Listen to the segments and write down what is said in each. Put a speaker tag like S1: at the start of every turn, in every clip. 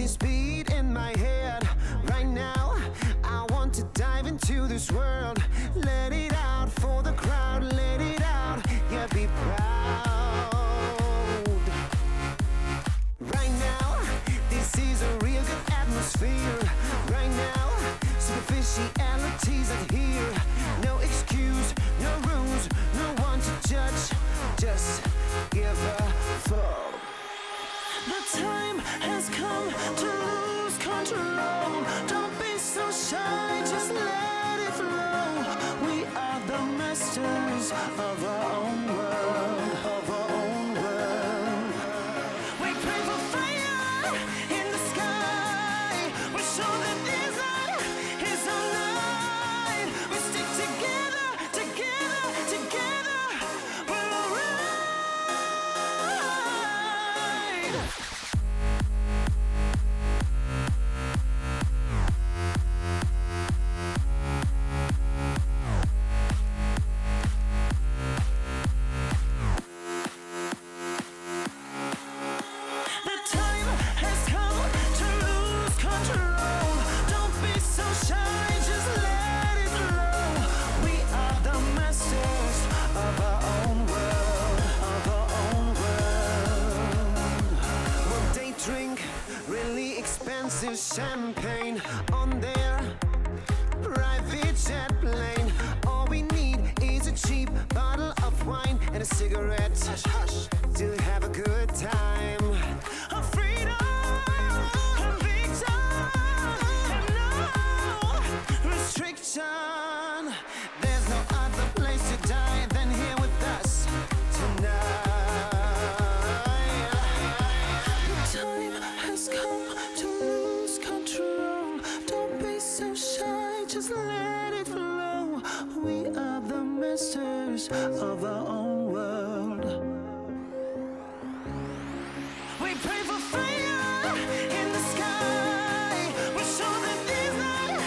S1: this beat in my head. Right now, I want to dive into this world. Let it out for the crowd, let it out, yeah, be proud. Right now, this is a real good atmosphere. Right now, superficialities are here. No excuse, no rules, no one to judge. Just give a fuck. The time has come to lose control. Don't be so shy, just let it flow. We are the masters of our own world, of our own world. We pray for fire in the sky. We show that this night is our night. We stick together, together, together. We're alright. The time has come to lose control. Don't be so shy, just let it flow. We are the masters of our own world, of our own world. Well, they drink really expensive champagne on their private jet plane. All we need is a cheap bottle of wine and a cigarette to have a good time. A freedom, a victim, and no restriction. There's no other place to die than here with us tonight. The time has come to lose control. Don't be so shy, just let it flow. We are the masters of our own world. We pray for fire in the sky. We show that this night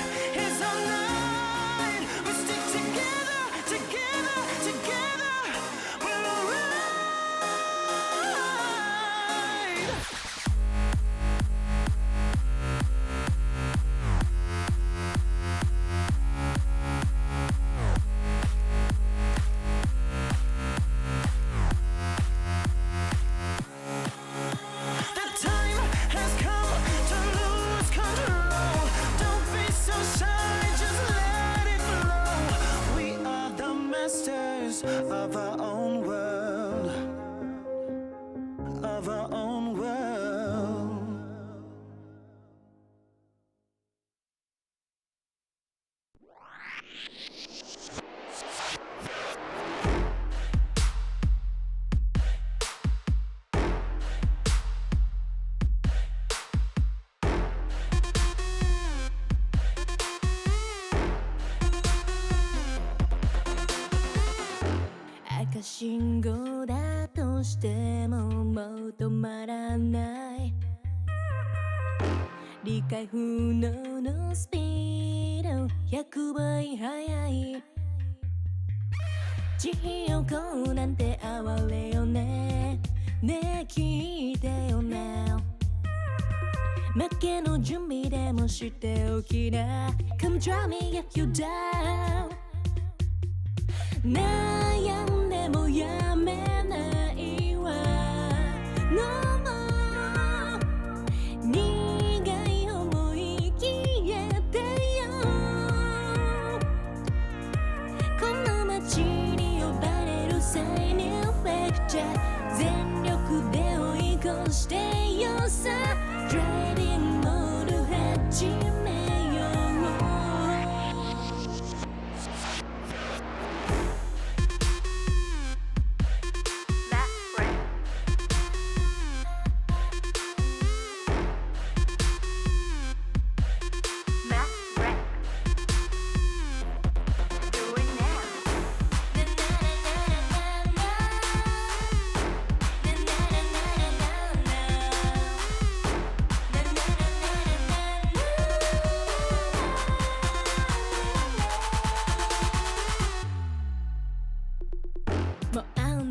S1: is our night. We stick together, together, together. We're alright. The time has come to lose control. Don't be so shy, just let it flow. We are the masters of our own world, of our own world.
S2: 赤信号だとしてももう止まらない。理解不能のスピード100倍速い。地横なんて哀れよね。ねえ聞いてよな。負けの準備でもしておきな。Come drive me if you down。悩んでもやめないわ No more 苦い思い消えてよこの街に呼ばれる際にレクチャー全力で追い越してよさ Driving モール始めよう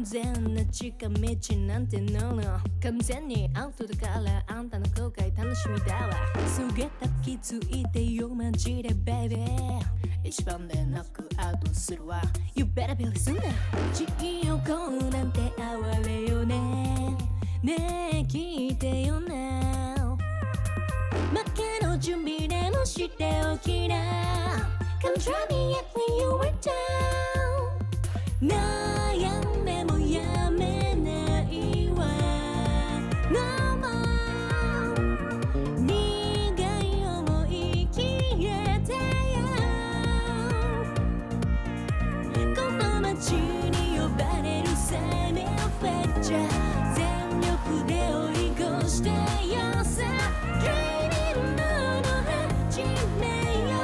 S2: 完全な近道なんてのの完全にアウトだからあんたの後悔楽しみだわすげた気づいてよマジでベイベー一番でノックアウトするわ You better be listen 地横なんて哀れよねねえ聞いてよな負けの準備でもしておきな Come try me yet when you were down 悩んでもやめないわ No more 苦い思い消えてよこの街に呼ばれる生命フェッチャー全力で追い越してよさ Dreaming の始めよう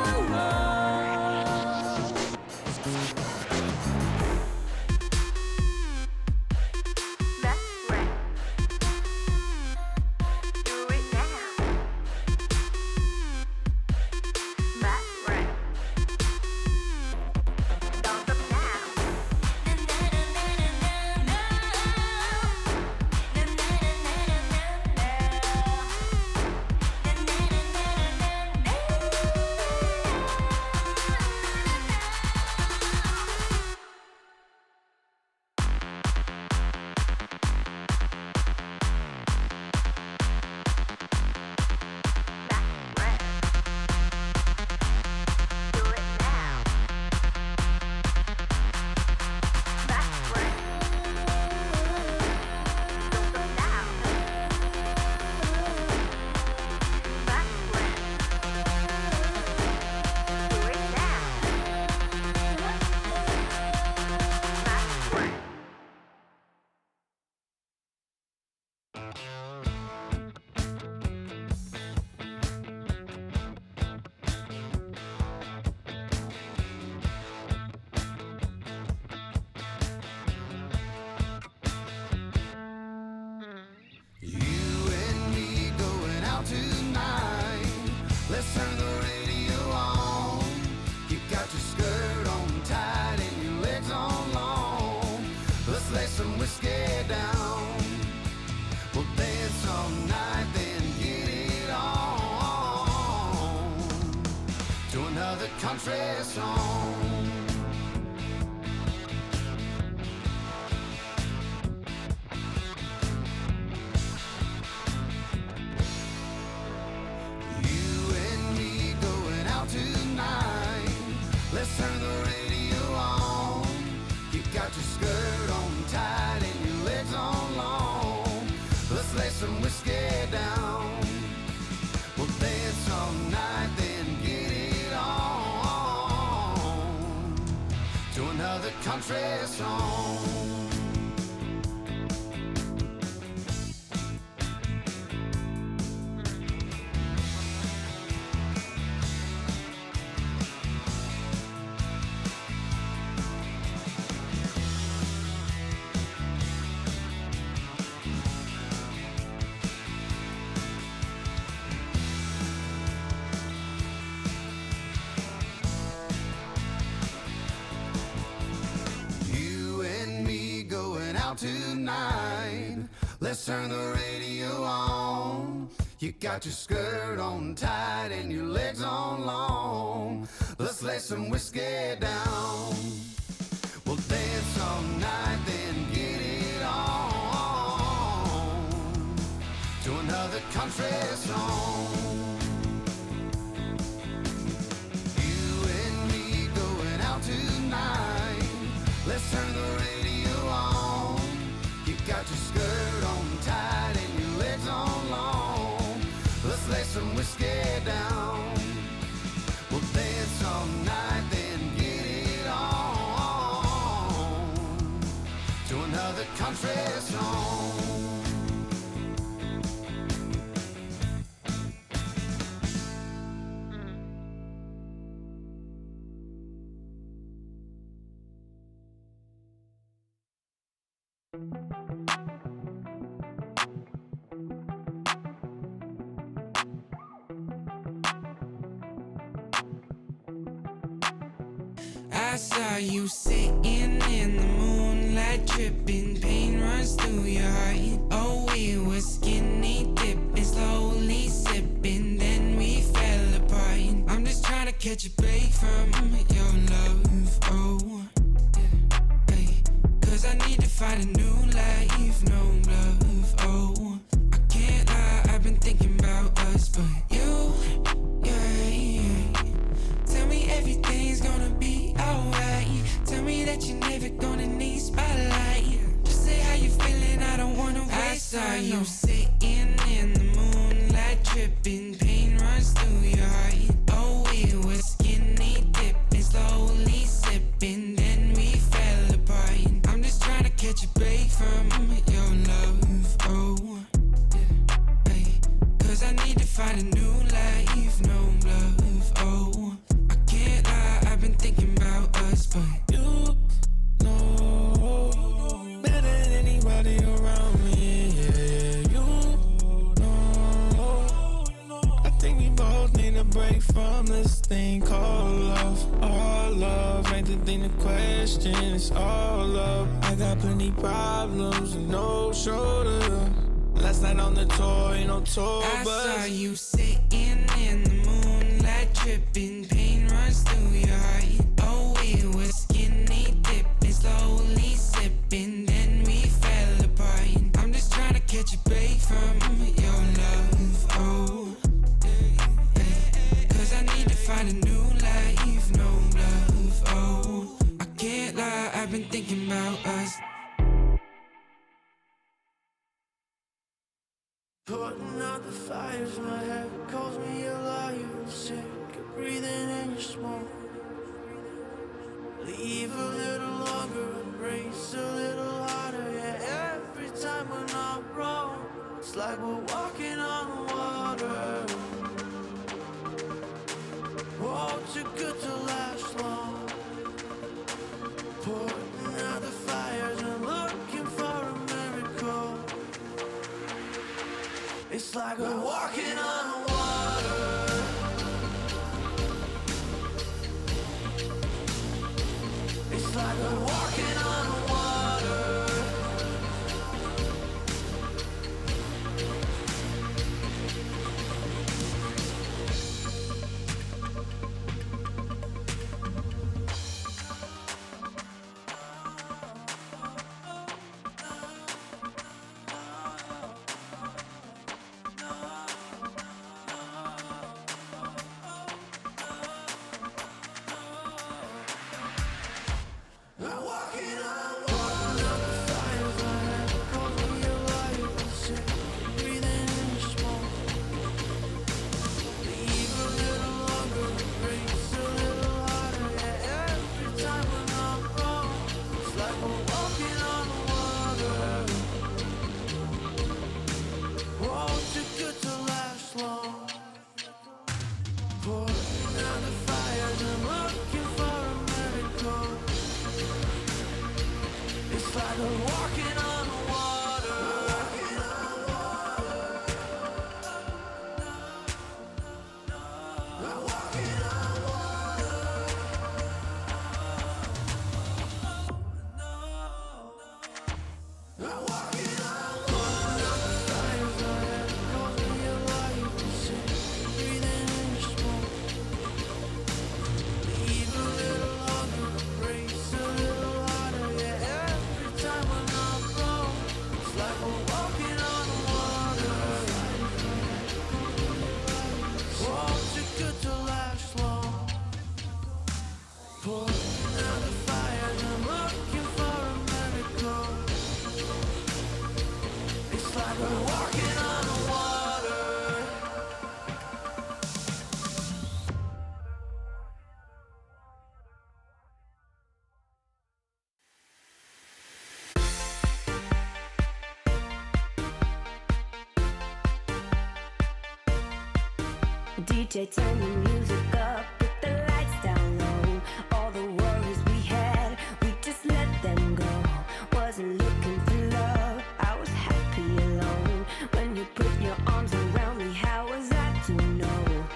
S1: Country song You and me going out tonight Let's turn the radio on You got your skirt on tight and your legs on long Let's lay some whiskey down We'll dance all night then get it on To another country song Tonight, let's turn the radio on. You got your skirt on tight and your legs on long. Let's lay some whiskey down. We'll dance all night, then get it on to another country song. You and me going out tonight. Let's turn the radio on. Got your skirt on tight and your legs on long. Let's lay some whiskey down. We'll dance all night, then get it on to another country song.
S3: I saw you sitting in the moonlight, tripping runs through your heart. Oh, we were skinny dipping, slowly sipping, then we fell apart. I'm just trying to catch a break from your love, oh, hey. Cause I need to find a new life, no love, oh. I can't lie, I've been thinking about us, but you, yeah. Tell me everything's gonna be alright. Tell me that you're never gonna need spotlight. Just say how you feeling, I don't wanna waste time. I saw you sitting in the moonlight, tripping, pain runs through your heart. Oh, we were skinny dipping, slowly sipping, then we fell apart. I'm just trying to catch a break from your love, oh, hey. Cause I need to find a new life, no love, oh. I can't lie, I've been thinking about us, but you know better than anybody around me, yeah. You know I think we both need a break from this thing called love. All love ain't the thing to question, it's all love. I got plenty problems and no shoulder. Last night on the tour, ain't no tour bus. I saw you sitting in the moonlight, tripping, pain runs through your heart. Oh, we were skinny dipping, slowly sipping, then we fell apart. I'm just trying to catch a break from your love, oh, hey. Cause I need to find a new life, no love, oh. I can't lie, I've been thinking about us.
S1: Putting out the fires, my head calls me a liar. I'm sick of breathing in your smoke. Leave a little longer, embrace a little harder. Yeah, every time we're not wrong, it's like we're walking on water. Oh, too good to last long. Putting out the fires and looking for a miracle. It's like we're walking on water. It's like we're walking on water.
S2: DJ, turn the music up, put the lights down low. All the worries we had, we just let them go. Wasn't looking for love, I was happy alone. When you put your arms around me, how was I to know?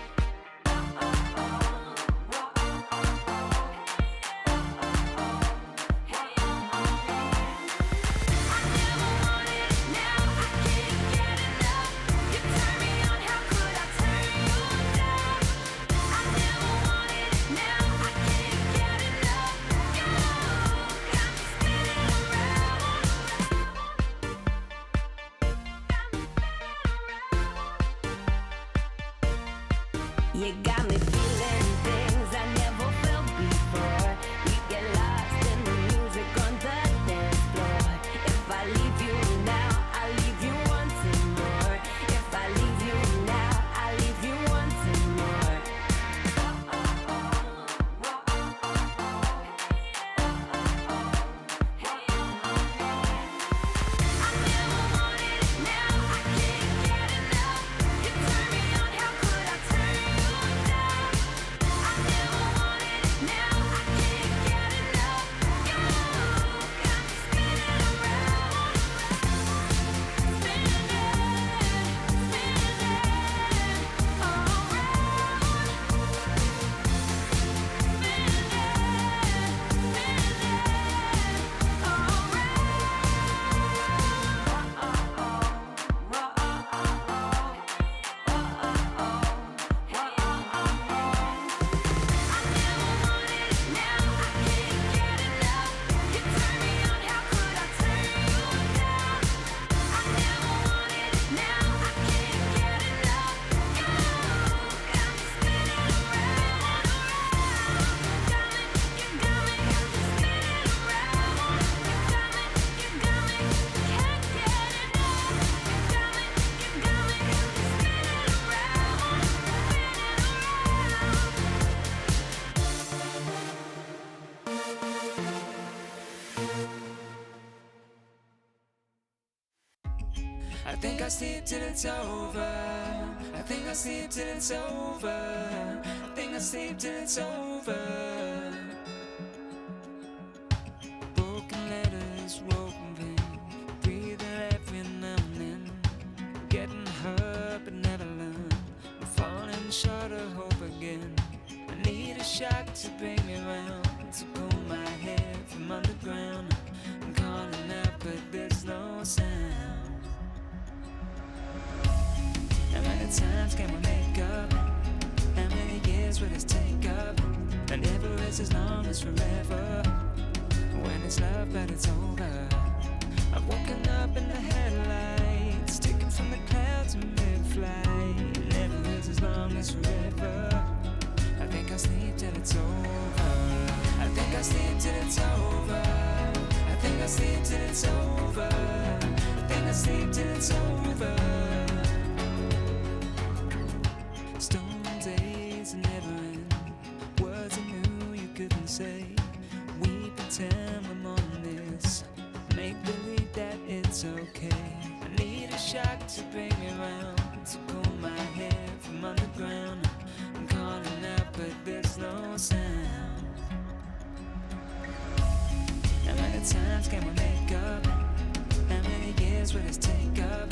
S2: I never You got me feeling things I never felt before. We get lost in the music on the dance floor. If I leave you now, I leave you wanting more. If I leave you now, I leave you wanting more. I never wanted it, now I can't get enough. You turn me on, how could I turn you down? I never wanted it, now I can't get enough. You got me spinning around, spinning
S3: I think I sleep till it's over. I think I sleep till it's over. I think I sleep till it's over. Broken letters, woven, breathing every now and then. Getting hurt but never learn. I'm falling short of hope again. I need a shock to bring me round, to pull my head from underground. I'm calling out but there's no sound. How many times can we make up? How many years will this take up? And never is as long as forever. When it's love but it's over. I've woken up in the headlights, sticking from the clouds in mid-flight. Never is as long as forever. I think I'll sleep till it's over. I think I'll sleep till it's over. I think I'll sleep till it's over. I think I'll sleep till it's over. Stone days never end. Words I knew you couldn't say. We pretend we're more than this. Make believe that it's okay. I need a shock to bring me round, to pull my head from underground. I'm calling out but there's no sound. How many times can we make up? How many years will this take up?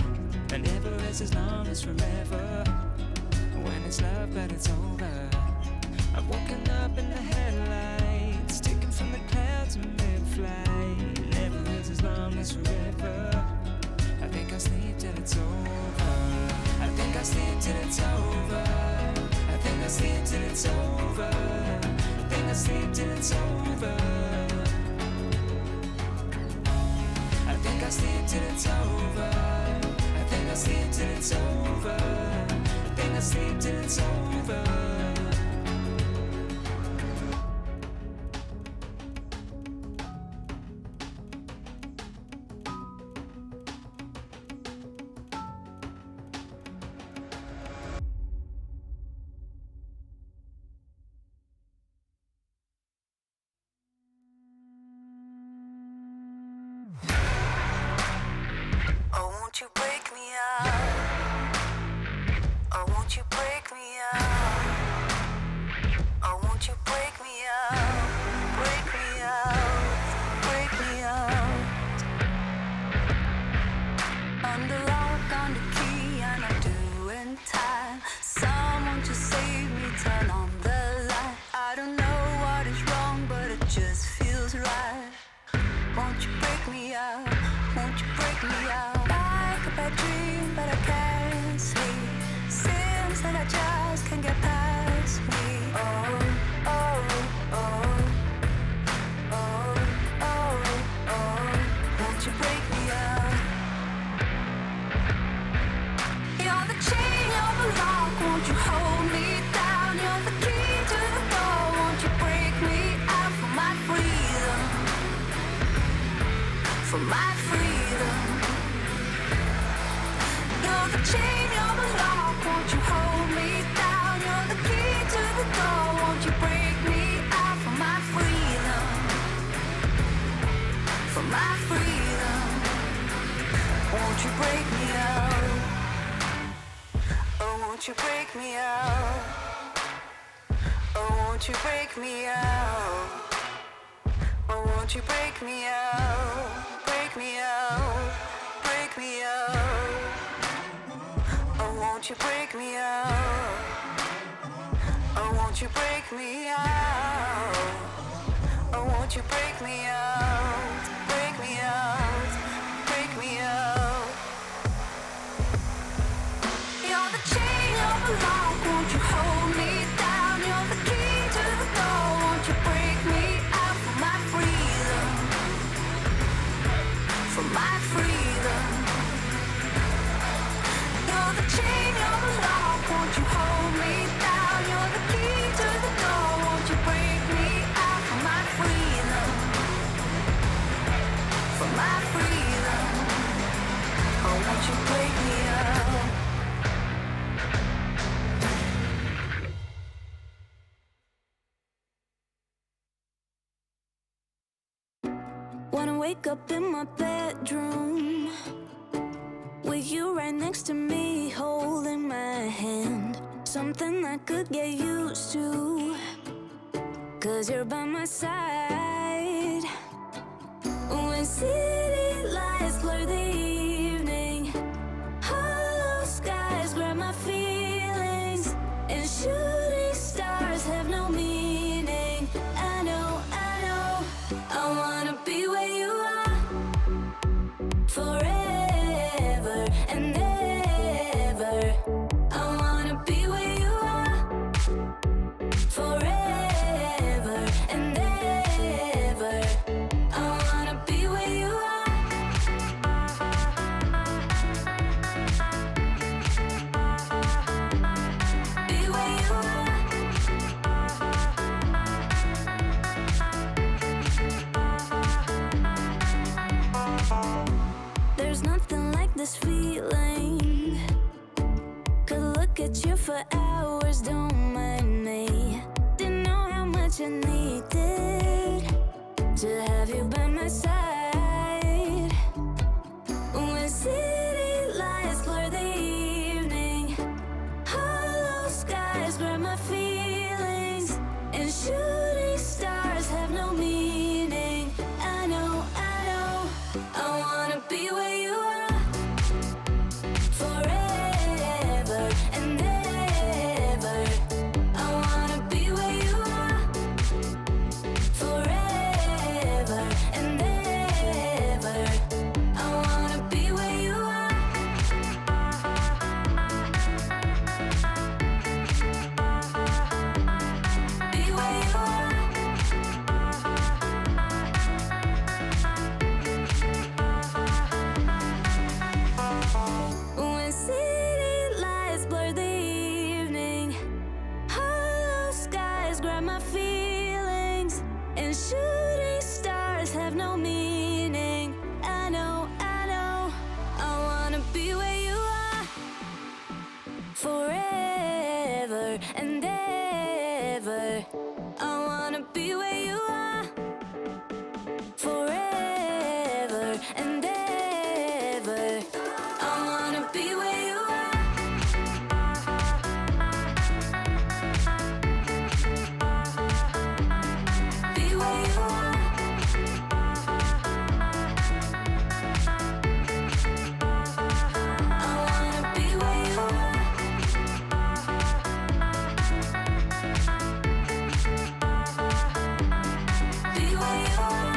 S3: And never is as long as forever. When it's love but it's over. I've woken up in the headlights, sticking from the clouds in mid-flight. Never is as long as forever. I think I'll sleep till it's over. I think I'll sleep till it's over. I think I'll sleep till it's over. I think I'll sleep till it's over. I think I'll sleep till it's over. I think I'll sleep till it's over. I think I'll sleep till it's over.
S4: Oh, won't you break me out? Oh, won't you break me out? Oh, won't you break me out? Break me out, break me out. On the lock, on the key, and I'm doing time. Someone to save me, turn on the light. I don't know what is wrong, but it just feels right. Won't you break me out? Won't you break me out? Like a bad dream, but I can't sleep. Seems like I just can't get past me. Oh, oh, oh, oh, oh, oh. Won't you break me out? You're the chain, you're the lock. Won't you hold me down? for my freedom. You're the chain, you're the lock, won't you hold me down? You're the key to the door, won't you break me out for my freedom? For my freedom, won't you break me out? Oh, won't you break me out? Oh, won't you break me out? Oh, won't you break me out? Break me out, break me out. Oh, won't you break me out? Oh, won't you break me out? Oh, won't you break me out? Break me out, break me out. You're the chain, you're the lock, won't you hold me down? You're the key to the door, won't you break me out for my freedom? For my freedom. You're the chain, you're the lock, won't you hold me down? You're the key to the door, won't you break me out for my freedom? For my freedom. Oh, won't you break me out?
S2: Wanna wake up in my bedroom with you right next to me, holding my hand. Something I could get used to, 'cause you're by my side. When city lights blur the evening, hollow skies grab my feelings, and shooting stars have no meaning. I know, I wanna be where you are forever and ever. I wanna be where you are forever and ever. I wanna be where you are. Be where you are. There's nothing like this feeling. Could look at you for hours, don't mind me. Didn't know how much I needed to have you by my side. When city lights blur the evening, hollow skies grab my feelings, and shooting stars have no meaning. I know, I wanna be where you are forever and ever. I wanna be where you are forever and ever. I wanna be where you are. Be where you are. When city lights blur the evening, hollow skies grab my feelings, and shooting stars have no meaning. I know, I wanna be where you are forever and ever. I wanna be where you are forever and ever. I wanna be where you are. Be where you are. I wanna be where you are. Be where you are.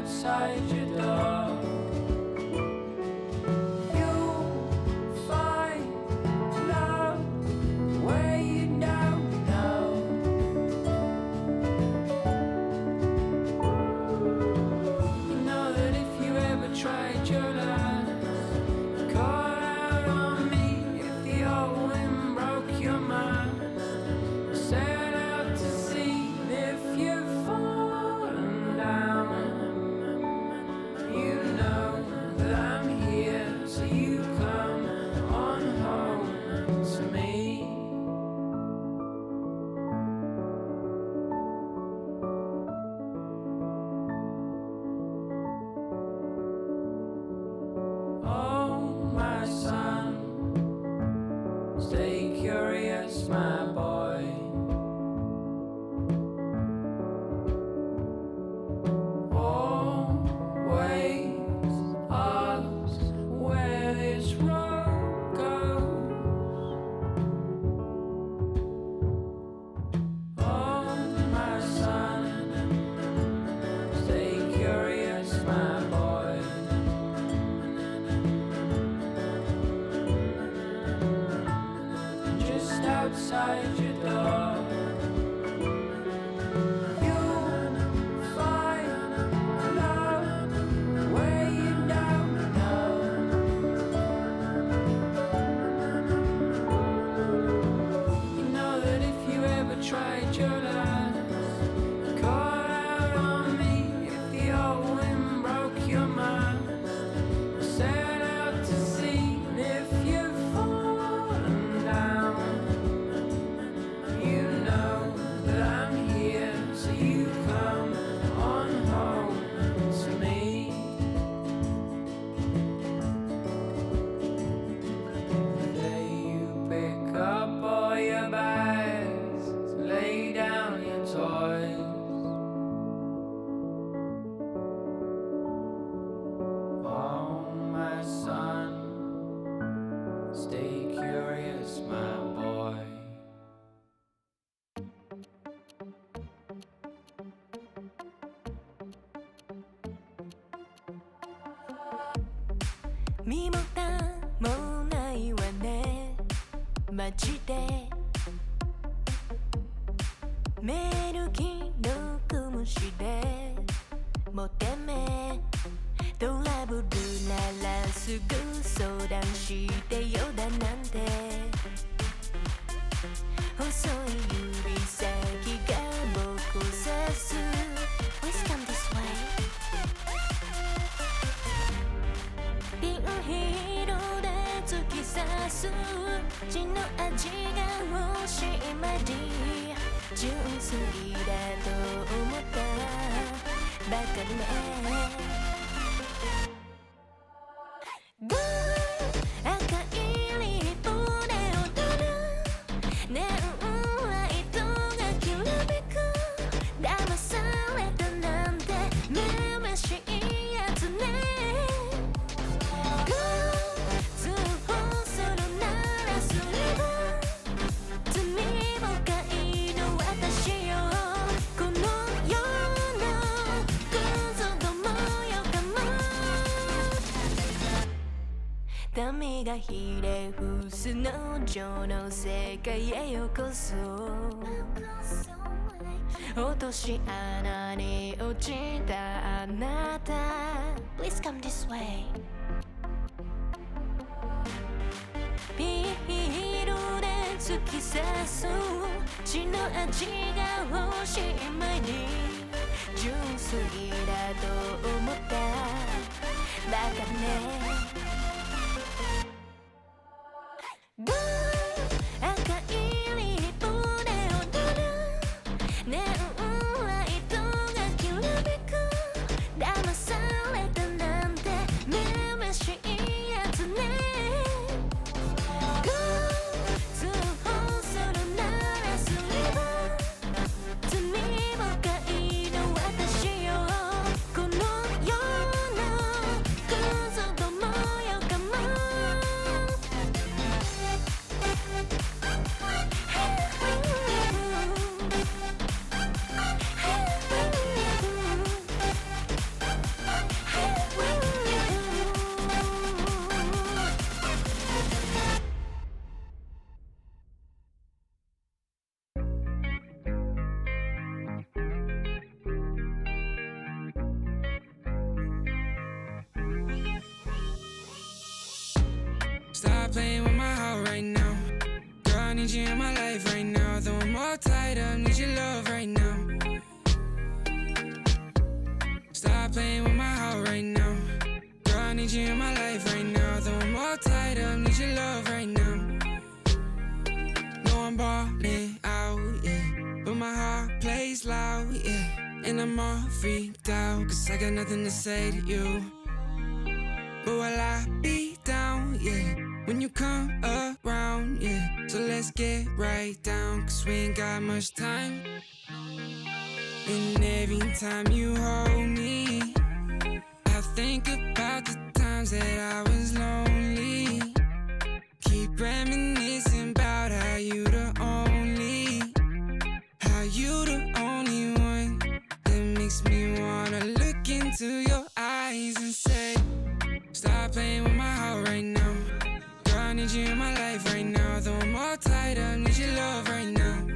S3: outside your door. You'll find love where you don't know. You know that if you ever tried your last, call out on me if the old wind broke your mind. Set out to sea if you've fallen down. You know that I'm here, so you come on home to me. Oh, my son, stay curious, my boy. Always ask where this road goes. Oh, my son, stay curious, my boy. Just outside your door, you'll find love where you don't know. You know that if you ever tried your last, call out on me if the old wind broke your mind. Set out to sea if you've fallen down. You know that I'm here, so you come on home to me. The day you pick up all your bags, lay down your toys. Oh, my son, stay curious, my boy.
S2: 身も蓋もないわねマジでメール既読無視でもてめトラブルならすぐ相談してよだなんて細い指先が僕を指す Please come this way ピンヒールで突き刺す血の味が欲しいまで純粋だと思ったバカね赤いリボンで踊るネオンライトがきらめく騙されたなんてめめしいやつね通報するならすれば罪深いの私よこの世のクズどもよかも民がひれ伏す農場の世界へようこそ落とし穴に落ちたあなた Please come this way ピールで突き刺す血の味が欲しい前に純粋だと思ったバカね赤いリボンで踊るネオンライトがきらめく騙されたなんてめめしいやつね通報するならすれば罪深いの私よこの世のクズどもよ
S3: Stop playing with my heart right now. Girl, I need you in my life right now. Though I'm all tied up, need your love right now. Stop playing with my heart right now. Girl, I need you in my life right now. Though I'm all tied up, need your love right now. No, I'm balling out, yeah, but my heart plays loud, yeah. And I'm all freaked out, cause I got nothing to say to you. But will I be down, yeah, when you come around, yeah. So let's get right down, cause we ain't got much time. And every time you hold me, I think about the times that I was lonely. Keep reminiscing about how you the only one that makes me wanna look into your eyes and say, stop playing with my heart right now. Girl, I need you in my life right now. Though I'm all tied up, need your love right now.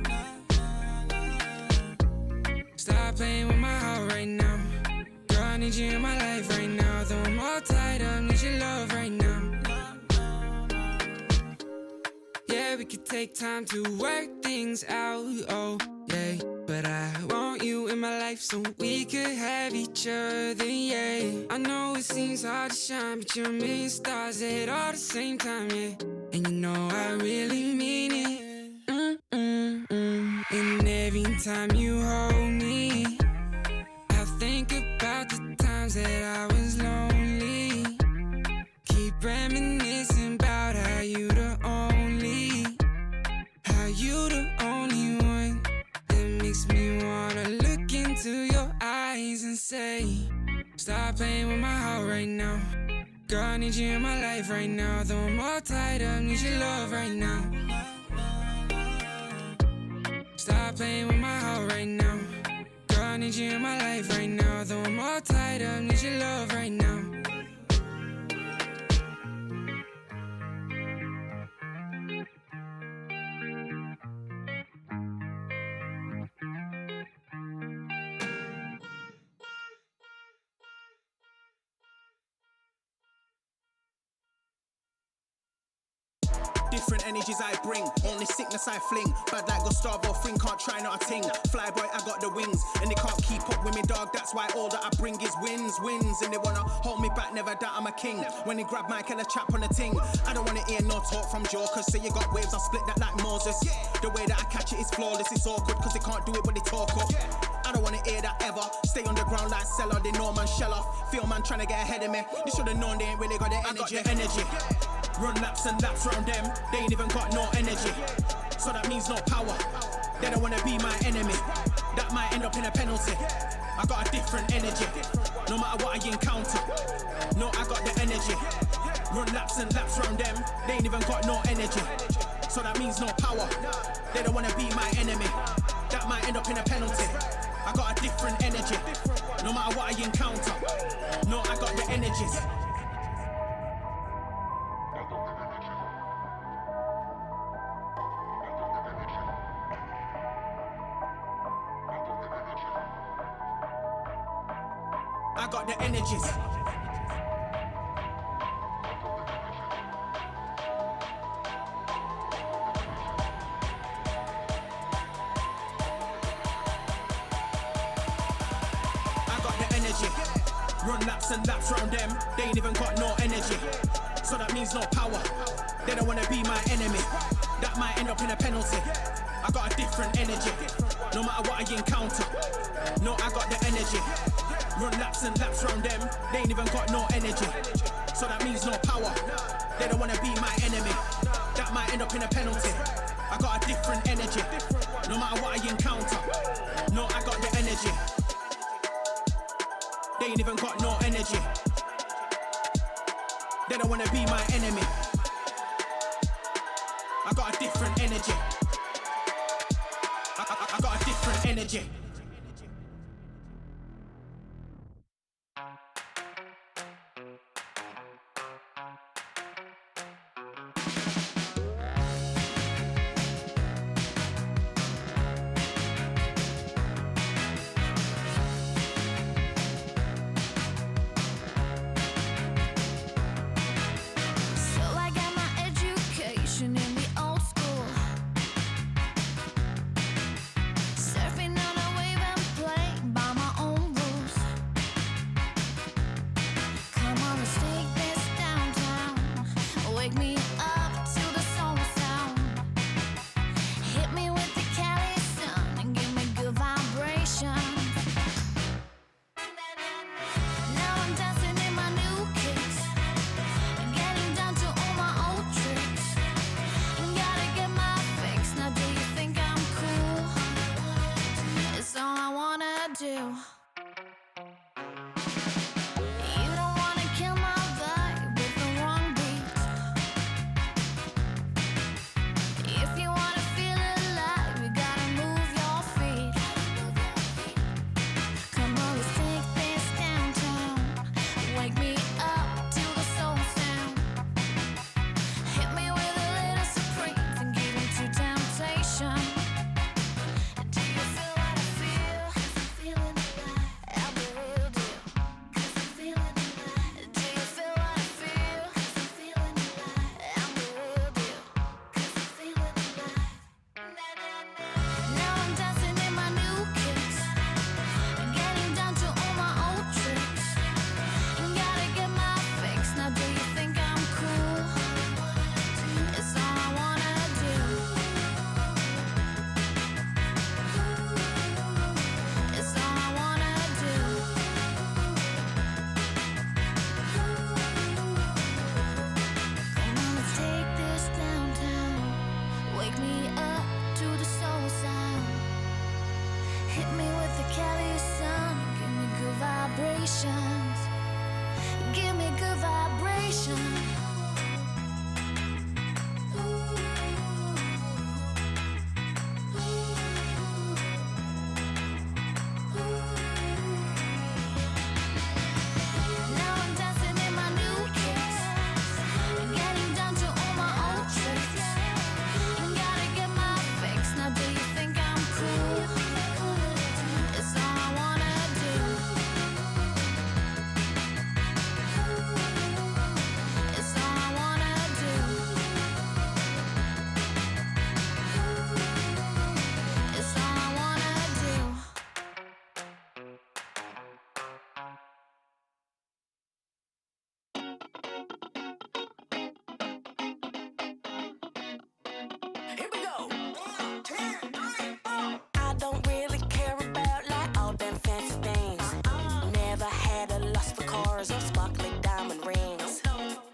S3: Stop playing with my heart right now. Girl, I need you in my life right now. Though I'm all tied up, need your love right now. Yeah, we could take time to work things out, oh, yeah. But I want you in my life so we could have each other, yeah. I know it seems hard to shine, but you're a million stars at all the same time, yeah. And you know I really mean it. And every time you hold me, I think about the times that I was lonely. Keep reminiscing about how you the only one that makes me wanna look into your eyes and say, stop playing with my heart right now. Girl, I need you in my life right now. Though I'm all tied up, need your love right now. Stop playing with my heart right now. Girl, I need you in my life right now. Though I'm all tied up, need your love right now.
S5: Different energies I bring, only sickness I fling. Bad like Gustavo Fring, can't try not a ting. Flyboy, I got the wings, and they can't keep up with me, dog. That's why all that I bring is wins. And they wanna hold me back, never doubt I'm a king. When they grab Mike and a chap on the ting, I don't wanna hear no talk from jokers. Say you got waves, I'll split that like Moses. The way that I catch it is flawless, it's awkward, cause they can't do it when they talk up. I don't wanna hear that ever. Stay on the ground like Cellar, they know man shell off. Feel man trying to get ahead of me. They should've known they ain't really got the energy. I got the energy. Run laps and laps round them, they ain't even got no energy. So that means no power, they don't wanna be my enemy. That might end up in a penalty. I got a different energy, no matter what I encounter. No, I got the energy. Run laps and laps round them, they ain't even got no energy. So that means no power, they don't wanna be my enemy. That might end up in a penalty. I got a different energy, no matter what I encounter. No, I got the energies. I got the energies. I got the energy. Run laps and laps round them, they ain't even got no energy. So that means no power, they don't wanna be my enemy. That might end up in a penalty. I got a different energy, no matter what I encounter. No, I got the energy. Run laps and laps round them, they ain't even got no energy. So that means no power, they don't wanna be my enemy. That might end up in a penalty. I got a different energy, no matter what I encounter. No, I got the energy. They ain't even got no energy. They don't wanna be my enemy. I got a different energy. I got a different energy.
S6: So I got my education
S2: do. You don't wanna kill my vibe with the wrong beat. If you wanna feel alive, you gotta move your feet. Come on, let's take this downtown. Wake me up to the soul sound. Hit me with a little surprise and give into temptation. Do you feel what I feel? 'Cause I'm feeling alive. I'll be real deal. 'Cause I'm feeling alive. Do you feel what I feel? 'Cause I'm feeling alive. I'll be real deal. 'Cause I'm feeling alive. Now I'm dancing in my new kicks, getting down to all my old tricks. Gotta get my fix. Now do you think I'm cool? It's all I wanna do. It's all I wanna do. Come on, let's take this downtown. Wake me up to the soul sound. Hit me with the Cali sun. Give me good vibrations. Give me good vibrations. Now I'm dancing in my new kicks, getting down to all my old tricks. Gotta get my fix. Now do you think I'm cool? It's all I wanna do. It's all I wanna do. It's all I wanna do.
S6: Here we go. 1, 2, 3, 4. I don't really care about like all them fancy things. Never had a lust for cars or sparkly diamond rings.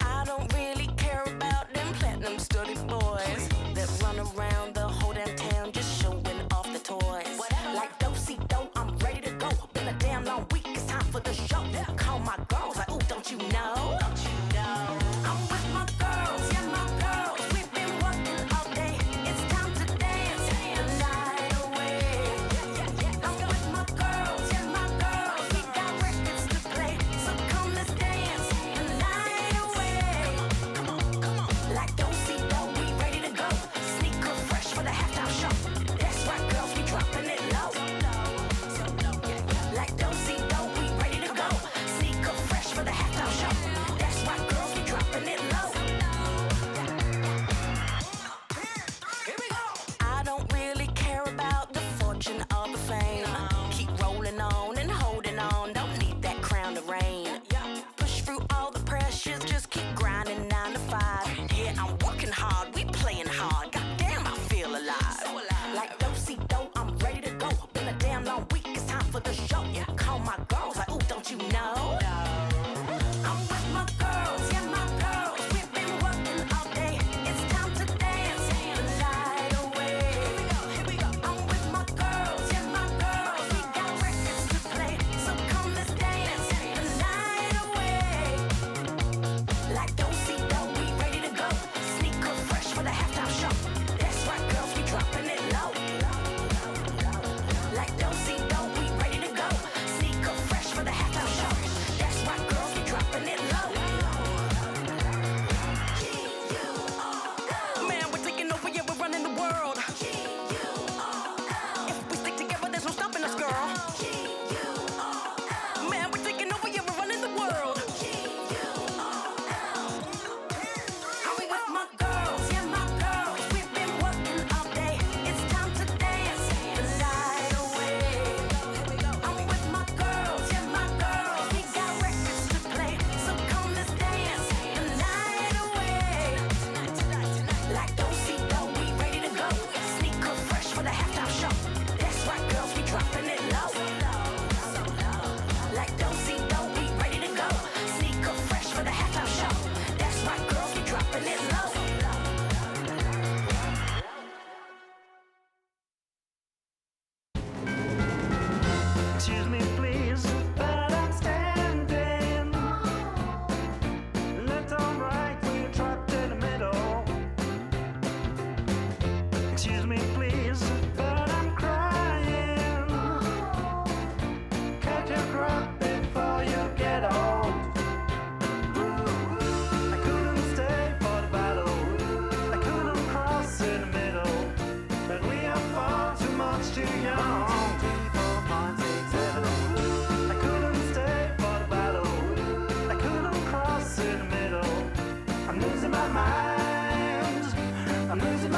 S6: I don't really care about them platinum studded boys that run around the whole damn town just showing off the toys. Like do-si-do, I'm ready to go. Been a damn long week, it's time for the show. Call my girls like, ooh, don't you know? I'm with my girls, yeah, my girls. We've been working all day. It's time to dance the night away. I'm with my girls, yeah, my girls. We got records to play, so come let's dance the night away. Come on, come on. Like do-si-do, we ready to go. Sneaker fresh for the halftime show. That's right, girls, we dropping it low. Like do-si-do, we ready to go. Sneaker fresh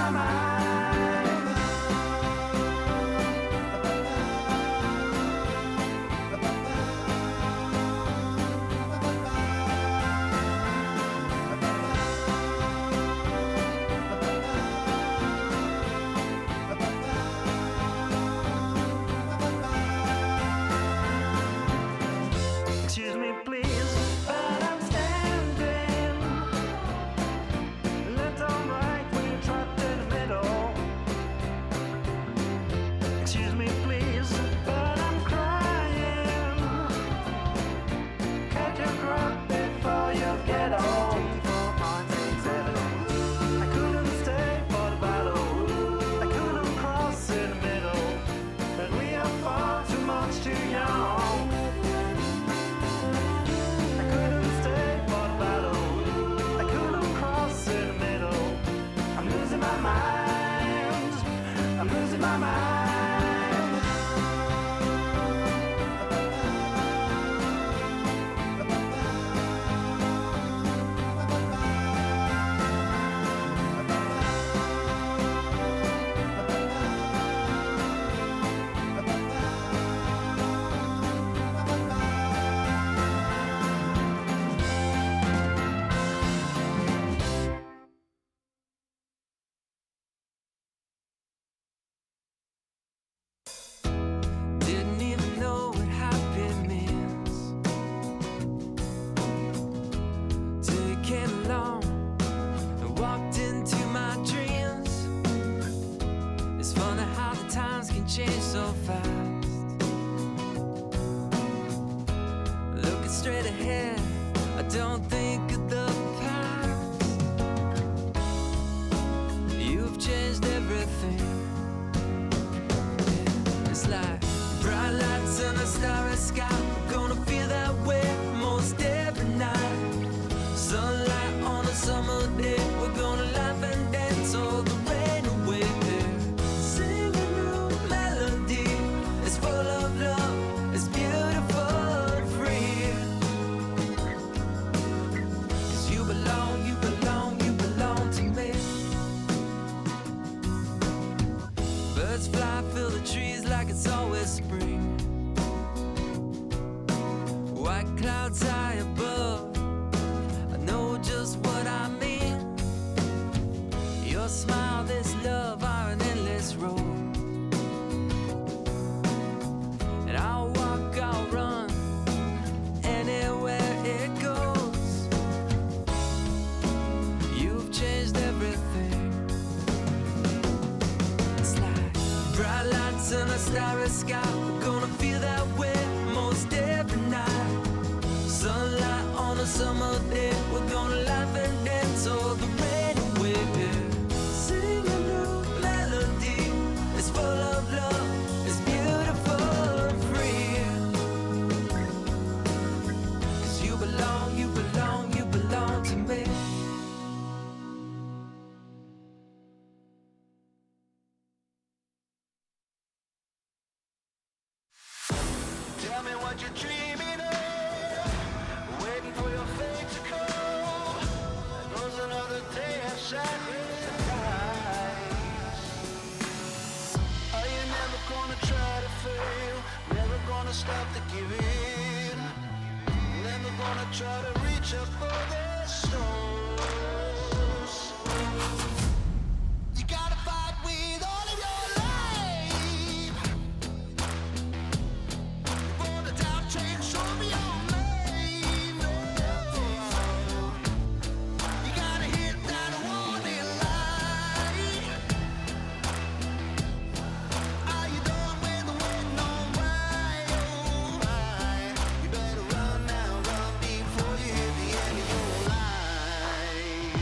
S1: my mind. Excuse me, please, but I'm standing left or right when you're trapped in the middle. Excuse me, please, but I'm crying. Catch your breath before you get old. I couldn't stay for the battle. I couldn't cross in the middle. But we are far too much too young. I couldn't stay for the battle. I couldn't cross in the middle. I'm losing my mind. I'm losing my mind. Didn't even know what happy means till you came along and walked into my dreams. It's funny how the times can change so fast. Looking straight ahead, I don't think of the past. You've changed everything. It's like bright lights and a starry sky. We're gonna feel that way most every night. Sunlight on a summer day. We're gonna laugh and dance all the rain away. Sing a new melody. It's full of love. It's beautiful and free. 'Cause you belong, you belong, you belong to me. Birds fly, fill the trees like it's always spring. White clouds high above, I know just what I mean. Your smile, this love are an endless road. And I'll walk, I'll run, anywhere it goes. You've changed everything. It's like bright lights and a starry sky. We're gonna feel that way most every night. Sunlight on a summer day. We're gonna laugh and dance all the rain away. Sing a new melody. It's full of love. It's beautiful and free. 'Cause you belong, you belong, you belong to me. Tell me what you're dreaming of, waiting for your fate to come. There goes another day of sacrifice. Are you never gonna try to fail? Never gonna stop to give in? Never gonna try to reach up for the stars? You gotta fight with all of your life. For the doubt takes over your mind. You gotta hit that warning light. Are you done with the waiting on why? Oh why? You better run now, run before you hit the end of your life.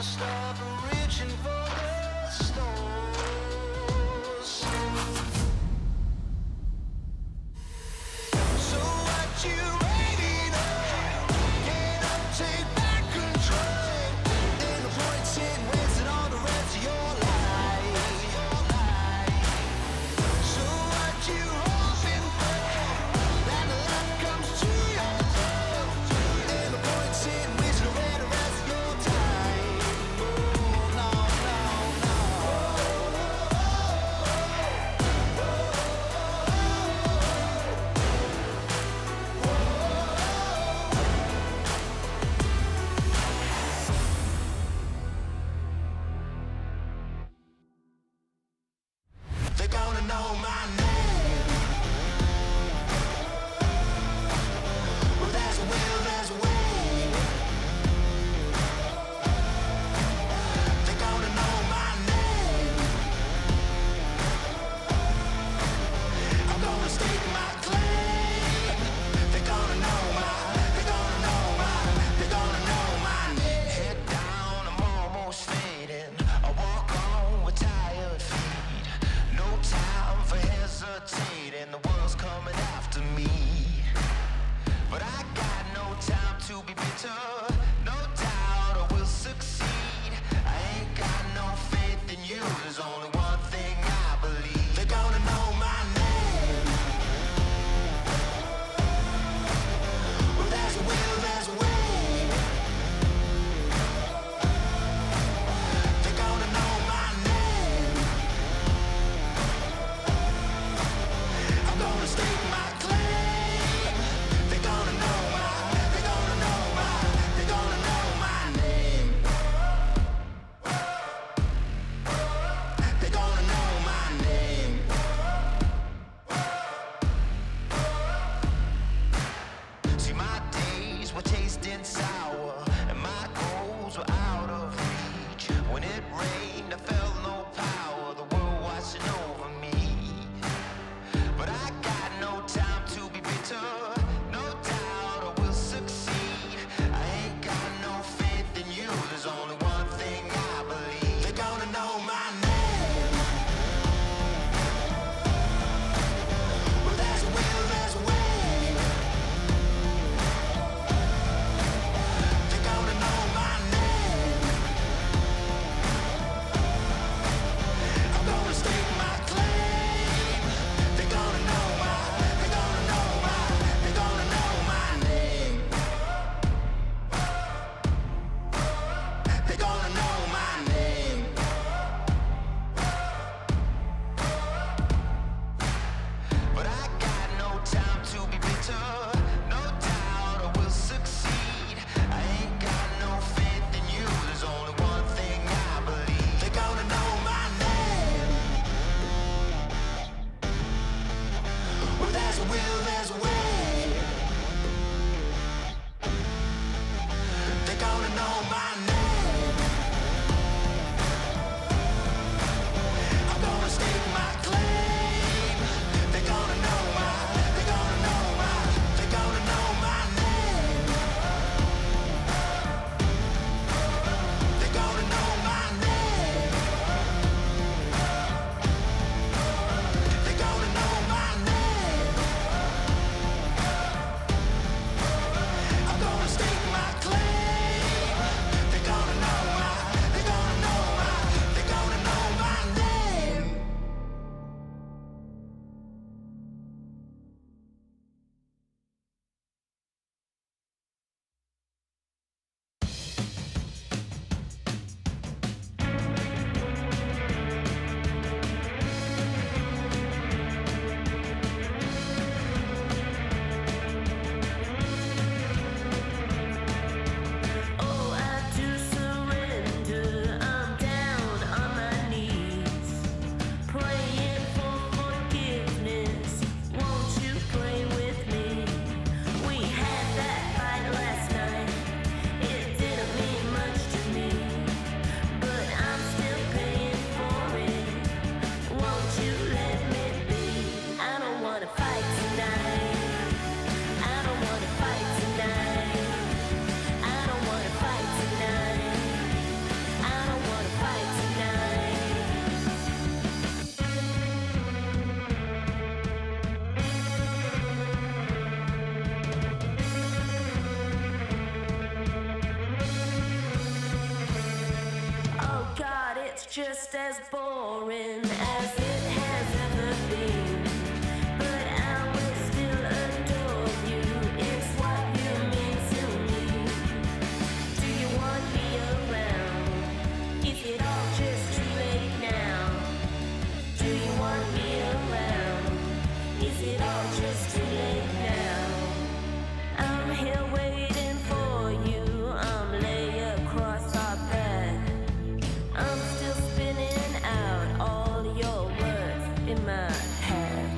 S1: stop reaching for the stars. So what you waiting on? Get up, take back control. Ain't no point sitting wasting all the rest of your life. So what you hoping for? That the luck comes to your door. Ain't no point sitting wasting away the rest of your time.
S2: it's just as boring as it has ever been. But I will still adore you. It's what you mean to me. Do you want me around? Is it all just too late now? Do you want me around? Is it all just too late now? I'm here waiting for you. I'm lay across our bed. I'm still spinning out all your words in my head.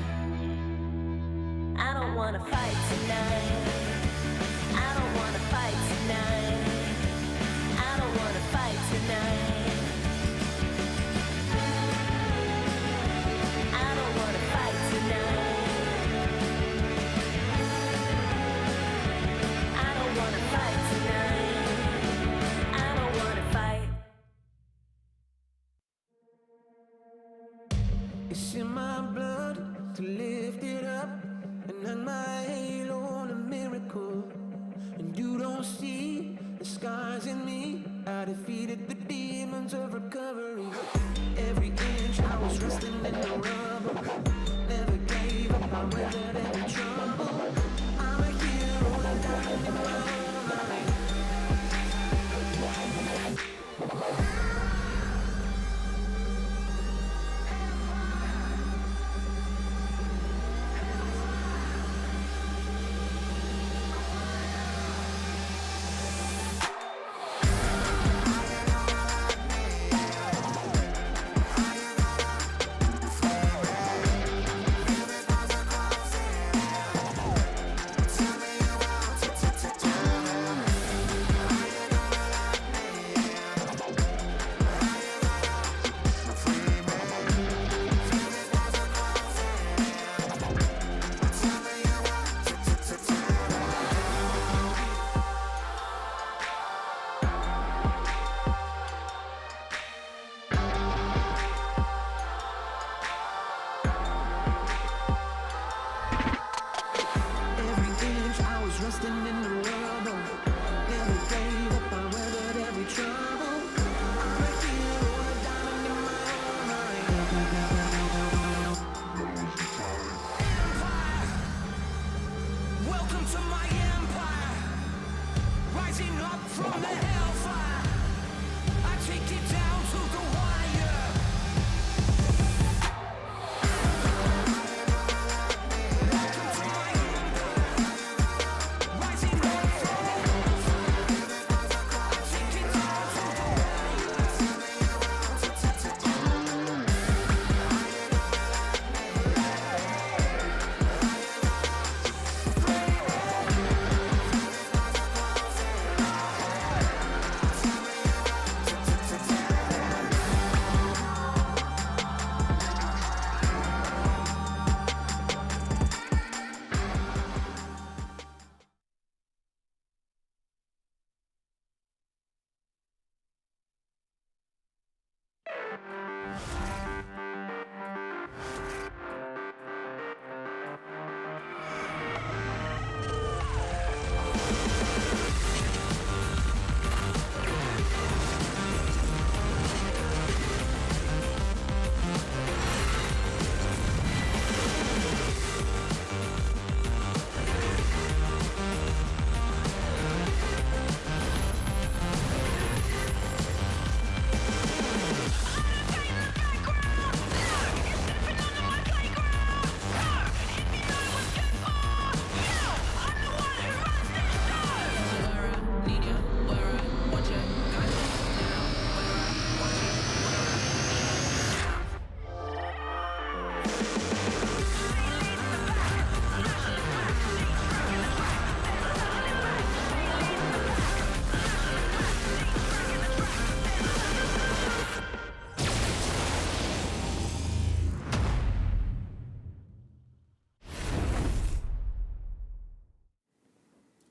S2: I don't wanna fight tonight. I don't wanna fight tonight. I don't wanna fight tonight. I don't wanna fight tonight. I don't wanna fight tonight. I don't wanna fight.
S1: It's in my blood to lift it up and hang my halo on a miracle. And you don't see the scars in me. I defeated the demons of recovery. Every inch I was resting in the rubble. Never gave up, I weathered every trouble. I'm a hero, I'm dying in my own mind.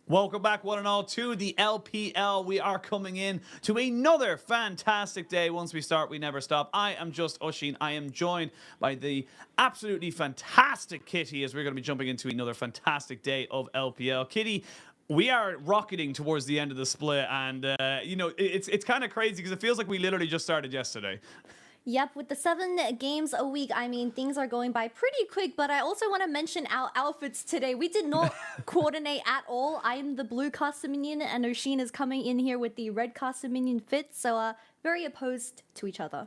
S7: Welcome back, one and all, to the LPL. We are coming in to another fantastic day. Once we start, we never stop. I am just Usheen. I am joined by the absolutely fantastic Kitty as we're going to be jumping into another fantastic day of LPL. Kitty, we are rocketing towards the end of the split, and it's kind of crazy because it feels like we literally just started yesterday.
S2: Yep, with the 7 games a week, I mean, things are going by pretty quick, but I also want to mention our outfits today. We did not coordinate at all. I am the blue caster minion, and Oshin is coming in here with the red caster minion fit, so very opposed to each other.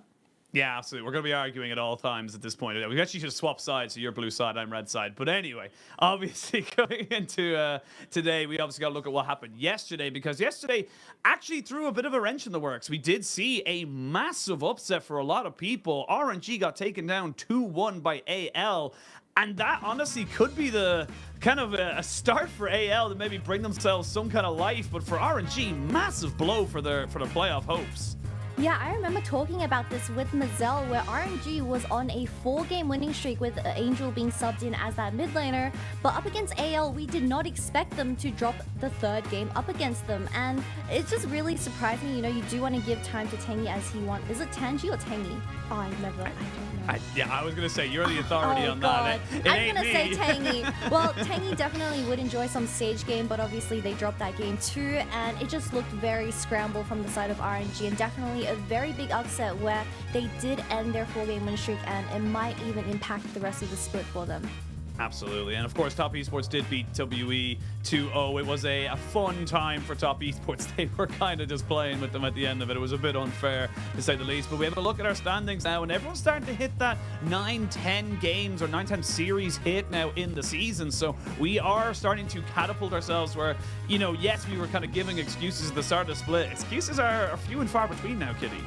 S7: Yeah, absolutely. We're going to be arguing at all times at this point. We actually should swap sides, so you're blue side, I'm red side. But anyway, obviously going into today, we obviously got to look at what happened yesterday, because yesterday actually threw a bit of a wrench in the works. We did see a massive upset for a lot of people. RNG got taken down 2-1 by AL. And that honestly could be the kind of a start for AL to maybe bring themselves some kind of life. But for RNG, massive blow for their playoff hopes.
S2: Yeah, I remember talking about this with Mazel, where RNG was on a 4-game winning streak with Angel being subbed in as that mid laner. But up against AL, we did not expect them to drop the 3rd game up against them. And it's just really surprising. You know, you do want to give time to Tangy as he wants. Is it Tangy or Tangy? Oh, I don't know.
S7: I was going to say, you're the authority on
S2: God.
S7: that.
S2: I'm going to say Tangy. Well, Tangy definitely would enjoy some Sage game, but obviously they dropped that game too, and it just looked very scrambled from the side of RNG, and definitely a very big upset where they did end their 4-game win streak, and it might even impact the rest of the split for them.
S7: Absolutely. And of course, Top Esports did beat WE 2-0. It was a fun time for Top Esports. They were kind of just playing with them at the end of it. It was a bit unfair, to say the least. But we have a look at our standings now, and everyone's starting to hit that 9-10 games or 9-10 series hit now in the season. So we are starting to catapult ourselves where, you know, yes, we were kind of giving excuses at the start of the split. Excuses are few and far between now, Kitty.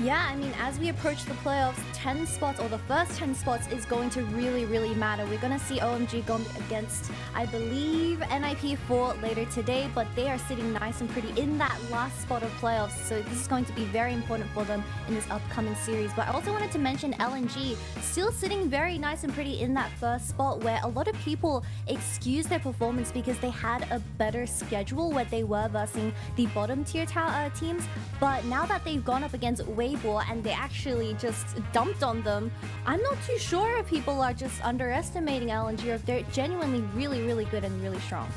S2: Yeah, I mean, as we approach the playoffs, 10 spots, or the first 10 spots, is going to really, really matter. We're going to see OMG go against, I believe, NIP4 later today, but they are sitting nice and pretty in that last spot of playoffs, so this is going to be very important for them in this upcoming series. But I also wanted to mention LNG, still sitting very nice and pretty in that first spot, where a lot of people excuse their performance because they had a better schedule where they were versing the bottom tier teams, but now that they've gone up against Weibo and they actually just dumped on them, I'm not too sure if people are just underestimating LNG or if they're genuinely really, really good and really strong.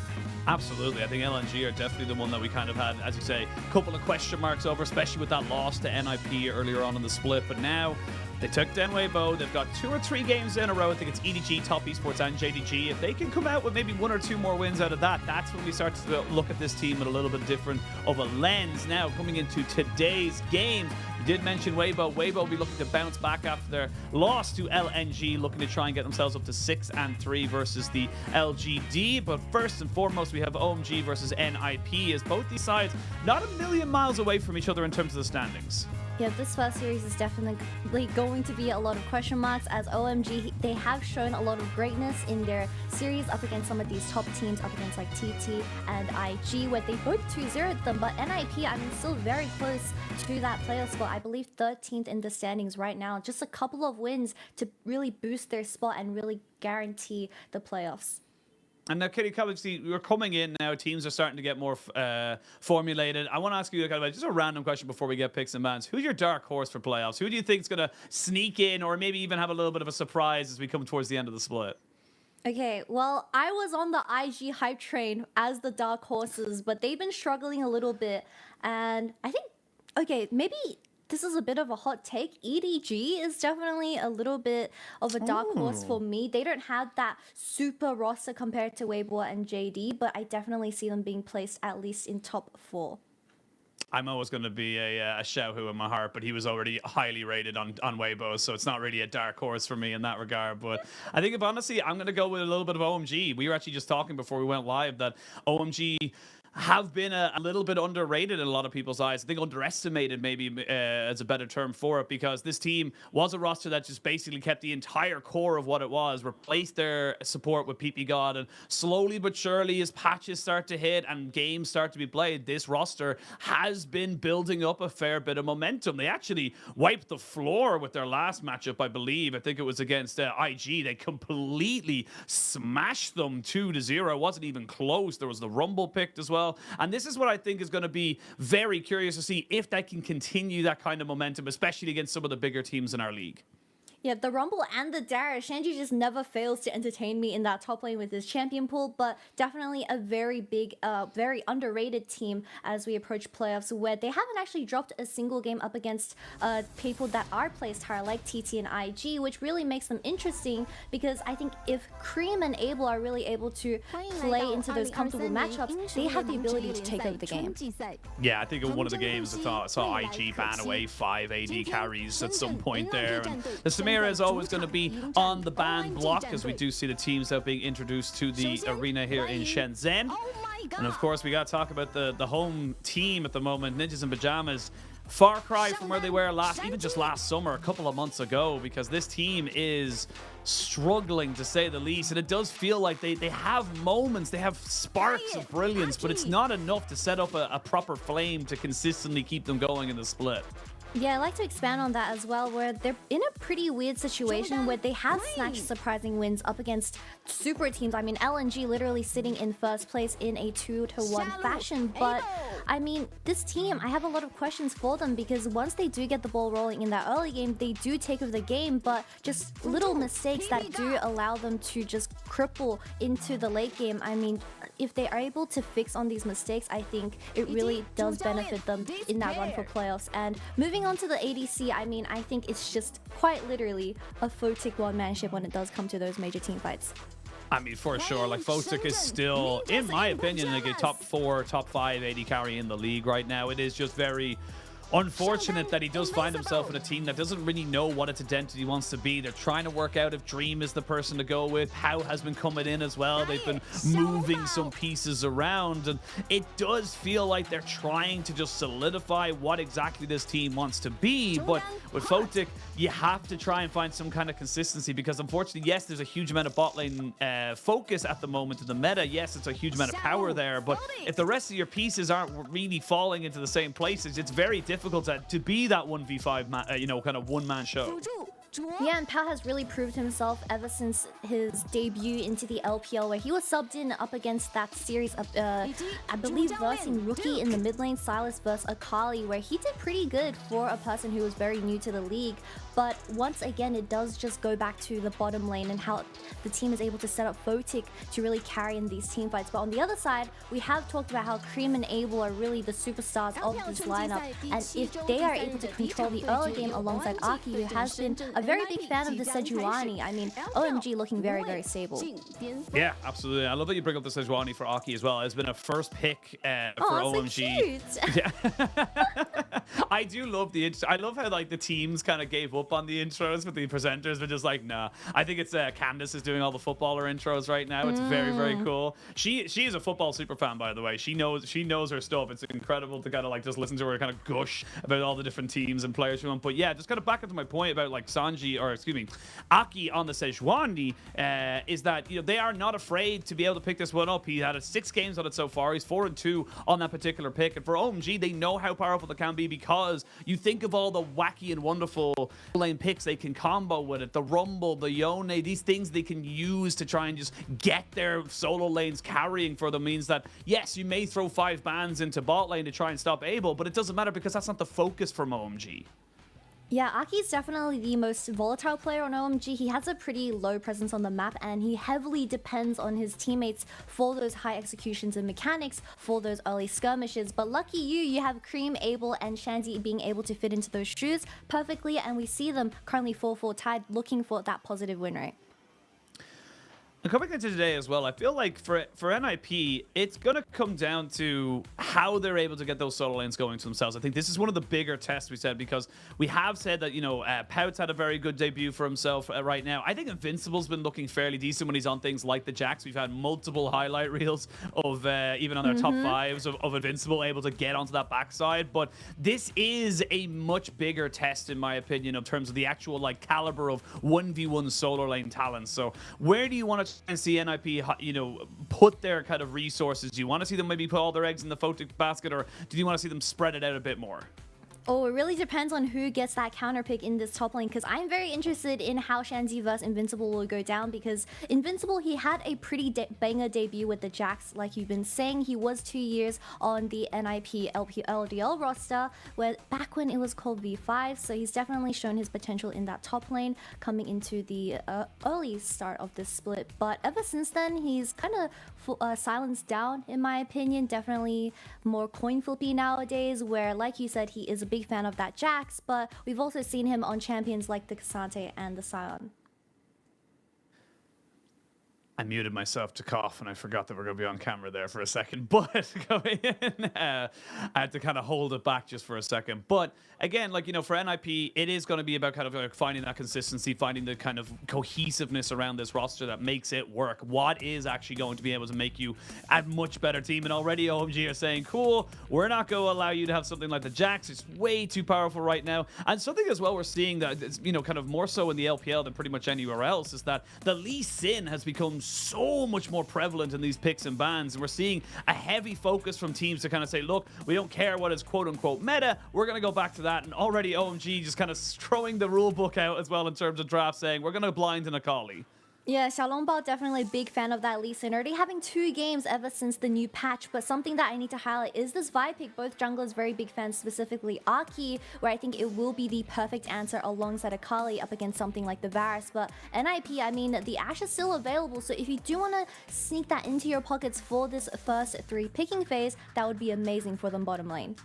S7: Absolutely. I think LNG are definitely the one that we kind of had, as you say, a couple of question marks over, especially with that loss to NIP earlier on in the split. But now they took down Weibo. They've got 2 or 3 games in a row. I think it's EDG, Top Esports, and JDG. If they can come out with maybe 1 or 2 more wins out of that, that's when we start to look at this team with a little bit different of a lens. Now, coming into today's games, you did mention Weibo. Weibo will be looking to bounce back after their loss to LNG, looking to try and get themselves up to 6-3 versus the LGD. But first and foremost, we have OMG versus NIP, as both these sides not a million miles away from each other in terms of the standings.
S2: Yeah, this first series is definitely going to be a lot of question marks, as OMG, they have shown a lot of greatness in their series up against some of these top teams, up against like TT and IG, where they both 2-0'd them. But NIP, I mean, still very close to that playoff spot. I believe 13th in the standings right now. Just a couple of wins to really boost their spot and really guarantee the playoffs.
S7: And now, Kitty, obviously, we're coming in now. Teams are starting to get more formulated. I want to ask you kind of just a random question before we get picks and bans. Who's your dark horse for playoffs? Who do you think is going to sneak in or maybe even have a little bit of a surprise as we come towards the end of the split?
S2: Okay, well, I was on the IG hype train as the dark horses, but they've been struggling a little bit. And I think, okay, maybe this is a bit of a hot take. EDG is definitely a little bit of a dark horse for me. They don't have that super roster compared to Weibo and JD, but I definitely see them being placed at least in top 4.
S7: I'm always going to be a Xiaohu in my heart, but he was already highly rated on Weibo, so it's not really a dark horse for me in that regard. But I think, if honestly, I'm going to go with a little bit of OMG. We were actually just talking before we went live that OMG have been a little bit underrated in a lot of people's eyes. I think underestimated maybe as a better term for it, because this team was a roster that just basically kept the entire core of what it was, replaced their support with PP God, and slowly but surely as patches start to hit and games start to be played, this roster has been building up a fair bit of momentum. They actually wiped the floor with their last matchup, I believe. I think it was against IG. They completely smashed them 2-0. It wasn't even close. There was the Rumble picked as well. And this is what I think is going to be very curious to see if that can continue that kind of momentum, especially against some of the bigger teams in our league.
S8: Yeah, the Rumble and the Dash. Shanji just never fails to entertain me in that top lane with his champion pool, but definitely a very big, very underrated team as we approach playoffs, where they haven't actually dropped a single game up against people that are placed higher, like TT and IG, which really makes them interesting because I think if Cream and Abel are really able to play into those comfortable matchups, they have the ability to take over the game.
S7: Yeah, I think in one of the games I saw IG ban away 5 AD carries at some point there. And the Samira is always going to be on the ban block as we do see the teams that are being introduced to the arena here in Shenzhen. And of course, we got to talk about the home team at the moment, Ninjas in Pajamas. Far cry from where they were even just last summer, a couple of months ago, because this team is struggling to say the least. And it does feel like they have moments, they have sparks of brilliance, but it's not enough to set up a proper flame to consistently keep them going in the split.
S8: Yeah, I'd like to expand on that as well, where they're in a pretty weird situation where they have snatched surprising wins up against super teams. I mean, LNG literally sitting in first place in a 2-1 fashion. But, I mean, this team, I have a lot of questions for them because once they do get the ball rolling in that early game, they do take over the game, but just little mistakes that do allow them to just cripple into the late game. I mean, if they are able to fix on these mistakes, I think it really does benefit them in that run for playoffs. And moving on to the ADC, I mean, I think it's just quite literally a Photic one-man ship when it does come to those major team fights.
S7: I mean, for sure, like Photic is still, in my opinion, like a top 4, top 5 AD carry in the league right now. It is just very unfortunate that he does find himself in a team that doesn't really know what its identity wants to be. They're trying to work out if Dream is the person to go with. How has been coming in as well. They've been moving some pieces around, and it does feel like they're trying to just solidify what exactly this team wants to be. But with Photic, you have to try and find some kind of consistency because unfortunately, yes, there's a huge amount of bot lane focus at the moment in the meta. Yes, it's a huge amount of power there, but if the rest of your pieces aren't really falling into the same places, it's very difficult to be that 1v5 kind of one-man show.
S8: Yeah, and Pal has really proved himself ever since his debut into the LPL, where he was subbed in up against that series of, I believe, versing Rookie in the mid lane, Silas versus Akali, where he did pretty good for a person who was very new to the league. But once again, it does just go back to the bottom lane and how the team is able to set up Photic to really carry in these team fights. But on the other side, we have talked about how Cream and Abel are really the superstars of this lineup. And if they are able to control the early game alongside Aki, who has been a very big fan of the Sejuani, I mean, OMG looking very, very stable.
S7: Yeah, absolutely. I love that you bring up the Sejuani for Aki as well. It's been a first pick for OMG.
S8: So cute.
S7: Yeah. I do love I love how like the teams kind of gave up on the intros, but the presenters were just like, nah. I think it's Candace is doing all the footballer intros right now. It's very, very cool. She is a football super fan, by the way. She knows her stuff. It's incredible to kind of like just listen to her kind of gush about all the different teams and players she wants. But yeah, just kind of back up to my point about like Aki on the Sejuani, is that they are not afraid to be able to pick this one up. He had 6 games on it so far. He's 4-2 on that particular pick. And for OMG, they know how powerful it can be because you think of all the wacky and wonderful lane picks they can combo with it. The Rumble, the Yone, these things they can use to try and just get their solo lanes carrying for them means that, yes, you may throw 5 bans into bot lane to try and stop Abel, but it doesn't matter because that's not the focus from OMG.
S8: Yeah, Aki's definitely the most volatile player on OMG. He has a pretty low presence on the map, and he heavily depends on his teammates for those high executions and mechanics, for those early skirmishes. But lucky you have Cream, Abel, and Shandy being able to fit into those shoes perfectly, and we see them currently 4-4 tied, looking for that positive win rate.
S7: And coming into today as well, I feel like for NIP, it's going to come down to how they're able to get those solo lanes going to themselves. I think this is one of the bigger tests we said, because we have said that, Pout's had a very good debut for himself right now. I think Invincible's been looking fairly decent when he's on things like the Jax. We've had multiple highlight reels of, even on their top 5s of Invincible able to get onto that backside. But this is a much bigger test, in my opinion, in terms of the actual caliber of 1v1 solo lane talents. So where do you want to and see NIP, put their kind of resources? Do you want to see them maybe put all their eggs in the Photic basket, or do you want to see them spread it out a bit more?
S8: Oh, it really depends on who gets that counter pick in this top lane, because I'm very interested in how Shanzi vs Invincible will go down, because Invincible, he had a pretty banger debut with the Jax, like you've been saying. He was 2 years on the NIP LPL roster, where back when it was called V5, so he's definitely shown his potential in that top lane coming into the early start of this split. But ever since then, he's kind of silenced down, in my opinion. Definitely more coin flippy nowadays, where, like you said, he is a big fan of that Jax, but we've also seen him on champions like the Cassante and the Sion.
S7: I muted myself to cough, and I forgot that we're going to be on camera there for a second. But going in, I had to kind of hold it back just for a second. But again, like, you know, for NIP, it is going to be about kind of like finding that consistency, finding the kind of cohesiveness around this roster that makes it work. What is actually going to be able to make you a much better team? And already OMG are saying, cool, we're not going to allow you to have something like the Jax. It's way too powerful right now. And something as well we're seeing that is, you know, kind of more so in the LPL than pretty much anywhere else, is that the Lee Sin has become so much more prevalent in these picks and bans. We're seeing a heavy focus from teams to kind of say, look, we don't care what is quote-unquote meta, we're going to go back to that. And already OMG just kind of throwing the rule book out as well in terms of draft, saying we're going to blind an Akali.
S8: Yeah, Xiaolongbao definitely a big fan of that Lee Sin. Already having 2 games ever since the new patch. But something that I need to highlight is this Vi pick. Both junglers very big fans, specifically Aki, where I think it will be the perfect answer alongside Akali up against something like the Varus. But NIP, I mean, the Ashe is still available. So if you do want to sneak that into your pockets for this first 3 picking phase, that would be amazing for them bottom lane.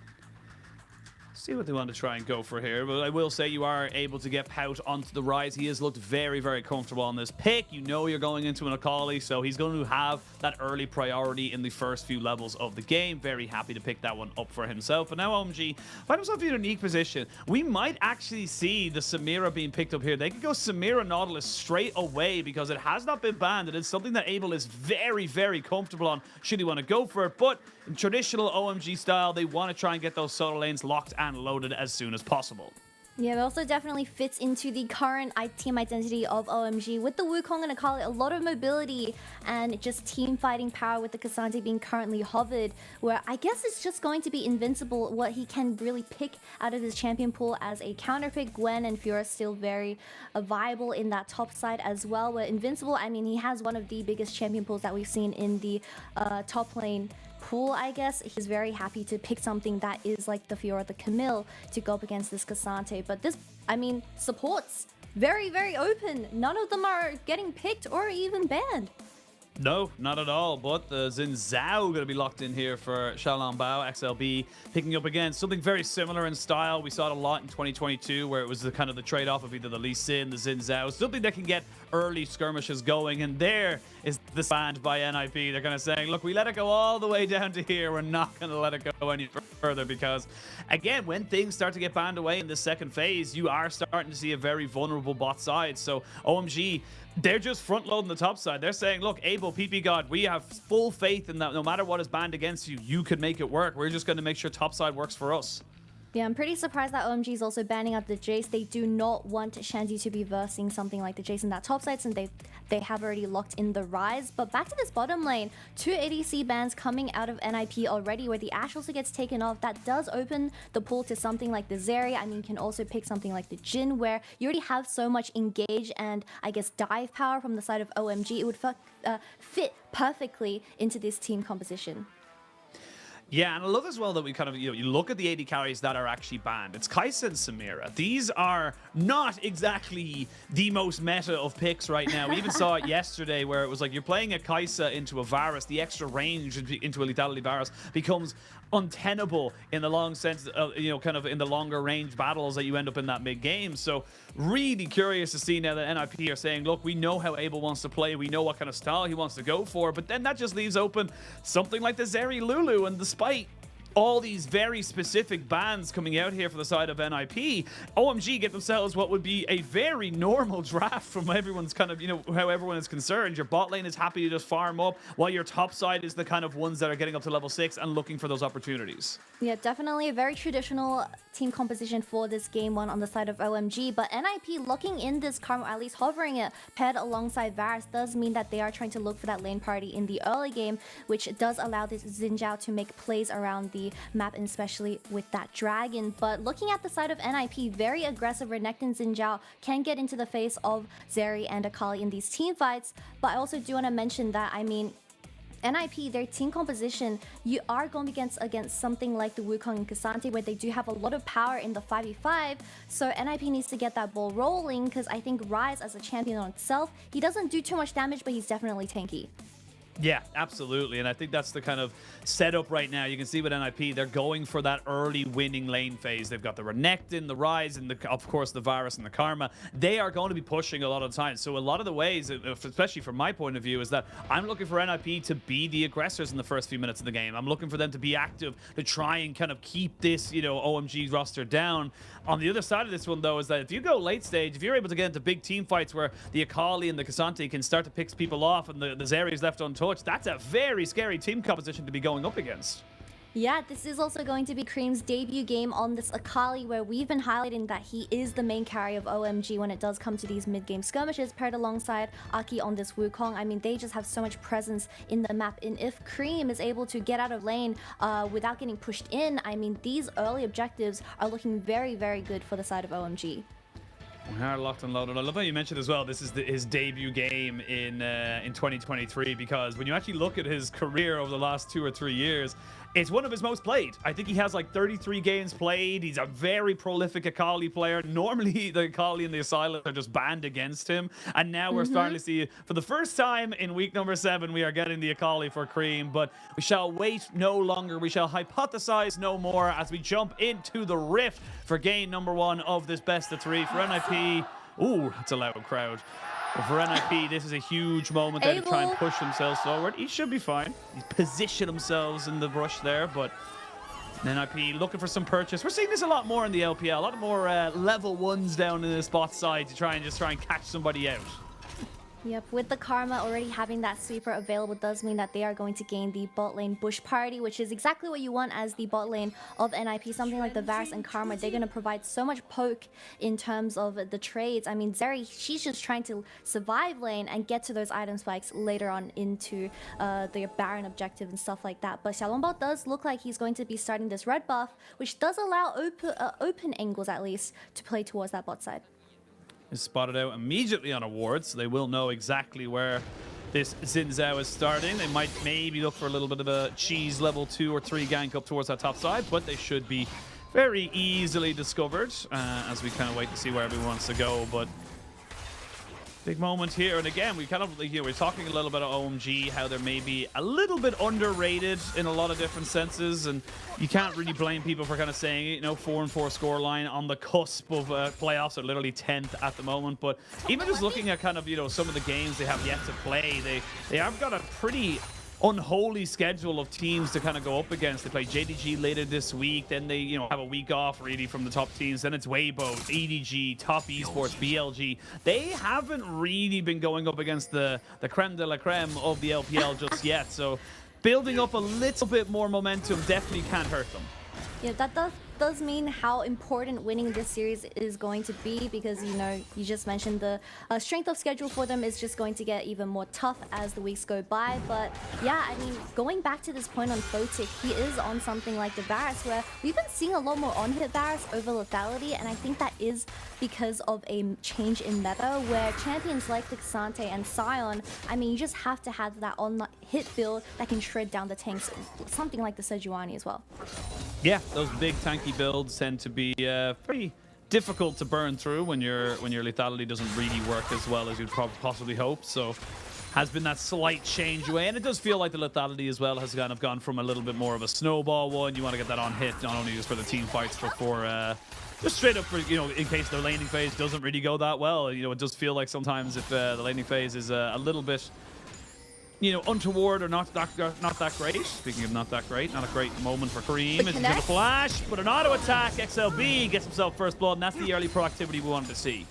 S7: See what they want to try and go for here. But I will say you are able to get Pout onto the rise. He has looked very, very comfortable on this pick. You know you're going into an Akali, so he's going to have that early priority in the first few levels of the game. Very happy to pick that one up for himself. But now OMG find himself in a unique position. We might actually see the Samira being picked up here. They could go Samira Nautilus straight away because it has not been banned. It is something that Abel is very, very comfortable on should he want to go for it. But in traditional OMG style, they want to try and get those solo lanes locked and loaded as soon as possible.
S8: Yeah, it also definitely fits into the current team identity of OMG. With the Wukong and Akali, a lot of mobility and just team fighting power with the Cassante being currently hovered, where I guess it's just going to be Invincible, what he can really pick out of his champion pool as a counter pick. Gwen and Fiora still very viable in that top side as well, where Invincible, I mean, he has one of the biggest champion pools that we've seen in the top lane pool, I guess. He's very happy to pick something that is like the Fiora, the Camille, to go up against this Cassante. But this, I mean, supports very, very open. None of them are getting picked or even banned.
S7: No, not at all. But the Xin Zhao going to be locked in here for Xiaolongbao. XLB picking up again something very similar in style. We saw it a lot in 2022 where it was the kind of the trade-off of either the Lee Sin, the Xin Zhao, something that can get early skirmishes going. And there is the banned by NIP. They're kind of saying, look, we let it go all the way down to here. We're not going to let it go any further because, again, when things start to get banned away in the second phase, you are starting to see a very vulnerable bot side. So OMG, they're just front loading the top side. They're saying, look, Abel, PP God, we have full faith in that no matter what is banned against you, you could make it work. We're just going to make sure top side works for us.
S8: Yeah, I'm pretty surprised that OMG is also banning out the Jace. They do not want Shanzi to be versing something like the Jace in that top side, since they have already locked in the Rise. But back to this bottom lane, 2 ADC bans coming out of NIP already, where the Ashe also gets taken off. That does open the pool to something like the Zeri. I mean, you can also pick something like the Jhin, where you already have so much engage and, I guess, dive power from the side of OMG. It would fit perfectly into this team composition.
S7: Yeah, and I love as well that we kind of, you know, you look at the AD carries that are actually banned. It's Kai'Sa and Samira. These are not exactly the most meta of picks right now. We even saw it yesterday where it was like you're playing a Kai'Sa into a Varus. The extra range into a lethality Varus becomes untenable in the long sense of, you know, kind of in the longer range battles that you end up in that mid game. So really curious to see now that NIP are saying, look, we know how Abel wants to play, we know what kind of style he wants to go for, but then that just leaves open something like the Zeri Lulu. And despite all these very specific bans coming out here for the side of NIP, OMG get themselves what would be a very normal draft from everyone's kind of, you know, how everyone is concerned. Your bot lane is happy to just farm up, while your top side is the kind of ones that are getting up to level 6 and looking for those opportunities.
S8: Yeah, definitely a very traditional team composition for this game one on the side of OMG, but NIP locking in this Karma, at least hovering it paired alongside Varus, does mean that they are trying to look for that lane party in the early game, which does allow this Xin Zhao to make plays around the the map, and especially with that dragon. But looking at the side of NIP, very aggressive. Renekton Xin Zhao can get into the face of Zeri and Akali in these team fights. But I also do want to mention that, I mean, NIP, their team composition, you are going against something like the Wukong and K'Sante, where they do have a lot of power in the 5v5. So NIP needs to get that ball rolling, because I think Ryze as a champion on itself, he doesn't do too much damage, but he's definitely tanky.
S7: Yeah, absolutely. And I think that's the kind of setup right now. You can see with NIP, they're going for that early winning lane phase. They've got the Renekton, the Ryze, and of course the Varus and the Karma. They are going to be pushing a lot of the time. So a lot of the ways, especially from my point of view, is that I'm looking for NIP to be the aggressors in the first few minutes of the game. I'm looking for them to be active, to try and kind of keep this, OMG roster down. On the other side of this one, though, is that if you go late stage, if you're able to get into big team fights where the Akali and the K'Sante can start to pick people off and the Zeri is left untouched, that's a very scary team composition to be going up against.
S8: Yeah, this is also going to be Cream's debut game on this Akali, where we've been highlighting that he is the main carry of OMG when it does come to these mid-game skirmishes, paired alongside Aki on this Wukong. I mean, they just have so much presence in the map, and if Cream is able to get out of lane without getting pushed in, I mean, these early objectives are looking very, very good for the side of OMG.
S7: We are locked and loaded. I love how you mentioned as well, this is his debut game in 2023, because when you actually look at his career over the last 2 or 3 years, it's one of his most played. I think he has like 33 games played. He's a very prolific Akali player. Normally, the Akali and the Asylum are just banned against him. And now we're starting to see, for the first time in week number 7, we are getting the Akali for Cream. But we shall wait no longer. We shall hypothesize no more as we jump into the Rift for game number 1 of this best of 3 for NIP. Ooh, that's a loud crowd. But for NIP, this is a huge moment there to try and push themselves forward. He should be fine. He's positioned themselves in the rush there, but NIP looking for some purchase. We're seeing this a lot more in the LPL. A lot more level 1s down in the spot side to try and catch somebody out.
S8: Yep, with the Karma already having that sweeper available does mean that they are going to gain the bot lane Bush Party, which is exactly what you want as the bot lane of NIP. Something like the Varus and Karma, they're going to provide so much poke in terms of the trades. I mean, Zeri, she's just trying to survive lane and get to those item spikes later on into the Baron objective and stuff like that. But Xiaolongbao does look like he's going to be starting this red buff, which does allow open angles at least to play towards that bot side.
S7: Is spotted out immediately on a ward, so they will know exactly where this Xin Zhao is starting. They might maybe look for a little bit of a cheese level 2 or 3 gank up towards that top side, but they should be very easily discovered as we kind of wait to see where everyone wants to go. But big moment here, and again, we kind of we're talking a little bit about OMG, how they're maybe a little bit underrated in a lot of different senses, and you can't really blame people for kind of saying, 4-4 scoreline on the cusp of playoffs. Are literally 10th at the moment. But even just looking at kind of some of the games they have yet to play, they have got a pretty unholy schedule of teams to kind of go up against. They play JDG later this week, then they have a week off really from the top teams, then it's Weibo, EDG, Top Esports, BLG. They haven't really been going up against the creme de la creme of the LPL just yet, so building up a little bit more momentum definitely can't hurt them.
S8: Yeah, that does mean how important winning this series is going to be, because you just mentioned the strength of schedule for them is just going to get even more tough as the weeks go by. But yeah, I mean, going back to this point on Photic, he is on something like the Varus, where we've been seeing a lot more on-hit Varus over lethality, and I think that is because of a change in meta where champions like the K'Sante and Sion, I mean, you just have to have that on-hit build that can shred down the tanks, something like the Sejuani as well.
S7: Yeah, those big tanky builds tend to be pretty difficult to burn through when your lethality doesn't really work as well as you'd possibly hope. So has been that slight change away, and it does feel like the lethality as well has kind of gone from a little bit more of a snowball one. You want to get that on hit, not only just for the team fights, but for just straight up for in case their laning phase doesn't really go that well. It does feel like sometimes if the laning phase is a little bit untoward or not that great. Speaking of not that great, not a great moment for Cream. It's a flash, but an auto attack. XLB gets himself first blood, and that's the early proactivity we wanted to see.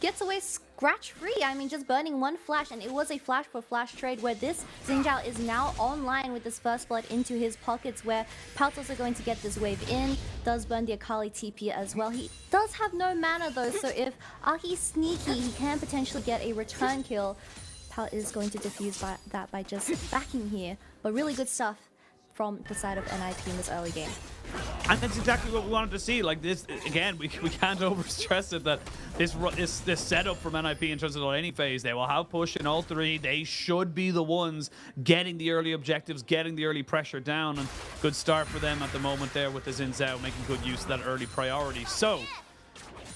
S8: Gets away scratch-free. I mean, just burning one flash, and it was a flash for flash trade where this Xin Zhao is now online with this first blood into his pockets, where Palt's also going to get this wave in. Does burn the Akali TP as well. He does have no mana though, so if Aki's sneaky, he can potentially get a return kill. Is going to defuse that by just backing here, but really good stuff from the side of NIP in this early game.
S7: And that's exactly what we wanted to see. Like this, again, we can't overstress it that this setup from NIP in terms of the laning phase, they will have push in all three. They should be the ones getting the early objectives, getting the early pressure down, and good start for them at the moment there with the Xin Zhao making good use of that early priority. So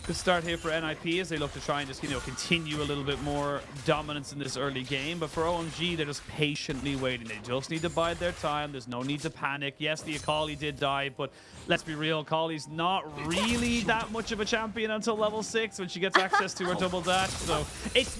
S7: good start here for NIP as they look to try and just, continue a little bit more dominance in this early game. But for OMG, they're just patiently waiting. They just need to bide their time. There's no need to panic. Yes, the Akali did die, but let's be real, Akali's not really that much of a champion until level 6 when she gets access to her double dash. So it's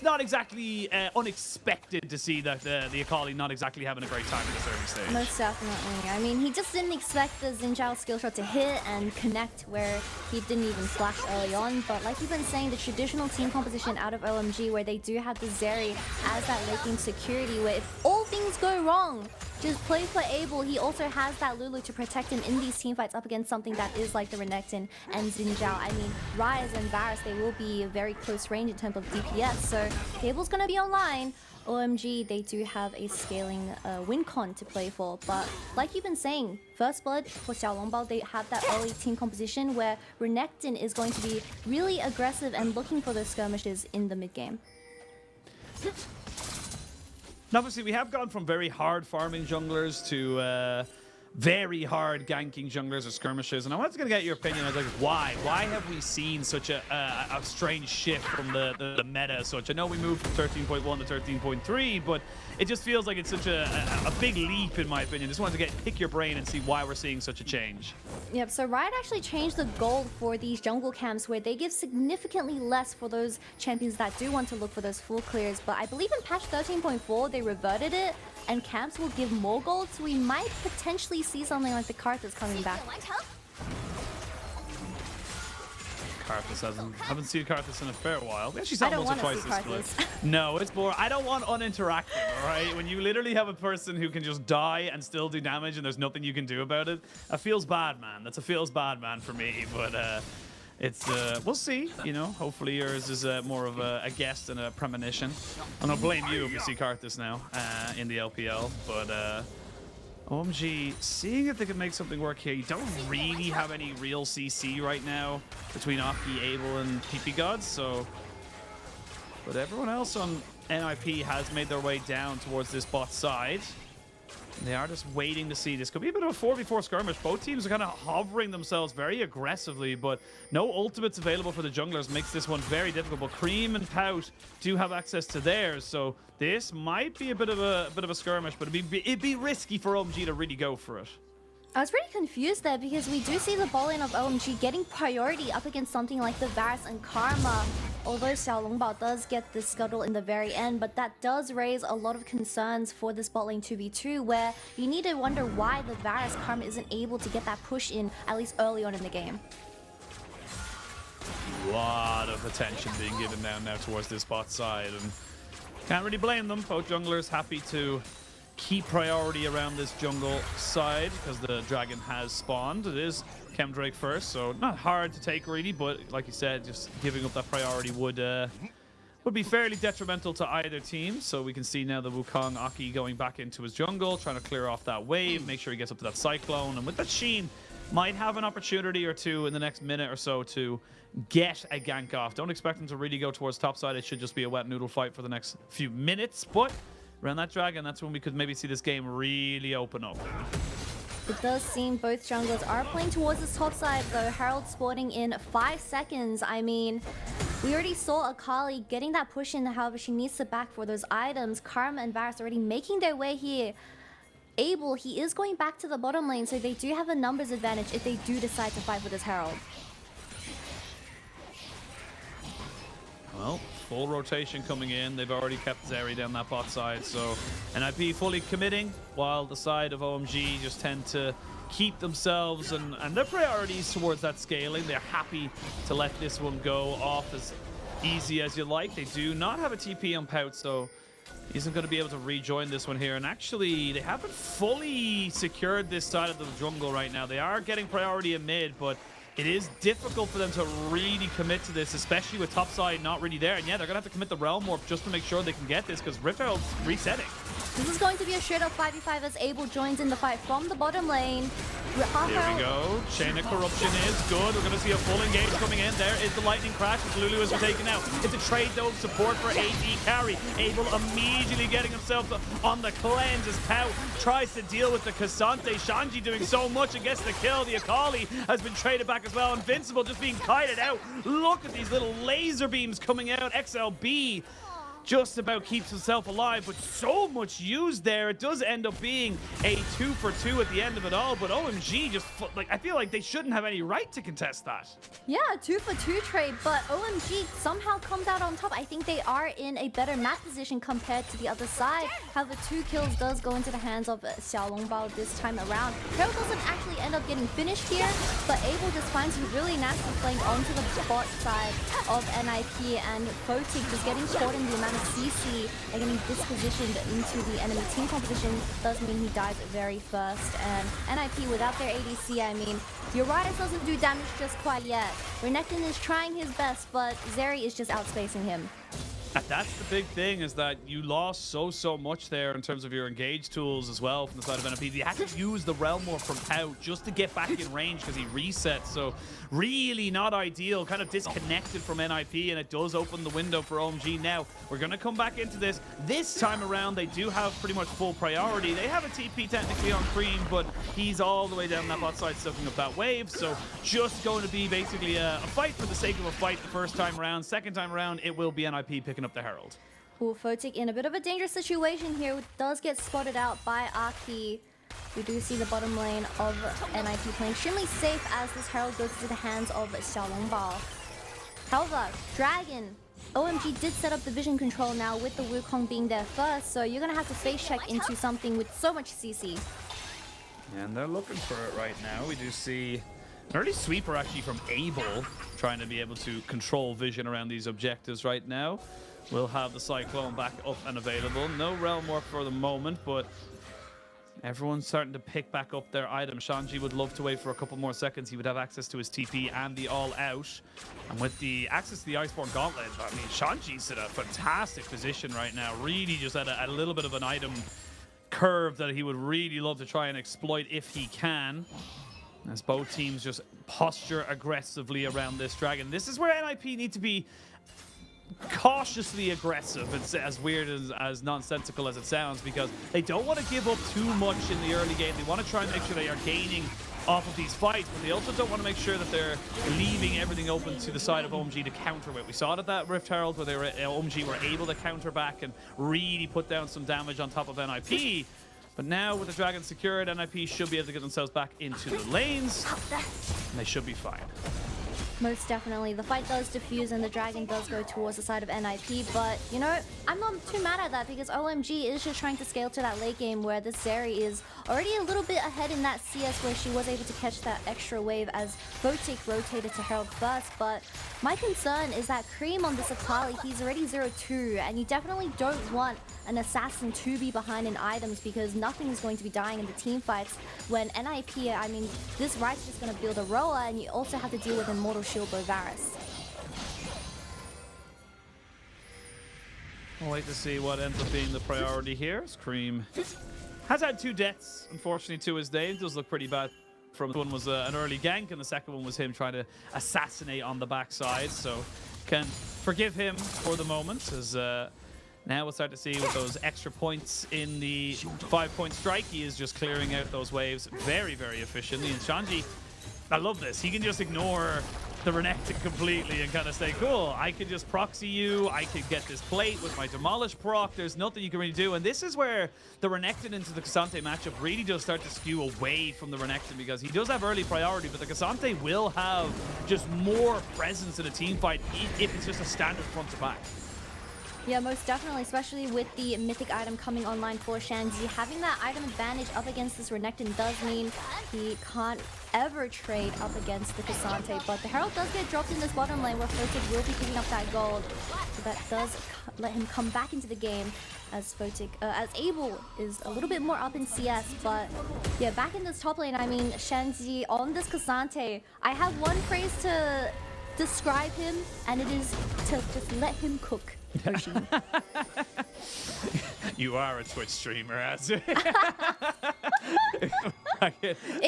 S7: not exactly unexpected to see that the Akali not exactly having a great time in this early stage.
S8: Most definitely. I mean, he just didn't expect the Xin Zhao skill shot to hit and connect where he didn't even flash early on. But like you've been saying, the traditional team composition out of OMG where they do have the Zeri as that laking security where if all things go wrong, just play for Abel. He also has that Lulu to protect him in these team fights up against something that is like the Renekton and Xin Zhao. I mean, Ryze and Varus, they will be very close range in terms of DPS, so Abel's gonna be online. OMG, they do have a scaling win con to play for, but like you've been saying, First Blood for Xiaolongbao, they have that early team composition where Renekton is going to be really aggressive and looking for those skirmishes in the mid game.
S7: And obviously, we have gone from very hard farming junglers to very hard ganking junglers or skirmishes. And I wanted to get your opinion. I was like, why? Why have we seen such a strange shift from the meta as such? I know we moved from 13.1 to 13.3, but it just feels like it's such a big leap, in my opinion. Just wanted to pick your brain and see why we're seeing such a change.
S8: Yep, so Riot actually changed the goal for these jungle camps where they give significantly less for those champions that do want to look for those full clears. But I believe in patch 13.4, they reverted it, and camps will give more gold, so we might potentially see something like the Karthus coming back.
S7: Karthus haven't seen Karthus in a fair while. We actually saw him once or twice this split. No, it's more. I don't want uninteractive, all right? When you literally have a person who can just die and still do damage and there's nothing you can do about it, that feels bad, man. That's a feels bad, man, for me. But it's we'll see. Hopefully yours is more of a guest and a premonition. I'm gonna blame you if we see Karthus now in the LPL, but. OMG, seeing if they can make something work here. You don't really have any real CC right now between Aki, Abel, and PP Gods, so... But everyone else on NIP has made their way down towards this bot side. And they are just waiting to see. This could be a bit of a 4v4 skirmish. Both teams are kind of hovering themselves very aggressively, but no ultimates available for the junglers makes this one very difficult. But Cream and Pout do have access to theirs, so this might be a bit of a skirmish, but it'd be risky for OMG to really go for it.
S8: I was pretty confused there because we do see the bot lane of OMG getting priority up against something like the Varus and Karma. Although Xiaolongbao does get the scuttle in the very end, but that does raise a lot of concerns for this bot lane 2v2, where you need to wonder why the Varus Karma isn't able to get that push in, at least early on in the game.
S7: A lot of attention being given now towards this bot side, and can't really blame them. Both junglers happy to keep priority around this jungle side because the dragon has spawned. It is Chemdrake first, so not hard to take really, but like you said, just giving up that priority would be fairly detrimental to either team. So we can see now the Wukong Aki going back into his jungle, trying to clear off that wave, make sure he gets up to that Cyclone, and with that Sheen, might have an opportunity or two in the next minute or so to get a gank off. Don't expect him to really go towards topside. It should just be a wet noodle fight for the next few minutes, but around that dragon, that's when we could maybe see this game really open up.
S8: It does seem both junglers are playing towards this top side, though. Herald spawning in 5 seconds. I mean, we already saw Akali getting that push in, however, she needs to back for those items. Karma and Varus already making their way here. Abel, he is going back to the bottom lane, so they do have a numbers advantage if they do decide to fight with this Herald.
S7: Well, full rotation coming in. They've already kept Zeri down that bot side, so NIP fully committing, while the side of OMG just tend to keep themselves and their priorities towards that scaling. They're happy to let this one go off as easy as you like. They do not have a TP on Pout, so he isn't going to be able to rejoin this one here. And actually, they haven't fully secured this side of the jungle right now. They are getting priority in mid, but it is difficult for them to really commit to this, especially with topside not really there. And yeah, they're going to have to commit the Realm Warp just to make sure they can get this, because Rift Herald's resetting.
S8: This is going to be a straight up 5v5 as Abel joins in the fight from the bottom lane.
S7: Here we go. Chain of Corruption is good. We're going to see a full engage coming in. There is the Lightning Crash, which Lulu is taken out. It's a trade, though, support for AD carry. Abel immediately getting himself on the cleanse as Pau tries to deal with the Cassante. Shanji doing so much and gets the kill. The Akali has been traded back as well. Invincible just being kited out. Look at these little laser beams coming out. XLB just about keeps himself alive, but so much used there. It does end up being a 2 for 2 at the end of it all, but OMG just, like, I feel like they shouldn't have any right to contest that.
S8: Yeah, 2 for 2 trade, but OMG somehow comes out on top. I think they are in a better map position compared to the other side. However, 2 kills does go into the hands of Xiaolongbao this time around. Herald doesn't actually end up getting finished here, but Abel just finds a really nasty flank onto the bot side of NIP, and Photic just getting caught in the amount of CC and getting dispositioned into the enemy team composition does mean he dies very first. And NIP without their ADC, I mean, Urias doesn't do damage just quite yet. Renekton is trying his best, but Zeri is just outspacing him.
S7: And that's the big thing, is that you lost so much there in terms of your engage tools as well from the side of NIP. You had to use the Realm Morph from Pau just to get back in range because he resets. So really not ideal, kind of disconnected from NIP, and it does open the window for OMG. Now, we're going to come back into this. This time around, they do have pretty much full priority. They have a TP technically on Cream, but he's all the way down that bot side soaking up that wave. So just going to be basically a fight for the sake of a fight the first time around. Second time around, it will be NIP picking up the Herald.
S8: Ooh, Photic in a bit of a dangerous situation here. Does get spotted out by Aki. We do see the bottom lane of NIP playing extremely safe as this Herald goes into the hands of Xiaolongbao. However, Dragon, OMG did set up the vision control now with the Wukong being there first, so you're going to have to face check into something with so much CC.
S7: And they're looking for it right now. We do see an early sweeper actually from Abel, trying to be able to control vision around these objectives right now. We'll have the Cyclone back up and available. No Realm Warp for the moment, but everyone's starting to pick back up their items. Shanji would love to wait for a couple more seconds. He would have access to his TP and the All Out. And with the access to the Iceborne Gauntlet, I mean, Shanji's in a fantastic position right now. Really just at a little bit of an item curve that he would really love to try and exploit if he can. As both teams just posture aggressively around this Dragon. This is where NIP need to be cautiously aggressive. It's as weird as nonsensical as it sounds, because they don't want to give up too much in the early game. They want to try and make sure they are gaining off of these fights, but they also don't want to make sure that they're leaving everything open to the side of OMG to counter with. We saw it at that Rift Herald where OMG were able to counter back and really put down some damage on top of NIP. But now with the Dragon secured, NIP should be able to get themselves back into the lanes, and they should be fine.
S8: Most definitely. The fight does diffuse and the Dragon does go towards the side of NIP, but, you know, I'm not too mad at that because OMG is just trying to scale to that late game where this Zeri is already a little bit ahead in that CS where she was able to catch that extra wave as Photic rotated to Herald first. But my concern is that Cream on this Akali, he's already 0-2, and you definitely don't want an assassin to be behind in items because nothing is going to be dying in the team fights when NIP, I mean, this Right's just going to build a Roa, and you also have to deal with Immortal Shield Varus.
S7: We'll wait to see what ends up being the priority here. Cream has had 2 deaths, unfortunately, to his name. Does look pretty bad. From one was an early gank, and the second one was him trying to assassinate on the backside. So can forgive him for the moment, as now we'll start to see with those extra points in the 5-point strike. He is just clearing out those waves very, very efficiently. And Shanji, I love this. He can just ignore the Renekton completely and kind of say, cool, I can just proxy you. I can get this plate with my Demolish proc. There's nothing you can really do. And this is where the Renekton into the Cassante matchup really does start to skew away from the Renekton, because he does have early priority, but the Cassante will have just more presence in a team fight if it's just a standard front to back.
S8: Yeah, most definitely, especially with the mythic item coming online for Shanji. Having that item advantage up against this Renekton does mean he can't ever trade up against the Cassante, but the Herald does get dropped in this bottom lane where Photic will be picking up that gold. So that does let him come back into the game as Photic, as Abel is a little bit more up in CS, but yeah, back in this top lane, I mean, Shanji on this Cassante, I have one phrase to describe him, and it is to just let him cook.
S7: You are a Twitch streamer, as it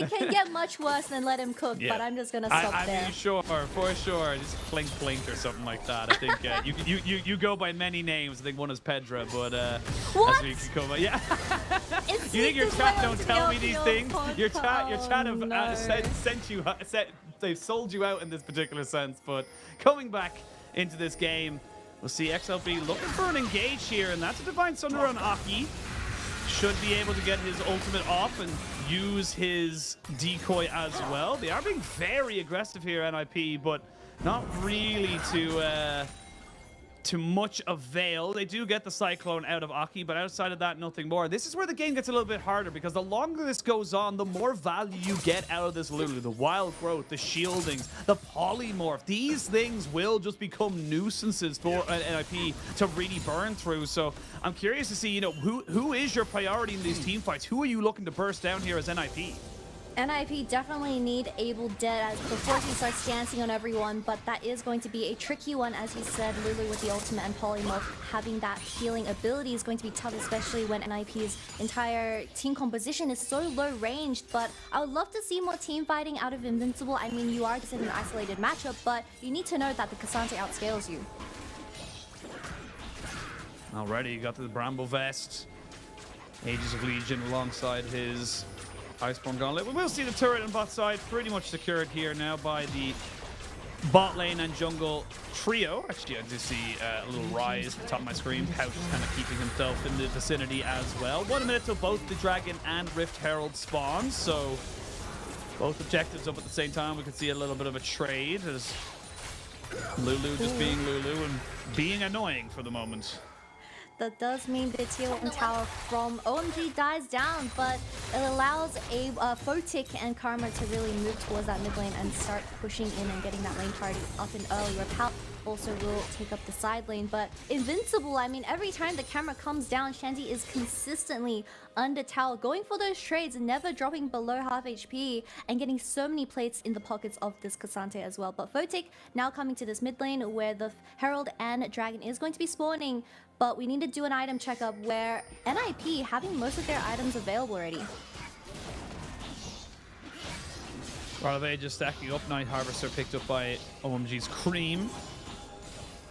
S8: can get much worse than let him cook, but I'm just gonna stop there.
S7: I mean, sure, for sure. Just Clink Clink or something like that. I think you go by many names. I think one is Pedra, but
S8: What?
S7: as we can come, yeah.
S8: It
S7: You think your
S8: seems
S7: chat
S8: way
S7: don't
S8: onto
S7: tell
S8: the
S7: me these
S8: LPL
S7: things? Your chat have
S8: no.
S7: sent you. They've sold you out in this particular sense. But coming back into this game, we'll see XLB looking for an engage here, and that's a Divine Sunder on Aki. Should be able to get his ultimate off and use his decoy as well. They are being very aggressive here, NIP, but not really to much avail. They do get the Cyclone out of Aki, but outside of that, nothing more. This is where the game gets a little bit harder, because the longer this goes on, the more value you get out of this Lulu. The wild growth, the shieldings, the polymorph. These things will just become nuisances for NIP to really burn through. So I'm curious to see, you know, who is your priority in these team fights? Who are you looking to burst down here as NIP?
S8: NIP definitely need Able Dead before he starts dancing on everyone, but that is going to be a tricky one. As you said, Lulu with the ultimate and polymorph having that healing ability is going to be tough, especially when NIP's entire team composition is so low ranged. But I would love to see more team fighting out of Invincible. I mean, you are just in an isolated matchup, but you need to know that the Cassante outscales you.
S7: Alrighty, got the Bramble Vest. Ages of Legion alongside his Iceborne Gauntlet. We will see the turret on bot side pretty much secured here now by the bot lane and jungle trio. Actually, I do see a little rise at the top of my screen. Pouch is kind of keeping himself in the vicinity as well. 1 minute till both the Dragon and Rift Herald spawn, so both objectives up at the same time. We can see a little bit of a trade as Lulu just being Lulu and being annoying for the moment.
S8: That does mean the tier 1 tower from OMG dies down, but it allows a Photic and Karma to really move towards that mid lane and start pushing in and getting that lane party up and early. Repel also will take up the side lane, but Invincible, I mean, every time the camera comes down, Shandy is consistently under tower, going for those trades, never dropping below half HP, and getting so many plates in the pockets of this Cassante as well. But Photic now coming to this mid lane where the Herald and Dragon is going to be spawning, but we need to do an item checkup where NIP having most of their items available already.
S7: Ralave just stacking up. Night Harvester picked up by OMG's Cream.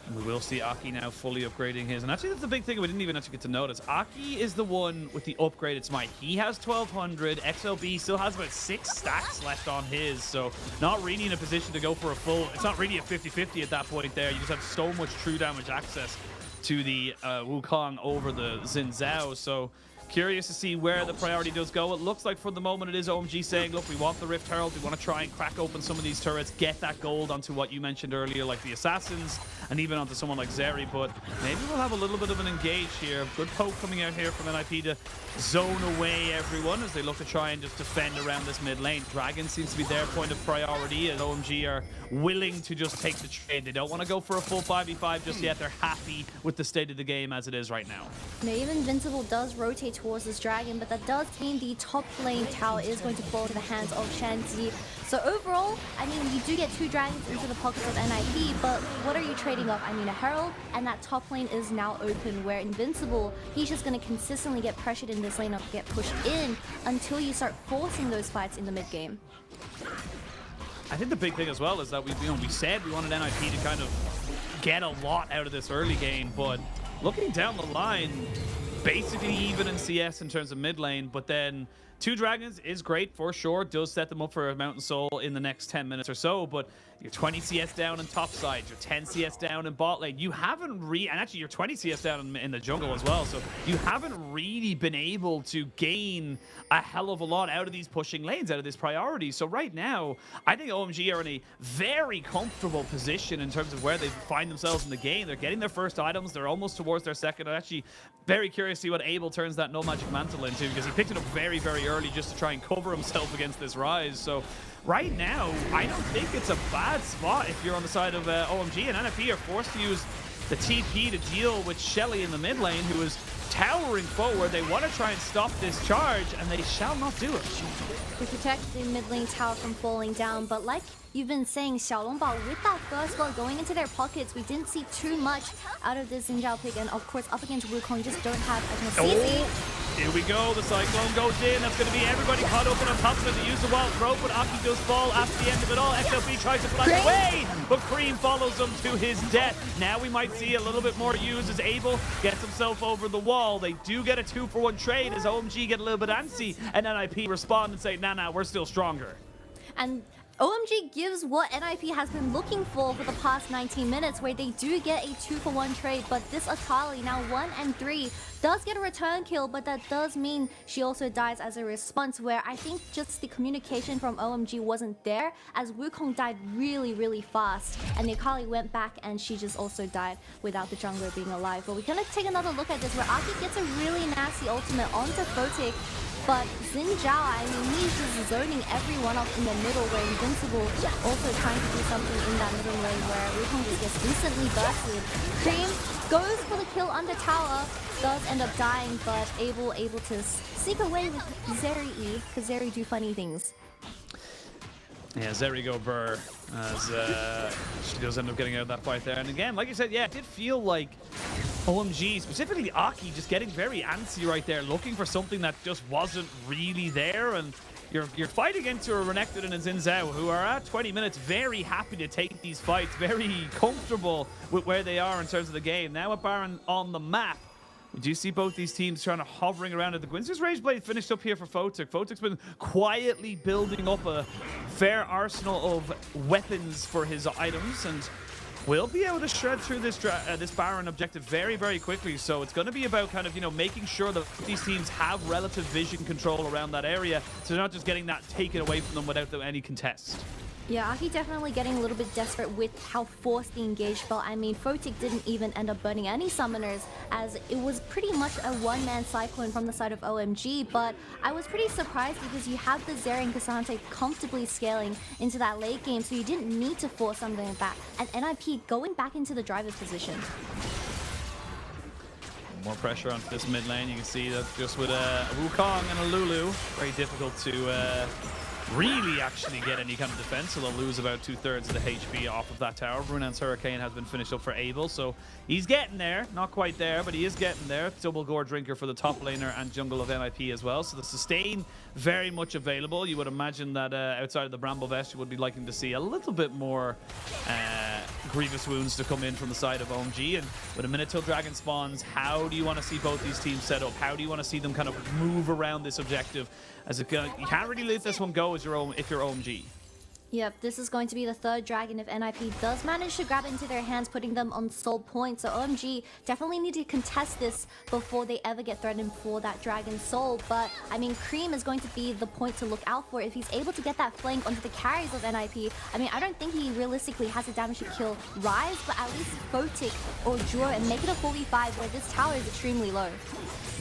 S7: And we will see Aki now fully upgrading his. And actually, that's the big thing we didn't even actually get to notice. Aki is the one with the upgraded smite. He has 1200. XLB still has about 6 stacks left on his. So not really in a position to go for a full... It's not really a 50-50 at that point there. You just have so much true damage access to the Wukong over the Xin Zhao. So curious to see where the priority does go. It looks like for the moment it is OMG saying, look, we want the Rift Herald. We want to try and crack open some of these turrets, get that gold onto what you mentioned earlier, like the Assassins, and even onto someone like Zeri. But maybe we'll have a little bit of an engage here. Good poke coming out here from NIP to zone away everyone as they look to try and just defend around this mid lane. Dragon seems to be their point of priority, as OMG are willing to just take the trade. They don't want to go for a full 5v5 just yet. They're happy with the state of the game as it is right now.
S8: Now, even Invincible does rotate towards this Dragon, but that does mean the top lane tower is going to fall to the hands of Shanzi. So overall, I mean, you do get 2 Dragons into the pockets of NIP, but what are you trading off? I mean, a Herald, and that top lane is now open, where Invincible, he's just going to consistently get pressured in this lane, or get pushed in until you start forcing those fights in the mid game.
S7: I think the big thing as well is that we said we wanted NIP to kind of get a lot out of this early game, but looking down the line, basically even in CS in terms of mid lane, but then 2 Dragons is great for sure. Does set them up for a Mountain Soul in the next 10 minutes or so, but you're 20 CS down in top side, you're 10 CS down in bot lane. You haven't and actually you're 20 CS down in the jungle as well, so you haven't really been able to gain a hell of a lot out of these pushing lanes, out of this priority. So right now, I think OMG are in a very comfortable position in terms of where they find themselves in the game. They're getting their first items, they're almost towards their second. I'm actually very curious to see what Abel turns that No Magic Mantle into, because he picked it up very, very early just to try and cover himself against this rise. So right now, I don't think it's a bad spot if you're on the side of OMG, and NFP are forced to use the TP to deal with Shelly in the mid lane, who is towering forward. They want to try and stop this charge, and they shall not do it.
S8: To protect the mid lane tower from falling down, but like you've been saying, Xiaolongbao, with that first blood going into their pockets, we didn't see too much out of this Xin Zhao pick, and of course up against Wukong, you just don't have as much CC.
S7: Here we go, the Cyclone goes in. That's going to be everybody caught up and on top of it. They use the wild throw, but Aki does fall after the end of it all. XLB tries to flash away, but Cream follows him to his death. Now we might see a little bit more use as Abel gets himself over the wall. They do get a 2-for-1 trade as OMG get a little bit antsy, and NIP respond and say, nah, we're still stronger.
S8: And OMG gives what NIP has been looking for the past 19 minutes, where they do get a 2-for-1 trade, but this Akali, now 1 and 3, does get a return kill, but that does mean she also dies as a response, where I think just the communication from OMG wasn't there, as Wukong died really fast, and the Akali went back and she just also died without the jungler being alive. But we're gonna take another look at this, where Aki gets a really nasty ultimate onto Photic. But Xin Zhao, I mean, he's just zoning everyone up in the middle, where Invincible also trying to do something in that middle lane, where Wukong just gets instantly bursted. Cream goes for the kill under tower, does end up dying, but able to sneak away with Zeri E, because Zeri do funny things.
S7: Yeah, Zeri go burr as she does end up getting out of that fight there. And again, like you said, yeah, it did feel like OMG, specifically Aki, just getting very antsy right there, looking for something that just wasn't really there. And you're fighting into a Renekton and a Xin Zhao, who are at 20 minutes very happy to take these fights, very comfortable with where they are in terms of the game. Now a Baron on the map. We do see both these teams trying to hovering around at the Gwynster's Rageblade finished up here for Photic. Photic's been quietly building up a fair arsenal of weapons for his items, and will be able to shred through this Baron objective very quickly. So it's going to be about kind of, you know, making sure that these teams have relative vision control around that area, so they're not just getting that taken away from them without any contest.
S8: Yeah, Aki definitely getting a little bit desperate with how forced the engage felt. I mean, Photic didn't even end up burning any summoners, as it was pretty much a one-man cyclone from the side of OMG, but I was pretty surprised because you have the Zeri and Cassante comfortably scaling into that late game, so you didn't need to force something like that. And NIP going back into the driver's position.
S7: More pressure onto this mid lane. You can see that just with a Wukong and a Lulu, very difficult to really actually get any kind of defense, so they'll lose about 2/3 of the HP off of that tower. Brunan's Hurricane has been finished up for Abel, so he's getting there. Not quite there, but he is getting there. Double Gore Drinker for the top laner and jungle of NIP as well, so the sustain very much available. You would imagine that outside of the Bramble Vest, you would be liking to see a little bit more grievous wounds to come in from the side of OMG. And with a minute till Dragon spawns, how do you want to see both these teams set up? How do you want to see them kind of move around this objective? As you can't really let this one go as if you're OMG.
S8: Yep, this is going to be the third dragon if NIP does manage to grab it into their hands, putting them on soul points. So OMG definitely need to contest this before they ever get threatened for that dragon soul. But I mean, Cream is going to be the point to look out for if he's able to get that flank onto the carries of NIP. I mean, I don't think he realistically has the damage to kill Rise, but at least Photic or Jura and make it a 4v5 where this tower is extremely low.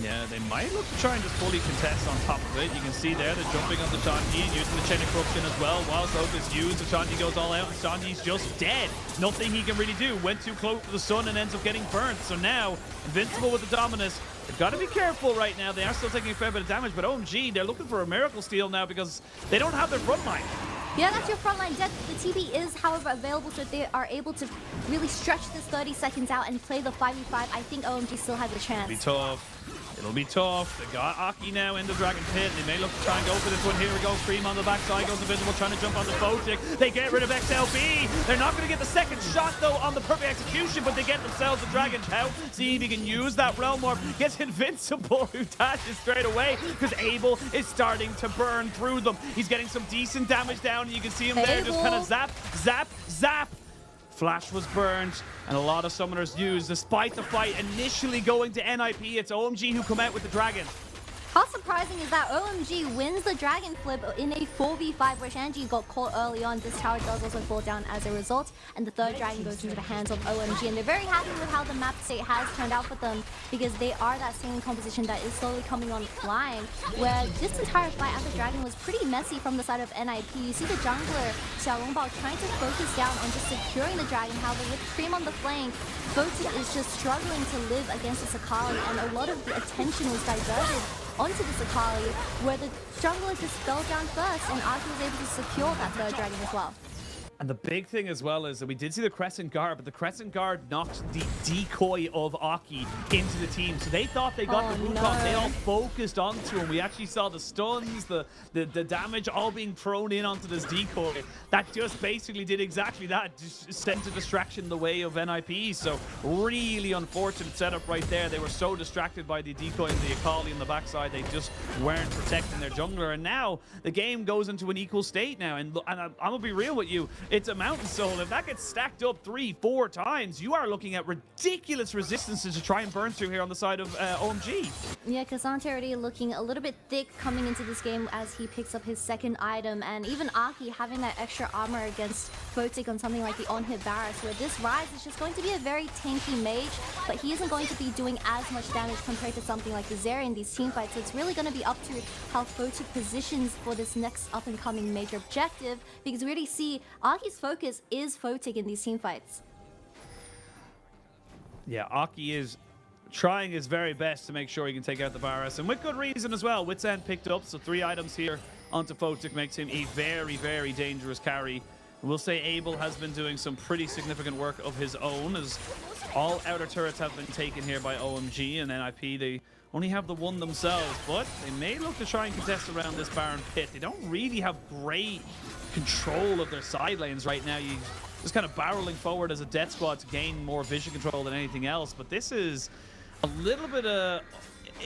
S7: Yeah, they might look to try and just fully contest on top of it. You can see there, they're jumping on the Shanji, using the Chain of Corruption as well. While Soap is used, the Shanji goes all out, and Shanji's just dead. Nothing he can really do. Went too close to the sun and ends up getting burnt. So now, Invincible with the Dominus. They've got to be careful right now. They are still taking a fair bit of damage, but OMG, they're looking for a miracle steal now because they don't have their front line.
S8: Yeah, that's your frontline death. The TP is, however, available, so if they are able to really stretch this 30 seconds out and play the 5v5, I think OMG still has a chance.
S7: It'll be tough. It'll be tough. They got Aki now in the Dragon Pit. They may look to try and go for this one. Here we go. Cream on the backside goes Invisible, trying to jump on the Photic. They get rid of XLB. They're not going to get the second shot, though, on the perfect execution, but they get themselves a Dragon Chow. See if he can use that Realm Orb. Gets Invincible, who dashes straight away because Abel is starting to burn through them. He's getting some decent damage down, and you can see him there just kind of zap, zap, zap. Flash was burned, and a lot of summoners used. Despite the fight initially going to NIP, it's OMG who come out with the dragon.
S8: How surprising is that OMG wins the Dragon Flip in a 4v5 where Shanji got caught early on. This tower does also fall down as a result, and the third Dragon goes into the hands of OMG, and they're very happy with how the map state has turned out for them because they are that same composition that is slowly coming on flying, where this entire fight at the Dragon was pretty messy from the side of NIP. You see the jungler Xiaolongbao trying to focus down on just securing the Dragon, however with Cream on the flank, Photic is just struggling to live against this Akali, and a lot of the attention was diverted onto this Akali, where the jungler just fell down first, and Aki was able to secure that third Dragon as well.
S7: And the big thing as well is that we did see the Crescent Guard, but the Crescent Guard knocked the decoy of Aki into the team. So they thought they got the Wukong. They all focused onto him. We actually saw the stuns, the damage all being thrown in onto this decoy. That just basically did exactly that. Just sent a distraction the way of NIP. So really unfortunate setup right there. They were so distracted by the decoy and the Akali in the backside. They just weren't protecting their jungler. And now the game goes into an equal state now. And I'm going to be real with you. It's a Mountain Soul. If that gets stacked up 3-4 times, you are looking at ridiculous resistances to try and burn through here on the side of OMG.
S8: Yeah, Cassante already looking a little bit thick coming into this game as he picks up his second item, and even Aki having that extra armor against Photic on something like the on-hit Varus, where this Rise is just going to be a very tanky mage, but he isn't going to be doing as much damage compared to something like the Zeri in these teamfights. So it's really going to be up to how Photic positions for this next up-and-coming major objective, because we already see Aki's focus is Photic in these teamfights.
S7: Yeah, Aki is trying his very best to make sure he can take out the Varus, and with good reason as well. Wits End picked up, so 3 items here onto Photic makes him a very, very dangerous carry. We'll say Abel has been doing some pretty significant work of his own, as all outer turrets have been taken here by OMG, and NIP, they only have the one themselves, but they may look to try and contest around this Baron pit. They don't really have great control of their side lanes right now. You just kind of barreling forward as a death squad to gain more vision control than anything else, but this is a little bit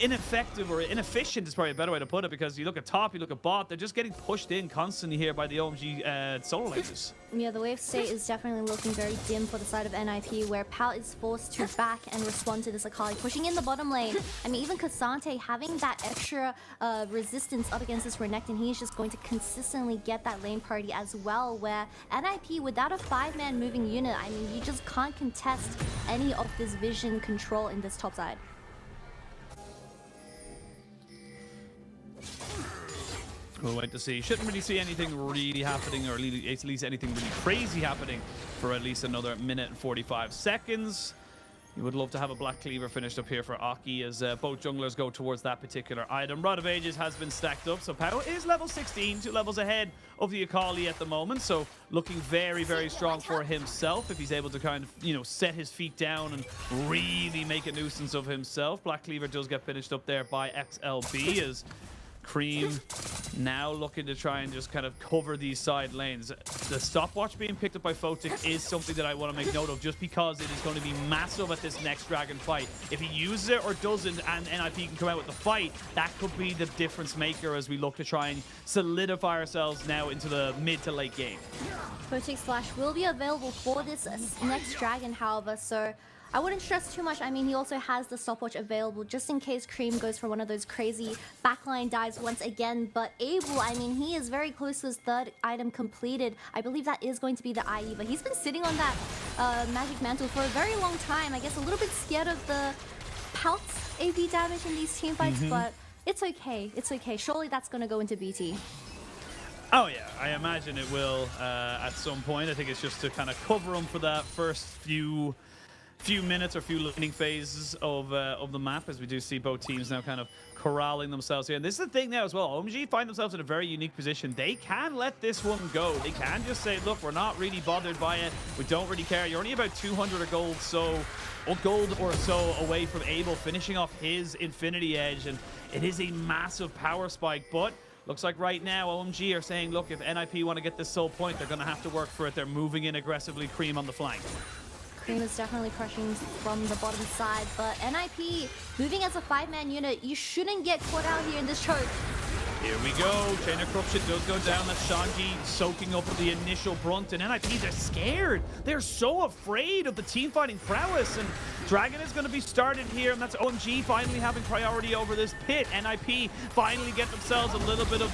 S7: ineffective, or inefficient is probably a better way to put it, because you look at top, you look at bot, they're just getting pushed in constantly here by the OMG solo laners.
S8: Yeah, the wave state is definitely looking very dim for the side of NIP, where Pal is forced to back and respond to this Akali, pushing in the bottom lane. I mean, even Cassante having that extra resistance up against this Renekton, he's just going to consistently get that lane party as well, where NIP, without a 5-man moving unit, I mean, you just can't contest any of this vision control in this top side.
S7: We'll wait to see. Shouldn't really see anything really happening, or at least anything really crazy happening for at least another minute and 45 seconds. You would love to have a Black Cleaver finished up here for Aki as both junglers go towards that particular item. Rod of Ages has been stacked up, so Pao is level 16, 2 levels ahead of the Akali at the moment, so looking very, very strong for himself if he's able to kind of, you know, set his feet down and really make a nuisance of himself. Black Cleaver does get finished up there by XLB as Cream now looking to try and just kind of cover these side lanes. The stopwatch being picked up by Photic is something that I want to make note of, just because it is going to be massive at this next Dragon fight. If he uses it or doesn't and NIP can come out with the fight, that could be the difference maker as we look to try and solidify ourselves now into the mid to late game.
S8: Photic Slash will be available for this next Dragon, however, so I wouldn't stress too much. I mean, he also has the stopwatch available just in case Cream goes for one of those crazy backline dives once again. But Abel, I mean, he is very close to his third item completed. I believe that is going to be the IE, but he's been sitting on that magic mantle for a very long time. I guess a little bit scared of the Pout's AP damage in these teamfights, but it's okay. It's okay. Surely that's going to go into BT.
S7: Oh yeah, I imagine it will at some point. I think it's just to kind of cover him for that first few minutes or few laning phases of the map, as we do see both teams now kind of corralling themselves here. And this is the thing now as well. OMG find themselves in a very unique position. They can let this one go. They can just say, look, we're not really bothered by it. We don't really care. You're only about 200 of gold, gold or so away from Abel finishing off his Infinity Edge, and it is a massive power spike. But looks like right now OMG are saying, look, if NIP want to get this soul point, they're going to have to work for it. They're moving in aggressively. Cream on the flank.
S8: Cream is definitely crushing from the bottom side, but NIP moving as a 5-man unit, you shouldn't get caught out here in this choke.
S7: Here we go. Chain of Corruption does go down. That's Shanji soaking up the initial brunt. And NIP, they're scared. They're so afraid of the team fighting prowess. And Dragon is going to be started here. And that's OMG finally having priority over this pit. NIP finally get themselves a little bit of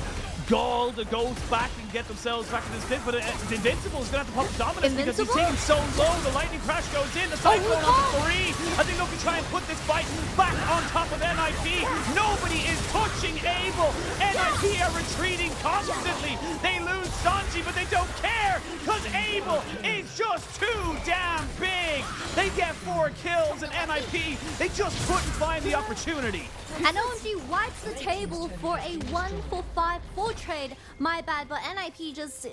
S7: gall to go back and get themselves back in this pit. But Invincible is going to have to pop the dominance because he's taken so low. The lightning crash goes in. The cyclone on the 3. I think they can try and put this fight back on top of NIP. Nobody is touching Abel. NIP are retreating constantly. They lose Sanji, but they don't care because Abel is just too damn big. They get 4 kills, and NIP, they just couldn't find the opportunity.
S8: And OMG wipes the table for a 1-for-5 trade. My bad, but NIP just,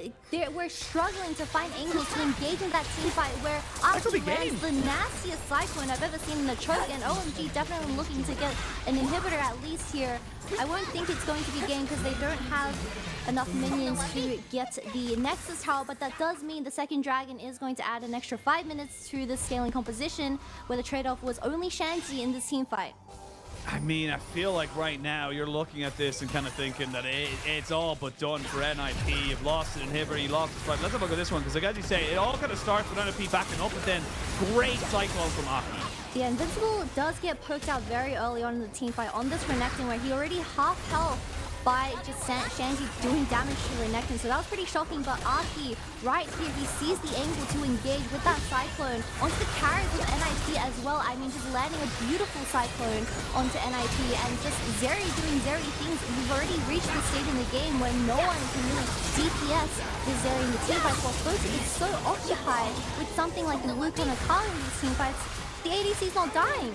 S8: we're struggling to find angles to engage in that team fight where Aki lands the nastiest Cyclone I've ever seen in a choke, and OMG definitely looking to get an inhibitor at least here. I won't think it's going to be game because they don't have enough minions to get the Nexus Tower, but that does mean the second Dragon is going to add an extra 5 minutes to the scaling composition, where the trade-off was only Shanty in this team fight.
S7: I mean, I feel like right now you're looking at this and kind of thinking that it's all but done for NIP. You've lost an inhibitor, you lost the fight. Let's have a look at this one, because like as you say, it all kind of starts with NIP backing up, but then great cyclone from Aki.
S8: Yeah, Invincible does get poked out very early on in the team fight on this Renekton, where he already half health by just Shanji doing damage to Renekton. So that was pretty shocking, but Aki, right here, he sees the angle to engage with that Cyclone onto the carries with NIP as well. I mean, just landing a beautiful Cyclone onto NIP, and just Zeri doing Zeri things. We've already reached the stage in the game where no one can really DPS the Zeri in the team fights, while Photic is so occupied with something like the Wukong or Kali in these team fights. The ADC's not dying.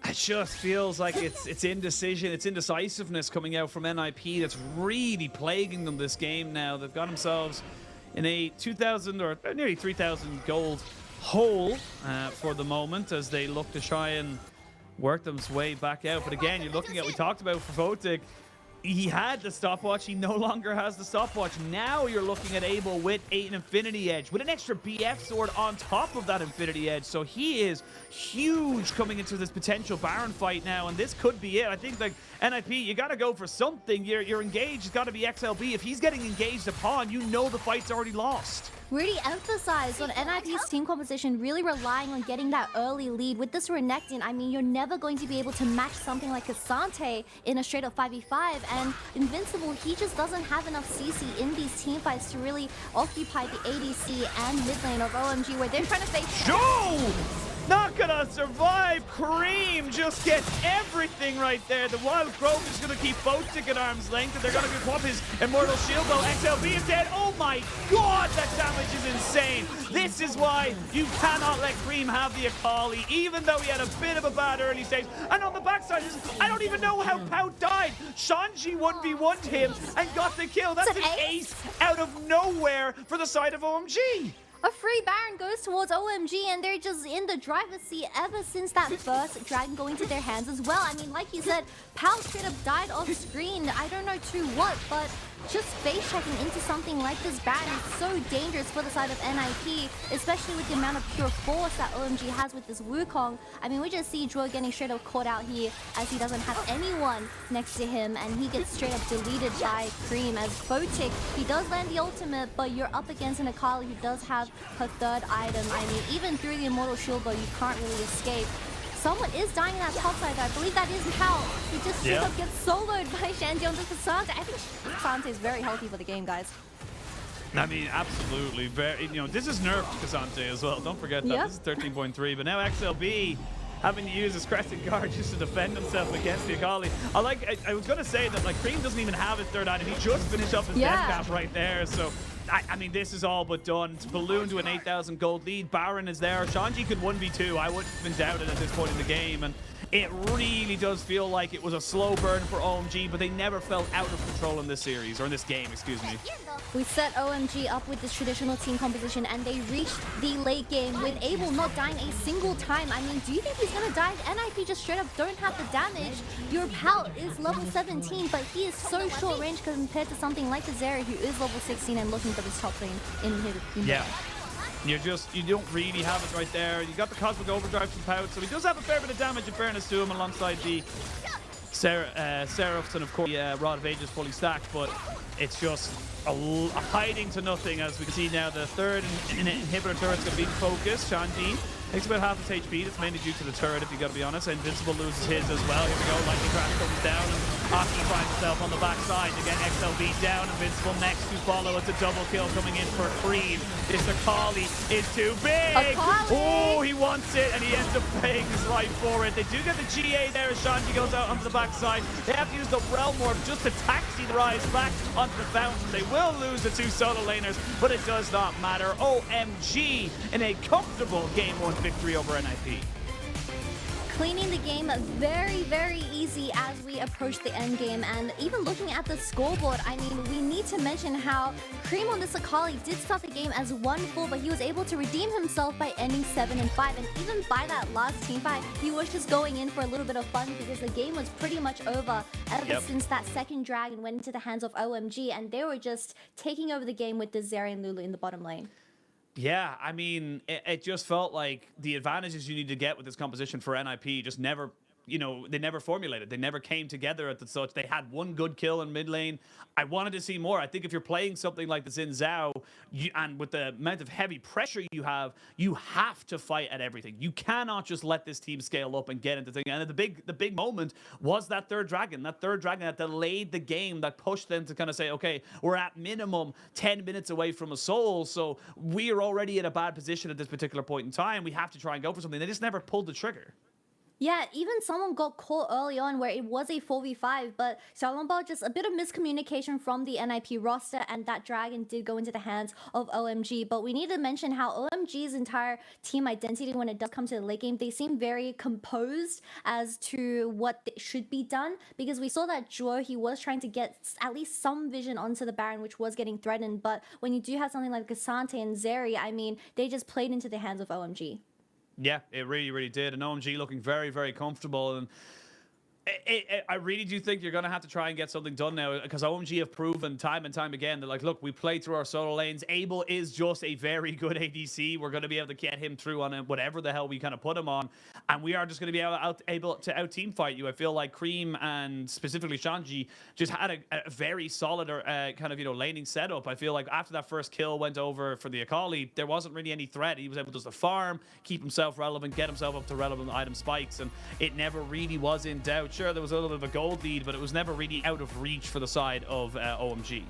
S7: It just feels like it's indecision, it's indecisiveness coming out from NIP that's really plaguing them this game now. They've got themselves in a 2,000 or nearly 3,000 gold hole for the moment as they look to try and work them way back out. But again, you're looking at, we talked about for Photic, he had the stopwatch, he no longer has the stopwatch. Now you're looking at Abel with an Infinity Edge, with an extra BF sword on top of that Infinity Edge. So he is huge coming into this potential Baron fight now, and this could be it. I think like NIP, you gotta go for something. You're engaged, it's gotta be XLB. If he's getting engaged upon, you know the fight's already lost.
S8: Really emphasized on NIP's team composition, really relying on getting that early lead. With this Renekton, I mean, you're never going to be able to match something like Asante in a straight-up 5v5, and Invincible, he just doesn't have enough CC in these team fights to really occupy the ADC and mid lane of OMG, where they're trying to face...
S7: Joe! Not gonna survive. Cream just gets everything right there. The Wild Growth is gonna keep Photic at arm's length, and they're gonna go up his Immortal Shield though. XLB is dead. Oh my god, that damage is insane. This is why you cannot let Cream have the Akali, even though he had a bit of a bad early stage. And on the backside, I don't even know how Pout died. Shanji 1v1'd him and got the kill. That's an ace out of nowhere for the side of OMG.
S8: A free Baron goes towards OMG, and they're just in the driver's seat ever since that first Dragon going to their hands as well. I mean, like you said, Pal straight up died off screen. I don't know to what, but just face checking into something like this Baron is so dangerous for the side of NIP, especially with the amount of pure force that OMG has with this Wukong. I mean, we just see Dro getting straight up caught out here as he doesn't have anyone next to him, and he gets straight up deleted by Cream as Photic. He does land the ultimate, but you're up against an Akali who does have her third item. I mean, even through the Immortal Shield though, you can't really escape. Someone is dying in that top side though. I believe that is Pal. He just straight up gets soloed by Shanji on the Cassandra. I think Cassandra is very healthy for the game, guys.
S7: I mean, absolutely. Very, you know, this is nerfed Cassandra as well. Don't forget that. Yep. This is 13.3, but now XLB having to use his Crescent Guard just to defend himself against the Akali. I was going to say that, like, Cream doesn't even have his third item. He just finished up his death cap right there, so... I mean, this is all but done. It's ballooned to an 8,000 gold lead. Baron is there. Shanji could 1v2. I wouldn't have been doubted at this point in the game. And it really does feel like it was a slow burn for OMG, but they never felt out of control in this series, or in this game, excuse me.
S8: We set OMG up with this traditional team composition, and they reached the late game with Abel not dying a single time. I mean, do you think he's going to die? NIP just straight up don't have the damage. Your Pal is level 17, but he is so short range compared to something like the Zeri, who is level 16 and looking for this top lane in his
S7: you don't really have it right there. You got the Cosmic Overdrive from Pout, so he does have a fair bit of damage in fairness to him alongside the Seraphs and of course Rod of Ages fully stacked, but it's just a hiding to nothing as we can see now. The third inhibitor turret's going to be focused. Shanji takes about half his HP. That's mainly due to the turret, if you got to be honest. Invincible loses his as well. Here we go. Lightning Crash comes down, and Aki finds himself on the backside to get XLB down. Invincible next to follow. It's a double kill coming in for Cream. This Akali is too big. Oh, he wants it, and he ends up paying his life for it. They do get the GA there as Shanji goes out onto the backside. They have to use the Realm Orb just to taxi the Rise back onto the fountain. They will lose the 2 solo laners, but it does not matter. OMG in a comfortable Game 1 victory over NIP.
S8: Cleaning the game very, very easy as we approach the end game. And even looking at the scoreboard, I mean, we need to mention how Cream on this Akali did start the game as 1-4, but he was able to redeem himself by ending 7-5. And even by that last team fight, he was just going in for a little bit of fun because the game was pretty much over ever since that second dragon went into the hands of OMG, and they were just taking over the game with the Zeri and Lulu in the bottom lane.
S7: Yeah, I mean, it just felt like the advantages you need to get with this composition for NIP just never, you know, they never formulated. They never came together at the such. They had one good kill in mid lane. I wanted to see more. I think if you're playing something like this in Zhao, and with the amount of heavy pressure you have to fight at everything. You cannot just let this team scale up and get into things. And the big moment was that third dragon. That third dragon that delayed the game, that pushed them to kind of say, okay, we're at minimum 10 minutes away from a soul, so we are already in a bad position at this particular point in time. We have to try and go for something. They just never pulled the trigger.
S8: Yeah, even someone got caught early on where it was a 4v5, but Xiaolongbao, just a bit of miscommunication from the NIP roster, and that dragon did go into the hands of OMG. But we need to mention how OMG's entire team identity, when it does come to the late game, they seem very composed as to what should be done, because we saw that Zhuo, he was trying to get at least some vision onto the Baron, which was getting threatened. But when you do have something like Cassante and Zeri, I mean, they just played into the hands of OMG.
S7: Yeah, it really, really did. And OMG looking very, very comfortable. And I really do think you're going to have to try and get something done now, because OMG have proven time and time again that, like, look, we play through our solo lanes. Abel is just a very good ADC. We're going to be able to get him through on whatever the hell we kind of put him on. And we are just going to be able to out-team fight you. I feel like Cream and specifically Shanji just had a very solid kind of, you know, laning setup. I feel like after that first kill went over for the Akali, there wasn't really any threat. He was able just to farm, keep himself relevant, get himself up to relevant item spikes, and it never really was in doubt. Sure, there was a little bit of a gold lead, but it was never really out of reach for the side of OMG.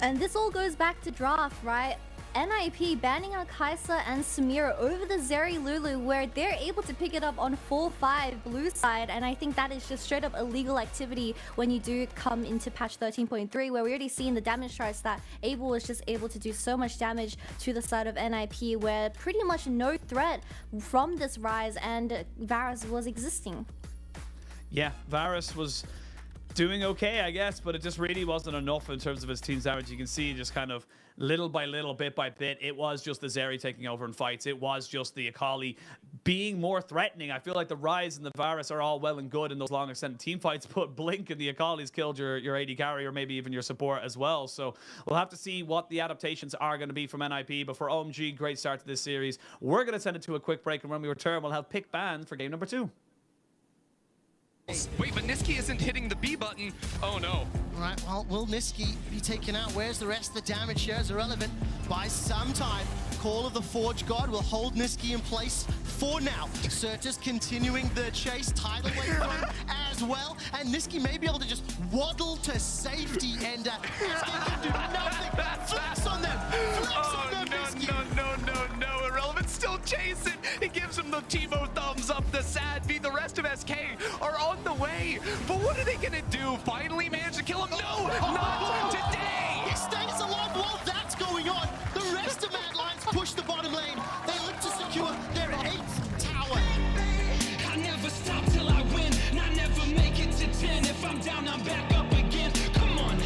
S7: And
S8: this all goes back to draft, right? NIP banning out Kai'Sa and Samira over the Zeri Lulu, where they're able to pick it up on 4-5 blue side, and I think that is just straight up illegal activity when you do come into patch 13.3, where we already see in the damage charts that Abel was just able to do so much damage to the side of NIP, where pretty much no threat from this Rise and Varus was existing.
S7: Yeah, Varus was doing okay, I guess, but it just really wasn't enough in terms of his team's damage. You can see just kind of little by little, bit by bit, it was just the Zeri taking over in fights. It was just the Akali being more threatening. I feel like the Rise and the Varus are all well and good in those long extended team fights, but Blink and the Akali's killed your AD carry or maybe even your support as well. So we'll have to see what the adaptations are going to be from NIP. But for OMG, great start to this series. We're going to send it to a quick break, and when we return, we'll have pick ban for game number 2.
S9: Wait, but Niski isn't hitting the B button. Oh no.
S10: Right, well, will Niski be taken out? Where's the rest of the damage? Shares irrelevant by some time. Call of the Forge God will hold Niski in place for now. Certus continuing the chase, tidal wave run as well, and Niski may be able to just waddle to safety, and Niski can do nothing. Flex on them! Flex on them, Niski!
S9: No, Irrelevant still chasing. It gives him the Timo thumbs up. The Sad B, the rest of SK are on the way. But what are they gonna do? Finally manage to kill him? No, not today!
S10: He stays alive while that's going on. The rest of Mad Lions push the bottom lane. They look to secure their 8th tower.
S3: I never stop till I win, and I never make it to 10. If I'm down, I'm back up again. Come on.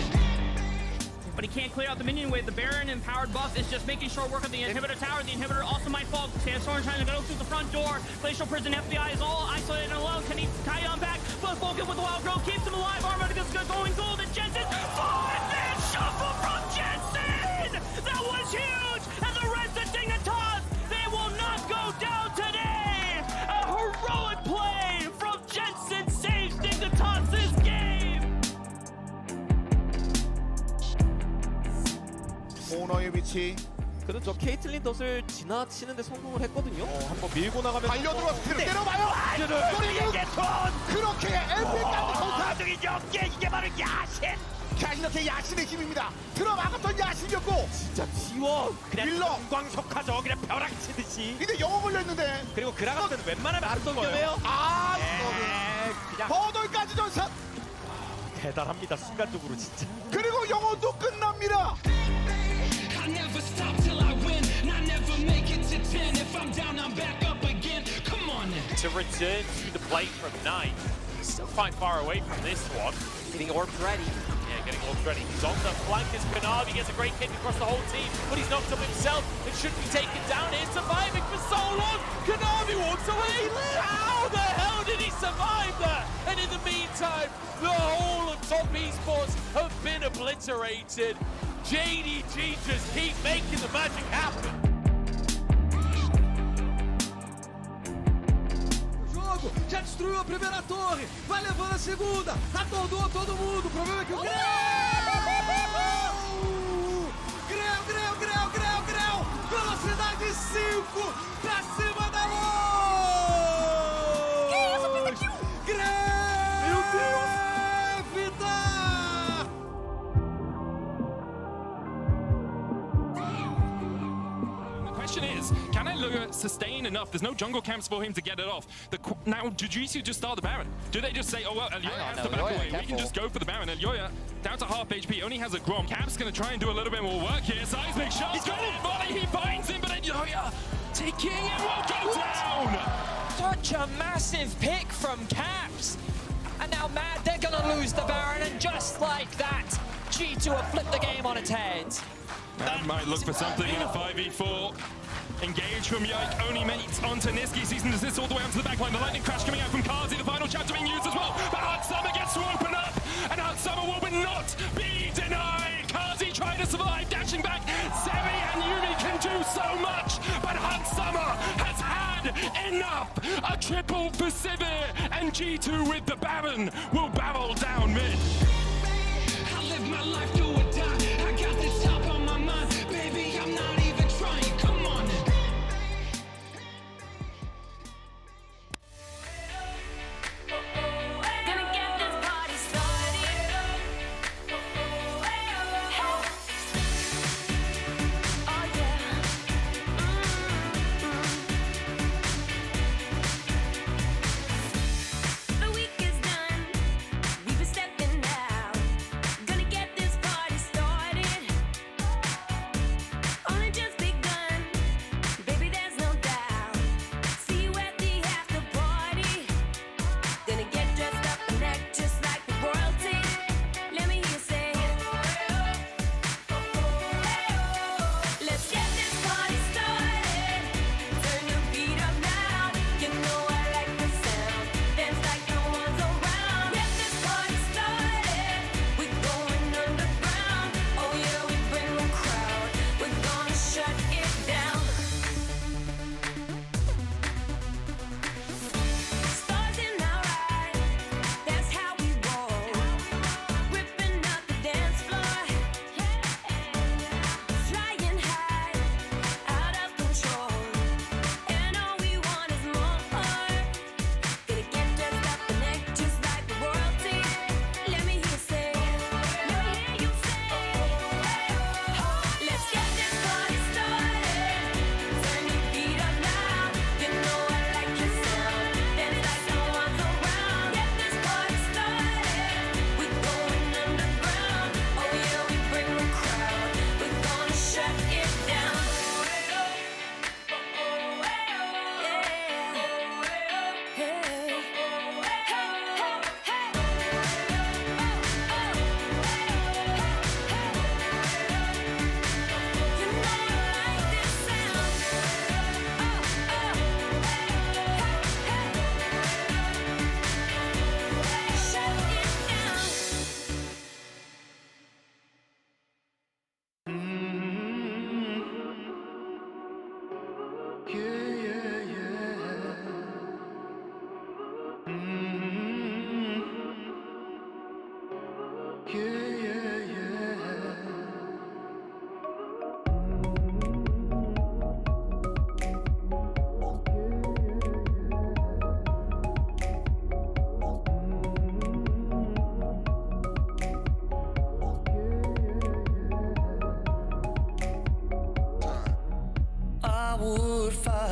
S11: But he can't clear out the minion wave. The Baron empowered buff is just making sure work on the inhibitor tower. The inhibitor also might fall. Sandstorm trying to go through the front door. Glacial Prison FBI is all isolated and alone. Can he tie on back? But Vulcan with the wild growth keeps him alive. Armor is going gold. And Jensen, 4-man shuffle from Jensen! That was huge! And the rest of Dignitas, they will not go down today! A heroic play from Jensen saves Dignitas'
S12: 영호의 위치.
S13: 그렇죠. 케이틀린 덫을 지나치는데 성공을 했거든요.
S12: 한번 밀고 나가면 달려들어서 뒤로 때려봐요. 그렇게 LPL까지 통타.
S9: 이게 바로 야신.
S12: 이렇게 야신의 힘입니다. 들어막았던 야신이었고.
S13: 진짜 지원.
S9: 그냥
S12: 밀러.
S9: 광석하죠. 그냥 벼락 치듯이.
S12: 근데 영어 걸렸는데.
S9: 그리고 그라가스는 웬만하면 안 쏜 거예요.
S12: 아,
S9: 그냥
S12: 버돌까지 전사.
S9: 대단합니다. 순간적으로 진짜.
S12: 그리고 영어도 끝납니다.
S3: I never stop till I win, and I never make it to 10. If I'm down, I'm back up again. Come on now.
S14: To return to the plate from 9. Still quite far away from this one.
S13: Getting orbs ready.
S14: Yeah, getting all ready. He's on the flank as Kanavi gets a great kick across the whole team, but he's knocked up himself and should be taken down here, surviving for so long. Kanavi walks away. How the hell did he survive that? And in the meantime, the whole of top esports have been obliterated. JDG just keep making the magic happen.
S1: Jogo já destruiu a primeira torre, vai levando a segunda, atordou todo mundo. O problema é que o Greu, velocidade 5 pra cima da luz. Que isso, Pikachu? Meu Deus!
S15: Question is, can Elyoya sustain enough? There's no jungle camps for him to get it off. Now, Jujitsu just start the Baron. Do they just say, oh well, Elyoya has to back away. We can just go for the Baron. Elyoya down to half HP, only has a Grom. Cap's gonna try and do a little bit more work here. Seismic shot. He's got it, volley. He finds him, but Elyoya taking it will go down.
S16: Such a massive pick from Caps. And now Mad, they're gonna lose the Baron, and just like that, G2 have flipped the game on its head.
S15: That might look for something in a 5v4. Engage from Yike, only mates onto Niski. Season desist all the way onto the backline. The lightning crash coming out from Kazi. The final chapter being used as well. But Hot Summer gets to open up. And Hot Summer will not be denied. Kazi trying to survive, dashing back. Sevi and Yumi can do so much. But Hot Summer has had enough. A triple for Sivir. And G2 with the Baron will barrel down mid.
S3: I live my life do or die. I got this top on my mind, baby. I'm not even trying. Come on.
S4: Gonna get this party started. Oh yeah. The week is done. We've been stepping out. Gonna get this party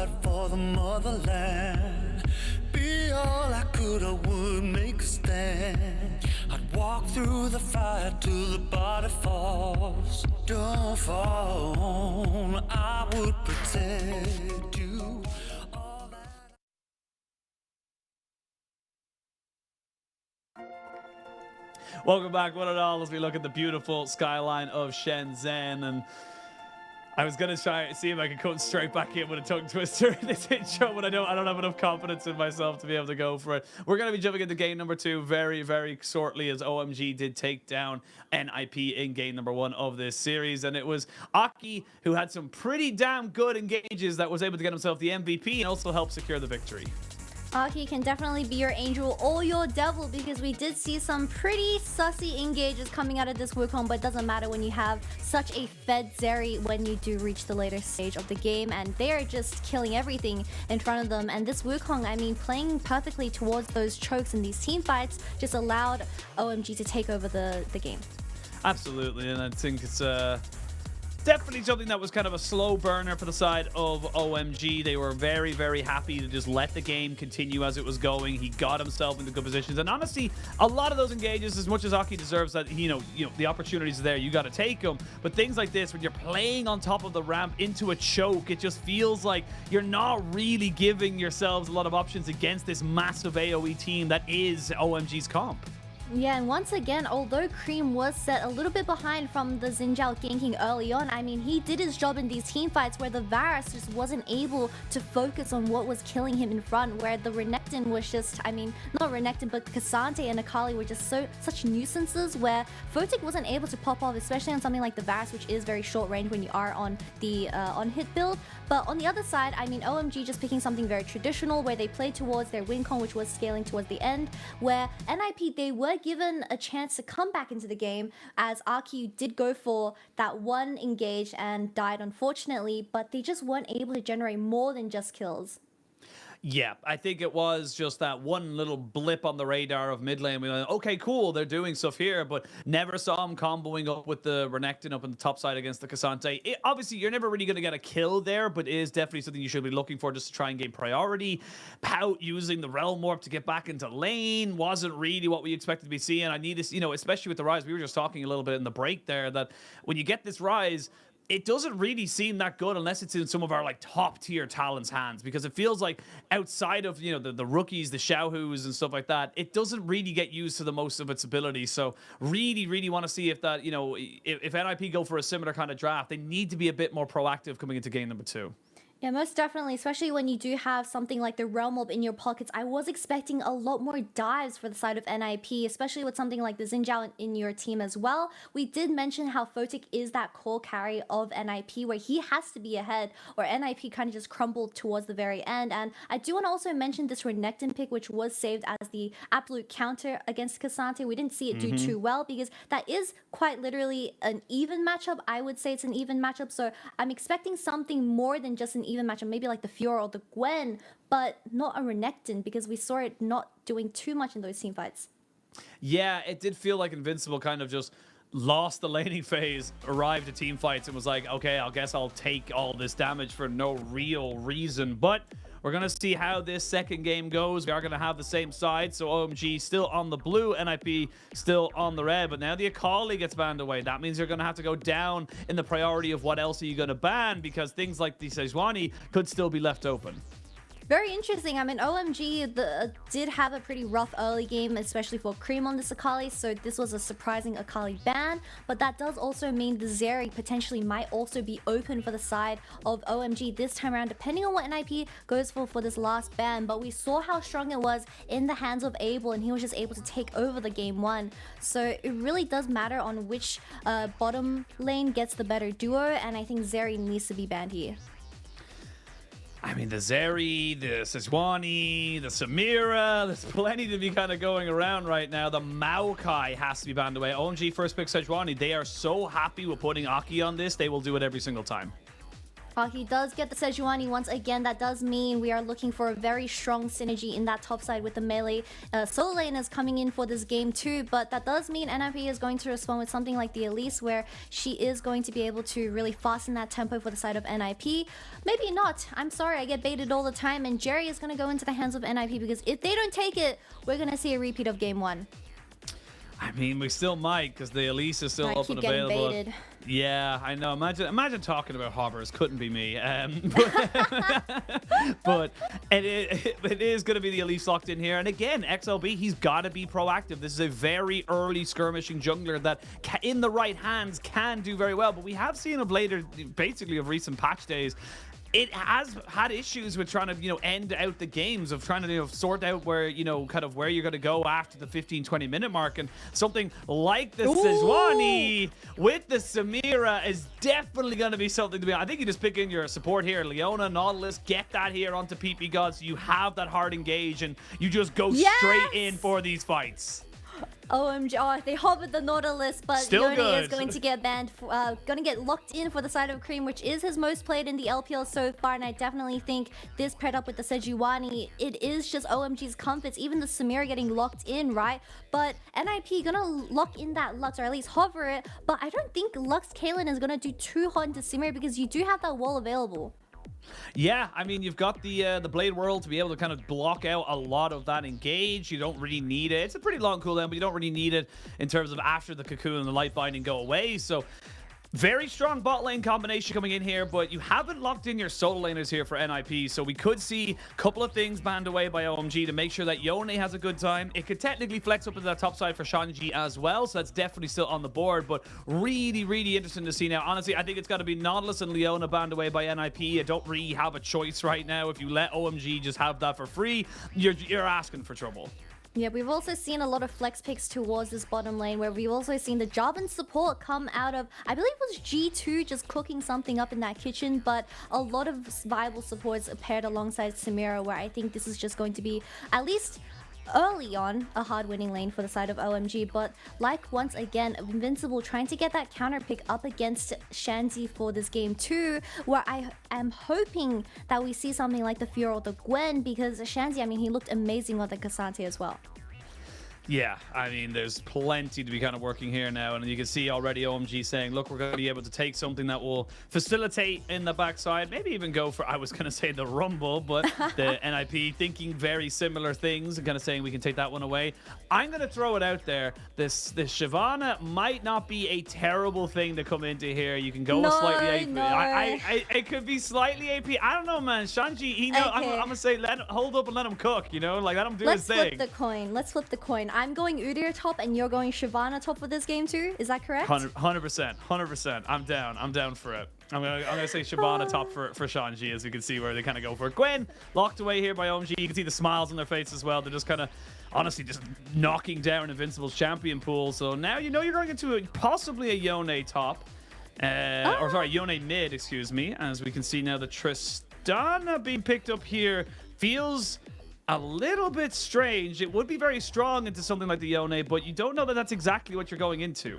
S1: fight for the motherland. Be all I could or would make a stand. I'd walk through the fire till the body falls. Don't fall, I would protect you.
S7: Welcome back, one and all, as we look at the beautiful skyline of Shenzhen. And I was gonna try and see if I could come straight back in with a tongue twister in this intro, but I don't have enough confidence in myself to be able to go for it. We're gonna be jumping into game number 2 very, very shortly, as OMG did take down NIP in game number 1 of this series, and it was Aki who had some pretty damn good engages that was able to get himself the MVP and also help secure the victory.
S8: Aki can definitely be your angel or your devil, because we did see some pretty sussy engages coming out of this Wukong, but it doesn't matter when you have such a fed Zeri when you do reach the later stage of the game, and they're just killing everything in front of them. And this Wukong, I mean, playing perfectly towards those chokes in these team fights just allowed OMG to take over the game.
S7: Absolutely, and I think it's definitely something that was kind of a slow burner for the side of OMG. They were very, very happy to just let the game continue as it was going. He got himself into good positions, and honestly, a lot of those engages, as much as Aki deserves that, you know, the opportunities are there, you got to take them. But things like this, when you're playing on top of the ramp into a choke, it just feels like you're not really giving yourselves a lot of options against this massive AoE team that is OMG's comp.
S8: Yeah, and once again, although Cream was set a little bit behind from the Xin Zhao ganking early on, I mean, he did his job in these team fights where the Varus just wasn't able to focus on what was killing him in front, where the Renekton was just, I mean, not Renekton, but Cassante and Akali were just such nuisances, where Photic wasn't able to pop off, especially on something like the Varus, which is very short range when you are on the on-hit build. But on the other side, I mean, OMG just picking something very traditional, where they played towards their Wincon, which was scaling towards the end, where NIP, they were given a chance to come back into the game, as Aki did go for that one engage and died unfortunately, but they just weren't able to generate more than just kills.
S7: Yeah, I think it was just that one little blip on the radar of mid lane. We went, okay, cool, they're doing stuff here, but never saw him comboing up with the Renekton up on the top side against the Cassante. Obviously, you're never really going to get a kill there, but it is definitely something you should be looking for just to try and gain priority. Pout using the Realm Warp to get back into lane wasn't really what we expected to be seeing. I need this, you know, especially with the Rise. We were just talking a little bit in the break there that when you get this Rise, it doesn't really seem that good unless it's in some of our like top tier talents' hands, because it feels like outside of, you know, the rookies, the Xiaohus and stuff like that, it doesn't really get used to the most of its ability. So really want to see if that, you know, if NIP go for a similar kind of draft, they need to be a bit more proactive coming into game number 2.
S8: Yeah, most definitely, especially when you do have something like the Realm Orb in your pockets. I was expecting a lot more dives for the side of NIP, especially with something like the Xin Zhao in your team as well. We did mention how Photic is that core carry of NIP, where he has to be ahead, or NIP kind of just crumbled towards the very end. And I do want to also mention this Renekton pick, which was saved as the absolute counter against Cassante. We didn't see it do too well, because that is quite literally an even matchup. I would say it's an even matchup, so I'm expecting something more than just an even matchup, maybe like the Fiora or the Gwen, but not a Renekton, because we saw it not doing too much in those team fights.
S7: Yeah, it did feel like Invincible kind of just lost the laning phase, arrived at team fights, and was like, okay, I guess I'll take all this damage for no real reason. But we're going to see how this second game goes. We are going to have the same side, so OMG still on the blue, NIP still on the red. But now the Akali gets banned away. That means you're going to have to go down in the priority of what else are you going to ban, because things like the Sejuani could still be left open.
S8: Very interesting. I mean, OMG did have a pretty rough early game, especially for Cream on this Akali, so this was a surprising Akali ban, but that does also mean the Zeri potentially might also be open for the side of OMG this time around, depending on what NIP goes for this last ban. But we saw how strong it was in the hands of Abel, and he was just able to take over the game 1. So it really does matter on which bottom lane gets the better duo, and I think Zeri needs to be banned here.
S7: I mean, the Zeri, the Sejuani, the Samira, there's plenty to be kind of going around right now. The Maokai has to be banned away. OMG first pick Sejuani. They are so happy with putting Aki on this, they will do it every single time.
S8: He does get the Sejuani once again. That does mean we are looking for a very strong synergy in that top side with the melee solo laners coming in for this game too. But that does mean NIP is going to respond with something like the Elise, where she is going to be able to really fasten that tempo for the side of NIP. Maybe not. I'm sorry, I get baited all the time, and Jerry is going to go into the hands of NIP, because if they don't take it, we're going to see a repeat of game 1.
S7: I mean, we still might, because the Elise is still
S8: I
S7: up
S8: keep
S7: and
S8: getting
S7: available.
S8: baited.
S7: Yeah, I know. Imagine talking about hovers. Couldn't be me. But it is going to be the Elise locked in here. And again, XLB, he's got to be proactive. This is a very early skirmishing jungler that, in the right hands, can do very well. But we have seen of later, basically of recent patch days, it has had issues with trying to, end out the games, of trying to, sort out where, kind of where you're going to go after the 15-20 minute mark. And something like the Sejuani with the Samira is definitely going to be something to be. I think you just pick in your support here, Leona, Nautilus, get that here onto PP God, so you have that hard engage and you just go straight in for these fights.
S8: OMG, oh, they hovered the Nautilus, but Yone is going to get banned, going to get locked in for the side of Cream, which is his most played in the LPL so far, and I definitely think this paired up with the Sejuani, it is just OMG's comforts, even the Samira getting locked in, right? But NIP gonna lock in that Lux, or at least hover it, but I don't think Lux Kaylin is gonna do too hard into Samira, because you do have that wall available.
S7: Yeah, I mean, you've got the Blade World to be able to kind of block out a lot of that engage. You don't really need it. It's a pretty long cooldown, but you don't really need it in terms of after the Cocoon and the Light Binding go away. So very strong bot lane combination coming in here, but you haven't locked in your solo laners here for NIP, so we could see a couple of things banned away by OMG to make sure that Yone has a good time. It could technically flex up into that top side for Shanji as well, so that's definitely still on the board, but really, really interesting to see now. Honestly, I think it's got to be Nautilus and Leona banned away by NIP. I don't really have a choice right now. If you let OMG just have that for free, you're asking for trouble.
S8: Yeah, we've also seen a lot of flex picks towards this bottom lane, where we've also seen the Jarvan support come out of, I believe it was G2 just cooking something up in that kitchen, but a lot of viable supports paired alongside Samira, where I think this is just going to be, at least early on, a hard winning lane for the side of OMG. But like, once again, Invincible trying to get that counter pick up against Shanzi for this game too, where I am hoping that we see something like the Fiora or the Gwen, because Shanzi, I mean, he looked amazing on the Cassante as well.
S7: Yeah, I mean, there's plenty to be kind of working here now, and you can see already OMG saying, look, we're going to be able to take something that will facilitate in the backside, maybe even go for, I was going to say the Rumble, but the NIP thinking very similar things and kind of saying we can take that one away. I'm going to throw it out there. This Shyvana might not be a terrible thing to come into here. You can go with slightly AP.
S8: No.
S7: It could be slightly AP. I don't know, man. Shanji, I'm going to say hold up and let him cook, like let him do his thing.
S8: Let's flip the coin. Let's flip the coin. I'm going Udyr top and you're going Shyvana top for this game too. Is that correct?
S7: 100%. I'm down for it. I'm gonna say Shyvana top for Shanji, as you can see where they kind of go for it. Gwen locked away here by OMG. You can see the smiles on their face as well. They're just kind of honestly just knocking down Invincible's champion pool. So now you're going into possibly a Yone top. Or sorry, Yone mid, excuse me. As we can see now, the Tristana being picked up here feels a little bit strange. It would be very strong into something like the Yone, but you don't know that that's exactly what you're going into.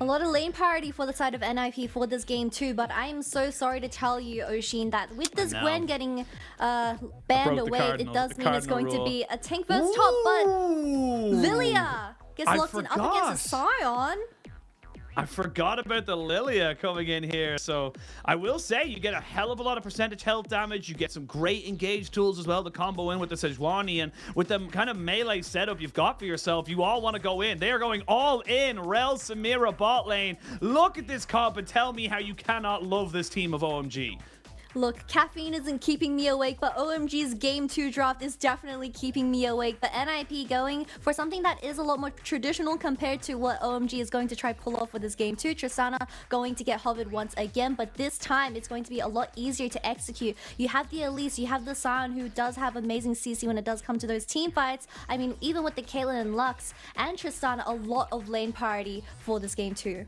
S8: A lot of lane parity for the side of NIP for this game too, but I am so sorry to tell you, Oshin, that with this Gwen getting banned away, it does mean it's going to be a tank versus top, but Lilia gets locked in up against a Sion.
S7: I forgot about the Lilia coming in here. So I will say you get a hell of a lot of percentage health damage. You get some great engage tools as well to combo in with the Sejuani, and with the kind of melee setup you've got for yourself, you all want to go in. They are going all in. Rel, Samira, bot lane. Look at this comp and tell me how you cannot love this team of OMG.
S8: Look, caffeine isn't keeping me awake, but OMG's Game 2 draft is definitely keeping me awake. But NIP going for something that is a lot more traditional compared to what OMG is going to try pull off for this Game 2. Tristana going to get hovered once again, but this time it's going to be a lot easier to execute. You have the Elise, you have the Sion, who does have amazing CC when it does come to those team fights. I mean, even with the Kaylin and Lux and Tristana, a lot of lane parity for this Game 2.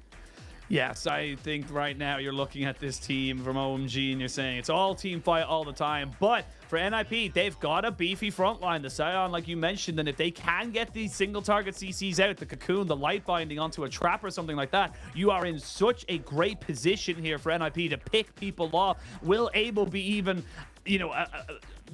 S7: Yes, I think right now you're looking at this team from OMG and you're saying it's all team fight all the time. But for NIP, they've got a beefy front line. The Scion, like you mentioned, and if they can get these single target CCs out, the cocoon, the light binding onto a trap or something like that, you are in such a great position here for NIP to pick people off. Will Abel be even, you know,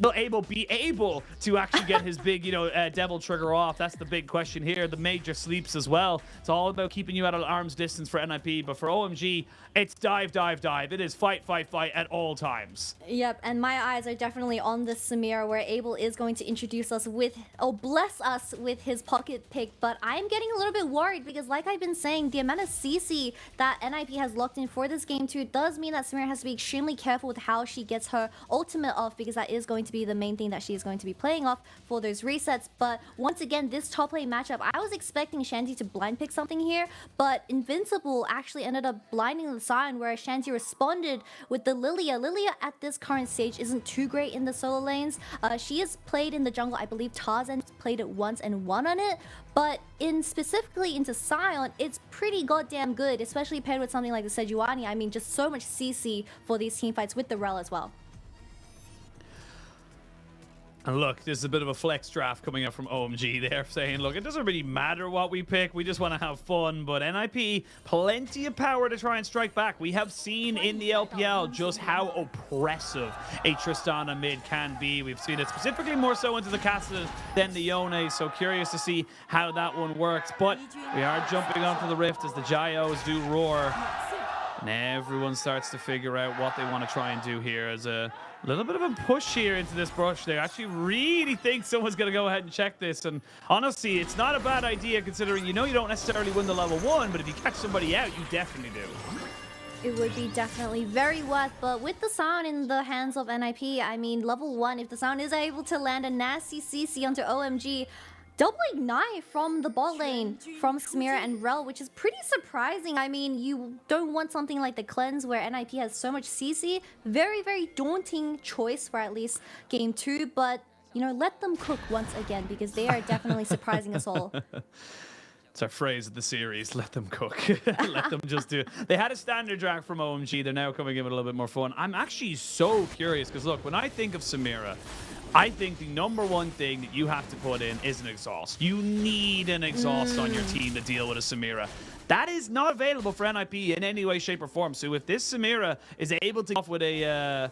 S7: will Abel be able to actually get his big, you know, devil trigger off? That's the big question here. The major sleeps as well. It's all about keeping you at an arm's distance for NIP, but for OMG, it's dive, dive, dive. It is fight, fight, fight at all times.
S8: Yep, and my eyes are definitely on this Samira where Abel is going to introduce us with, or bless us with his pocket pick, but I'm getting a little bit worried because like I've been saying, the amount of CC that NIP has locked in for this game too does mean that Samira has to be extremely careful with how she gets her ultimate off because that is going to be the main thing that she is going to be playing off for those resets. But once again, this top lane matchup, I was expecting Shanty to blind pick something here, but Invincible actually ended up blinding the Scion where Shanty responded with the Lilia. Lilia at this current stage isn't too great in the solo lanes. She has played in the jungle. I believe Tarzan played it once and won on it, but specifically into Scion, it's pretty goddamn good, especially paired with something like the Sejuani. I mean, just so much CC for these team fights with the Rel as well.
S7: And look, there's a bit of a flex draft coming up from OMG there saying, look, it doesn't really matter what we pick. We just want to have fun. But NIP, plenty of power to try and strike back. We have seen in the LPL just how oppressive a Tristana mid can be. We've seen it specifically more so into the Castle than the Yone. So curious to see how that one works. But we are jumping onto the rift as the Gyos do roar. And everyone starts to figure out what they want to try and do here as a little bit of a push here into this brush. They actually really think someone's going to go ahead and check this. And honestly, it's not a bad idea considering, you know, you don't necessarily win the level 1, but if you catch somebody out, you definitely do.
S8: It would be definitely very worth, but with the Scion in the hands of NIP, I mean, level 1, if the Scion is able to land a nasty CC onto OMG, double ignite from the bot lane from Samira and Rel, which is pretty surprising. I mean, you don't want something like the cleanse where NIP has so much CC. Very, very daunting choice for at least game 2, but you know, let them cook once again because they are definitely surprising us all.
S7: It's our phrase of the series, let them cook. Let them just do it. They had a standard drag from OMG. They're now coming in with a little bit more fun. I'm actually so curious because look, when I think of Samira, I think the #1 thing that you have to put in is an exhaust. You need an exhaust on your team to deal with a Samira. That is not available for NIP in any way, shape, or form. So if this Samira is able to get off with an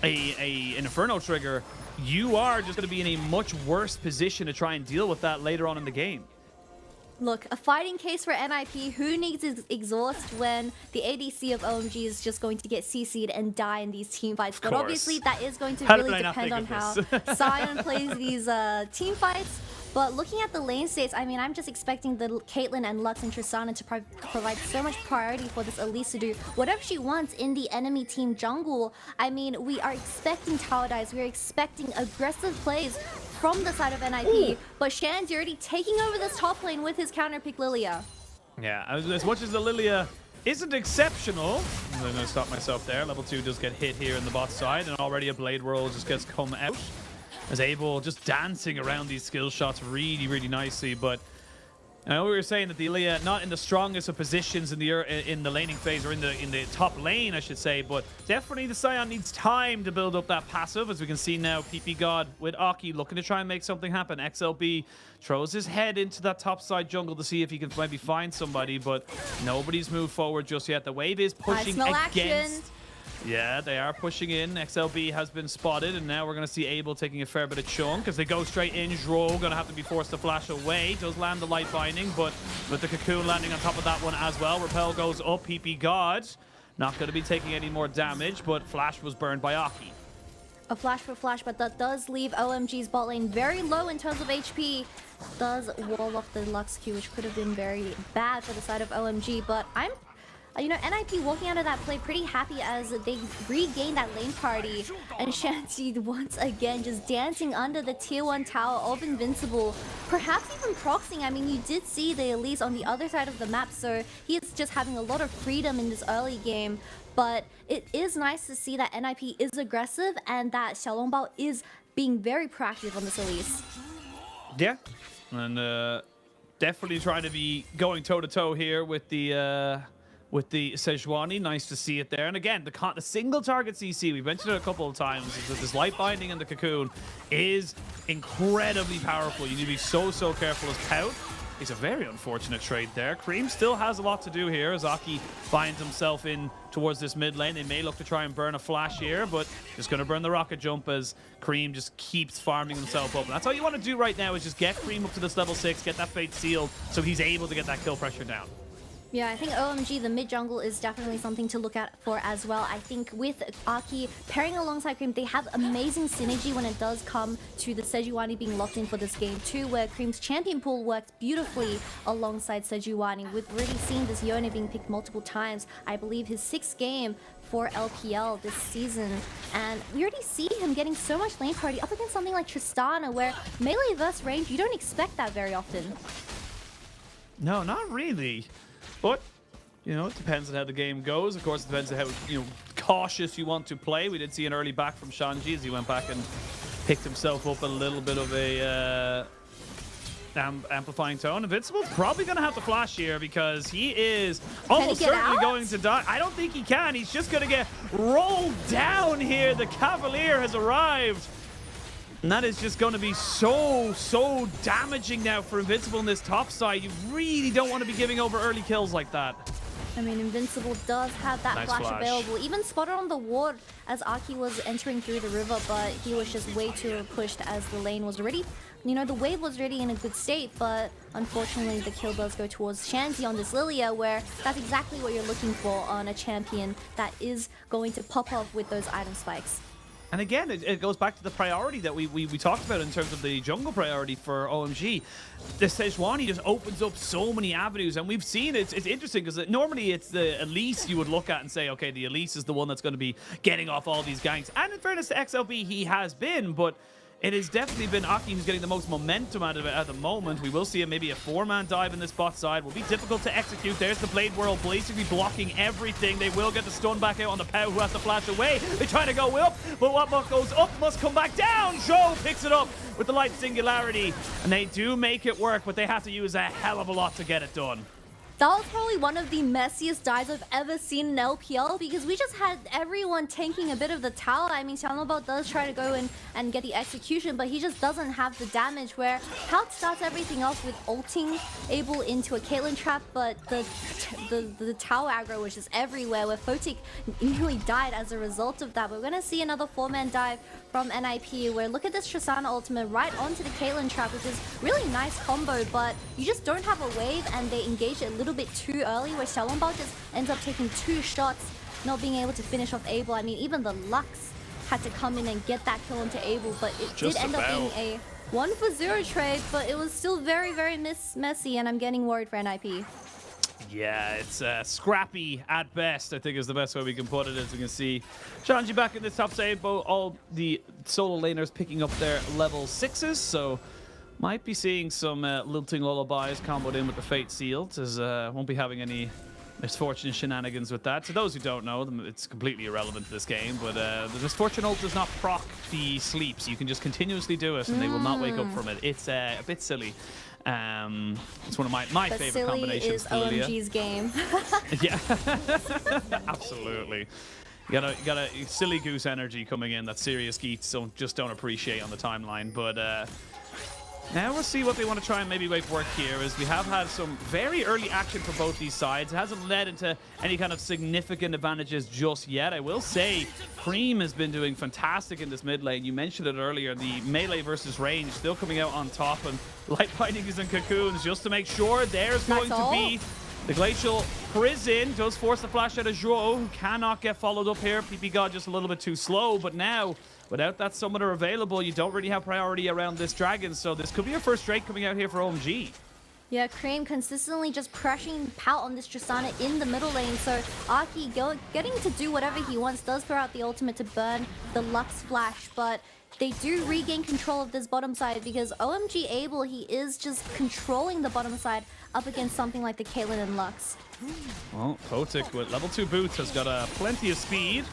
S7: Inferno trigger, you are just going to be in a much worse position to try and deal with that later on in the game.
S8: Look, a fighting case for NIP. Who needs exhaust when the ADC of OMG is just going to get CC'd and die in these team fights? But obviously that is going to really depend on how Scion plays these team fights. But looking at the lane states, I mean, I'm just expecting the Caitlyn and Lux and Tristana to provide so much priority for this Elise to do whatever she wants in the enemy team jungle. I mean, we are expecting tower dives. We're expecting aggressive plays from the side of NIP. But Shan's already taking over this top lane with his counter pick Lilia.
S7: Yeah, as much as the Lilia isn't exceptional, I'm going to stop myself there. Level 2 does get hit here in the bot side, and already a blade roll just gets come out. As Abel just dancing around these skill shots really, really nicely. But I know we were saying that the Lilia not in the strongest of positions in the laning phase, or in the top lane, I should say. But definitely the Scion needs time to build up that passive. As we can see now, PP God with Aki looking to try and make something happen. XLB throws his head into that top side jungle to see if he can maybe find somebody, but nobody's moved forward just yet. The wave is pushing against. Action. Yeah, they are pushing in. XLB has been spotted, and now we're going to see Abel taking a fair bit of chunk as they go straight in. Zhro going to have to be forced to flash away. Does land the light binding, but with the cocoon landing on top of that one as well. Repel goes up. PP God not going to be taking any more damage, but Flash was burned by Aki.
S8: A flash for Flash, but that does leave OMG's bot lane very low in terms of HP. Does wall off the Lux Q, which could have been very bad for the side of OMG, but I'm... You know, NIP walking out of that play pretty happy as they regain that lane party. And Shanty once again just dancing under the tier 1 tower of Invincible. Perhaps even proxying. I mean, you did see the Elise on the other side of the map, so he is just having a lot of freedom in this early game. But it is nice to see that NIP is aggressive and that Xiaolongbao is being very proactive on this Elise.
S7: Yeah, and definitely trying to be going toe-to-toe here with the with the Sejuani. Nice to see it there. And again, the single target CC, we've mentioned it a couple of times, is that this light binding in the cocoon is incredibly powerful. You need to be so careful as Pout. It's a very unfortunate trade there. Cream still has a lot to do here as Aki finds himself in towards this mid lane. They may look to try and burn a flash here, but just going to burn the rocket jump as Cream just keeps farming himself up. And that's all you want to do right now is just get Cream up to this level 6, get that fate sealed so he's able to get that kill pressure down.
S8: Yeah, I think OMG, the mid jungle, is definitely something to look at for as well. I think with Aki pairing alongside Cream, they have amazing synergy when it does come to the Sejuani being locked in for this game too, where Cream's champion pool works beautifully alongside Sejuani. We've already seen this Yone being picked multiple times. I believe his 6th game for LPL this season, and we already see him getting so much lane party up against something like Tristana, where melee versus range, you don't expect that very often.
S7: No, not really. But, you know, it depends on how the game goes. Of course, it depends on how, you know, cautious you want to play. We did see an early back from Shanji as he went back and picked himself up a little bit of a amplifying tone. Invincible's probably going to have to flash here because he is almost certainly going to die. I don't think he can. He's just going to get rolled down here. The Cavalier has arrived. And that is just going to be so damaging now for Invincible in this top side. You really don't want to be giving over early kills like that.
S8: I mean, Invincible does have that flash available. Even spotted on the ward as Aki was entering through the river, but he was just way too pushed as the lane was already, you know, the wave was already in a good state, but unfortunately the kill does go towards Shanzi on this Lilia, where that's exactly what you're looking for on a champion that is going to pop off with those item spikes.
S7: And again, it goes back to the priority that we talked about in terms of the jungle priority for OMG. The Sejuani just opens up so many avenues, and we've seen it's interesting because normally it's the Elise you would look at and say, okay, the Elise is the one that's going to be getting off all these ganks. And in fairness to XLB, he has been, but it has definitely been Aki who's getting the most momentum out of it at the moment. We will see maybe a 4-man dive in this bot side. Will be difficult to execute. There's the Blade Whirl basically blocking everything. They will get the stun back out on the Pow who has to flash away. They try to go up, but what goes up must come back down. Zhou picks it up with the light singularity, and they do make it work, but they have to use a hell of a lot to get it done.
S8: That was probably one of the messiest dives I've ever seen in LPL because we just had everyone tanking a bit of the tower. I mean, Xiaolongbao does try to go in and get the execution, but he just doesn't have the damage, where Pout starts everything off with ulting Abel into a Caitlyn trap, but the tower aggro was just everywhere, where Photic nearly died as a result of that. We're going to see another 4-man dive from NIP, where look at this Tristana ultimate right onto the Caitlyn trap, which is really nice combo, but you just don't have a wave, and they engage it a little bit too early, where Xiaolongbao just ends up taking 2 shots, not being able to finish off Abel. I mean, even the Lux had to come in and get that kill onto Abel, but it did end up being a 1-for-0 trade, but it was still very messy, and I'm getting worried for NIP.
S7: Yeah, it's scrappy at best, I think is the best way we can put it. As you can see, Shanji back in this top save, all the solo laners picking up their level 6s, so might be seeing some lilting lullabies comboed in with the Fate Sealed, as won't be having any misfortune shenanigans with that. To those who don't know, it's completely irrelevant to this game, but the misfortune ult does not proc the sleeps. You can just continuously do it, and they will not wake up from it. It's a bit silly. It's one of my favorite combinations.
S8: Silly is OMG's game.
S7: Yeah, absolutely. You got a silly goose energy coming in that serious geeks don't appreciate on the timeline. But now we'll see what they want to try and maybe make work here, as we have had some very early action for both these sides. It hasn't led into any kind of significant advantages just yet. I will say Cream has been doing fantastic in this mid lane. You mentioned it earlier, the melee versus range still coming out on top, and light bindings and cocoons just to make sure there's going to be the Glacial Prison. Does force the flash out of Zhou, who cannot get followed up here. PP God just a little bit too slow, but now without that summoner available, you don't really have priority around this dragon, so this could be a first straight coming out here for OMG.
S8: Yeah, Cream consistently just pressuring Pout on this Tristana in the middle lane, so Aki getting to do whatever he wants, does throw out the ultimate to burn the Lux flash, but they do regain control of this bottom side because OMG Abel, he is just controlling the bottom side up against something like the Caitlyn and Lux.
S7: Well, Photic with level 2 boots has got plenty of speed.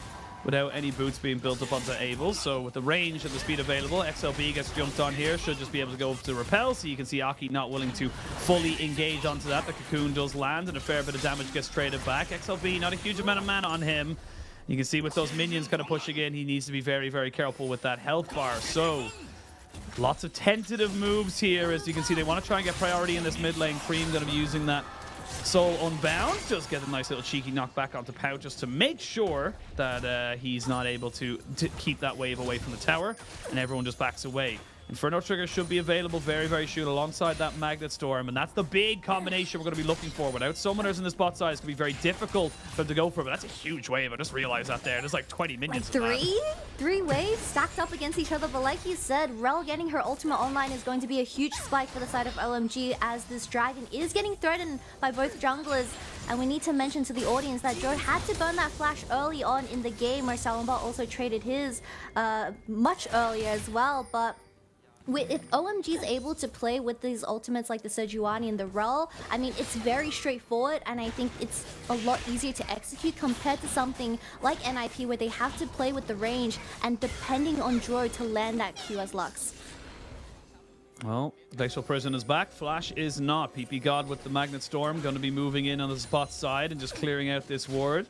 S7: without any boots being built up onto Abel. So with the range and the speed available, XLB gets jumped on here, should just be able to go to repel. So you can see Aki not willing to fully engage onto that. The cocoon does land and a fair bit of damage gets traded back. XLB, not a huge amount of mana on him. You can see with those minions kind of pushing in, he needs to be very, very careful with that health bar. So lots of tentative moves here. As you can see, they want to try and get priority in this mid lane. Cream going to be using that Soul Unbound. Just get a nice little cheeky knockback onto Pau just to make sure that he's not able to keep that wave away from the tower, and everyone just backs away. Inferno Trigger should be available very, very soon alongside that Magnet Storm, and that's the big combination we're going to be looking for. Without summoners in this bot side, it's going to be very difficult for them to go for it, but that's a huge wave. I just realized that there. There's like 20 minions.
S8: Like three waves stacked up against each other, but like you said, Rel getting her ultimate online is going to be a huge spike for the side of OMG, as this dragon is getting threatened by both junglers. And we need to mention to the audience that Joe had to burn that flash early on in the game, where Salomba also traded his much earlier as well. But if OMG is able to play with these ultimates like the Sejuani and the Rel, I mean, it's very straightforward, and I think it's a lot easier to execute compared to something like NIP, where they have to play with the range and depending on Dro to land that Q as Lux.
S7: Well, Glacial Prison is back. Flash is not. PP God with the Magnet Storm going to be moving in on the spot side and just clearing out this ward.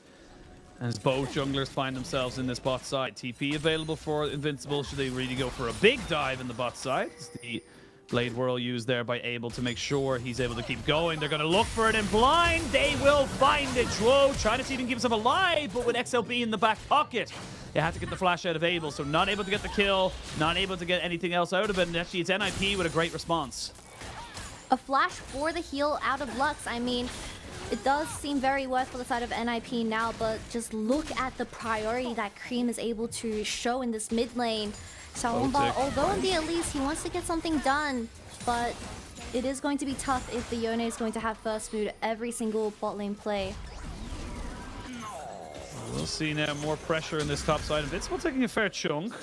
S7: As both junglers find themselves in this bot side. TP available for Invincible should they really go for a big dive in the bot side. It's the Blade Whirl used there by Abel to make sure he's able to keep going. They're going to look for it in blind. They will find it. Dro trying to see if he can keep himself alive, but with XLB in the back pocket, they have to get the flash out of Abel. So not able to get the kill, not able to get anything else out of it. And actually, it's NIP with a great response.
S8: A flash for the heal out of Lux. I mean, it does seem very worth for the side of NIP now, but just look at the priority that Cream is able to show in this mid lane. Salomba, although in the Elise, he wants to get something done, but it is going to be tough if the Yone is going to have first mood every single bot lane play.
S7: We'll see now more pressure in this top side. Invincible taking a fair chunk.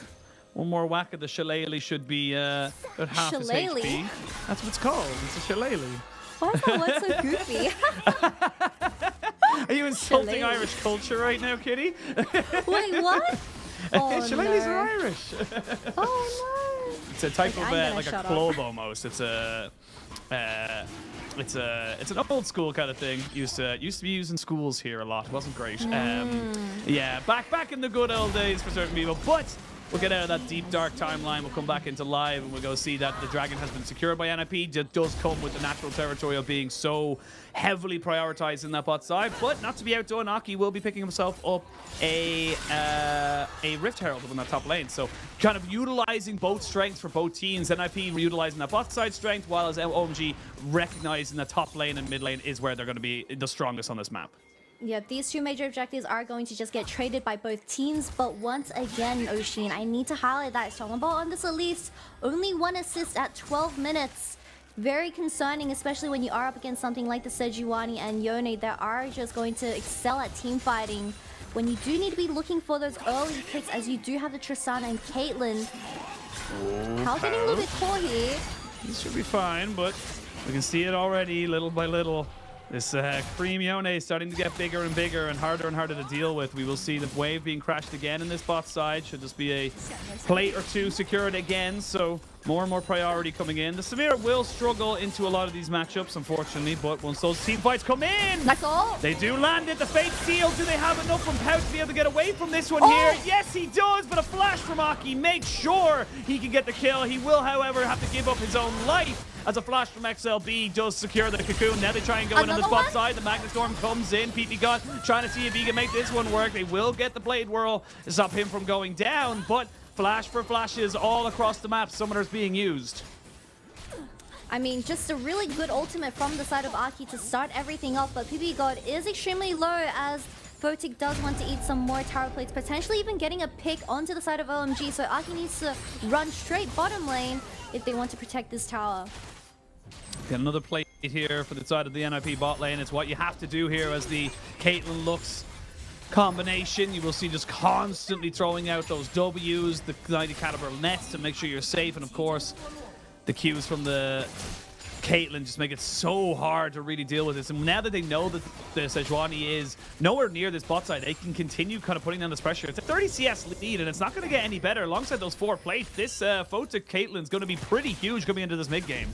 S7: One more whack at the Shillelagh should be about half his HP. That's what it's called. It's a Shillelagh.
S8: Why is that word so goofy?
S7: Are you insulting Irish culture right now, Kitty?
S8: Wait, what? Oh,
S7: Shillelaghs are Irish.
S8: Oh no!
S7: It's a type of like a club almost. It's a it's an old school kind of thing. Used to be used in schools here a lot. It wasn't great. Yeah, back in the good old days for certain people, but. We'll get out of that deep, dark timeline. We'll come back into live and we'll go see that the dragon has been secured by NIP. It does come with the natural territory of being so heavily prioritized in that bot side. But not to be outdone, Aki will be picking himself up a Rift Herald up in that top lane. So kind of utilizing both strengths for both teams. NIP utilizing that bot side strength, while as OMG recognizing that top lane and mid lane is where they're going to be the strongest on this map.
S8: Yeah, these two major objectives are going to just get traded by both teams, but once again, Oshin, I need to highlight that Salomba on this Elise, only 1 assist at 12 minutes. Very concerning, especially when you are up against something like the Sejuani and Yone that are just going to excel at team fighting. When you do need to be looking for those early picks, as you do have the Tristana and Caitlyn. How getting a little bit poor here.
S7: This should be fine, but we can see it already, little by little. This Cream Yone is starting to get bigger and bigger and harder to deal with. We will see the wave being crashed again in this bot side. Should just be a plate or two secured again, so more and more priority coming in. The Samira will struggle into a lot of these matchups, unfortunately, but once those team fights come in,
S8: that's all.
S7: They do land it. The Fate Seal, do they have enough from Pau to be able to get away from this one here? Yes, he does, but a flash from Aki makes sure he can get the kill. He will, however, have to give up his own life, as a flash from XLB does secure the cocoon. Now they try and go in on the spot side. The Magnet Storm comes in. PP God trying to see if he can make this one work. They will get the Blade Whirl to stop him from going down, but flash for flashes all across the map. Summoners being used.
S8: I mean, just a really good ultimate from the side of Aki to start everything off, but PP God is extremely low, as Photic does want to eat some more tower plates, potentially even getting a pick onto the side of OMG, so Aki needs to run straight bottom lane if they want to protect this tower.
S7: Got another plate here for the side of the NIP bot lane. It's what you have to do here as the Caitlyn Lux combination. You will see just constantly throwing out those Ws, the 90 caliber nets to make sure you're safe, and of course the Qs from the Caitlyn just make it so hard to really deal with this. And now that they know that the Sejuani is nowhere near this bot side, they can continue kind of putting down this pressure. It's a 30 CS lead, and it's not going to get any better. Alongside those 4 plates, this Photic Caitlyn's going to be pretty huge coming into this mid game.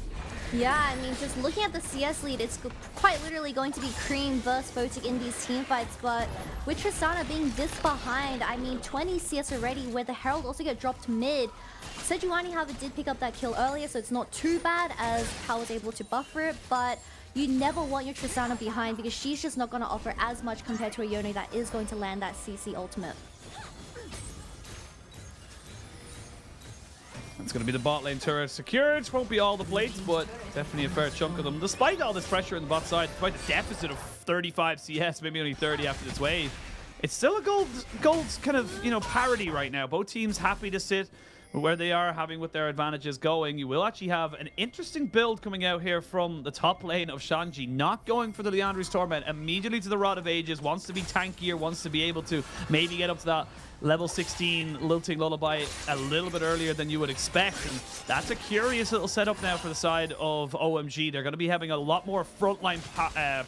S8: Yeah, I mean, just looking at the CS lead, it's quite literally going to be Cream versus Photic in these team fights, but with Tristana being this behind, I mean, 20 CS already, where the Herald also get dropped mid. Sejuani, however, did pick up that kill earlier, so it's not too bad as Pal was able to buffer it, but you never want your Tristana behind because she's just not going to offer as much compared to a Yone that is going to land that CC ultimate.
S7: It's going to be the bot lane turret secured. Won't be all the plates, but definitely a fair chunk of them. Despite all this pressure in the bot side, despite the deficit of 35 CS, maybe only 30 after this wave, it's still a gold kind of, you know, parity right now. Both teams happy to sit where they are, having with their advantages going. You will actually have an interesting build coming out here from the top lane of Shanji, not going for the Leandri's Torment, immediately to the Rod of Ages, wants to be tankier, wants to be able to maybe get up to that level 16 Lilting Lullaby a little bit earlier than you would expect. And that's a curious little setup now for the side of OMG. They're going to be having a lot more frontline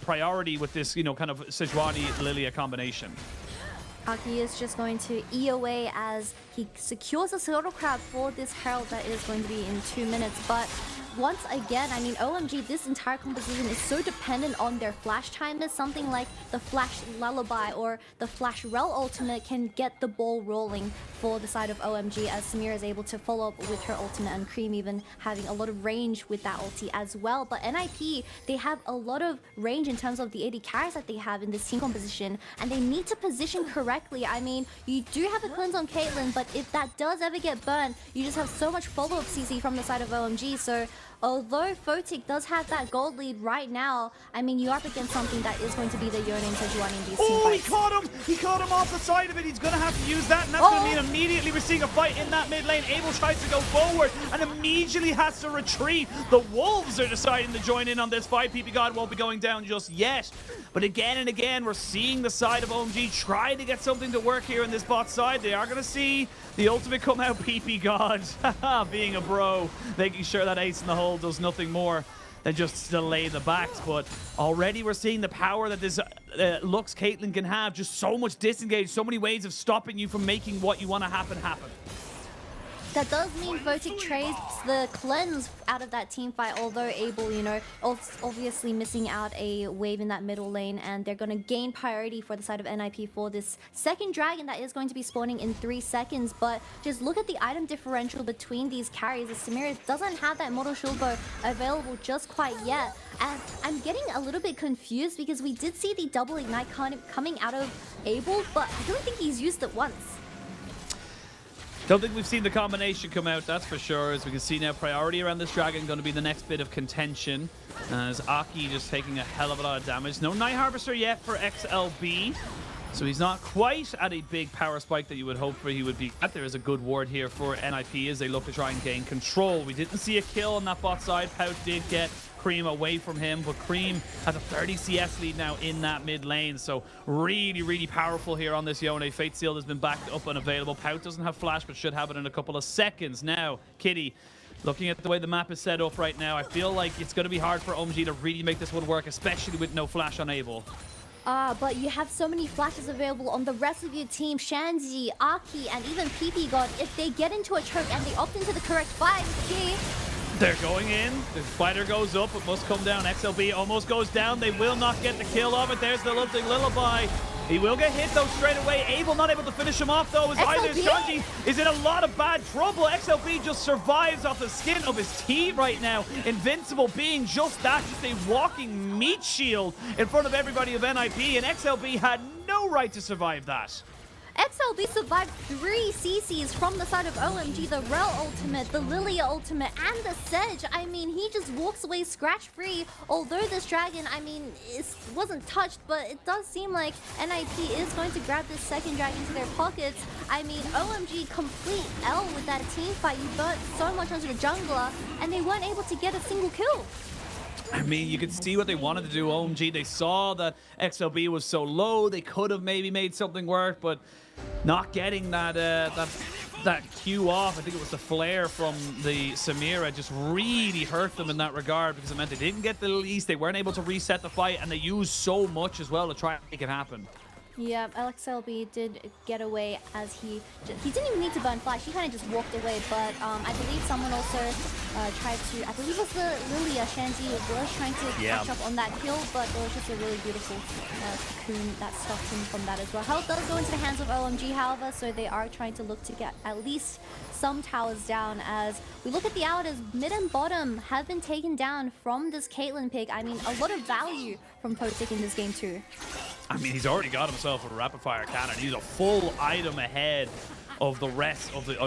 S7: priority with this, you know, kind of Sejuani Lilia combination.
S8: Aki is just going to E away as he secures a Soda Crab for this Herald that is going to be in 2 minutes. But once again, I mean, OMG, this entire composition is so dependent on their flash timers. Something like the Flash Lullaby or the Flash Rel ultimate can get the ball rolling for the side of OMG, as Samira is able to follow up with her ultimate, and Cream even having a lot of range with that ulti as well. But NIP, they have a lot of range in terms of the AD carries that they have in this team composition, and they need to position correctly. I mean, you do have a cleanse on Caitlyn, but if that does ever get burned, you just have so much follow-up CC from the side of OMG. So although Photic does have that gold lead right now, I mean, you're up against something that is going to be the Yone and Sejuani in these team fights.
S7: He caught him! He caught him off the side of it. He's going to have to use that, and that's going to mean immediately we're seeing a fight in that mid lane. Abel tries to go forward and immediately has to retreat. The Wolves are deciding to join in on this fight. PP God won't be going down just yet. But again and again, we're seeing the side of OMG try to get something to work here in this bot side. They are going to see the ultimate come out. PP God, being a bro, making sure that ace in the hole does nothing more than just delay the backs. But already we're seeing the power that this Lux Caitlyn can have. Just so much disengage, so many ways of stopping you from making what you want to happen.
S8: That does mean Photic trades the cleanse out of that team fight, although Abel, you know, obviously missing out a wave in that middle lane, and they're going to gain priority for the side of NIP for this second dragon that is going to be spawning in 3 seconds. But just look at the item differential between these carries. As Samira doesn't have that Mortal Shield Bow available just quite yet. And I'm getting a little bit confused because we did see the double ignite coming out of Abel, but I don't think he's used it once.
S7: Don't think we've seen the combination come out, that's for sure. As we can see now, priority around this dragon going to be the next bit of contention. As Aki just taking a hell of a lot of damage. No Night Harvester yet for XLB. So he's not quite at a big power spike that you would hope for he would be at. There is a good ward here for NIP as they look to try and gain control. We didn't see a kill on that bot side. Pout did get Cream away from him, but Cream has a 30 CS lead now in that mid lane. So really, really powerful here on this Yone. Fate Seal has been backed up and available. Pout doesn't have flash, but should have it in a couple of seconds. Now, Kitty, looking at the way the map is set up right now, I feel like it's going to be hard for OMG to really make this one work, especially with no flash on Abel.
S8: But you have so many flashes available on the rest of your team. Shanji, Aki, and even PP God. If they get into a choke and they opt into the correct fight,
S7: they're going in. The spider goes up. It must come down. XLB almost goes down. They will not get the kill of it. There's the Lilting Lullaby. He will get hit, though, straight away. Abel not able to finish him off, though, as either Shanji is in a lot of bad trouble. XLB just survives off the skin of his teeth right now. Invincible being just that, just a walking meat shield in front of everybody of NIP, and XLB had no right to survive that.
S8: XLB survived 3 CCs from the side of OMG, the Rel ultimate, the Lilia ultimate, and the Sedge. I mean, he just walks away scratch-free. Although this dragon, I mean, it wasn't touched, but it does seem like NIP is going to grab this second dragon to their pockets. I mean, OMG complete L with that team fight. You burnt so much onto the jungler, and they weren't able to get a single kill.
S7: I mean, you could see what they wanted to do, OMG. They saw that XLB was so low, they could have maybe made something work, but not getting that that Q off. I think it was the flare from the Samira just really hurt them in that regard because it meant they didn't get the release. They weren't able to reset the fight, and they used so much as well to try and make it happen.
S8: Yeah, LXLB did get away as he didn't even need to burn flash. He kind of just walked away, but I believe someone also tried to, I believe it was the Lilia, Shanzi was trying to catch up on that kill, but there was just a really beautiful cocoon that stopped him from that as well. Health does go into the hands of OMG, however, so they are trying to look to get at least some towers down. As we look at the outers, mid and bottom have been taken down from this Caitlyn pick. I mean, a lot of value from Potik in this game too.
S7: I mean, he's already got himself a rapid fire cannon. He's a full item ahead of the rest of the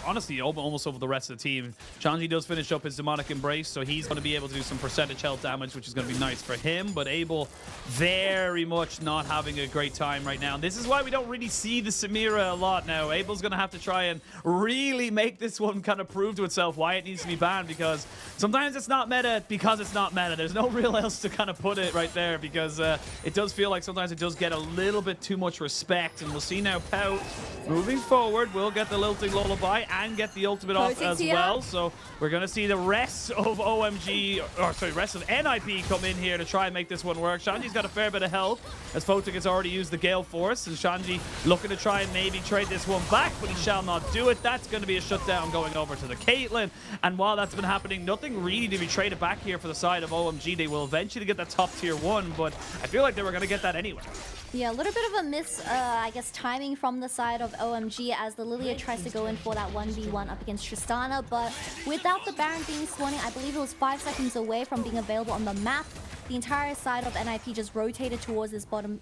S7: honestly, almost over the rest of the team. Shanji does finish up his demonic embrace, so he's going to be able to do some percentage health damage, which is going to be nice for him. But Abel very much not having a great time right now. And this is why we don't really see the Samira a lot now. Abel's going to have to try and really make this one kind of prove to itself why it needs to be banned, because sometimes it's not meta because it's not meta. There's no real else to kind of put it right there, because it does feel like sometimes it does get a little bit too much respect. And we'll see now Pout moving forward, we'll get the lilting lullaby and get the ultimate off as well. So we're going to see the rest of OMG, or sorry, rest of NIP come in here to try and make this one work. Shanji's got a fair bit of health as Fotik has already used the Gale Force, and Shanji looking to try and maybe trade this one back, but he shall not do it. That's going to be a shutdown going over to the Caitlyn. And while that's been happening, nothing really to be traded back here for the side of OMG. They will eventually get that top tier 1, but I feel like they were going to get that anyway.
S8: Yeah, a little bit of a miss, I guess, timing from the side of OMG as the Lilia tries to go in for that 1v1 up against Tristana, but without the Baron being spawning, I believe it was 5 seconds away from being available on the map. The entire side of NIP just rotated towards this bottom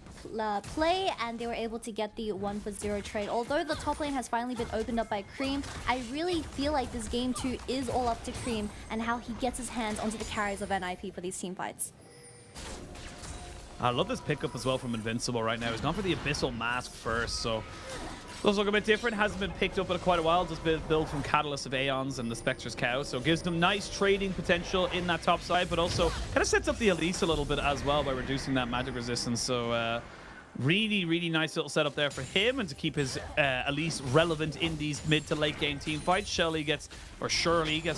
S8: play, and they were able to get the 1-for-0 trade. Although the top lane has finally been opened up by Cream, I really feel like this game 2 is all up to Cream and how he gets his hands onto the carries of NIP for these team fights.
S7: I love this pickup as well from Invincible right now. He's gone for the Abyssal Mask first, so does look a bit different. Hasn't been picked up in quite a while. Just built from Catalyst of Aeons and the Spectre's Cow, so gives them nice trading potential in that top side, but also kind of sets up the Elise a little bit as well by reducing that magic resistance. So really nice little setup there for him, and to keep his Elise relevant in these mid to late game team fights. Shirley gets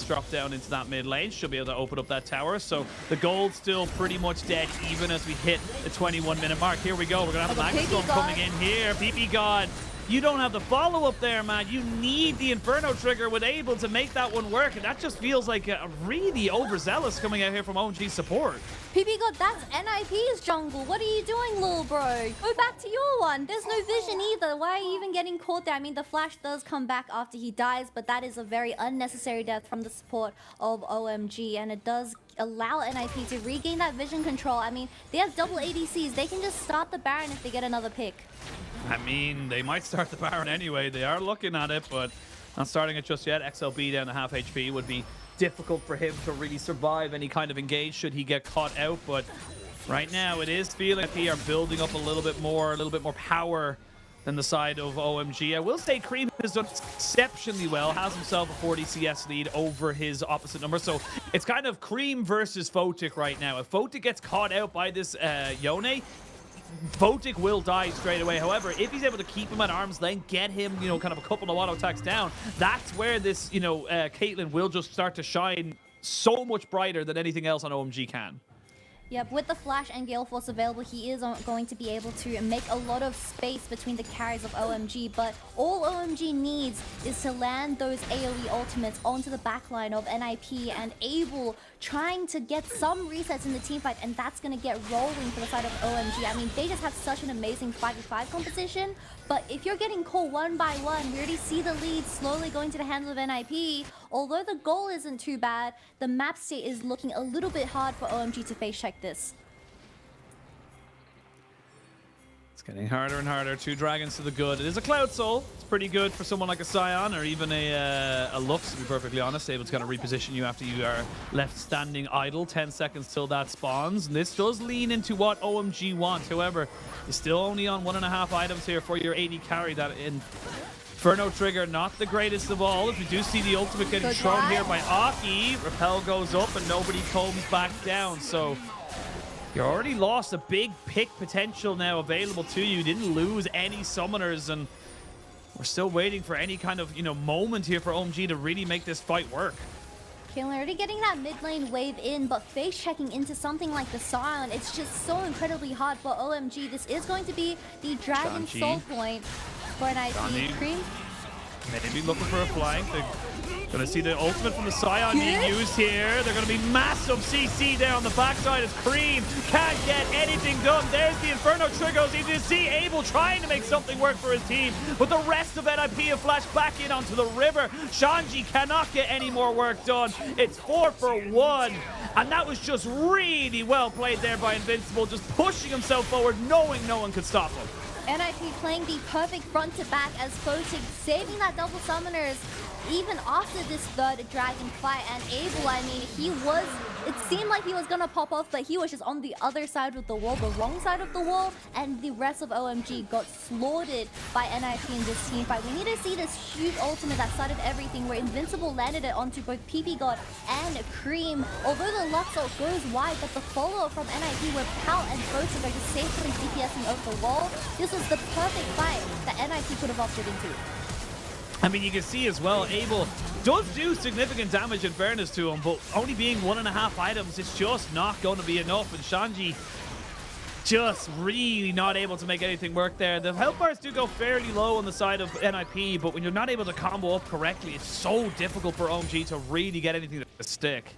S7: dropped down into that mid lane. She'll be able to open up that tower, so the gold's still pretty much dead even as we hit the 21-minute mark. Here we go. We're gonna have the Magma Storm coming in here. PP God, you don't have the follow-up there, man. You need the Inferno trigger with Abel to make that one work, and that just feels like a really overzealous coming out here from OMG support.
S8: PP God, that's NIP's jungle. What are you doing, little bro? Go back to your one. There's no vision either. Why are you even getting caught there? I mean, the flash does come back after he dies, but that is a very unnecessary death from the support of OMG, and it does allow NIP to regain that vision control. I mean, they have double ADCs. They can just start the Baron if they get another pick.
S7: I mean, they might start the Baron anyway. They are looking at it, but not starting it just yet. XLB down to half HP would be difficult for him to really survive any kind of engage should he get caught out. But right now, it is feeling like they are building up a little bit more power than the side of OMG. I will say Cream has done exceptionally well, has himself a 40 CS lead over his opposite number. So it's kind of Cream versus Fotik right now. If Fotik gets caught out by this Yone, Fotik will die straight away. However, if he's able to keep him at arm's length, get him, kind of a couple of auto attacks down, that's where this, Caitlyn will just start to shine so much brighter than anything else on OMG can.
S8: Yep, with the Flash and Gale Force available, he is going to be able to make a lot of space between the carries of OMG, but all OMG needs is to land those AoE ultimates onto the backline of NIP and Abel trying to get some resets in the teamfight, and that's going to get rolling for the side of OMG. I mean, they just have such an amazing 5v5 composition, but if you're getting caught one by one, we already see the lead slowly going to the hands of NIP. Although the goal isn't too bad, the map state is looking a little bit hard for OMG to face check this.
S7: It's getting harder and harder. 2 dragons to the good. It is a Cloud Soul. It's pretty good for someone like a Scion or even a Lux, to be perfectly honest. Able to kind of reposition you after you are left standing idle. 10 seconds till that spawns. And this does lean into what OMG want. However, you're still only on 1.5 items here for your AD carry. That Inferno trigger, not the greatest of all. If we do see the ultimate getting thrown here by Aki, Repel goes up and nobody comes back down. So you already lost a big pick potential now available to you. You didn't lose any summoners, and we're still waiting for any kind of, moment here for OMG to really make this fight work.
S8: Caitlyn already getting that mid lane wave in, but face checking into something like the Scion, it's just so incredibly hard for OMG. This is going to be the Dragon
S7: Shanji.
S8: Soul point for an IP. Cream.
S7: Maybe looking for a flank. They're going to see the ultimate from the Scion being used here. They're going to be massive CC there on the backside as Cream can't get anything done. There's the Inferno Triggers. You can see Abel trying to make something work for his team, but the rest of NIP have flashed back in onto the river. Shanji cannot get any more work done. It's 4 for 1, and that was just really well played there by Invincible, just pushing himself forward, knowing no one could stop him.
S8: NIP playing the perfect front to back as Photic saving that double summoners even after this third dragon fight. And Abel, I mean, it seemed like he was gonna pop off, but he was just on the other side of the wall, the wrong side of the wall, and the rest of OMG got slaughtered by NIP in this team fight. We need to see this huge ultimate that started everything, where Invincible landed it onto both PP God and Cream. Although the Luxor goes wide, but the follow-up from NIP where Pal and Photic are just safely DPSing over the wall. This was the perfect fight that NIP could have opted into.
S7: I mean, you can see as well, Abel does do significant damage in fairness to him, but only being 1.5 items, it's just not going to be enough. And Shanji just really not able to make anything work there. The health bars do go fairly low on the side of NIP, but when you're not able to combo up correctly, it's so difficult for OMG to really get anything to stick.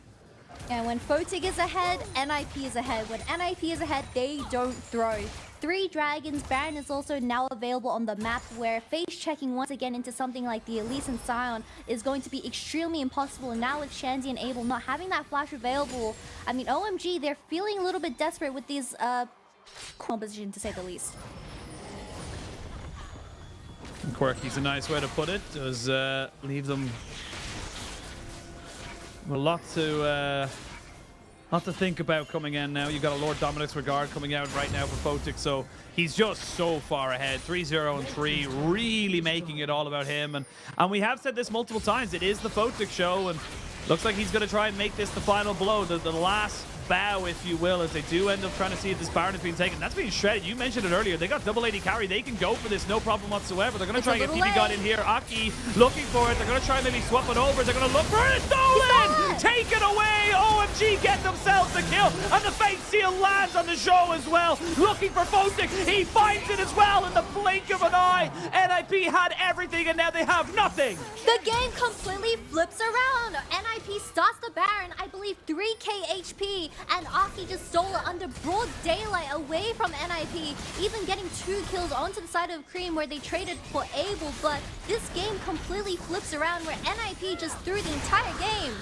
S8: And when Photic is ahead, NIP is ahead. When NIP is ahead, they don't throw. 3 dragons. Baron is also now available on the map, where face checking once again into something like the Elise and Scion is going to be extremely impossible. And now with Shanzi and Abel not having that flash available, I mean, OMG, they're feeling a little bit desperate with these composition, to say the least.
S7: Quirky's a nice way to put it. Does leave them a lot to think about coming in now. You've got a Lord Dominic's Regard coming out right now for Photic, so he's just so far ahead. 3-0 and 3, really making it all about him. And we have said this multiple times, it is the Photic show, and looks like he's going to try and make this the final blow, the last bow, if you will, as they do end up trying to see if this Baron is being taken. That's being shredded. You mentioned it earlier. They got double AD carry. They can go for this, no problem whatsoever. They're going to try and get PP God in here. Aki looking for it. They're going to try and maybe swap it over. They're going to look for it. Stolen! Taken away. OMG get themselves the kill. And the Fate Seal lands on the show as well. Looking for Photic. He finds it as well in the blink of an eye. NIP had everything and now they have nothing.
S8: The game completely flips around. NIP starts the Baron, I believe 3k HP, and Aki just stole it under broad daylight away from NIP, even getting 2 kills onto the side of Cream where they traded for Abel. But this game completely flips around where NIP just threw the entire game.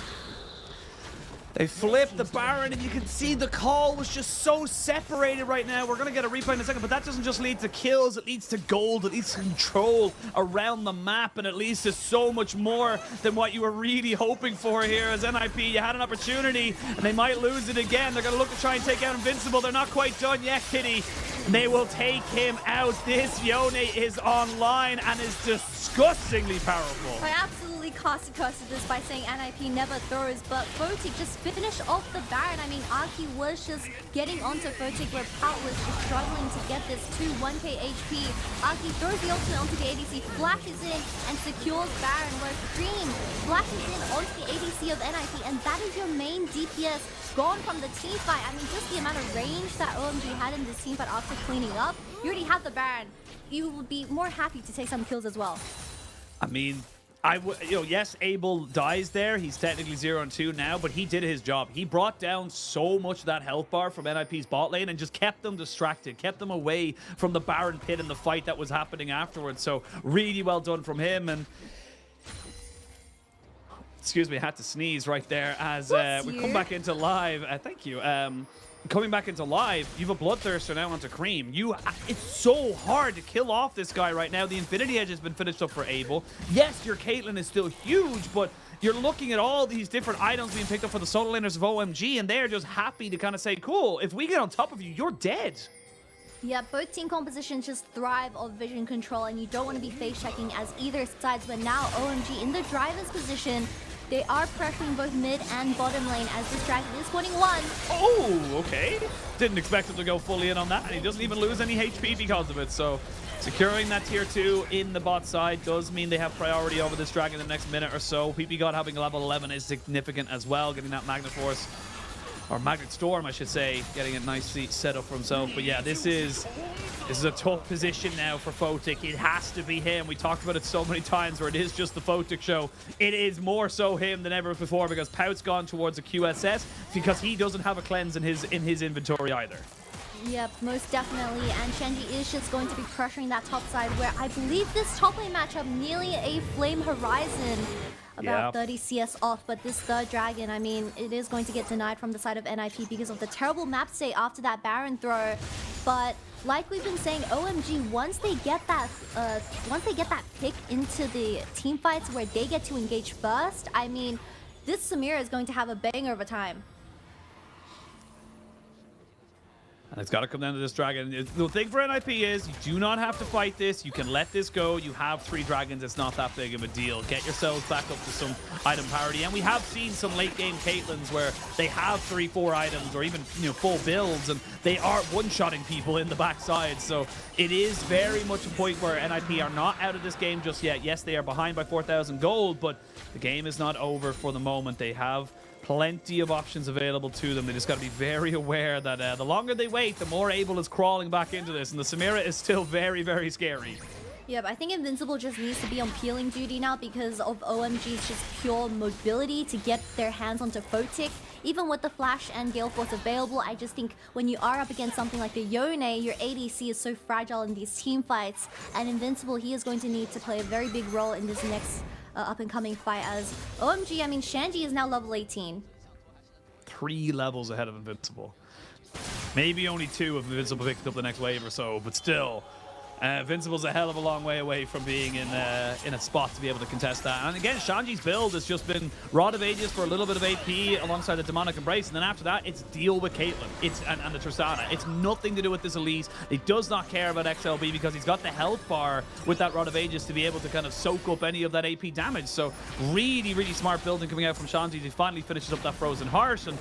S7: They flipped the Baron, and you can see the call was just so separated right now. We're going to get a replay in a second, but that doesn't just lead to kills. It leads to gold. It leads to control around the map, and it leads to so much more than what you were really hoping for here as NIP. You had an opportunity, and they might lose it again. They're going to look to try and take out Invincible. They're not quite done yet, Kitty. They will take him out. This Yone is online and is disgustingly powerful.
S8: I absolutely casted this by saying NIP never throws, but Photic just finished off the Baron. I mean, Aki was just getting onto Photic where Pout was just struggling to get this to 1k HP. Aki throws the ultimate onto the ADC, flashes in and secures Baron, where Cream flashes in onto the ADC of NIP, and that is your main DPS gone from the team fight. I mean, just the amount of range that OMG had in this team fight after cleaning up. You already have the Baron. You would be more happy to take some kills as well.
S7: I mean, yes, Abel dies there. He's technically 0 and 2 now, but he did his job. He brought down so much of that health bar from NIP's bot lane and just kept them distracted, kept them away from the Baron pit and the fight that was happening afterwards. So really well done from him. And excuse me, I had to sneeze right there as we come back into live. Thank you. Coming back into live, you have a Bloodthirster now onto Cream. It's so hard to kill off this guy right now. The Infinity Edge has been finished up for Abel. Yes, your Caitlyn is still huge, but you're looking at all these different items being picked up for the solo laners of OMG, and they're just happy to kind of say, cool, if we get on top of you, you're dead.
S8: Yeah, both team compositions just thrive off vision control, and you don't want to be face checking as either sides. But now OMG in the driver's position, they are pressuring both mid and bottom lane as this dragon is spawning 1.
S7: Oh, okay. Didn't expect him to go fully in on that, and he doesn't even lose any HP because of it. So Securing that tier 2 in the bot side does mean they have priority over this dragon in the next minute or so. PP God having a level 11 is significant as well, getting that Magnet Force, or Magnet Storm, I should say, getting it nicely set up for himself. But yeah, this is a tough position now for Photic. It has to be him. We talked about it so many times where it is just the Photic show. It is more so him than ever before because Pout's gone towards a QSS because he doesn't have a cleanse in his inventory either.
S8: Yep, most definitely. And Shenji is just going to be pressuring that top side where I believe this top lane matchup nearly a Flame Horizon. About 30 CS off, but this third dragon, I mean, it is going to get denied from the side of NIP because of the terrible map state after that Baron throw. But like we've been saying, OMG, once they get that pick into the team fights where they get to engage first, I mean, this Samira is going to have a banger of a time.
S7: And it's got to come down to this dragon. The thing for NIP is you do not have to fight this. You can let this go. You have 3 dragons. It's not that big of a deal. Get yourselves back up to some item parity. And we have seen some late game Caitlyn's where they have 3-4 items or even full builds and they are one-shotting people in the backside. So it is very much a point where NIP are not out of this game just yet. Yes, they are behind by 4,000 gold, but the game is not over for the moment. They have plenty of options available to them. They just got to be very aware that the longer they wait, the more Abel is crawling back into this. And the Samira is still very, very scary.
S8: Yeah, but I think Invincible just needs to be on peeling duty now because of OMG's just pure mobility to get their hands onto Photic. Even with the Flash and Gale Force available, I just think when you are up against something like the Yone, your ADC is so fragile in these team fights. And Invincible, he is going to need to play a very big role in this next up-and-coming fight as OMG, I mean, Shanji is now level 18.
S7: 3 levels ahead of Invincible. Maybe only 2 if Invincible picks up the next wave or so, but still. Invincible's a hell of a long way away from being in a spot to be able to contest that. And again, Shanji's build has just been Rod of Ages for a little bit of AP alongside the Demonic Embrace, and then after that, it's deal with Caitlyn and the Tristana. It's nothing to do with this Elise. He does not care about XLB because he's got the health bar with that Rod of Ages to be able to kind of soak up any of that AP damage. So really, really smart building coming out from Shanji. He finally finishes up that Frozen Heart, and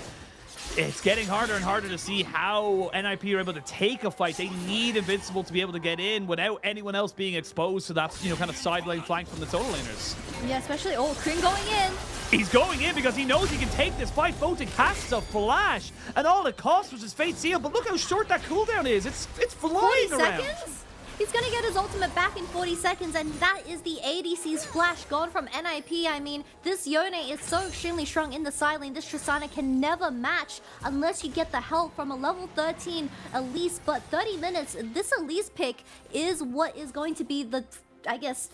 S7: it's getting harder and harder to see how NIP are able to take a fight. They need Invincible to be able to get in without anyone else being exposed to that, kind of side lane flank from the solo laners.
S8: Yeah, especially, Kryn going in.
S7: He's going in because he knows he can take this fight. Photic has to flash, and all it cost was his Fate Seal, but look how short that cooldown is. It's flying
S8: 40
S7: around.
S8: seconds? He's gonna get his ultimate back in 40 seconds, and that is the ADC's flash gone from NIP. I mean, this Yone is so extremely strong in the side lane. This Tristana can never match unless you get the help from a level 13 Elise. But 30 minutes, this Elise pick is what is going to be the, I guess,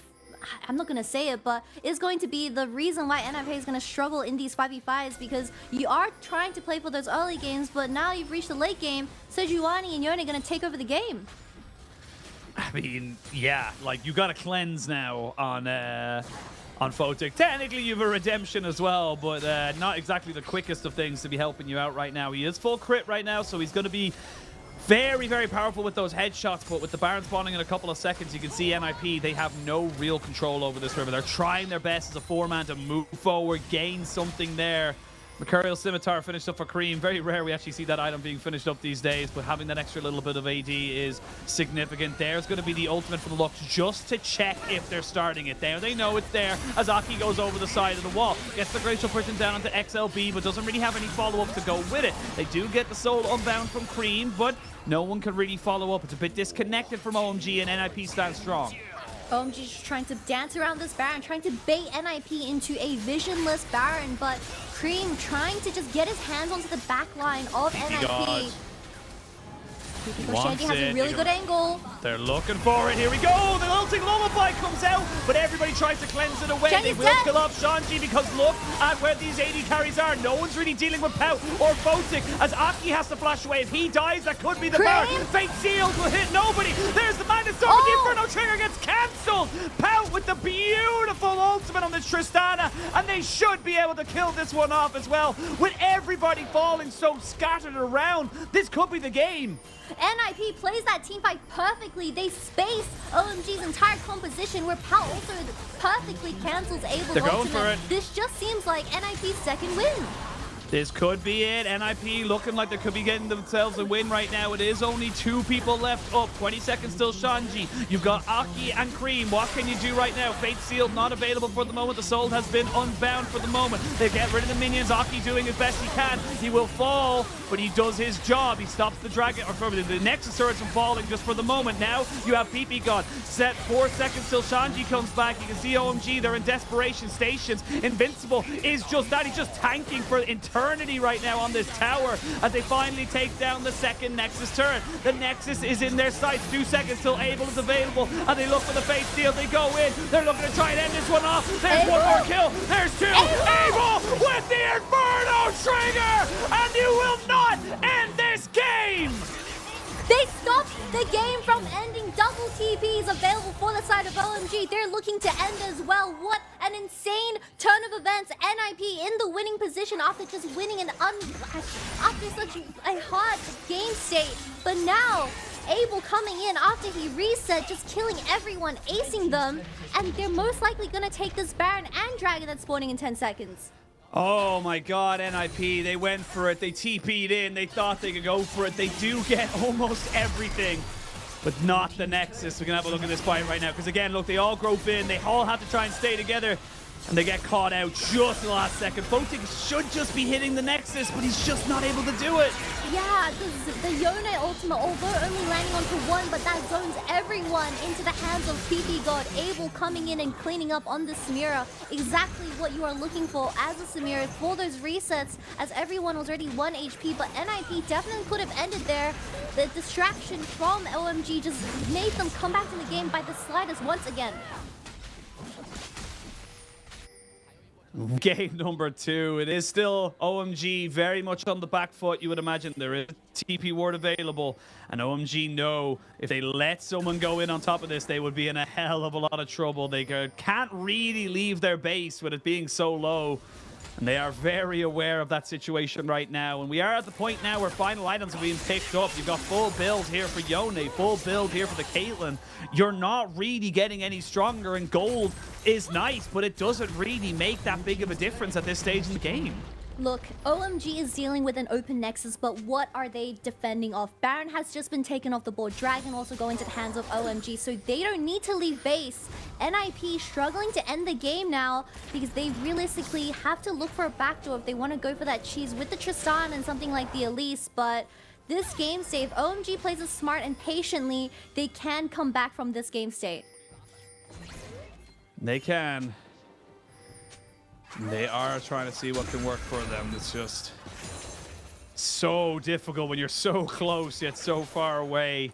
S8: I'm not going to say it, but is going to be the reason why NIP is going to struggle in these 5v5s, because you are trying to play for those early games, but now you've reached the late game. Sejuani and Yone are going to take over the game.
S7: I mean, yeah, like you got a cleanse now on Photic. Technically, you have a redemption as well, but not exactly the quickest of things to be helping you out right now. He is full crit right now, so he's going to be very, very powerful with those headshots, but with the Baron spawning in a couple of seconds, you can see NIP, they have no real control over this river. They're trying their best as a 4-man to move forward, gain something there. Mercurial Scimitar finished up for Cream. Very rare we actually see that item being finished up these days, but having that extra little bit of AD is significant. There's going to be the ultimate for the Lux just to check if they're starting it there. They know it's there as Aki goes over the side of the wall. Gets the Glacial Prison down onto XLB, but doesn't really have any follow-up to go with it. They do get the Soul Unbound from Cream, but no one can really follow up. It's a bit disconnected from OMG, and NIP stands strong.
S8: OMG just trying to dance around this Baron, trying to bait NIP into a visionless Baron, but Cream trying to just get his hands onto the back line of NIP. Shandy has a really good angle.
S7: They're looking for it. Here we go. The ulting Lullaby comes out, but everybody tries to cleanse it away.
S8: Shandy's
S7: they will kill off Shanji because look at where these AD carries are. No one's really dealing with Pout or Photic as Aki has to flash away. If he dies, that could be the bar. Fate Seals will hit nobody. There's the Madness Storm. The Inferno Trigger gets cancelled. Pout with the beautiful ultimate on the Tristana, and they should be able to kill this one off as well. With everybody falling so scattered around, this could be the game.
S8: NIP plays that team fight perfectly. They space OMG's entire composition where Pout also perfectly cancels Abel's ultimate.
S7: They're going for it.
S8: This just seems like NIP's second win.
S7: This could be it. NIP looking like they could be getting themselves a win right now. It is only 2 people left up. 20 seconds still, Shanji. You've got Aki and Cream. What can you do right now? Fate Sealed not available for the moment. The Soul has been unbound for the moment. They get rid of the minions. Aki doing his best he can. He will fall, but he does his job. He stops the dragon, or the Nexus turrets from falling just for the moment. Now you have PP God. Set 4 seconds till Shanji comes back. You can see OMG, they're in desperation stations. Invincible is just that. He's just tanking for eternity right now on this tower as they finally take down the second Nexus turret. The Nexus is in their sights. 2 seconds till Abel is available, and they look for the Fate Steal. They go in. They're looking to try and end this one off. There's one more kill. There's 2. Abel with the Inferno Trigger, and you will not end this game.
S8: They stopped the game from ending. Double TPs available for the side of OMG. They're looking to end as well. What an insane turn of events. NIP in the winning position after just winning after such a hard game state. But now, Abel coming in after he reset, just killing everyone, acing them. And they're most likely going to take this Baron and Dragon that's spawning in 10 seconds.
S7: Oh my god, NIP, they went for it. They TP'd in. They thought they could go for it. They do get almost everything, but not the Nexus. We can have a look at this fight right now, because again, look, they all grope in. They all have to try and stay together, and they get caught out just the last second. Photic should just be hitting the Nexus, but he's just not able to do it.
S8: Yeah, the Yone ultimate, although only landing onto 1, but that zones everyone into the hands of PP God. Abel coming in and cleaning up on the Samira. Exactly what you are looking for as a Samira for those resets, as everyone was already 1 HP, but NIP definitely could have ended there. The distraction from OMG just made them come back to the game by the slightest once again.
S7: Game number 2. It is still OMG very much on the back foot, you would imagine. There is TP ward available, and OMG know if they let someone go in on top of this, they would be in a hell of a lot of trouble. They can't really leave their base with it being so low, and they are very aware of that situation right now. And we are at the point now where final items are being picked up. You've got full build here for Yone, full build here for the Caitlyn. You're not really getting any stronger, and gold is nice, but it doesn't really make that big of a difference at this stage in the game.
S8: Look, OMG is dealing with an open Nexus, but what are they defending off? Baron has just been taken off the board. Dragon also going to the hands of OMG, so they don't need to leave base. NIP struggling to end the game now because they realistically have to look for a backdoor if they want to go for that cheese with the Tristan and something like the Elise, but this game state, if OMG plays it smart and patiently, they can come back from this game state.
S7: They can. They are trying to see what can work for them. It's just so difficult when you're so close yet so far away.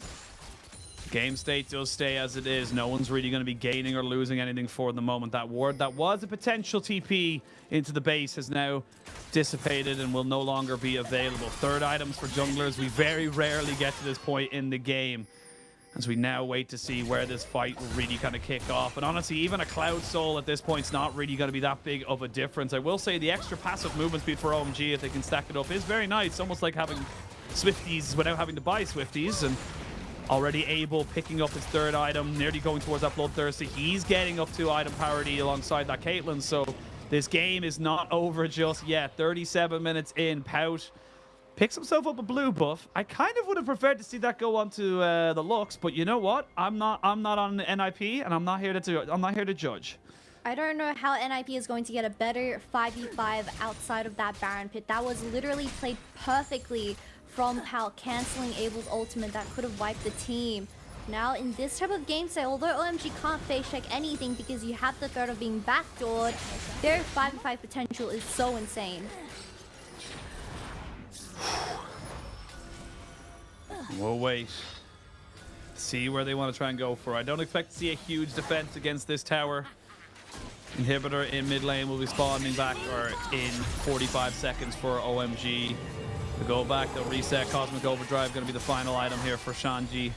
S7: Game state does stay as it is. No one's really going to be gaining or losing anything for the moment. That ward that was a potential TP into the base has now dissipated and will no longer be available. Third items for junglers. We very rarely get to this point in the game, as we now wait to see where this fight will really kind of kick off. And honestly, even a Cloud Soul at this point is not really going to be that big of a difference. I will say the extra passive movement speed for OMG, if they can stack it up, is very nice. Almost like having Swifties without having to buy Swifties. And already Abel picking up his third item, nearly going towards that Bloodthirsty. He's getting up to item parity alongside that Caitlyn. So this game is not over just yet. 37 minutes in, Pout picks himself up a blue buff. I kind of would have preferred to see that go onto the Lux, but you know what? I'm not on NIP, and I'm not here to judge.
S8: I don't know how NIP is going to get a better 5v5 outside of that Baron pit. That was literally played perfectly from Pout, canceling Abel's ultimate that could have wiped the team. Now in this type of game say, although OMG can't face check anything because you have the threat of being backdoored, their 5v5 potential is so insane.
S7: We'll wait. See where they want to try and go for. I don't expect to see a huge defense against this tower. Inhibitor in mid lane will be spawning back or in 45 seconds for OMG. They'll go back, they'll reset. Cosmic Overdrive going to be the final item here for Shanji.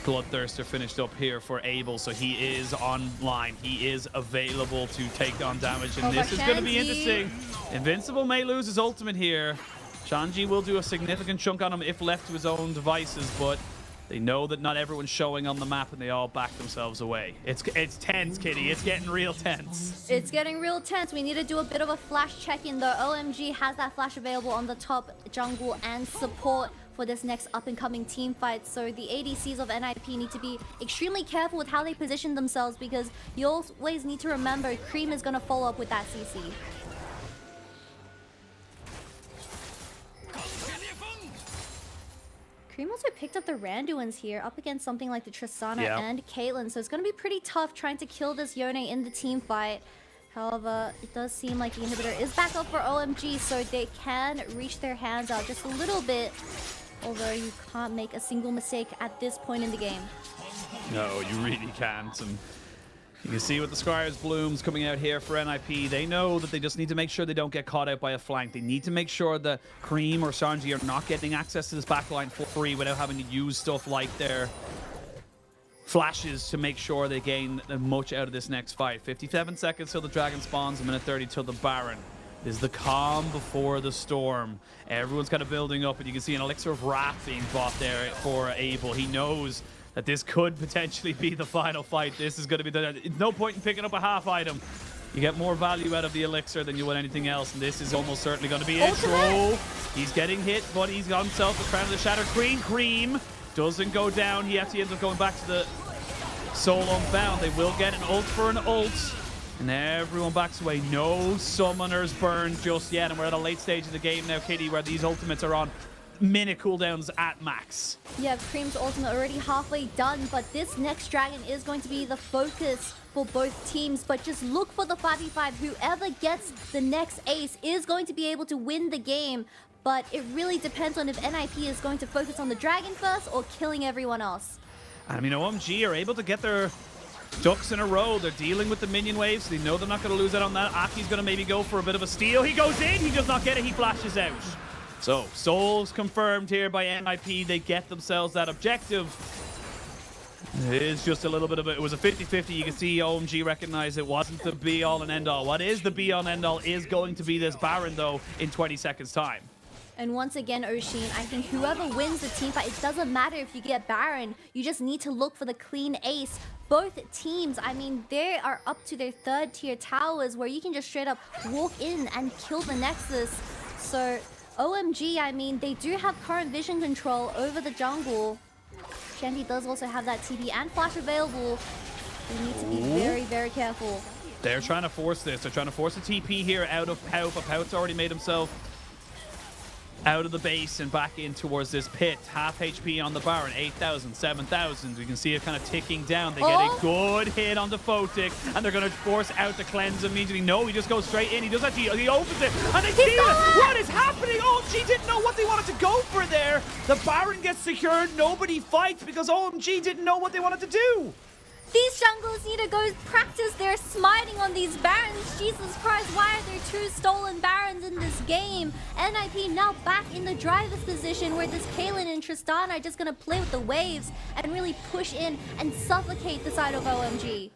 S7: Bloodthirster finished up here for Abel, so he is online. He is available to take on damage, and this is going to be interesting. Invincible may lose his ultimate here. Shanji will do a significant chunk on him if left to his own devices, but They know that not everyone's showing on the map, and they all back themselves away. It's tense, Kitty. It's getting real tense.
S8: It's getting real tense. We need to do a bit of a flash check-in, though. OMG has that flash available on the top jungle and support for this next up-and-coming team fight. So the ADCs of NIP need to be extremely careful with how they position themselves, because you always need to remember Cream is going to follow up with that CC. Cream also picked up the Randuins here up against something like the Tristana and Caitlyn, so it's going to be pretty tough trying to kill this Yone in the team fight. However, it does seem like the inhibitor is back up for OMG, so they can reach their hands out just a little bit, although you can't make a single mistake at this point in the game.
S7: No, you really can't. And you can see with the Squire's Blooms coming out here for NIP, they know that they just need to make sure they don't get caught out by a flank. They need to make sure that Cream or Sanji are not getting access to this backline for free without having to use stuff like their flashes to make sure they gain much out of this next fight. 57 seconds till the Dragon spawns, a minute 30 till the Baron. It is the calm before the storm. Everyone's kind of building up, and you can see an Elixir of Wrath being bought there for Abel. He knows that this could potentially be the final fight. This is going to be the... No point in picking up a half item. You get more value out of the Elixir than you would anything else, and this is almost certainly going to be it. Troll, he's getting hit, but he's got himself the Crown of the Shattered Queen. Cream doesn't go down. He actually ends up going back to the Soul Unbound. They will get an ult for an ult, and everyone backs away. No summoners burned just yet, and we're at a late stage of the game now, Kitty, where these ultimates are on minute cooldowns at max.
S8: Yeah, Cream's ultimate already halfway done, but this next dragon is going to be the focus for both teams. But just look for the 5v5. Whoever gets the next ace is going to be able to win the game, but it really depends on if NIP is going to focus on the dragon first or killing everyone else.
S7: I mean, OMG are able to get their ducks in a row. They're dealing with the minion waves. They know they're not going to lose out on that. Aki's going to maybe go for a bit of a steal. He goes in. He does not get it. He flashes out. So, souls confirmed here by NIP. They get themselves that objective. It is just a little bit of it was a 50-50. You can see OMG recognize it wasn't the be-all and end-all. What is the be-all and end-all is going to be this Baron, though, in 20 seconds' time.
S8: And once again, Oshin, I think whoever wins the team fight, it doesn't matter if you get Baron. You just need to look for the clean ace. Both teams, I mean, they are up to their third-tier towers where you can just straight up walk in and kill the Nexus. So OMG, I mean, they do have current vision control over the jungle. Shandy does also have that TP and flash available. You need to be very, very careful.
S7: They're trying to force this. They're trying to force a TP here out of Pout, but Pout's already made himself out of the base and back in towards this pit. Half HP on the Baron, 8,000, 7,000. We can see it kind of ticking down. They get a good hit on the Photic, and they're going to force out the cleanse immediately. No, he just goes straight in. He does actually, he opens it, and they steal it. What is happening? OMG didn't know what they wanted to go for there. The Baron gets secured. Nobody fights because OMG didn't know what they wanted to do.
S8: These junglers need to go practice their smiting on these Barons. Jesus Christ, why are there two stolen Barons in this game? NIP now back in the driver's position where this Caitlyn and Tristana are just going to play with the waves and really push in and suffocate the side of OMG.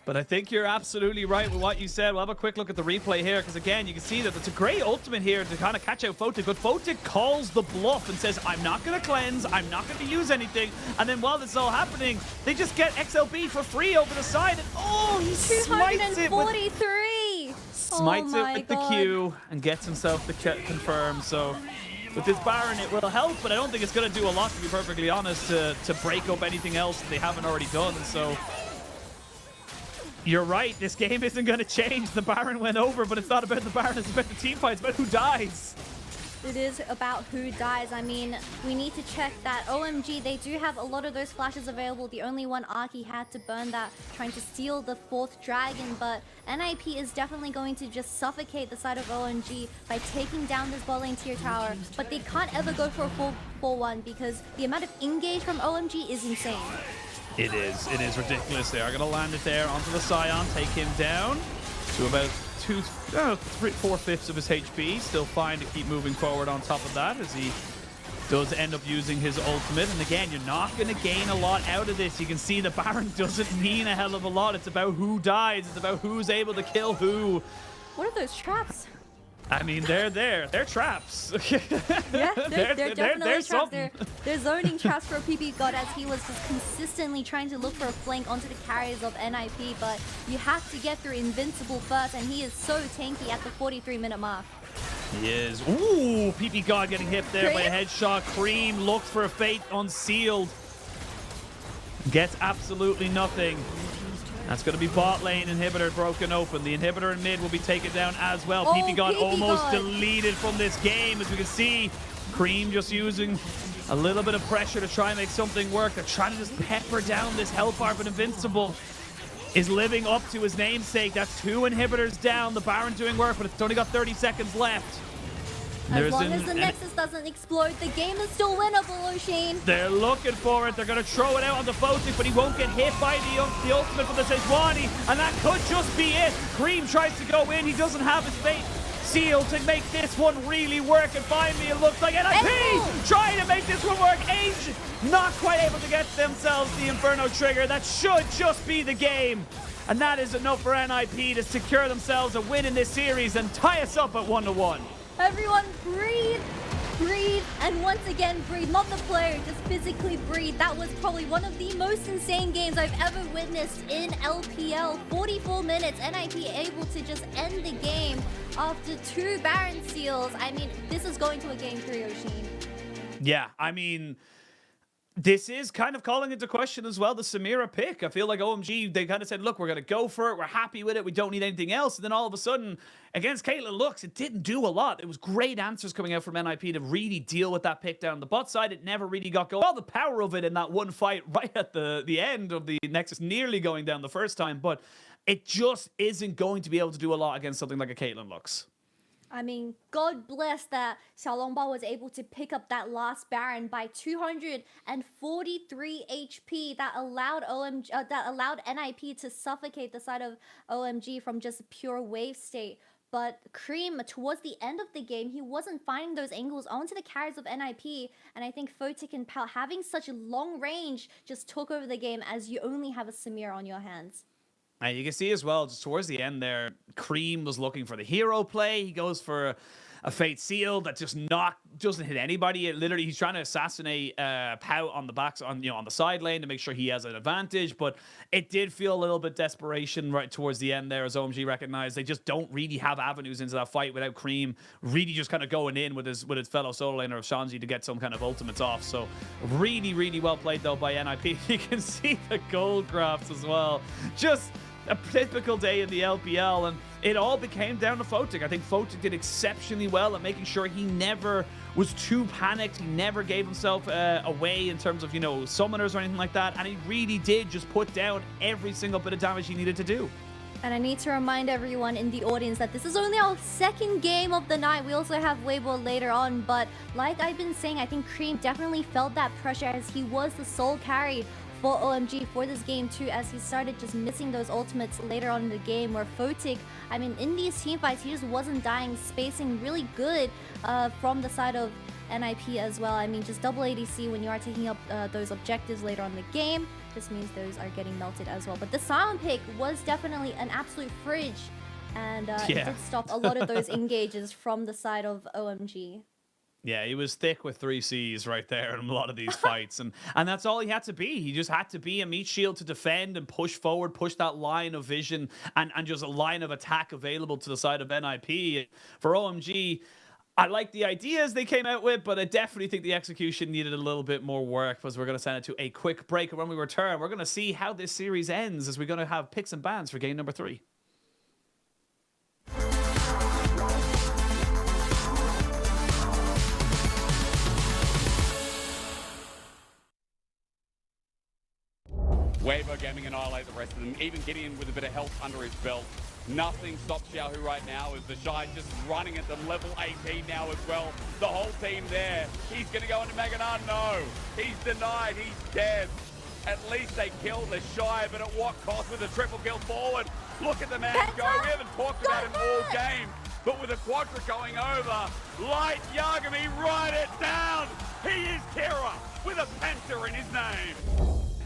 S7: But I think you're absolutely right with what you said. We'll have a quick look at the replay here, because again, you can see that it's a great ultimate here to kind of catch out Photic, but Photic calls the bluff and says, I'm not going to cleanse, I'm not going to use anything. And then while this is all happening, they just get XLB for free over the side, and oh, he smites it with, smites it with the Q and gets himself the confirm. So with this Baron, it will help, but I don't think it's going to do a lot, to be perfectly honest, to break up anything else that they haven't already done. So you're right, this game isn't going to change. The Baron went over, but it's not about the Baron, it's about the team fight, it's about who dies.
S8: It is about who dies. I mean, we need to check that OMG, they do have a lot of those flashes available. The only one Aki had to burn that, trying to steal the 4th dragon, but NIP is definitely going to just suffocate the side of OMG by taking down this bot lane tier tower, but they can't ever go for a 4-4-1 because the amount of engage from OMG is insane.
S7: It is ridiculous. They are going to land it there onto the Scion, take him down to about 4/5 of his HP. Still fine to keep moving forward on top of that as he does end up using his ultimate. And again, you're not going to gain a lot out of this. You can see the Baron doesn't mean a hell of a lot. It's about who dies. It's about who's able to kill who.
S8: What are those traps?
S7: I mean, they're there. They're traps.
S8: Yeah, they're definitely traps.
S7: something.
S8: They're zoning traps for PP God as he was just consistently trying to look for a flank onto the carriers of NIP, but you have to get through Invincible first, and he is so tanky at the 43-minute mark.
S7: He is. Ooh, PP God getting hit there by a
S8: Cream?
S7: headshot. Cream looks for a fate unsealed. Gets absolutely nothing. That's going to be bot lane inhibitor broken open. The inhibitor in mid will be taken down as well.
S8: Oh,
S7: PP God
S8: PP
S7: almost
S8: God.
S7: deleted from this game, as we can see. Cream just using a little bit of pressure to try and make something work. They're trying to just pepper down this health bar, but Invincible is living up to his namesake. That's 2 inhibitors down. The Baron doing work, but it's only got 30 seconds left.
S8: As long as the Nexus doesn't explode, the game is still winnable, O'Sheen.
S7: They're looking for it. They're going to throw it out on the Photic, but he won't get hit by the ultimate from the Sejuani, and that could just be it. Cream tries to go in. He doesn't have his fate sealed to make this one really work, and finally it looks like NIP trying to make this one work. Age not quite able to get themselves the Inferno trigger. That should just be the game. And that is enough for NIP to secure themselves a win in this series and tie us up at 1-1.
S8: Everyone breathe, breathe, and once again breathe. Not the player, just physically breathe. That was probably one of the most insane games I've ever witnessed in LPL. 44 minutes, NIP able to just end the game after 2 Baron seals. I mean, this is going to a game 3, O'Sheen.
S7: Yeah, I mean, this is kind of calling into question as well the Samira pick. I feel like OMG, they kind of said, look, we're going to go for it. We're happy with it. We don't need anything else. And then all of a sudden, against Caitlyn Lux, it didn't do a lot. It was great answers coming out from NIP to really deal with that pick down the bot side. It never really got going. All the power of it in that one fight right at the end of the Nexus, nearly going down the first time. But it just isn't going to be able to do a lot against something like a Caitlyn Lux.
S8: I mean, God bless that Xiaolongbao was able to pick up that last Baron by 243 HP that allowed NIP to suffocate the side of OMG from just pure wave state. But Cream, towards the end of the game, he wasn't finding those angles onto the carries of NIP, and I think Photic and Pal having such a long range just took over the game as you only have a Samir on your hands.
S7: And you can see as well, just towards the end there, Cream was looking for the hero play. He goes for a Fate Seal that doesn't hit anybody. Literally, he's trying to assassinate Pau on the on the side lane to make sure he has an advantage. But it did feel a little bit desperation right towards the end there, as OMG recognized they just don't really have avenues into that fight without Cream really just kind of going in with his fellow solo laner of Shanji to get some kind of ultimates off. So really, really well played though by NIP. You can see the gold graphs as well. Just a typical day in the LPL, and it all became down to Photic. I think Photic did exceptionally well at making sure he never was too panicked. He never gave himself away in terms of, summoners or anything like that, and he really did just put down every single bit of damage he needed to do.
S8: And I need to remind everyone in the audience that this is only our second game of the night. We also have Weibo later on, but like I've been saying, I think Cream definitely felt that pressure as he was the sole carry for OMG for this game too, as he started just missing those ultimates later on in the game, where Photic, I mean, in these team fights, he just wasn't dying, spacing really good from the side of NIP as well. I mean, just double ADC when you are taking up those objectives later on in the game, this means those are getting melted as well. But the Silent pick was definitely an absolute fridge, and it did stop a lot of those engages from the side of OMG.
S7: Yeah, he was thick with 3 Cs right there in a lot of these fights. And that's all he had to be. He just had to be a meat shield to defend and push forward, push that line of vision and just a line of attack available to the side of NIP. For OMG, I like the ideas they came out with, but I definitely think the execution needed a little bit more work, because we're going to send it to a quick break. And when we return, we're going to see how this series ends, as we're going to have picks and bans for game number 3.
S17: Weibo Gaming annihilate the rest of them, even Gideon with a bit of health under his belt. Nothing stops Xiaohu right now, as the Shy just running at them, level 18 now as well. The whole team there. He's going to go into Maganar. No, he's denied, he's dead. At least they killed the Shy, but at what cost with a triple kill forward? Look at the man go. We haven't talked about him all game, but with a Quadra going over, Light Yagami, write it down. He is Kira with a Penta in his name.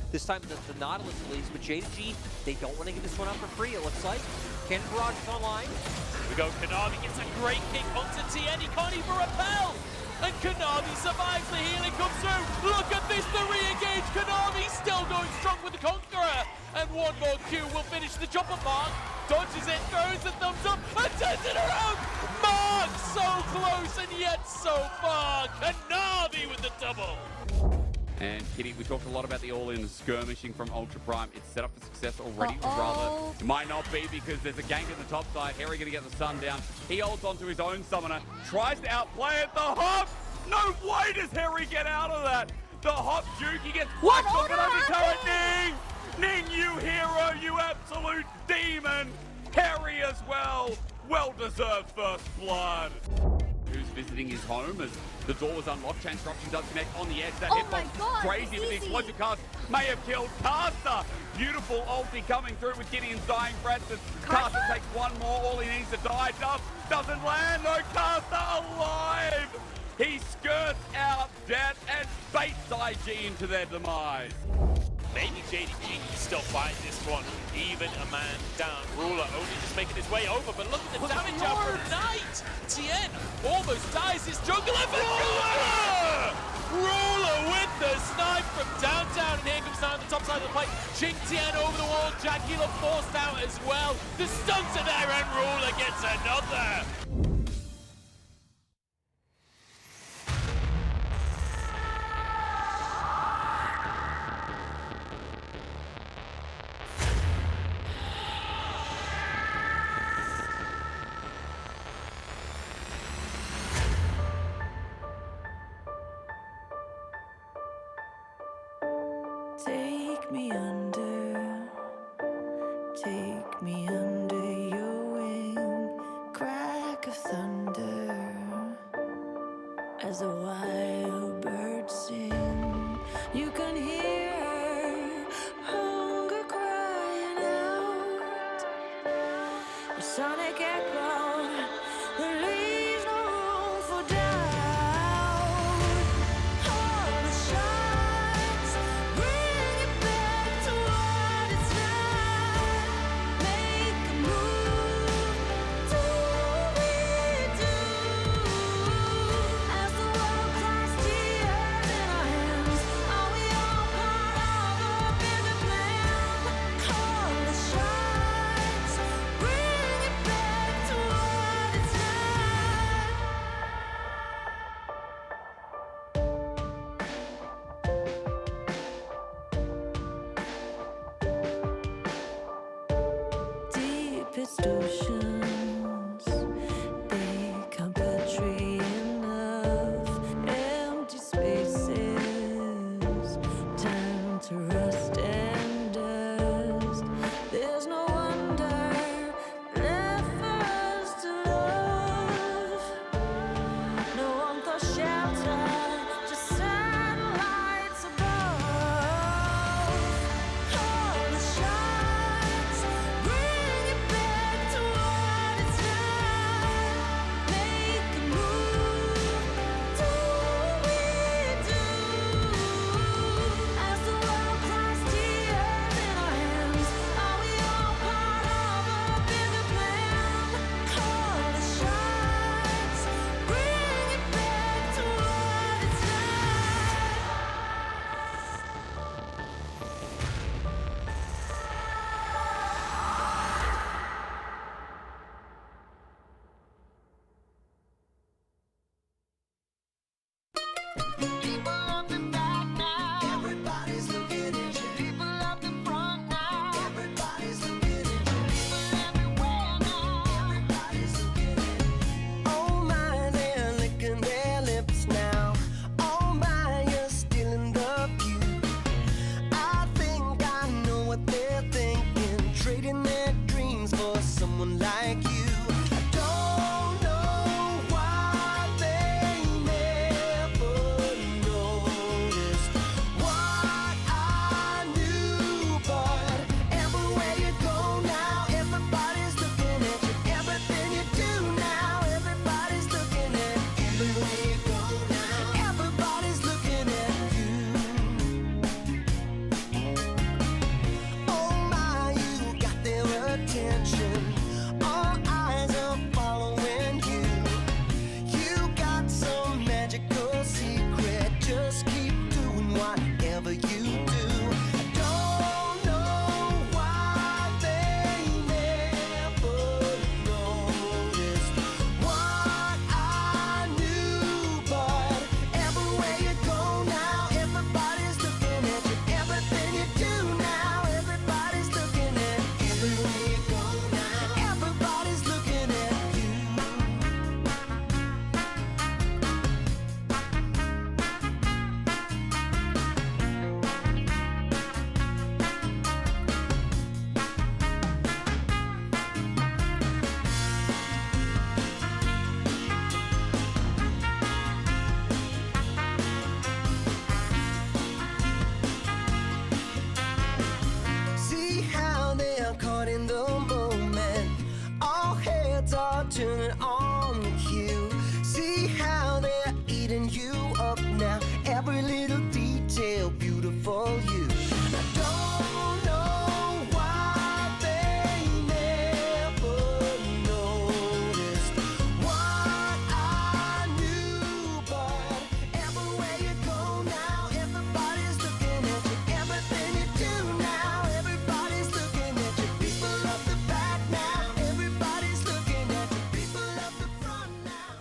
S18: This time the Nautilus leads, but JDG, they don't want to give this one up for free, it looks like. Cannon Barrage is online.
S14: We go, Kanavi gets a great kick onto TN, he can't even repel! And Kanavi survives, the healing comes through! Look at this, the re-engage, Kanavi still going strong with the Conqueror! And one more Q will finish the jump of Mark, dodges it, throws the thumbs up, and turns it around! Mark so close and yet so far! Kanavi with the double!
S17: And Kitty, we talked a lot about the all-in skirmishing from Ultra Prime. It's set up for success already, or rather, it might not be because there's a gank at the top side. Harry gonna get the sun down. He holds onto his own summoner, tries to outplay it. The hop! No way does Harry get out of that! The hop juke, he gets whacked off an under turret. Ning, you hero, you absolute demon! Harry as well. Well-deserved first blood. Who's visiting his home as the door was unlocked. Chain Disruption does connect on the edge. That hitbox crazy, but the explosive cast may have killed Caster. Beautiful ulti coming through with Gideon's dying breath. Caster takes one more. All he needs to die. Doesn't land. No, Caster alive. He skirts out death and baits IG into their demise.
S14: Maybe JDG can still fight this one, even a man down. Ruler only just making his way over, but look at the damage out from Knight! Tien almost dies his jungler, but Ruler with the snipe from downtown, and here comes down the top side of the plate. Ching Tien over the wall, Jackila forced out as well. The stunts are there, and Ruler gets another!
S4: Take me under your wing, crack of thunder, as the wild birds sing. You can hear hunger crying out, a sonic echo that leaves no room for doubt. All the shots bring it back to what it's like. Make a move, do we do? As the world cries
S1: turn on cue. See how they're eating you up now. Every little detail, beautiful you. I don't know why they never noticed what I knew, but everywhere you go now, everybody's looking at you. Everything you do now, everybody's looking at you. People up the back now, everybody's looking at you. People up the front now.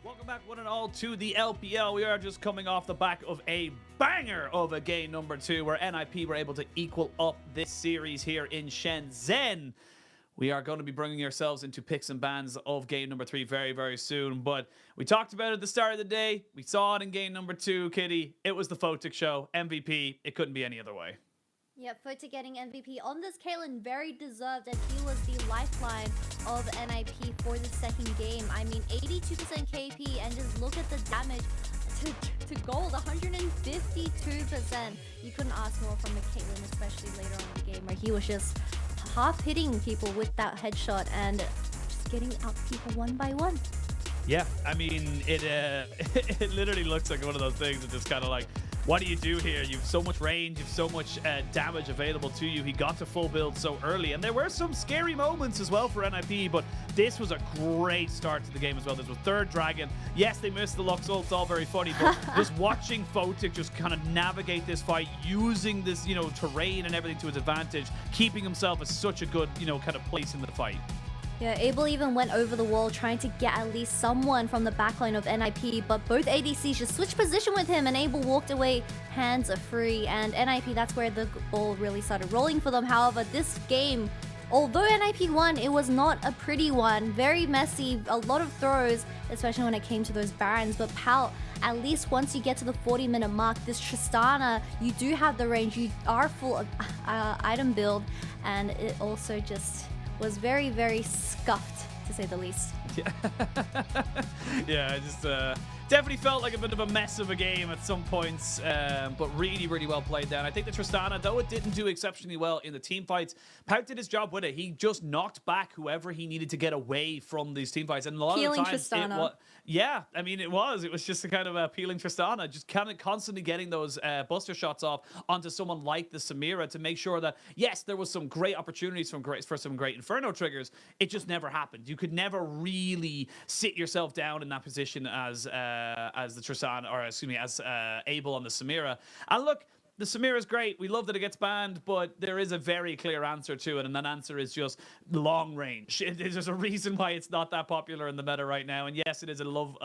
S7: Welcome back, one and all, to the LPL. We are just coming off the back of a banger of a game number 2 where NIP were able to equal up this series here in Shenzhen. We are going to be bringing ourselves into picks and bans of game number 3 very, very soon. But we talked about it at the start of the day. We saw it in game number 2, Kitty. It was the Photic show. MVP. It couldn't be any other way.
S8: Yeah, Photic getting MVP on this Caitlyn, very deserved, and he was the lifeline of NIP for the second game. I mean, 82% KP, and just look at the damage to gold, 152%. You couldn't ask more from the Caitlyn, especially later on in the game, where he was just half hitting people with that headshot and just getting out people one by one.
S7: Yeah, I mean, it it literally looks like one of those things that just kind of like, what do you do here? You've so much range, you've so much damage available to you. He got to full build so early, and there were some scary moments as well for NIP, but this was a great start to the game as well. This was third Dragon. Yes, they missed the Lux ult, it's all very funny, but just watching Photic just kind of navigate this fight, using this, you know, terrain and everything to his advantage, keeping himself at such a good, you know, kind of place in the fight.
S8: Yeah, Abel even went over the wall trying to get at least someone from the backline of NIP, but both ADCs just switched position with him and Abel walked away, hands are free, and NIP, that's where the ball really started rolling for them. However, this game, although NIP won, it was not a pretty one. Very messy, a lot of throws, especially when it came to those Barons, but Pal, at least once you get to the 40-minute mark, this Tristana, you do have the range, you are full of item build, and it also just was very, very scuffed, to say the least.
S7: Yeah, I just definitely felt like a bit of a mess of a game at some points, but really, really well played down. I think the Tristana, though it didn't do exceptionally well in the team fights, Pout did his job with it. He just knocked back whoever he needed to get away from these team fights. And a lot
S8: Peeling
S7: of the times,
S8: Tristana.
S7: yeah, I mean, it was just a kind of peeling Tristana, just kind of constantly getting those buster shots off onto someone like the Samira to make sure that, yes, there was some great opportunities for some great Inferno triggers. It just never happened. You could never really sit yourself down in that position as the Tristana, or excuse me, as Abel on the Samira. And look, the Samira is great. We love that it gets banned, but there is a very clear answer to it, and that answer is just long range. There's a reason why it's not that popular in the meta right now. And yes, it is a love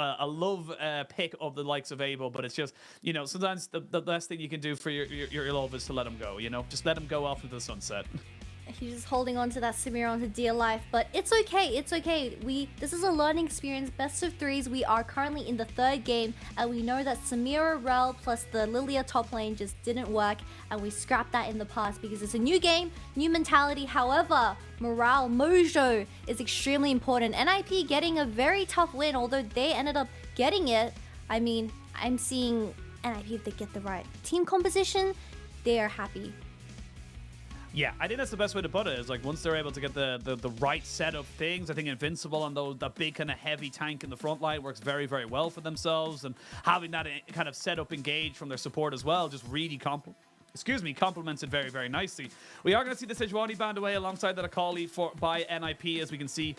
S7: pick of the likes of Abel, but it's just, you know, sometimes the best thing you can do for your love is to let him go. You know, just let him go off into the sunset.
S8: He's just holding on to that Samira onto dear life, but it's okay, it's okay. This is a learning experience, best of threes. We are currently in the third game, and we know that Samira, Rel, plus the Lilia top lane just didn't work, and we scrapped that in the past because it's a new game, new mentality. However, morale, mojo is extremely important. NIP getting a very tough win, although they ended up getting it. I mean, I'm seeing NIP, if they get the right team composition, they are happy.
S7: Yeah, I think that's the best way to put it. Is like once they're able to get the right set of things, I think Invincible and that big kind of heavy tank in the front line works very, very well for themselves, and having that kind of setup engaged from their support as well just really complements it very, very nicely. We are going to see the Sejuani band away alongside that Akali by NIP, as we can see.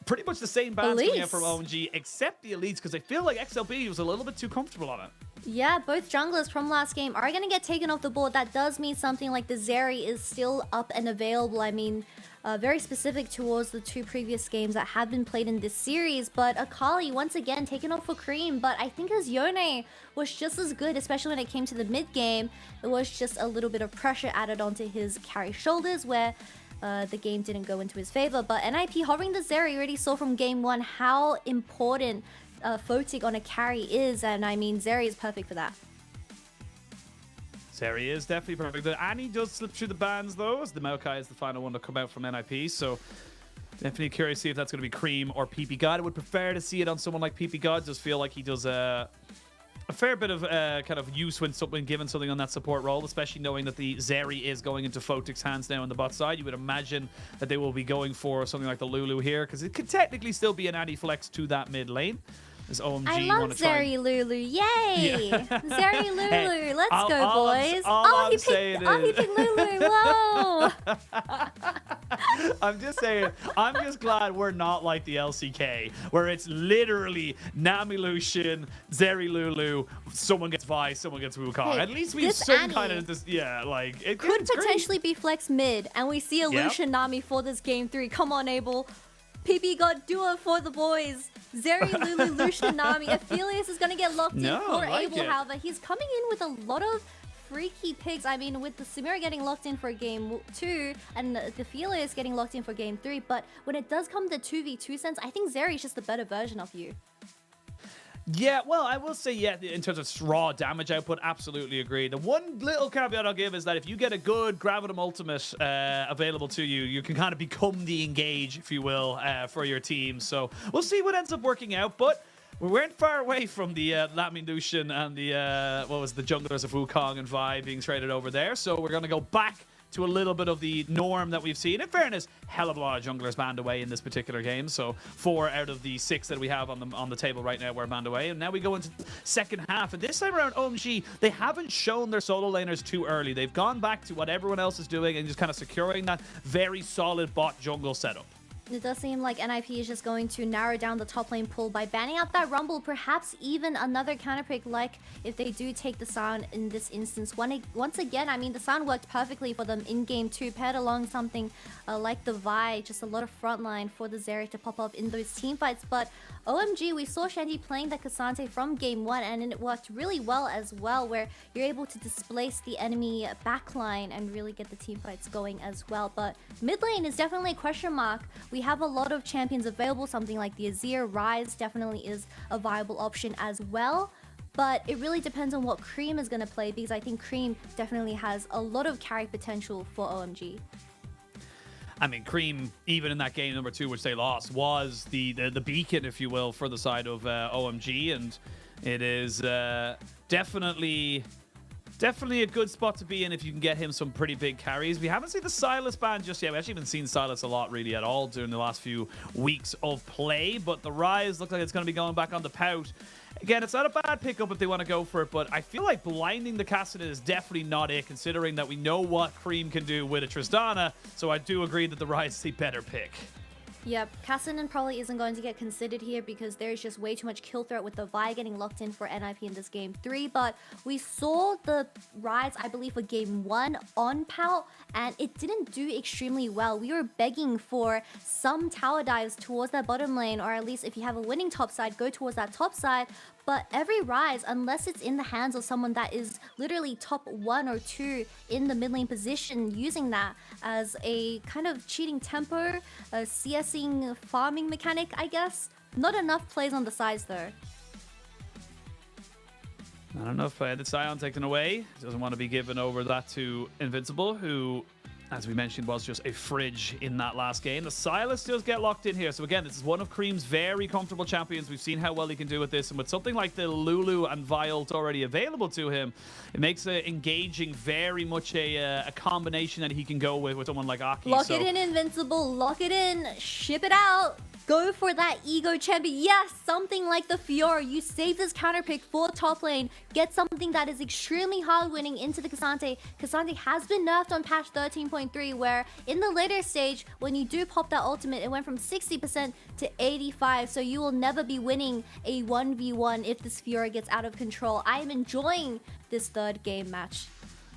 S7: Pretty much the same bands coming out from OMG, except the elites, because I feel like XLB was a little bit too comfortable on it.
S8: Yeah, both junglers from last game are going to get taken off the board. That does mean something like the Zeri is still up and available. I mean, very specific towards the two previous games that have been played in this series. But Akali, once again, taken off for Cream. But I think his Yone was just as good, especially when it came to the mid game. There was just a little bit of pressure added onto his carry shoulders where the game didn't go into his favor. But NIP hovering the Zeri already saw from game one how important Photic on a carry is, and I mean, Zeri is perfect for that.
S7: Zeri is definitely perfect. The Annie does slip through the bans, though, as the Maokai is the final one to come out from NIP, so definitely curious to see if that's going to be Cream or PP God. I would prefer to see it on someone like PP God. Just feel like he does a a fair bit of kind of use when given something on that support role, especially knowing that the Zeri is going into Photic's hands now on the bot side. You would imagine that they will be going for something like the Lulu here, because it could technically still be an anti-flex to that mid lane. As OMG
S8: I love Zeri Lulu. Yay! Zeri Lulu.
S7: Hey,
S8: Let's go, boys.
S7: all
S8: he
S7: I'm saying
S8: picked Lulu. Whoa!
S7: I'm just saying, I'm just glad we're not like the LCK, where it's literally Nami Lucian, Zeri Lulu, someone gets Vi, someone gets Wukong.
S8: Hey,
S7: At least we have
S8: this
S7: some
S8: Annie
S7: kind of this, like it
S8: could
S7: it's great.
S8: potentially be flex mid, and we see a
S7: Yep.
S8: Lucian Nami for this game 3. Come on, Abel. PP got do it for the boys. Zeri Lulu, Lucian Nami. Aphelios is going to get locked in for Abel, however. He's coming in with a lot of freaky picks. I mean, with the Samira getting locked in for game 2 and the Aphelios getting locked in for game 3. But when it does come to 2v2 sense, I think Zeri is just the better version of you.
S7: Yeah, well, I will say, yeah, in terms of raw damage output, absolutely agree. The one little caveat I'll give is that if you get a good Gravitum ultimate available to you, you can kind of become the engage, if you will, for your team. So we'll see what ends up working out, but we weren't far away from the Nami Lucian and the, the junglers of Wukong and Vi being traded over there. So we're going to go back to a little bit of the norm that we've seen. In fairness, hell of a lot of junglers banned away in this particular game. So 4 out of the 6 that we have on the table right now were banned away. And now we go into the second half. And this time around, OMG, they haven't shown their solo laners too early. They've gone back to what everyone else is doing and just kind of securing that very solid bot jungle setup.
S8: It does seem like NIP is just going to narrow down the top lane pull by banning out that Rumble, perhaps even another counterpick, like if they do take the Sound in this instance. Once again, I mean, the Sound worked perfectly for them in game 2, paired along something like the Vi, just a lot of frontline for the Zeri to pop up in those team fights. But OMG, we saw Shandy playing the Cassante from game 1, and it worked really well as well, where you're able to displace the enemy backline and really get the team fights going as well. But mid lane is definitely a question mark. We have a lot of champions available, something like the Azir. Ryze definitely is a viable option as well. But it really depends on what Cream is going to play, because I think Cream definitely has a lot of carry potential for OMG.
S7: I mean, Cream, even in that game number 2, which they lost, was the beacon, if you will, for the side of OMG, and it is definitely a good spot to be in if you can get him some pretty big carries. We haven't seen the Sylas ban just yet. We actually haven't seen Sylas a lot really at all during the last few weeks of play, but the Ryze looks like it's going to be going back on the Pout. Again, it's not a bad pickup if they want to go for it, but I feel like blinding the Cassidy is definitely not it, considering that we know what Cream can do with a Tristana, so I do agree that the Ryze is a better pick.
S8: Yep, Cassidy probably isn't going to get considered here because there's just way too much kill threat with the Vi getting locked in for NIP in this game 3. But we saw the Ryze, I believe, for game 1 on Pout, and it didn't do extremely well. We were begging for some tower dives towards that bottom lane, or at least if you have a winning top side, go towards that top side. But every Ryze, unless it's in the hands of someone that is literally top 1 or 2 in the mid lane position, using that as a kind of cheating tempo, a CSing farming mechanic, I guess. Not enough plays on the sides though.
S7: Not enough. The Sion taken away. Doesn't want to be given over that to Invincible, who, as we mentioned, was just a fridge in that last game. The Sylas does get locked in here. So again, this is one of Cream's very comfortable champions. We've seen how well he can do with this. And with something like the Lulu and Vialt already available to him, it makes engaging very much a combination that he can go with someone like Aki.
S8: Lock it in, Invincible. Lock it in. Ship it out. Go for that ego champion. Yes, something like the Fiora. You save this counter pick for top lane. Get something that is extremely hard winning into the Cassante. Cassante has been nerfed on patch 13.3, where in the later stage, when you do pop that ultimate, it went from 60% to 85%. So you will never be winning a 1v1 if this Fiora gets out of control. I am enjoying this third game match.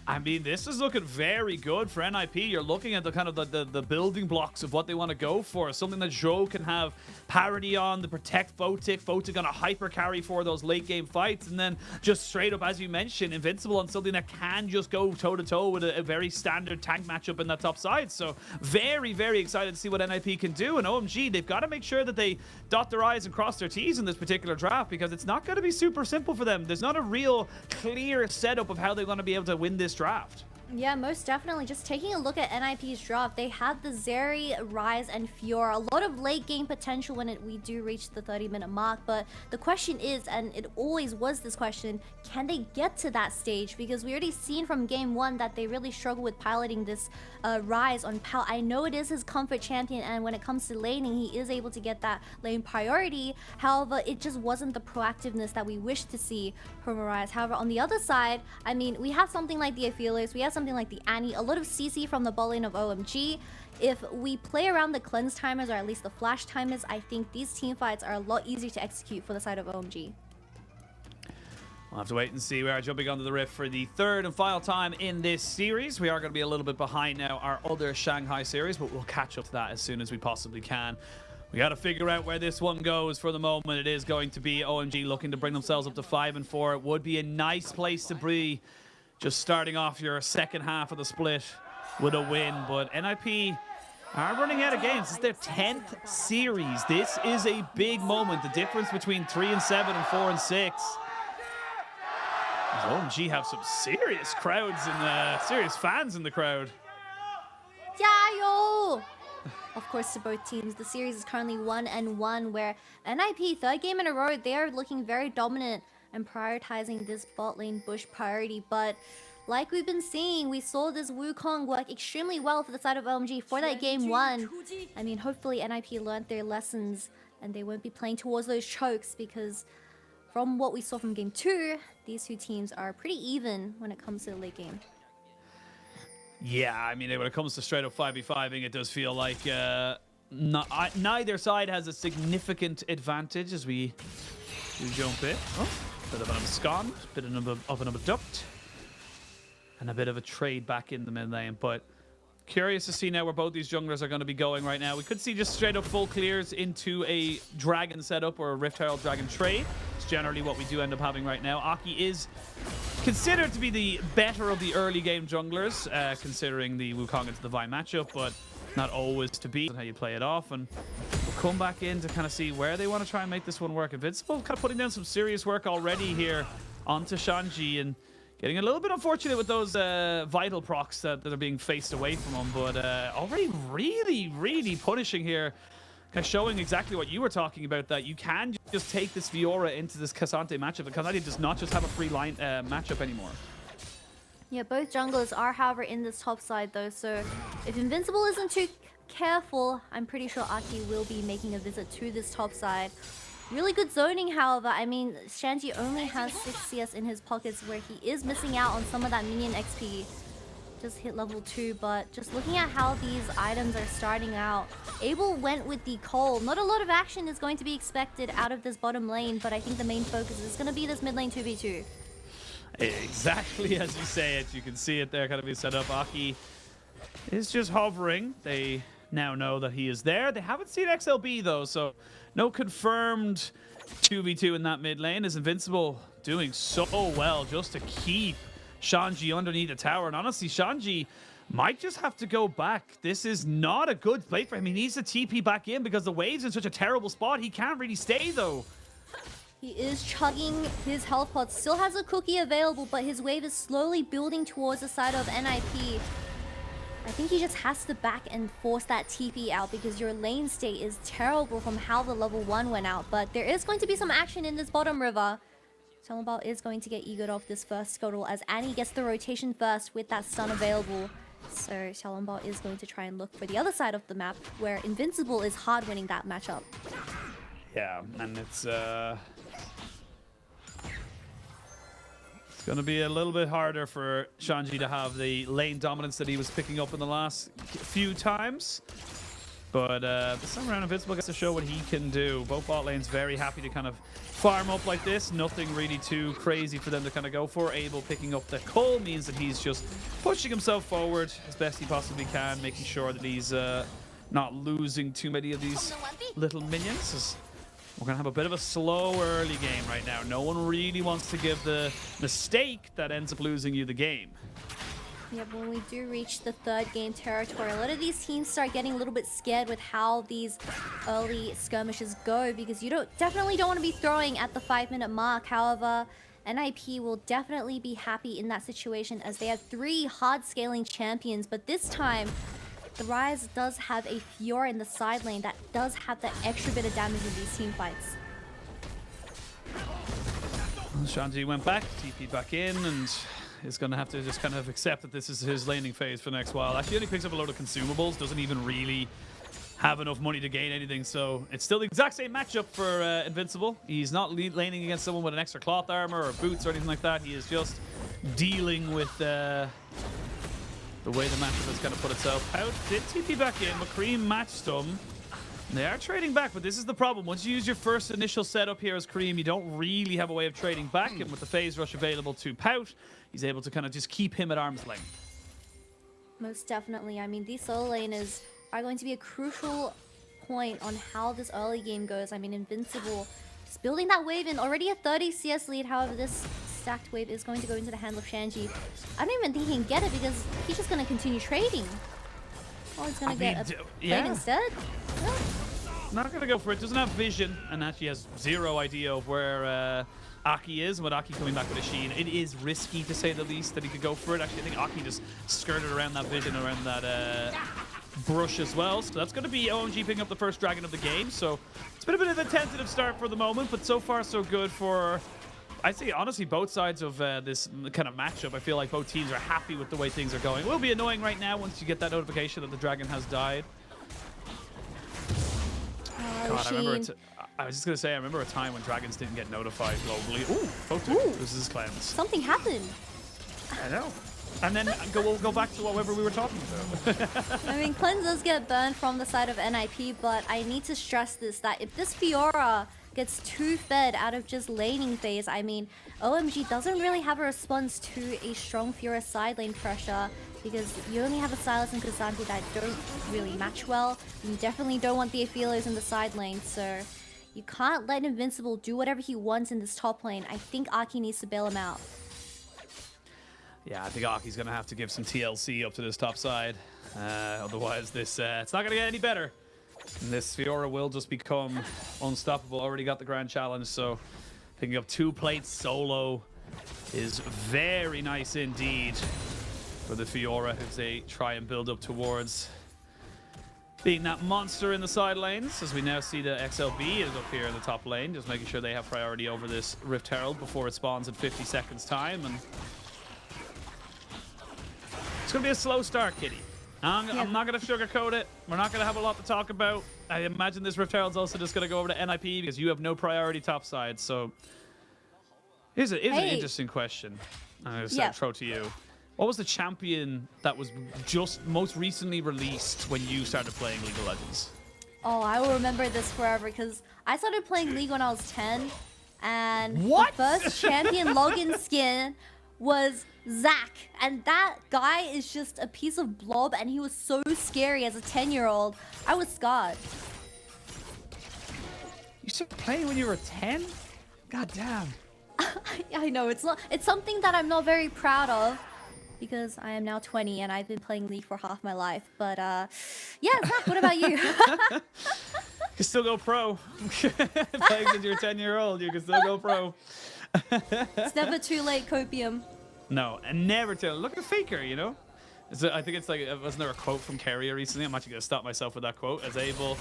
S7: I mean, this is looking very good for NIP. You're looking at the kind of the building blocks of what they want to go for. Something that Zhou can have parity on, to protect Photic. Photic going to hyper carry for those late game fights. And then just straight up, as you mentioned, Invincible on something that can just go toe-to-toe with a very standard tank matchup in that top side. So very, very excited to see what NIP can do. And OMG, they've got to make sure that they dot their I's and cross their T's in this particular draft, because it's not going to be super simple for them. There's not a real clear setup of how they're going to be able to win this draft.
S8: Yeah, most definitely. Just taking a look at NIP's draft, they had the Zeri, Ryze, and Fiora. A lot of late game potential when we do reach the 30-minute mark. But the question is, and it always was this question, can they get to that stage? Because we already seen from game 1 that they really struggle with piloting this Ryze on Pal. I know it is his comfort champion, and when it comes to laning, he is able to get that lane priority. However, it just wasn't the proactiveness that we wish to see from Ryze. However, on the other side, I mean, we have something like the Aphelios, we have something like the Annie, a lot of CC from the bot lane of OMG. If we play around the cleanse timers, or at least the flash timers, I think these team fights are a lot easier to execute for the side of OMG.
S7: We'll have to wait and see. We are jumping onto the Rift for the third and final time in this series. We are going to be a little bit behind now our other Shanghai series, but we'll catch up to that as soon as we possibly can. We got to figure out where this one goes. For the moment, it is going to be OMG looking to bring themselves up to 5 and 4. It would be a nice place to be, just starting off your second half of the split with a win. But NIP are running out of games. This is their 10th series. This is a big moment. The difference between 3 and 7 and 4 and 6. OMG have some serious crowds and serious fans in the crowd.
S8: Jayo! Of course, to both teams, the series is currently 1-1, where NIP, third game in a row, they are looking very dominant and prioritizing this bot lane Bush priority. But like we've been seeing, we saw this Wukong work extremely well for the side of OMG for that game 1. I mean, hopefully NIP learned their lessons and they won't be playing towards those chokes, because from what we saw from game 2, these two teams are pretty even when it comes to the late game.
S7: Yeah, I mean, when it comes to straight up 5v5ing, it does feel like neither side has a significant advantage as we do jump in. Oh, bit of an abscond, bit of an abduct, and a bit of a trade back in the mid lane. But curious to see now where both these junglers are going to be going right now. We could see just straight up full clears into a dragon setup or a Rift Herald dragon trade. It's generally what we do end up having right now. Aki is considered to be the better of the early game junglers, considering the Wukong into the Vi matchup, but not always to be. How you play it off, and we'll come back in to kind of see where they want to try and make this one work. Invincible kind of putting down some serious work already here onto Shanji, and getting a little bit unfortunate with those vital procs that are being faced away from him, but already really punishing here. Kind of showing exactly what you were talking about, that you can just take this Fiora into this Cassante matchup. Cassante does not just have a free line matchup anymore.
S8: Yeah, both junglers are, however, in this top side though, so if Invincible isn't too careful, I'm pretty sure Aki will be making a visit to this top side. Really good zoning, however. I mean, Shanji only has 6 CS in his pockets, where he is missing out on some of that minion XP. Just hit level 2, but just looking at how these items are starting out, Abel went with the Cole. Not a lot of action is going to be expected out of this bottom lane, but I think the main focus is going to be this mid lane 2v2.
S7: Exactly as you say it. You can see it there kind of be set up. Aki is just hovering. They now know that he is there. They haven't seen XLB though, so no confirmed 2v2 in that mid lane. Is Invincible doing so well just to keep Shanji underneath the tower. And honestly, Shanji might just have to go back. This is not a good play for him. He needs to TP back in because the wave's in such a terrible spot. He can't really stay though.
S8: He is chugging his health pot. Still has a cookie available, but his wave is slowly building towards the side of NIP. I think he just has to back and force that TP out, because your lane state is terrible from how the level 1 went out. But there is going to be some action in this bottom river. Xiaolongbao is going to get egoed off this first scuttle as Annie gets the rotation first with that stun available. So Xiaolongbao is going to try and look for the other side of the map, where Invincible is hard winning that matchup.
S7: Yeah, and it's going to be a little bit harder for Shanji to have the lane dominance that he was picking up in the last few times. But this time around, Invincible gets to show what he can do. Both bot lanes very happy to kind of farm up like this. Nothing really too crazy for them to kind of go for. Abel picking up the Cole means that he's just pushing himself forward as best he possibly can, making sure that he's not losing too many of these little minions. We're going to have a bit of a slow early game right now. No one really wants to give the mistake that ends up losing you the game.
S8: Yep, when we do reach the third game territory, a lot of these teams start getting a little bit scared with how these early skirmishes go, because you definitely don't want to be throwing at the 5-minute mark. However, NIP will definitely be happy in that situation as they have 3 hard scaling champions, but this time the Rise does have a Fiora in the side lane that does have that extra bit of damage in these team fights.
S7: Shanji went back, TP back in, and is going to have to just kind of accept that this is his laning phase for the next while. Actually, only picks up a load of consumables, doesn't even really have enough money to gain anything, so it's still the exact same matchup for Invincible. He's not laning against someone with an extra cloth armor or boots or anything like that. He is just dealing with the way the matchup has kind of put itself out. Did TP back in, McCream matched him. They are trading back, but this is the problem. Once you use your first initial setup here as Kareem, you don't really have a way of trading back. And with the phase rush available to Pout, he's able to kind of just keep him at arm's length.
S8: Most definitely. I mean, these solo laners are going to be a crucial point on how this early game goes. I mean, Invincible is building that wave in, already a 30 CS lead. However, this stacked wave is going to go into the hand of Shanji. I don't even think he can get it because he's just going to continue trading. Oh, he's going to get a plate instead? No.
S7: Not going to go for it. Doesn't have vision and actually has zero idea of where Aki is. With Aki coming back with a Sheen, it is risky to say the least that he could go for it. Actually, I think Aki just skirted around that vision, around that brush as well. So that's going to be OMG picking up the first dragon of the game. So it's been a bit of a tentative start for the moment, but so far so good for, I'd say, honestly, both sides of this kind of matchup. I feel like both teams are happy with the way things are going. It will be annoying right now once you get that notification that the dragon has died. God, I was just going to say, I remember a time when dragons didn't get notified globally. Ooh, Photo. This is cleanse.
S8: Something happened.
S7: I know. And then we'll go back to whatever we were talking about.
S8: I mean, cleanse does get burned from the side of NIP, but I need to stress this, that if this Fiora gets too fed out of just laning phase, I mean, OMG doesn't really have a response to a strong Fiora side lane pressure, because you only have a Silas and Kazanti that don't really match well. You definitely don't want the Aphelios in the side lane, so you can't let Invincible do whatever he wants in this top lane. I think Aki needs to bail him out.
S7: Yeah, I think Aki's going to have to give some TLC up to this top side. Otherwise, this it's not going to get any better. And this Fiora will just become unstoppable. Already got the grand challenge, so picking up 2 plates solo is very nice indeed for the Fiora as they try and build up towards being that monster in the side lanes, as we now see the XLB is up here in the top lane, just making sure they have priority over this Rift Herald before it spawns in 50 seconds time. And it's going to be a slow start, Kitty. I'm not going to sugarcoat it. We're not going to have a lot to talk about. I imagine this Rift Herald's also just going to go over to NIP because you have no priority top side. So here's an interesting question. I'm going to throw to you. What was the champion that was just most recently released when you started playing League of Legends?
S8: Oh, I will remember this forever because I started playing League when I was 10, and the first champion login skin was Zac, and that guy is just a piece of blob, and he was so scary as a 10-year-old. I was scarred.
S7: You started playing when you were 10? God damn.
S8: I know, it's something that I'm not very proud of, because I am now 20 and I've been playing League for half my life. But yeah, Zac, what about you?
S7: You can still go pro. Playing since you're a 10-year-old, you can still go pro.
S8: It's never too late, Copium.
S7: No, and never too. Look at Faker, you know? I think it's like, wasn't there a quote from Carrier recently? I'm actually going to stop myself with that quote. As Abel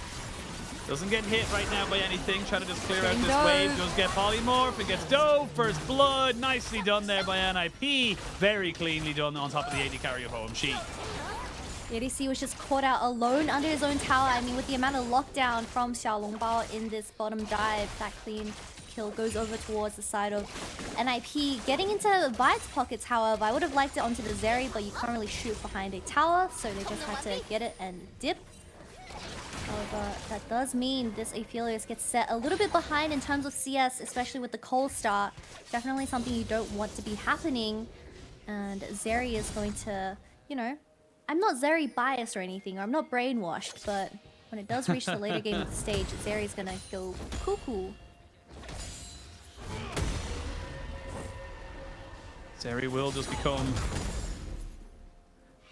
S7: doesn't get hit right now by anything, trying to just clear out this wave. Does get polymorph, it gets dove, first blood. Nicely done there by NIP. Very cleanly done on top of the AD carry of OMG.
S8: ADC was just caught out alone under his own tower. I mean, with the amount of lockdown from Xiaolongbao in this bottom dive, that clean kill goes over towards the side of NIP. Getting into Vite's pockets, however, I would have liked it onto the Zeri, but you can't really shoot behind a tower, so they just had to get it and dip. However, that does mean this Aphelios gets set a little bit behind in terms of CS, especially with the cold start. Definitely something you don't want to be happening. And Zeri is going to, you know, I'm not Zeri biased or anything, or I'm not brainwashed, but when it does reach the later game of the stage, Zeri's gonna go cuckoo.
S7: Zeri will just become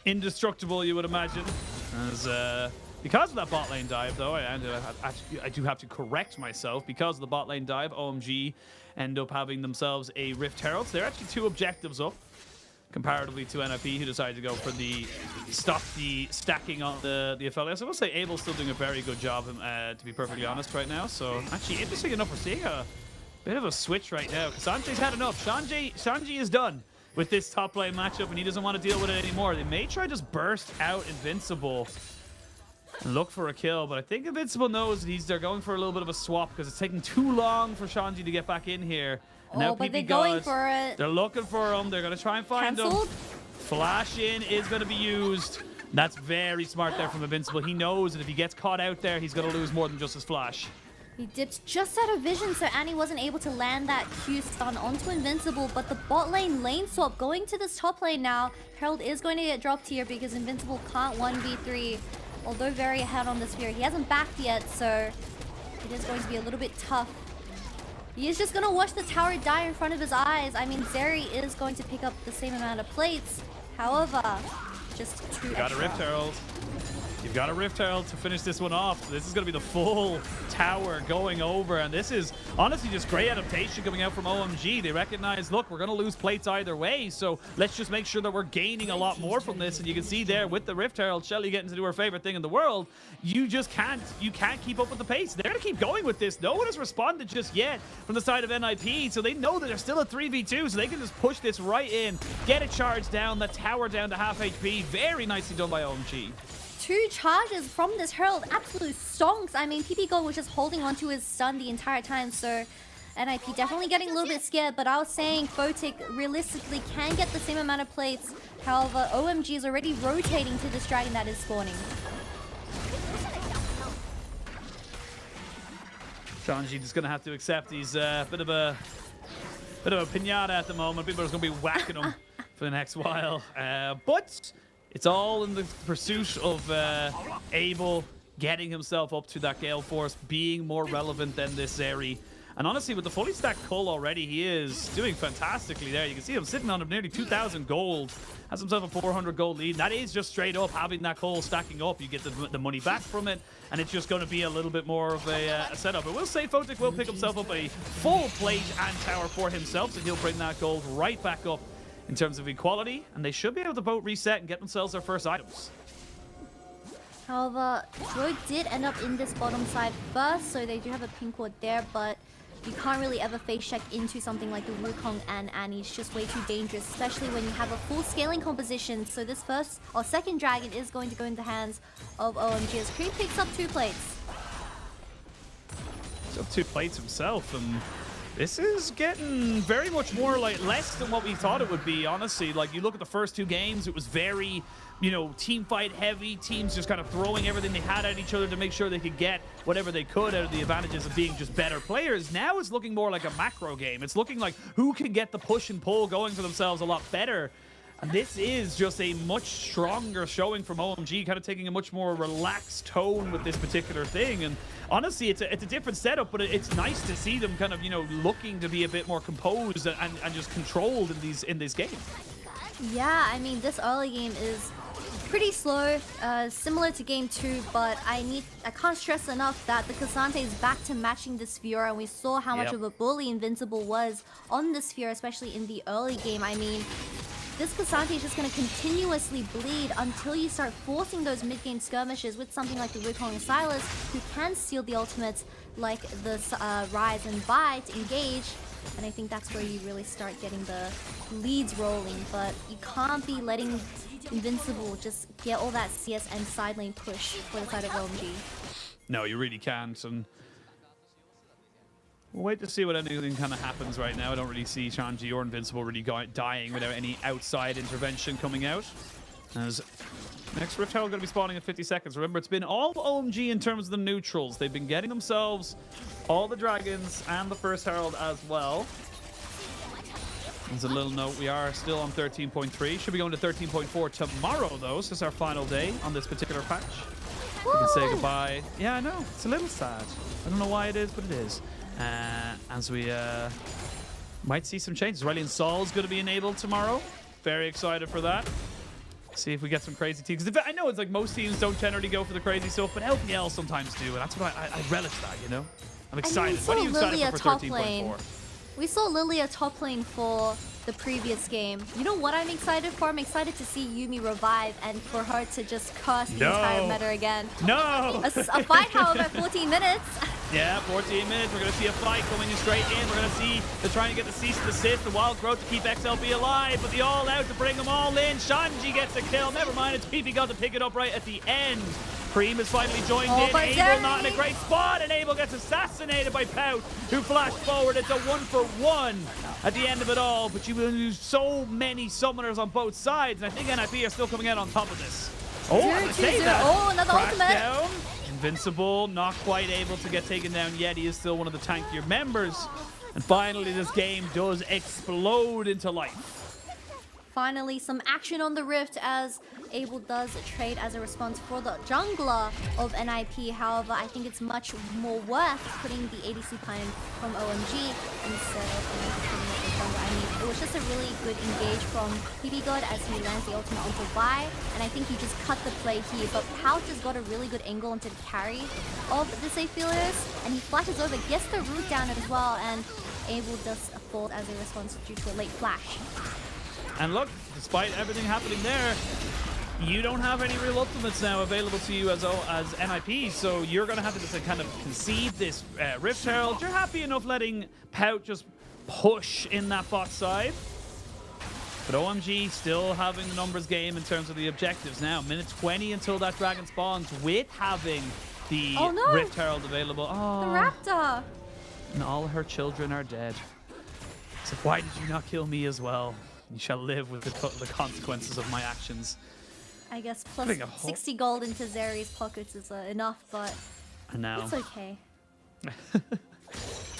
S7: indestructible, you would imagine, as Because of that bot lane dive, though, I do have to correct myself. Because of the bot lane dive, OMG end up having themselves a Rift Herald. So they're actually 2 objectives up, comparatively to NIP, who decided to go for the stacking on the affiliates. I will say Abel's still doing a very good job, to be perfectly honest, right now. So actually, interesting enough, we're seeing a bit of a switch right now. Sanjay's had enough. Sanjay is done with this top lane matchup, and he doesn't want to deal with it anymore. They may try to just burst out Invincible and look for a kill, but I think Invincible knows that they're going for a little bit of a swap because it's taking too long for Shanji to get back in here. And now
S8: but they're
S7: PP
S8: going
S7: God,
S8: for it.
S7: They're looking for him. They're going to try and find him. Flash in is going to be used. That's very smart there from Invincible. He knows that if he gets caught out there, he's going to lose more than just his flash.
S8: He dipped just out of vision, so Annie wasn't able to land that Q stun onto Invincible, but the bot lane swap going to this top lane now. Herald is going to get dropped here because Invincible can't 1v3, although very ahead on the sphere. He hasn't backed yet, so it is going to be a little bit tough. He is just going to watch the tower die in front of his eyes. I mean, Zeri is going to pick up the same amount of plates. However, just 2 extra.
S7: Got a Rift Herald. You've got a Rift Herald to finish this one off. So this is going to be the full tower going over. And this is honestly just great adaptation coming out from OMG. They recognize, look, we're going to lose plates either way. So let's just make sure that we're gaining a lot more from this. And you can see there with the Rift Herald, Shelly getting to do her favorite thing in the world. You just can't keep up with the pace. They're going to keep going with this. No one has responded just yet from the side of NIP. So they know that they're still a 3v2. So they can just push this right in, get a charge down, the tower down to half HP. Very nicely done by OMG.
S8: 2 charges from this Herald, absolute stonks. I mean, PP Gold was just holding onto his stun the entire time, so NIP definitely getting a little bit scared, but I was saying Photic realistically can get the same amount of plates. However, OMG is already rotating to this dragon that is spawning.
S7: Shanji is going to have to accept he's a bit of a pinata at the moment. People are going to be whacking him for the next while, but it's all in the pursuit of Abel getting himself up to that Gale Force, being more relevant than this Zeri. And honestly, with the fully stacked Cull already, he is doing fantastically there. You can see him sitting on nearly 2,000 gold. Has himself a 400 gold lead. That is just straight up having that Cull stacking up. You get the money back from it, and it's just going to be a little bit more of a setup. I will say Photic will pick himself up a full plate and tower for himself, so he'll bring that gold right back up in terms of equality, and they should be able to both reset and get themselves their first items.
S8: However, Droid did end up in this bottom side first, so they do have a pink ward there, but you can't really ever face check into something like the Wukong and Annie. It's just way too dangerous, especially when you have a full scaling composition. So this second dragon is going to go in the hands of OMG as Creep picks up 2 plates.
S7: He's up 2 plates himself, and this is getting very much more like less than what we thought it would be, honestly. Like, you look at the first 2 games, it was very, team fight heavy, teams just kind of throwing everything they had at each other to make sure they could get whatever they could out of the advantages of being just better players. Now it's looking more like a macro game. It's looking like who can get the push and pull going for themselves a lot better. And this is just a much stronger showing from OMG, kind of taking a much more relaxed tone with this particular thing. And honestly, it's a different setup, but it's nice to see them kind of, looking to be a bit more composed and just controlled in this game.
S8: Yeah, I mean, this early game is pretty slow, similar to game 2, but I can't stress enough that the Cassante is back to matching the sphere, and we saw how much of a bully Invincible was on the sphere, especially in the early game. I mean, this Cassante is just going to continuously bleed until you start forcing those mid-game skirmishes with something like the Wukong and Silas, who can steal the ultimates like the Rise and Bite, engage, and I think that's where you really start getting the leads rolling. But you can't be letting Invincible just get all that CS and side lane push for the side of OMG.
S7: No, you really can't, and we'll wait to see what anything kind of happens right now. I don't really see Shanji or Invincible really dying without any outside intervention coming out. As next Rift Herald going to be spawning in 50 seconds. Remember, it's been all OMG in terms of the neutrals. They've been getting themselves all the dragons and the first Herald as well. As a little note, we are still on 13.3. Should be going to 13.4 tomorrow, though. So it's our final day on this particular patch. We can say goodbye. Yeah, I know. It's a little sad. I don't know why it is, but it is. As we might see some changes. Riley and Saul's going to be enabled tomorrow. Very excited for that. See if we get some crazy teams. Because I know it's like most teams don't generally go for the crazy stuff, but LPL sometimes do, and that's what I relish that, you know? I'm excited. What are you excited for 13.4?
S8: We saw Lilia top lane for the previous game. You know what I'm excited for? I'm excited to see Yuumi revive and for her to just curse the entire meta again.
S7: No!
S8: A fight, however, 14 minutes.
S7: Yeah, 14 minutes. We're going to see a fight coming in straight in. We're going to see they're trying to get the cease and desist, the wild growth to keep XLB alive, but the all out to bring them all in. Shanji gets a kill. Never mind, it's PP got to pick it up right at the end. Cream has finally joined in. Abel not in a great spot, and Abel gets assassinated by Pout, who flashed forward. It's a 1-for-1 at the end of it all, but you will lose so many summoners on both sides, and I think NIP are still coming out on top of this. Oh,
S8: another ultimate.
S7: Down. Invincible, not quite able to get taken down yet. He is still one of the tankier members. And finally, this game does explode into life.
S8: Finally, some action on the Rift as Abel does trade as a response for the jungler of NIP. However, I think it's much more worth putting the ADC pine from OMG instead of putting it in jungler. I mean, it was just a really good engage from PP God as he lands the ultimate onto Vi, and I think he just cut the play here. But Pouch has got a really good angle into the carry of the Decisive, and he flashes over, gets the root down as well, and Abel does fall as a response due to a late flash.
S7: And look, despite everything happening there, you don't have any real ultimates now available to you as NIP, so you're going to have to just kind of concede this Rift Herald. You're happy enough letting Pout just push in that bot side. But OMG still having the numbers game in terms of the objectives now. Minute 20 until that dragon spawns with having the Rift Herald available. Oh,
S8: the Raptor!
S7: And all her children are dead. So why did you not kill me as well? You shall live with the consequences of my actions.
S8: I guess plus 60 gold into Zeri's pockets is enough, but it's okay.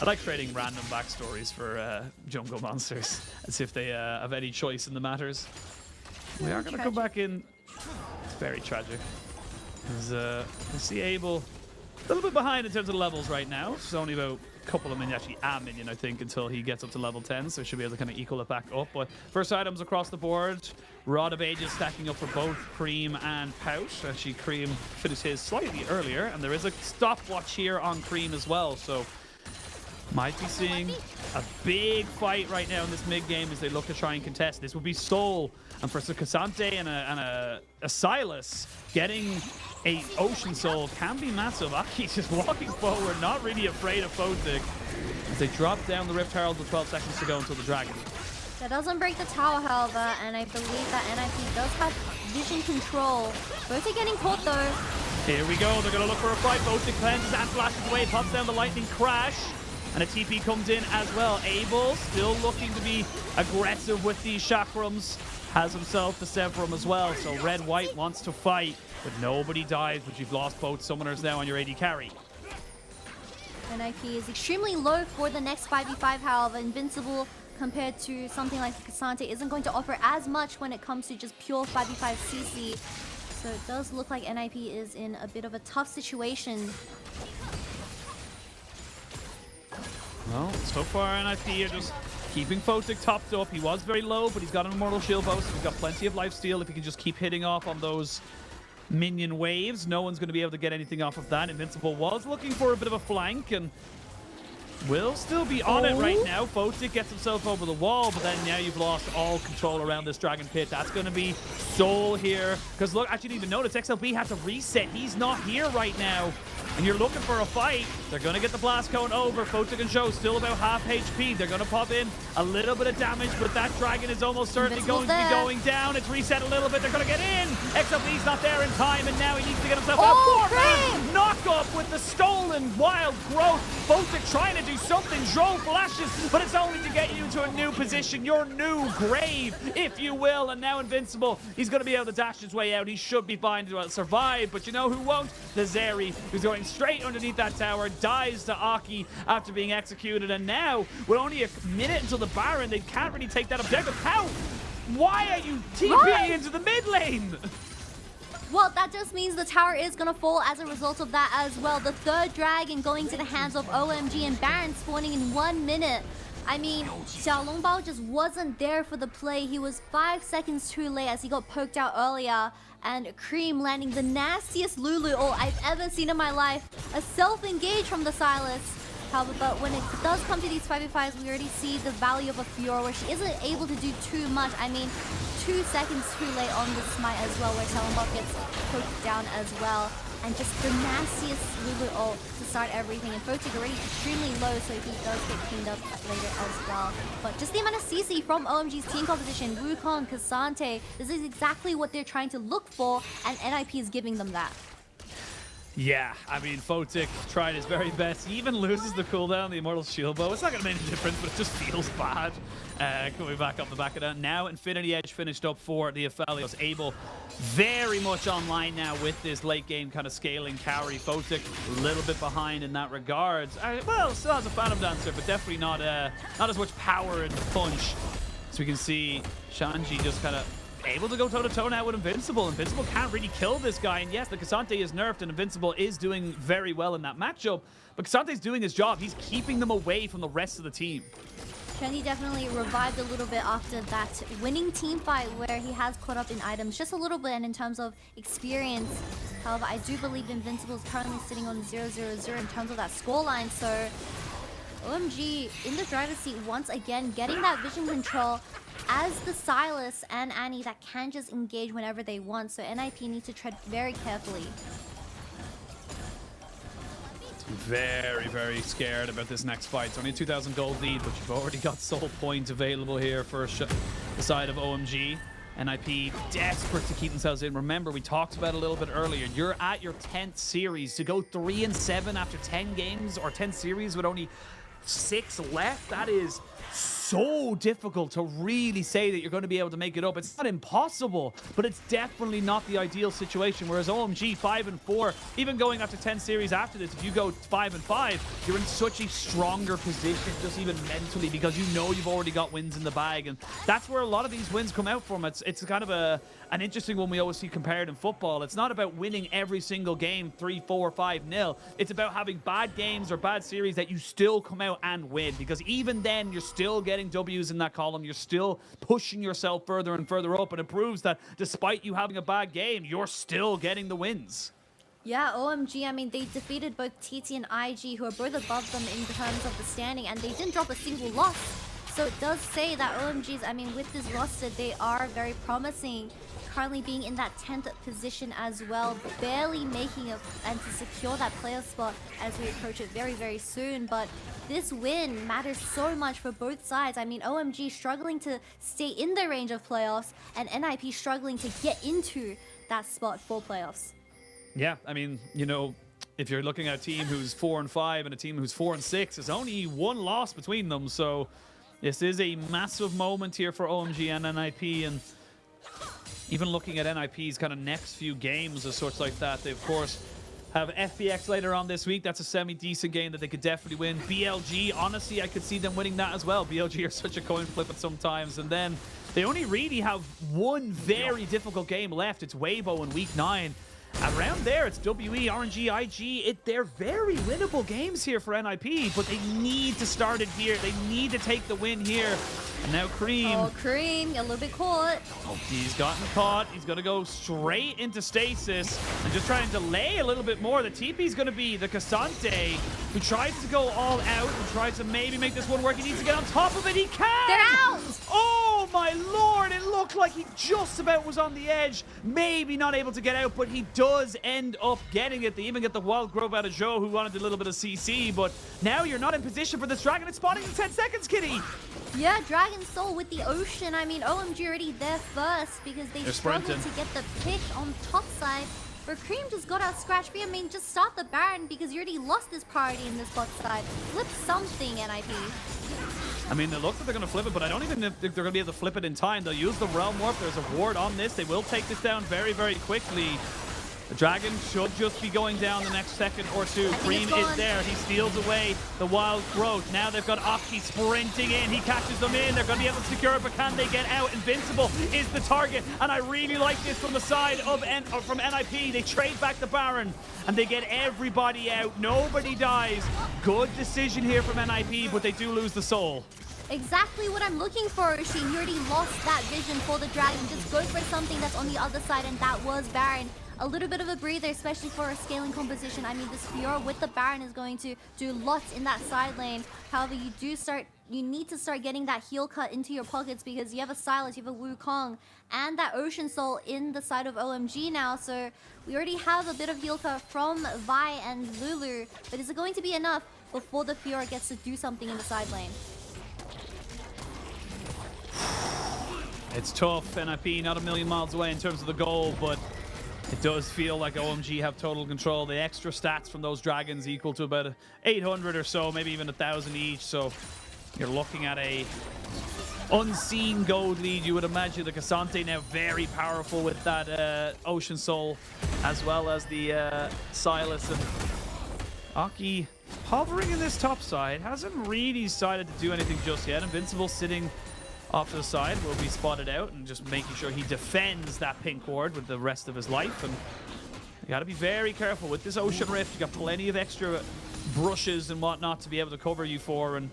S7: I like creating random backstories for jungle monsters, as if they have any choice in the matters. We are going to come back in. It's very tragic. We see Abel a little bit behind in terms of levels right now. It's only about a couple of minions, actually a minion, I think, until he gets up to level 10, so should be able to kind of equal it back up. But first items across the board. Rod of Ages stacking up for both Cream and Pout. Actually, Cream finished his slightly earlier, and there is a stopwatch here on Cream as well, so might be seeing a big fight right now in this mid game as they look to try and contest. This would be Soul, and for Casante and a Silas, getting a Ocean Soul can be massive. Aki just walking forward, not really afraid of Photic, as they drop down the Rift Herald with 12 seconds to go until the Dragon.
S8: That doesn't break the tower, however, and I believe that NIP does have vision control. Both are getting caught, though.
S7: Here we go. They're going to look for a fight. Photic cleanses and flashes away, pops down the lightning crash. And a TP comes in as well. Abel still looking to be aggressive with these chakrams. Has himself the Severum as well. So Red-White wants to fight, but nobody dies, but you've lost both summoners now on your AD carry.
S8: NIP is extremely low for the next 5v5, however. Invincible compared to something like Casante isn't going to offer as much when it comes to just pure 5v5 CC. So it does look like NIP is in a bit of a tough situation.
S7: Well, so far NIP are just keeping Photic topped up. He was very low, but he's got an Immortal Shield bow, so he's got plenty of lifesteal. If he can just keep hitting off on those minion waves, no one's going to be able to get anything off of that. Invincible was looking for a bit of a flank, and will still be on it right now. Photic gets himself over the wall, but then now you've lost all control around this Dragon Pit. That's going to be Soul here. Because look, actually didn't even notice XLB had to reset. He's not here right now. And you're looking for a fight. They're going to get the blast cone over. Photic and Show still about half HP. They're going to pop in a little bit of damage, but that Dragon is almost certainly going to be going down. It's reset a little bit. They're going to get in. XLB's not there in time, and now he needs to get himself out. Four-man knock up with the stolen wild growth. Photic trying to do something. Droll flashes, but it's only to get you to a new position, your new grave, if you will. And now Invincible, he's going to be able to dash his way out. He should be fine to survive, but you know who won't? The Zeri, who's going straight underneath that tower, dies to Aki after being executed. And now, with only a minute until the Baron, they can't really take that objective. How? Why are you TPing into the mid lane?
S8: Well, that just means the tower is going to fall as a result of that as well. The third dragon going to the hands of OMG, and Baron spawning in 1 minute. I mean, Xiao Longbao just wasn't there for the play. He was 5 seconds too late as he got poked out earlier. And Cream landing the nastiest Lulu ult I've ever seen in my life. A self-engage from the Silas. However, but when it does come to these 5v5s, we already see the value of a Fiora where she isn't able to do too much. I mean, 2 seconds too late on the smite as well, where Talonbot gets poked down as well. And just the nastiest Lulu ult to start everything. And Photic already extremely low, so he does get cleaned up later as well. But just the amount of CC from OMG's team composition, Wukong, K'Sante, this is exactly what they're trying to look for, and NIP is giving them that.
S7: Yeah, I mean, Photic tried his very best. He even loses the cooldown, the Immortal Shield Bow. It's not going to make any difference, but it just feels bad. Coming back up the back of that. Now Infinity Edge finished up for the Aphelios. Abel very much online now with this late game kind of scaling carry. Photic a little bit behind in that regard. Well, still has a Phantom Dancer, but definitely not as much power and punch. So we can see Shanji just kind of able to go toe-to-toe now with Invincible. Invincible can't really kill this guy, and yes, the K'Sante is nerfed, and Invincible is doing very well in that matchup, but Kasante's doing his job. He's keeping them away from the rest of the team.
S8: Trendy definitely revived a little bit after that winning team fight where he has caught up in items just a little bit and in terms of experience. However, I do believe Invincible is currently sitting on 0-0-0 in terms of that scoreline, so OMG in the driver's seat once again, getting that vision control as the Silas and Annie that can just engage whenever they want. So NIP needs to tread very carefully.
S7: Very, very scared about this next fight. It's only a 2,000 gold lead, but you've already got soul points available here for the side of OMG. NIP desperate to keep themselves in. Remember, we talked about it a little bit earlier. You're at your 10th series. To go 3-7 after 10 games or 10 series with only 6 left, that is so difficult to really say that you're going to be able to make it up. It's not impossible, but it's definitely not the ideal situation. Whereas OMG 5-4, even going after 10 series after this, if you go 5-5, you're in such a stronger position, just even mentally, because you know you've already got wins in the bag, and that's where a lot of these wins come out from. It's kind of an interesting one we always see compared in football. It's not about winning every single game 3-4, 5-0. It's about having bad games or bad series that you still come out and win, because even then you're still getting W's in that column. You're still pushing yourself further and further up, and it proves that despite you having a bad game, you're still getting the wins.
S8: Yeah, OMG, I mean, they defeated both TT and IG, who are both above them in terms of the standing, and they didn't drop a single loss. So it does say that OMGs, I mean, with this roster, they are very promising. Currently being in that 10th position as well, barely making it and to secure that playoff spot as we approach it very, very soon. But this win matters so much for both sides. I mean, OMG struggling to stay in the range of playoffs, and NIP struggling to get into that spot for playoffs.
S7: Yeah, I mean, you know, if you're looking at a team who's 4-5 and a team who's 4-6, there's only one loss between them. So this is a massive moment here for OMG and NIP, and even looking at NIP's kind of next few games or sorts like that, they of course have FPX later on this week. That's a semi-decent game that they could definitely win. BLG, honestly, I could see them winning that as well. BLG are such a coin flip at sometimes. And then they only really have one very difficult game left. It's Weibo in week 9. Around there, it's WE, RNG, IG. They're very winnable games here for NIP, but they need to start it here. They need to take the win here. And now Cream.
S8: Oh, Cream, a little bit caught.
S7: Oh, he's gotten caught. He's going to go straight into stasis and just try and delay a little bit more. The TP is going to be the K'Sante, who tries to go all out and tries to maybe make this one work. He needs to get on top of it. He can!
S8: They're out!
S7: Oh, my lord. It looked like he just about was on the edge. Maybe not able to get out, but he does end up getting it. They even get the Wild Grove out of Joe, who wanted a little bit of CC, but now you're not in position for this Dragon. It's spawning in 10 seconds, Kitty.
S8: Yeah, Dragon Soul with the Ocean. I mean, OMG already there first because they struggled to get the pick on top side. But Cream just got out scratch-free. I mean, just start the Baron because you already lost this priority in this bot side. Flip something, NIP.
S7: I mean, it looks like they're going to flip it, but I don't even think they're going to be able to flip it in time. They'll use the Realm Warp. There's a ward on this. They will take this down very, very quickly. The Dragon should just be going down the next second or two. Cream is there. He steals away the Wild Growth. Now they've got Aki sprinting in. He catches them in. They're going to be able to secure it, but can they get out? Invincible is the target, and I really like this from the side of from NIP. They trade back the Baron, and they get everybody out. Nobody dies. Good decision here from NIP, but they do lose the soul.
S8: Exactly what I'm looking for, Oshin. You already lost that vision for the dragon. Just go for something that's on the other side, and that was Baron. A little bit of a breather, especially for a scaling composition. I mean, this Fiora with the Baron is going to do lots in that side lane. However, you need to start getting that heal cut into your pockets because you have a Sylas, you have a Wukong, and that Ocean Soul in the side of OMG now. So we already have a bit of heal cut from Vi and Lulu, but is it going to be enough before the Fiora gets to do something in the side lane?
S7: It's tough. NIP not a million miles away in terms of the goal, but it does feel like OMG have total control. The extra stats from those dragons equal to about 800 or so, maybe even 1,000 each. So you're looking at a unseen gold lead. You would imagine the Cassante now very powerful with that Ocean Soul, as well as the Sylas. And Aki hovering in this top side, hasn't really decided to do anything just yet. Invincible sitting off to the side will be spotted out and just making sure he defends that pink ward with the rest of his life. And you got to be very careful with this Ocean Rift. You got plenty of extra brushes and whatnot to be able to cover you for. And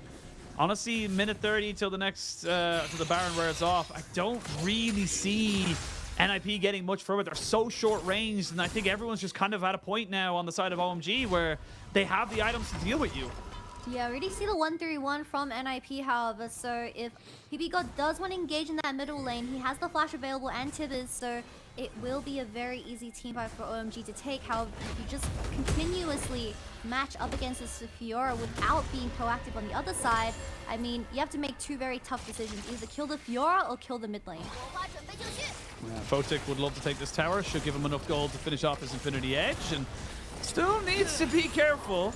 S7: honestly, minute 30 till the next to the Baron wears off, I don't really see NIP getting much further. They're so short ranged, and I think everyone's just kind of at a point now on the side of OMG where they have the items to deal with you.
S8: Yeah, I already see the 131 from NIP, however, so if PB God does want to engage in that middle lane, he has the flash available and Tibbers, so it will be a very easy team fight for OMG to take. However, if you just continuously match up against this Fiora without being proactive on the other side, I mean, you have to make two very tough decisions. Either kill the Fiora or kill the mid lane.
S7: Yeah, Photic would love to take this tower, should give him enough gold to finish off his Infinity Edge, and still needs to be careful.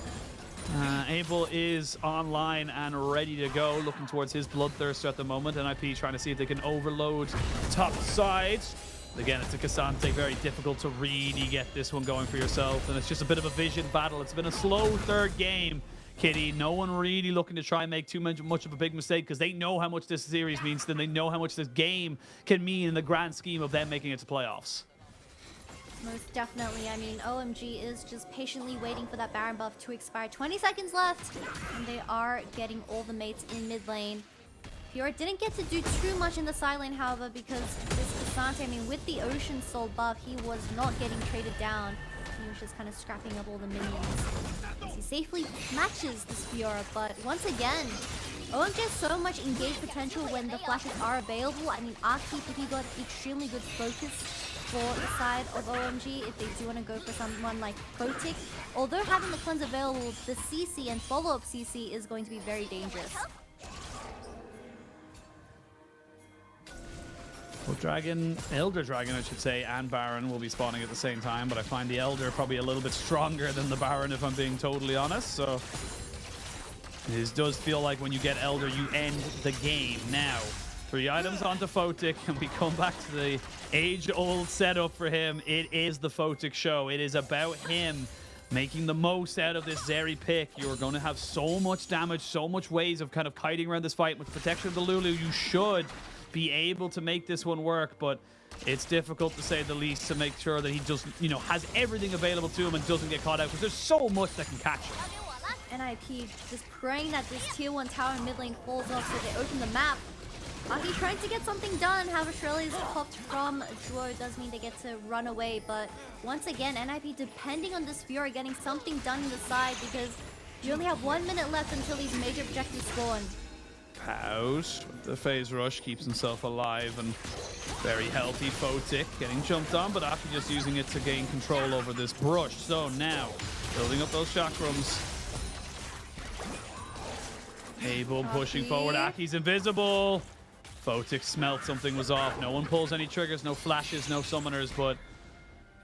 S7: Abel is online and ready to go, looking towards his Bloodthirster at the moment. NIP trying to see if they can overload top side. Again, it's a Cassante, very difficult to really get this one going for yourself, and it's just a bit of a vision battle. It's been a slow third game, Kitty. No one really looking to try and make too much of a big mistake because they know how much this series means to them. They know how much this game can mean in the grand scheme of them making it to playoffs.
S8: Most definitely. I mean, OMG is just patiently waiting for that Baron buff to expire. 20 seconds left, and they are getting all the mates in mid lane. Fiora didn't get to do too much in the side lane, however, because this Cassante, I mean, with the Ocean Soul buff, he was not getting traded down. He was just kind of scrapping up all the minions. He safely matches this Fiora, but once again, OMG has so much engaged potential when the flashes are available. I mean, Aki, he got extremely good focus for the side of OMG if they do want to go for someone like Photic. Although having the cleanse available, the CC and follow-up CC is going to be very dangerous.
S7: Well, Elder Dragon, I should say, and Baron will be spawning at the same time, but I find the Elder probably a little bit stronger than the Baron, if I'm being totally honest. So it does feel like when you get Elder, you end the game. Now, 3 items onto Photic, and we come back to the age-old setup for him. It is the Photic show. It is about him making the most out of this Zeri pick. You're going to have so much damage, so much ways of kind of kiting around this fight. With protection of the Lulu, you should be able to make this one work, but it's difficult to say the least to make sure that he just, has everything available to him and doesn't get caught out, because there's so much that can catch him.
S8: NIP just praying that this tier 1 tower in mid lane falls off so they open the map. Aki trying to get something done. However, Shirley's popped from Duo does mean they get to run away, but once again, NIP depending on this Fiora getting something done in the side, because you only have 1 minute left until these major objectives spawn.
S7: Pause with the phase rush, keeps himself alive, and very healthy Photic getting jumped on, but Aki just using it to gain control over this brush. So now, building up those chakrams. Abel pushing forward, Aki's invisible. Photic smelt something was off. No one pulls any triggers, no flashes, no summoners, but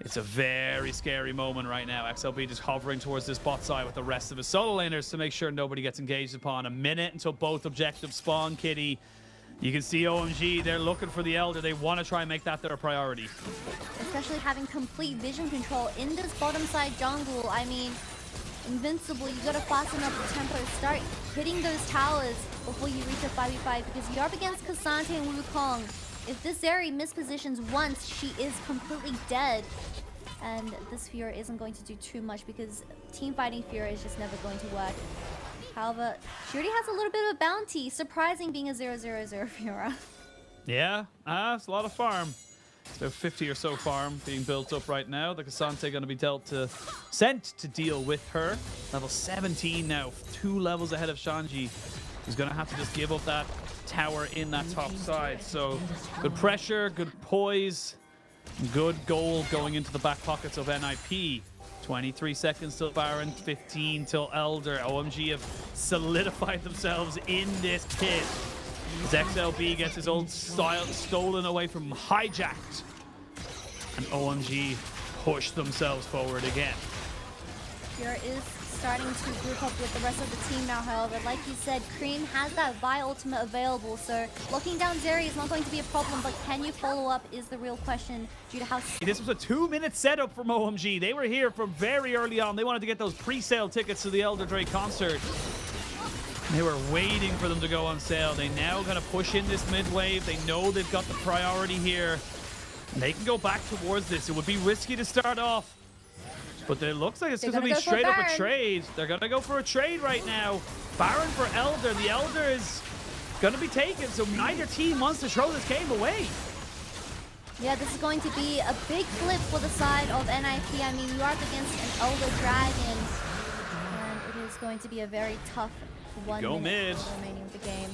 S7: it's a very scary moment right now. XLB just hovering towards this bot side with the rest of his solo laners to make sure nobody gets engaged upon. A minute until both objectives spawn, Kitty. You can see OMG, they're looking for the Elder. They want to try and make that their priority.
S8: Especially having complete vision control in this bottom side jungle. I mean, Invincible, you gotta fasten up the tempo, start hitting those towers before you reach a 5v5, because you're up against Cassante and Wukong. If this Zeri mispositions once, she is completely dead. And this Fiora isn't going to do too much, because team fighting Fiora is just never going to work. However, she already has a little bit of a bounty. Surprising being a 0-0-0 Fiora.
S7: Yeah, it's a lot of farm. It's about 50 or so farm being built up right now. The Cassante going to be sent to deal with her. Level 17 now, 2 levels ahead of Shanji. He's going to have to just give up that tower in that top side. So good pressure, good poise, good goal going into the back pockets of NIP. 23 seconds till Baron, 15 till Elder. OMG have solidified themselves in this pit. As XLB gets his old style stolen away from Hijacked. And OMG push themselves forward again.
S8: Fiora is starting to group up with the rest of the team now, however. Like you said, Cream has that Vi ultimate available, so locking down Zeri is not going to be a problem, but can you follow up is the real question due to how...
S7: This was a 2-minute setup from OMG. They were here from very early on. They wanted to get those pre-sale tickets to the Elder Drake concert. They were waiting for them to go on sale. They now gonna push in this mid wave. They know they've got the priority here. And they can go back towards this. It would be risky to start off. But it looks like it's going to be straight up a trade. They're going to go for a trade right now. Baron for Elder. The Elder is going to be taken, so neither team wants to throw this game away.
S8: Yeah, this is going to be a big flip for the side of NIP. I mean, you are up against an Elder Dragon, and it is going to be a very tough 1 minute remaining of the game.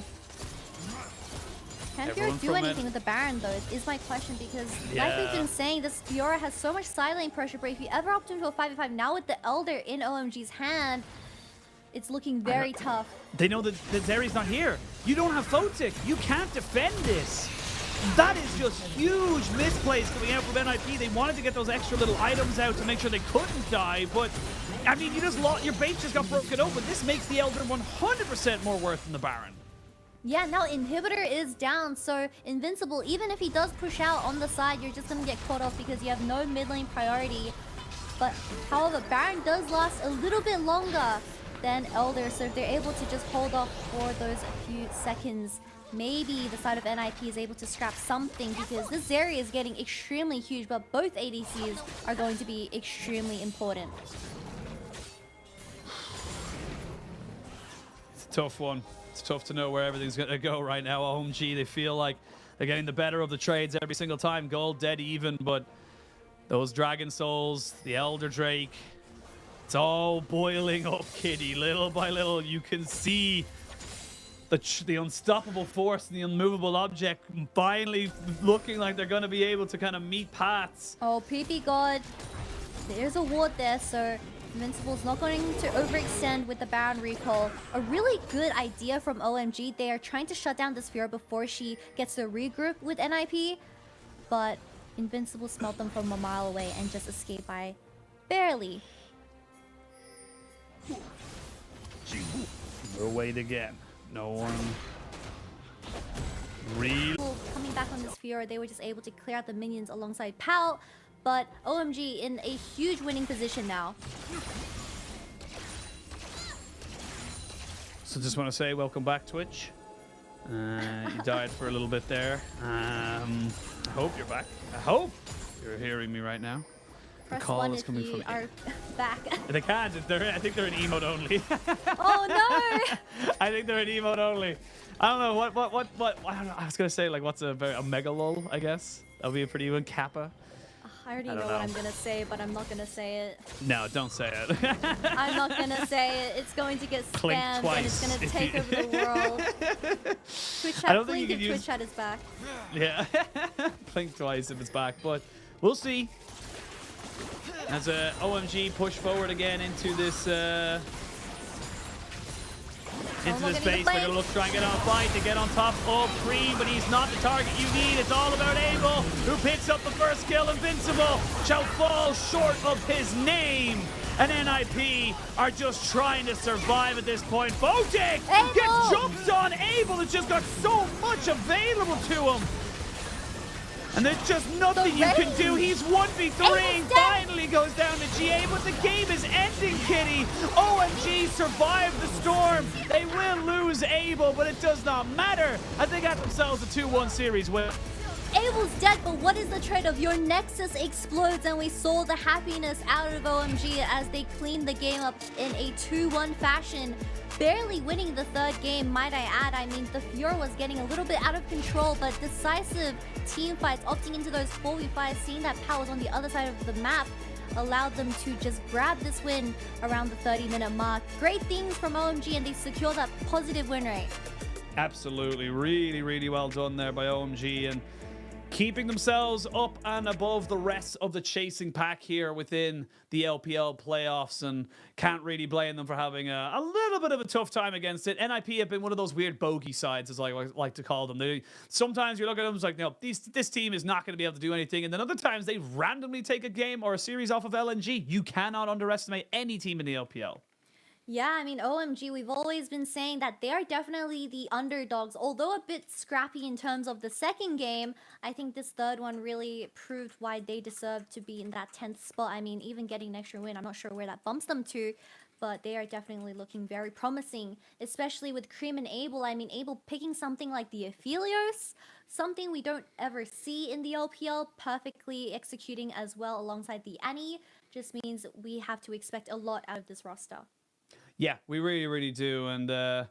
S8: Can Fiora do anything with the Baron, though, is my question, because like we've been saying, this Fiora has so much side lane pressure, but if you ever opt into a 5v5, now with the Elder in OMG's hand, it's looking very tough.
S7: They know that Zeri's not here. You don't have Photic. You can't defend this. That is just huge misplays coming out from NIP. They wanted to get those extra little items out to make sure they couldn't die, but I mean, you just lost, your bait just got broken open. This makes the Elder 100% more worth than the Baron.
S8: Yeah, now Inhibitor is down, so Invincible, even if he does push out on the side, you're just going to get caught off because you have no mid lane priority. But however, Baron does last a little bit longer than Elder, so if they're able to just hold off for those few seconds, maybe the side of NIP is able to scrap something, because this area is getting extremely huge, but both ADCs are going to be extremely important.
S7: It's a tough one. It's tough to know where everything's going to go right now. OMG, they feel like they're getting the better of the trades every single time. Gold dead even, but those Dragon Souls, the Elder Drake, it's all boiling up, Kitty. Little by little, you can see the unstoppable force and the unmovable object finally looking like they're going to be able to kind of meet paths.
S8: Oh, PP God. There's a ward there, so Invincible's not going to overextend with the Baron recall. A really good idea from OMG. They are trying to shut down this Fiora before she gets to regroup with NIP, but Invincible smelled them from a mile away and just escaped by barely.
S7: We'll wait again. No one really
S8: coming back on this Fiora. They were just able to clear out the minions alongside Pal. But OMG in a huge winning position now.
S7: So just want to say welcome back, Twitch. You died for a little bit there. I hope you're back. I hope you're hearing me right now.
S8: Press
S7: the call
S8: one
S7: is
S8: if
S7: coming
S8: you
S7: from
S8: are back.
S7: They can't. I think they're in emote only.
S8: Oh no!
S7: I think they're in emote only. I don't know what. I don't know. I was gonna say like what's a mega lol. I guess that'll be a pretty even kappa.
S8: I already know what I'm gonna say, but I'm not gonna say it.
S7: No, don't say it.
S8: I'm not gonna say it. It's going to get spammed and it's gonna take over the world. Twitch chat, blink if Twitch chat is back.
S7: Yeah, blink twice if it's back, but we'll see. As OMG push forward again into this space, they're gonna look try and get on a fight to get on top of Cream, but he's not the target you need. It's all about Abel, who picks up the first kill. Invincible shall fall short of his name, and NIP are just trying to survive at this point. Photic gets jumped on. Abel has just got so much available to him. And there's just nothing you can do. He's 1v3. Finally goes down to GA, but the game is ending, Kitty. OMG survived the storm. They will lose Abel, but it does not matter. I think got themselves a 2-1 series win.
S8: Abel's dead, but what is the trade-off? Your Nexus explodes, and we saw the happiness out of OMG as they cleaned the game up in a 2-1 fashion. barely winning the third game, might I add. I mean, the Fuhrer was getting a little bit out of control, but Decisive team fights, opting into those 4v5, seeing that power was on the other side of the map, allowed them to just grab this win around the 30-minute mark. Great things from OMG, and they secure that positive win rate.
S7: Absolutely. Really, really well done there by OMG, and keeping themselves up and above the rest of the chasing pack here within the LPL playoffs, and can't really blame them for having a little bit of a tough time against it. NIP have been one of those weird bogey sides, as I like to call them. Sometimes you look at them, it's like, no, this team is not going to be able to do anything, and then other times they randomly take a game or a series off of LNG. You cannot underestimate any team in the LPL.
S8: Yeah, I mean, OMG, we've always been saying that they are definitely the underdogs. Although a bit scrappy in terms of the second game, I think this third one really proved why they deserve to be in that 10th spot. I mean, even getting an extra win, I'm not sure where that bumps them to, but they are definitely looking very promising, especially with Cream and Abel. I mean, Abel picking something like the Aphelios, something we don't ever see in the LPL, perfectly executing as well alongside the Annie, just means we have to expect a lot out of this roster.
S7: Yeah, we really, really do. And I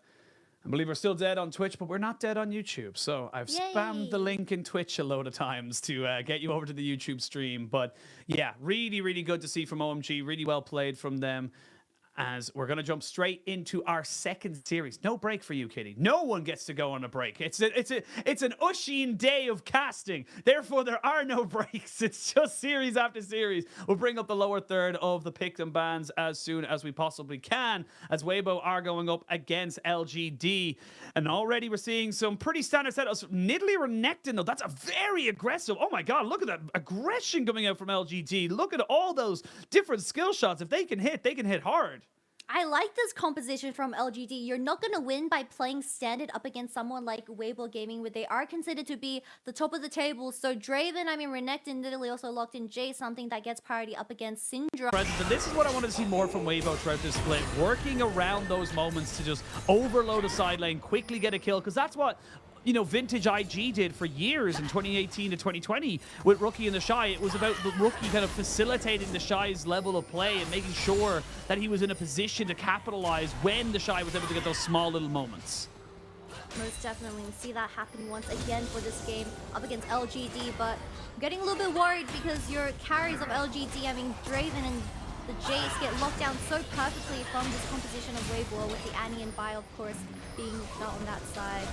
S7: believe we're still dead on Twitch, but we're not dead on YouTube. So I've spammed the link in Twitch a load of times to get you over to the YouTube stream. But yeah, really, really good to see from OMG. Really well played from them. As we're going to jump straight into our second series. No break for you, Kitty. No one gets to go on a break. It's an Usheen day of casting. Therefore, there are no breaks. It's just series after series. We'll bring up the lower third of the pick and bans as soon as we possibly can, as Weibo are going up against LGD. And already we're seeing some pretty standard setups. Nidalee Renekton, though, that's a very aggressive. Oh my God, look at that aggression coming out from LGD. Look at all those different skill shots. If they can hit hard.
S8: I like this composition from LGD. You're not going to win by playing standard up against someone like Weibo Gaming, where they are considered to be the top of the table. So Draven, I mean, Renekton, Nidalee also locked in Jay, something that gets priority up against Syndra.
S7: And this is what I want to see more from Weibo throughout this split. Working around those moments to just overload a side lane, quickly get a kill, because that's what, you know, vintage IG did for years in 2018 to 2020 with Rookie and the Shy. It was about the Rookie kind of facilitating the Shy's level of play and making sure that he was in a position to capitalize when the Shy was able to get those small little moments.
S8: Most definitely. We see that happen once again for this game up against LGD, but I'm getting a little bit worried because your carries of LGD, I mean, Draven and the Jace get locked down so perfectly from this composition of Weibo, with the Annie and Vi, of course, being not on that side.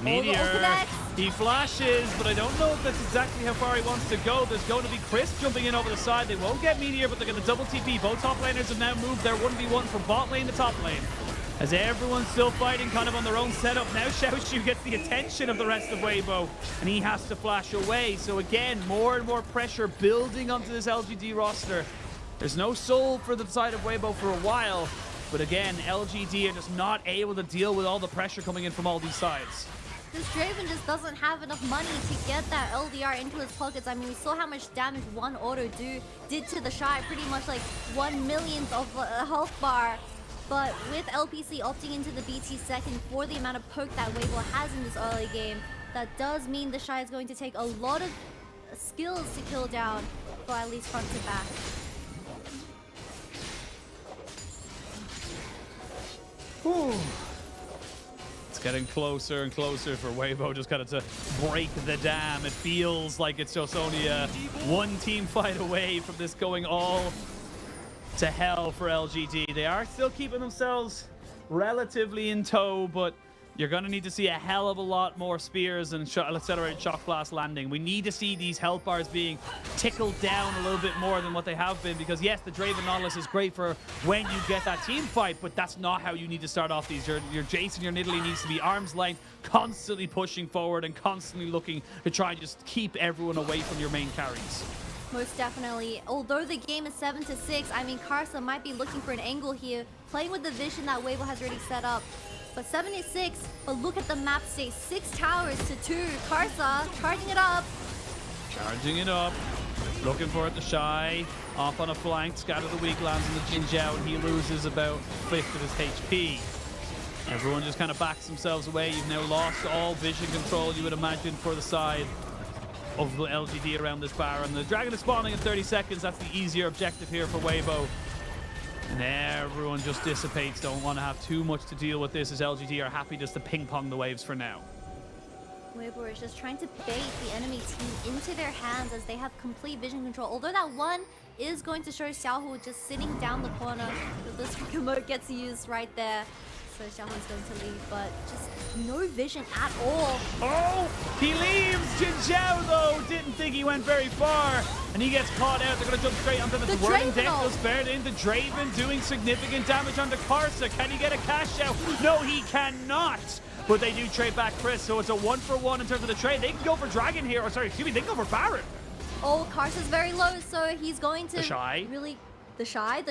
S7: Meteor, he flashes, but I don't know if that's exactly how far he wants to go. There's going to be Chris jumping in over the side. They won't get Meteor, but they're going to double TP. Both top laners have now moved their 1v1 from bot lane to top lane. As everyone's still fighting kind of on their own setup. Now Xiaoshu gets the attention of the rest of Weibo, and he has to flash away. So again, more and more pressure building onto this LGD roster. There's no soul for the side of Weibo for a while, but again, LGD are just not able to deal with all the pressure coming in from all these sides.
S8: This Draven just doesn't have enough money to get that LDR into his pockets. I mean, we saw how much damage one auto did to the Shy, pretty much like 1/1,000,000th of a health bar. But with LPC opting into the BT second for the amount of poke that Weibo has in this early game, that does mean the Shy is going to take a lot of skills to kill down for at least front to back.
S7: Whew. It's getting closer and closer for Weibo just kind of to break the dam. It feels like it's just only a one team fight away from this going all to hell for LGD. They are still keeping themselves relatively in tow, but you're going to need to see a hell of a lot more spears and accelerated shock blast landing. We need to see these health bars being tickled down a little bit more than what they have been, because yes, the Draven Nautilus is great for when you get that team fight, but that's not how you need to start off these. Your Jace and your Nidalee needs to be arm's length, constantly pushing forward and constantly looking to try and just keep everyone away from your main carries.
S8: Most definitely. Although the game is 7-6, I mean, Karsa might be looking for an angle here, playing with the vision that Weibo has already set up. But 7-6, but look at the map state. 6 towers to 2. Karsa charging it up.
S7: Charging it up. Looking for it to Shy. Off on a flank. Scatter the weak lands in the Jinjiao, and he loses about a fifth of his HP. Everyone just kind of backs themselves away. You've now lost all vision control, you would imagine, for the side of the LGD around this bar. And the Dragon is spawning in 30 seconds. That's the easier objective here for Weibo. And everyone just dissipates. Don't want to have too much to deal with this, as LGD are happy just to ping-pong the waves for now.
S8: Weibo is just trying to bait the enemy team into their hands as they have complete vision control. Although that one is going to show Xiaohu just sitting down the corner. The Berserker mode gets used right there. So Xiaohu is going to leave, but just no vision at all.
S7: Oh, he leaves. Jin Zhao, though, didn't think he went very far. And he gets caught out. They're going to jump straight onto the Swirling Death. Goes spared into Draven, doing significant damage onto Karsa. Can he get a cash out? No, he cannot. But they do trade back Chris, so it's a 1-for-1 in terms of the trade. They can go for Dragon here, or sorry, excuse me, they can go for Baron.
S8: Oh, Karsa's very low, so he's going to
S7: The Shy.
S8: really... The Shy?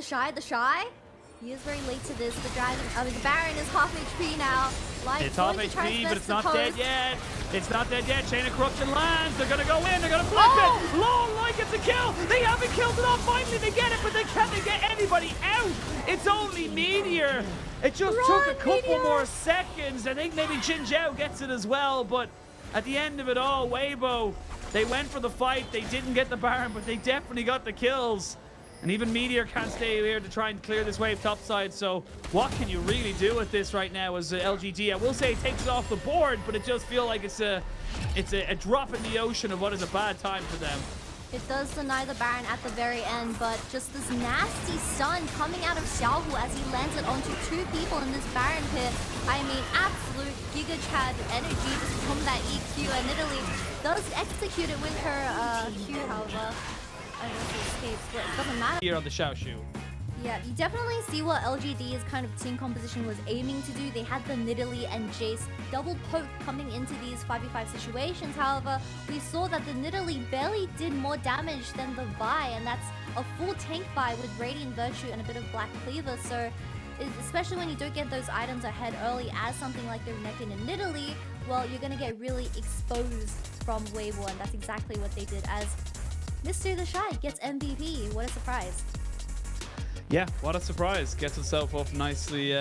S8: He is very late to this. The Dragon, the Baron is half HP now.
S7: It's half HP, but it's not dead yet. It's not dead yet. Chain of Corruption lands. They're going to go in. They're going to flip it. Long Light gets a kill. They haven't killed it off. Finally, they get it, but can they get anybody out? It's only Meteor. It just took a couple more seconds. I think maybe Jin Zhao gets it as well, but at the end of it all, Weibo, they went for the fight. They didn't get the Baron, but they definitely got the kills. And even Meteor can't stay here to try and clear this wave topside. So what can you really do with this right now as LGD? I will say it takes it off the board, but it does feel like it's a drop in the ocean of what is a bad time for them.
S8: It does deny the Baron at the very end, but just this nasty stun coming out of Xiaohu as he lands it onto two people in this Baron pit. I mean, absolute Giga Chad energy just from that EQ, and Italy does execute it with her Q, however. I don't know if he escapes, but it doesn't matter.
S7: Here on the Xiaoshu.
S8: Yeah, you definitely see what LGD's kind of team composition was aiming to do. They had the Nidalee and Jace double poke coming into these 5v5 situations. However, we saw that the Nidalee barely did more damage than the Vi, and that's a full tank Vi with Radiant Virtue and a bit of Black Cleaver. So, especially when you don't get those items ahead early as something like the Renekton and Nidalee, well, you're going to get really exposed from Weibo, and that's exactly what they did as Mr. The Shy gets MVP. What a surprise.
S7: Yeah, what a surprise. Gets himself up nicely,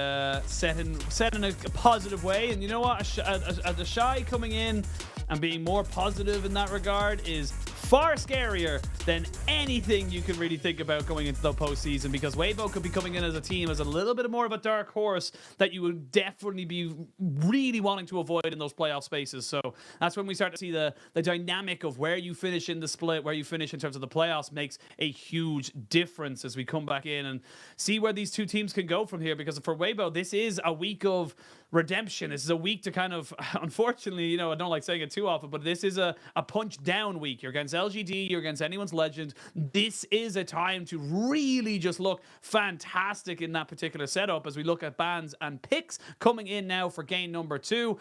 S7: set in a positive way. And you know what? The Shy coming in and being more positive in that regard is far scarier than anything you can really think about going into the postseason, because Weibo could be coming in as a team as a little bit more of a dark horse that you would definitely be really wanting to avoid in those playoff spaces. So that's when we start to see the dynamic of where you finish in the split, where you finish in terms of the playoffs makes a huge difference as we come back in and see where these two teams can go from here. Because for Weibo, this is a week of redemption. This is a week to kind of, unfortunately, you know, I don't like saying it too often, but this is a punch down week. You're against LGD, you're against anyone's legend. This is a time to really just look fantastic in that particular setup as we look at bans and picks coming in now for game number 2.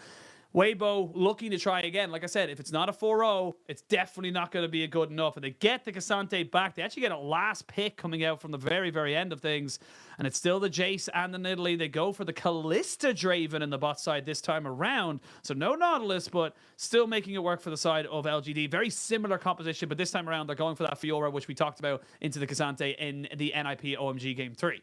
S7: Weibo looking to try again. Like I said, if it's not a 4-0, it's definitely not going to be a good enough. And they get the Cassante back. They actually get a last pick coming out from the very, very end of things. And it's still the Jace and the Nidalee. They go for the Callista Draven in the bot side this time around. So no Nautilus, but still making it work for the side of LGD. Very similar composition, but this time around they're going for that Fiora, which we talked about, into the Cassante in the NIP OMG Game 3.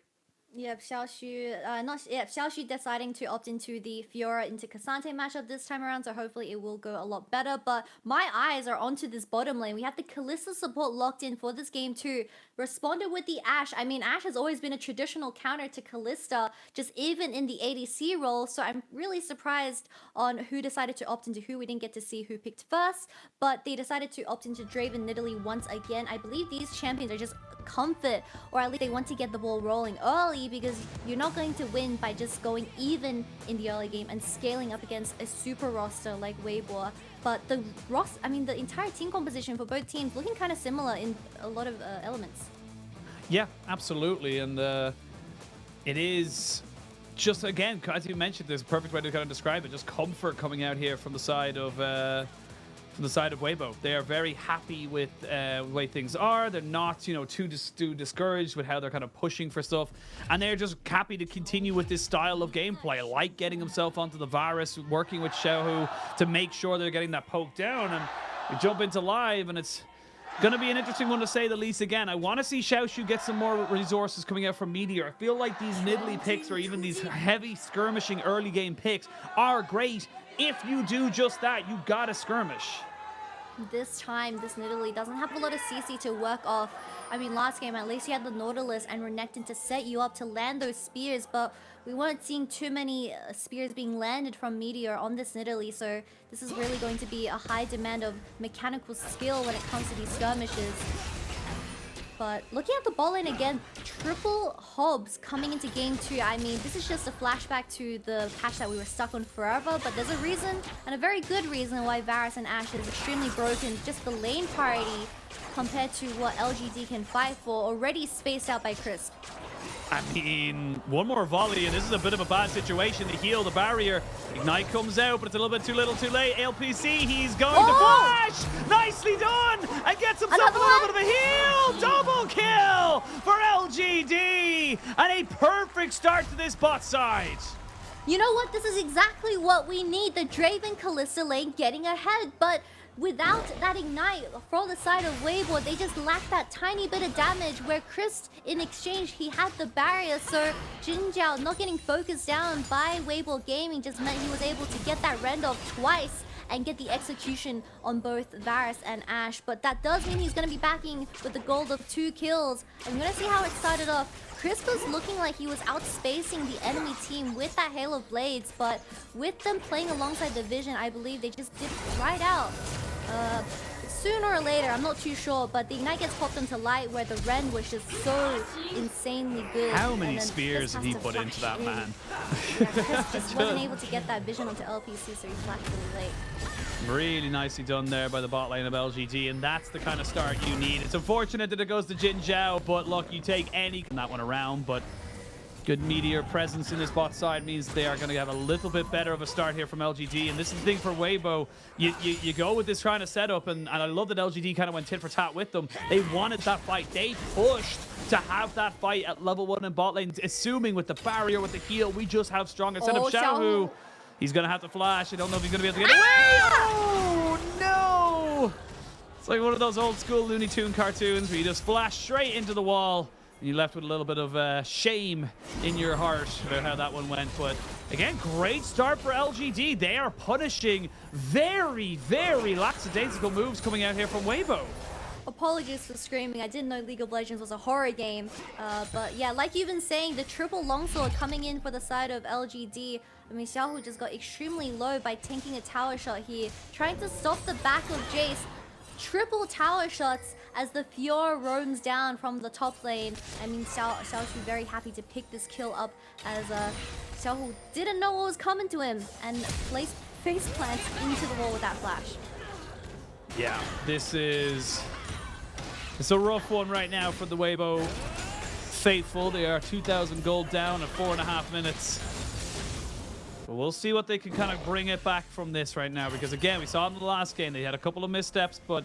S8: Yep, Xiaoshu deciding to opt into the Fiora into Cassante matchup this time around, so hopefully it will go a lot better. But my eyes are onto this bottom lane. We have the Kalista support locked in for this game too. Responded with the Ashe. I mean, Ashe has always been a traditional counter to Kalista, just even in the ADC role, so I'm really surprised on who decided to opt into who. We didn't get to see who picked first, but they decided to opt into Draven Nidalee once again. I believe these champions are just comfort, or at least they want to get the ball rolling early, because you're not going to win by just going even in the early game and scaling up against a super roster like Weibo. But the entire team composition for both teams looking kind of similar in a lot of elements.
S7: Yeah, absolutely. And it is just, again, as you mentioned, there's a perfect way to kind of describe it. Just comfort coming out here from the side of Weibo. They are very happy with the way things are. They're not, you know, too discouraged with how they're kind of pushing for stuff. And they're just happy to continue with this style of gameplay, like getting himself onto the Varus, working with Xiaohu to make sure they're getting that poke down. And we jump into live, and it's going to be an interesting one to say the least. Again, I want to see Xiaoshu get some more resources coming out from Meteor. I feel like these Nidalee picks, or even these heavy skirmishing early game picks, are great. If you do just that, you got to skirmish.
S8: This time, this Nidalee doesn't have a lot of CC to work off. I mean, last game, at least you had the Nautilus and Renekton to set you up to land those spears, but we weren't seeing too many spears being landed from Meteor on this Nidalee, so this is really going to be a high demand of mechanical skill when it comes to these skirmishes. But looking at the ball lane again, triple Hobbs coming into game 2. I mean, this is just a flashback to the patch that we were stuck on forever, but there's a reason, and a very good reason, why Varus and Ashe is extremely broken. Just the lane priority compared to what LGD can fight for, already spaced out by Crisp.
S7: I mean, one more volley, and this is a bit of a bad situation to heal the barrier. Ignite comes out, but it's a little bit too little too late. LPC, he's going to flash! Nicely done! And gets himself a little bit of a heal! Double kill for LGD! And a perfect start to this bot side.
S8: You know what? This is exactly what we need. The Draven Kalista lane getting ahead, but without that ignite from the side of Weibo, they just lack that tiny bit of damage, where Chris, in exchange, he had the barrier, so Jinjiao not getting focused down by Weibo Gaming just meant he was able to get that rend off twice and get the execution on both Varus and Ashe. But that does mean he's going to be backing with the gold of 2 kills. I'm going to see how it started off. Chris was looking like he was outspacing the enemy team with that Hail of Blades, but with them playing alongside the Vision, I believe they just dipped right out. Sooner or later, I'm not too sure, but the Ignite gets popped into Light, where the Rend was just so insanely good.
S7: How many spears did he put into that man?
S8: Yeah, Chris just wasn't able to get that Vision onto LPC, so he flashed really late.
S7: Really nicely done there by the bot lane of LGD, and that's the kind of start you need. It's unfortunate that it goes to Jin Zhao, but look, you take any that one around, but good Meteor presence in this bot side means they are going to have a little bit better of a start here from LGD. And this is the thing for Weibo. You go with this kind of setup, and I love that LGD kind of went tit for tat with them. They wanted that fight. They pushed to have that fight at level 1 in bot lane, assuming with the barrier, with the heal, we just have strong. Instead of Xiaohu, he's going to have to flash. I don't know if he's going to be able to get away. Oh, no! It's like one of those old school Looney Tune cartoons where you just flash straight into the wall. You're left with a little bit of shame in your heart about how that one went. But again, great start for LGD. They are punishing very, very lackadaisical moves coming out here from Weibo.
S8: Apologies for screaming. I didn't know League of Legends was a horror game. But yeah, like you've been saying, the triple longsword coming in for the side of LGD. I mean, Xiaohu just got extremely low by tanking a tower shot here, trying to stop the back of Jace. Triple tower shots as the Fiora roams down from the top lane. I mean, Xiao should be very happy to pick this kill up, as Xiaohu didn't know what was coming to him and placed face plants into the wall with that flash.
S7: Yeah, it's a rough one right now for the Weibo faithful. They are 2,000 gold down at 4.5 minutes. But we'll see what they can kind of bring it back from this right now, because again, we saw in the last game they had a couple of missteps, but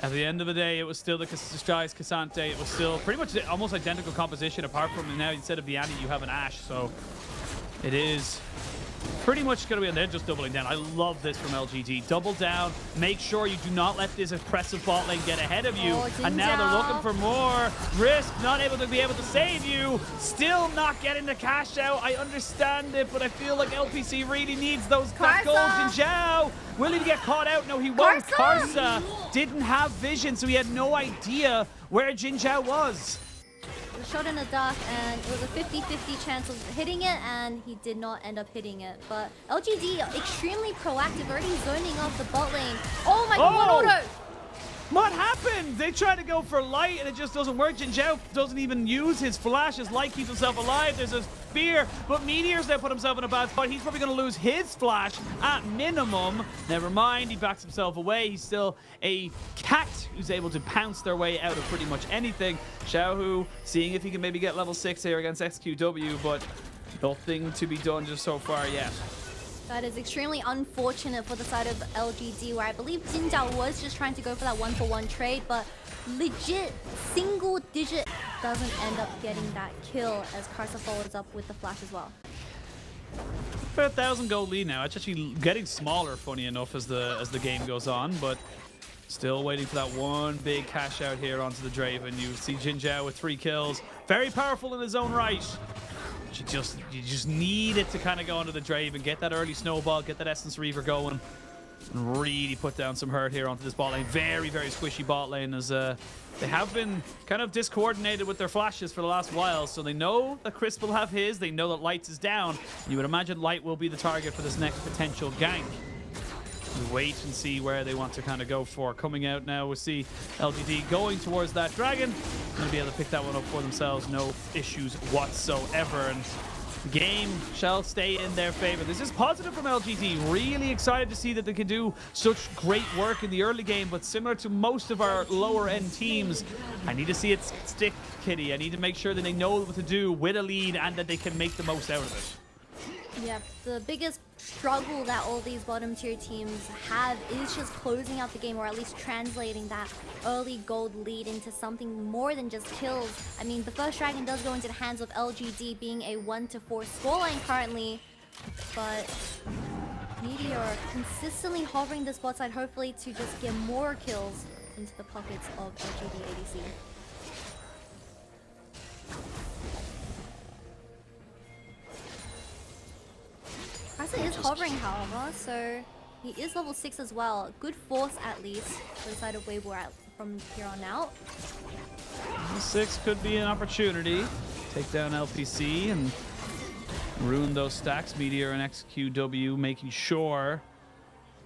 S7: at the end of the day, it was still the Disguise Cassante. It was still pretty much almost identical composition, apart from now instead of the Annie, you have an Ashe. So it is pretty much going to be, and they're just doubling down. I love this from LGD. Double down. Make sure you do not let this oppressive bot lane get ahead of you. And now they're looking for more. Risk not able to save you. Still not getting the cash out. I understand it, but I feel like LPC really needs that gold. Jin Zhao. Will he get caught out? No, he won't. Karsa didn't have vision, so he had no idea where Jin Zhao was.
S8: The shot in the dark, and it was a 50-50 chance of hitting it, and he did not end up hitting it. But LGD extremely proactive, already zoning off the bot lane. Oh my god, one auto!
S7: What happened? They try to go for light and it just doesn't work. Jin Zhao doesn't even use his flash. His light keeps himself alive. There's a spear, but Meteor's now put himself in a bad spot. He's probably going to lose his flash at minimum. Never mind, he backs himself away. He's still a cat who's able to pounce their way out of pretty much anything. Xiaohu seeing if he can maybe get level 6 here against XQW, but nothing to be done just so far yet.
S8: That is extremely unfortunate for the side of LGD, where I believe Jin Zhao was just trying to go for that 1-for-1 trade, but legit single digit doesn't end up getting that kill, as Karsa follows up with the flash as well.
S7: About 1,000 gold lead now. It's actually getting smaller, funny enough, as the game goes on, but still waiting for that one big cash out here onto the Draven. You see Jin Zhao with 3 kills. Very powerful in his own right. You just need it to kind of go onto the Draven, get that early snowball, get that Essence Reaver going. and really put down some hurt here onto this bot lane. Very, very squishy bot lane as they have been kind of discoordinated with their flashes for the last while. So they know that Crisp will have his. They know that Lights is down. You would imagine Light will be the target for this next potential gank. We wait and see where they want to kind of go for. Coming out now, we see LGD going towards that dragon. Going to be able to pick that one up for themselves. No issues whatsoever. And the game shall stay in their favor. This is positive from LGD. Really excited to see that they can do such great work in the early game, but similar to most of our lower end teams, I need to see it stick, Kitty. I need to make sure that they know what to do with a lead and that they can make the most out of it.
S8: Yeah, the biggest struggle that all these bottom tier teams have is just closing out the game, or at least translating that early gold lead into something more than just kills. I mean, the first dragon does go into the hands of LGD, being a 1-4 scoreline currently, but Meteor consistently hovering this bot side, hopefully to just get more kills into the pockets of LGD ADC. Karsa is hovering, however, so he is level 6 as well. Good force, at least, for the side of Weibo from here on out.
S7: 6 could be an opportunity. Take down LPC and ruin those stacks. Meteor and XQW making sure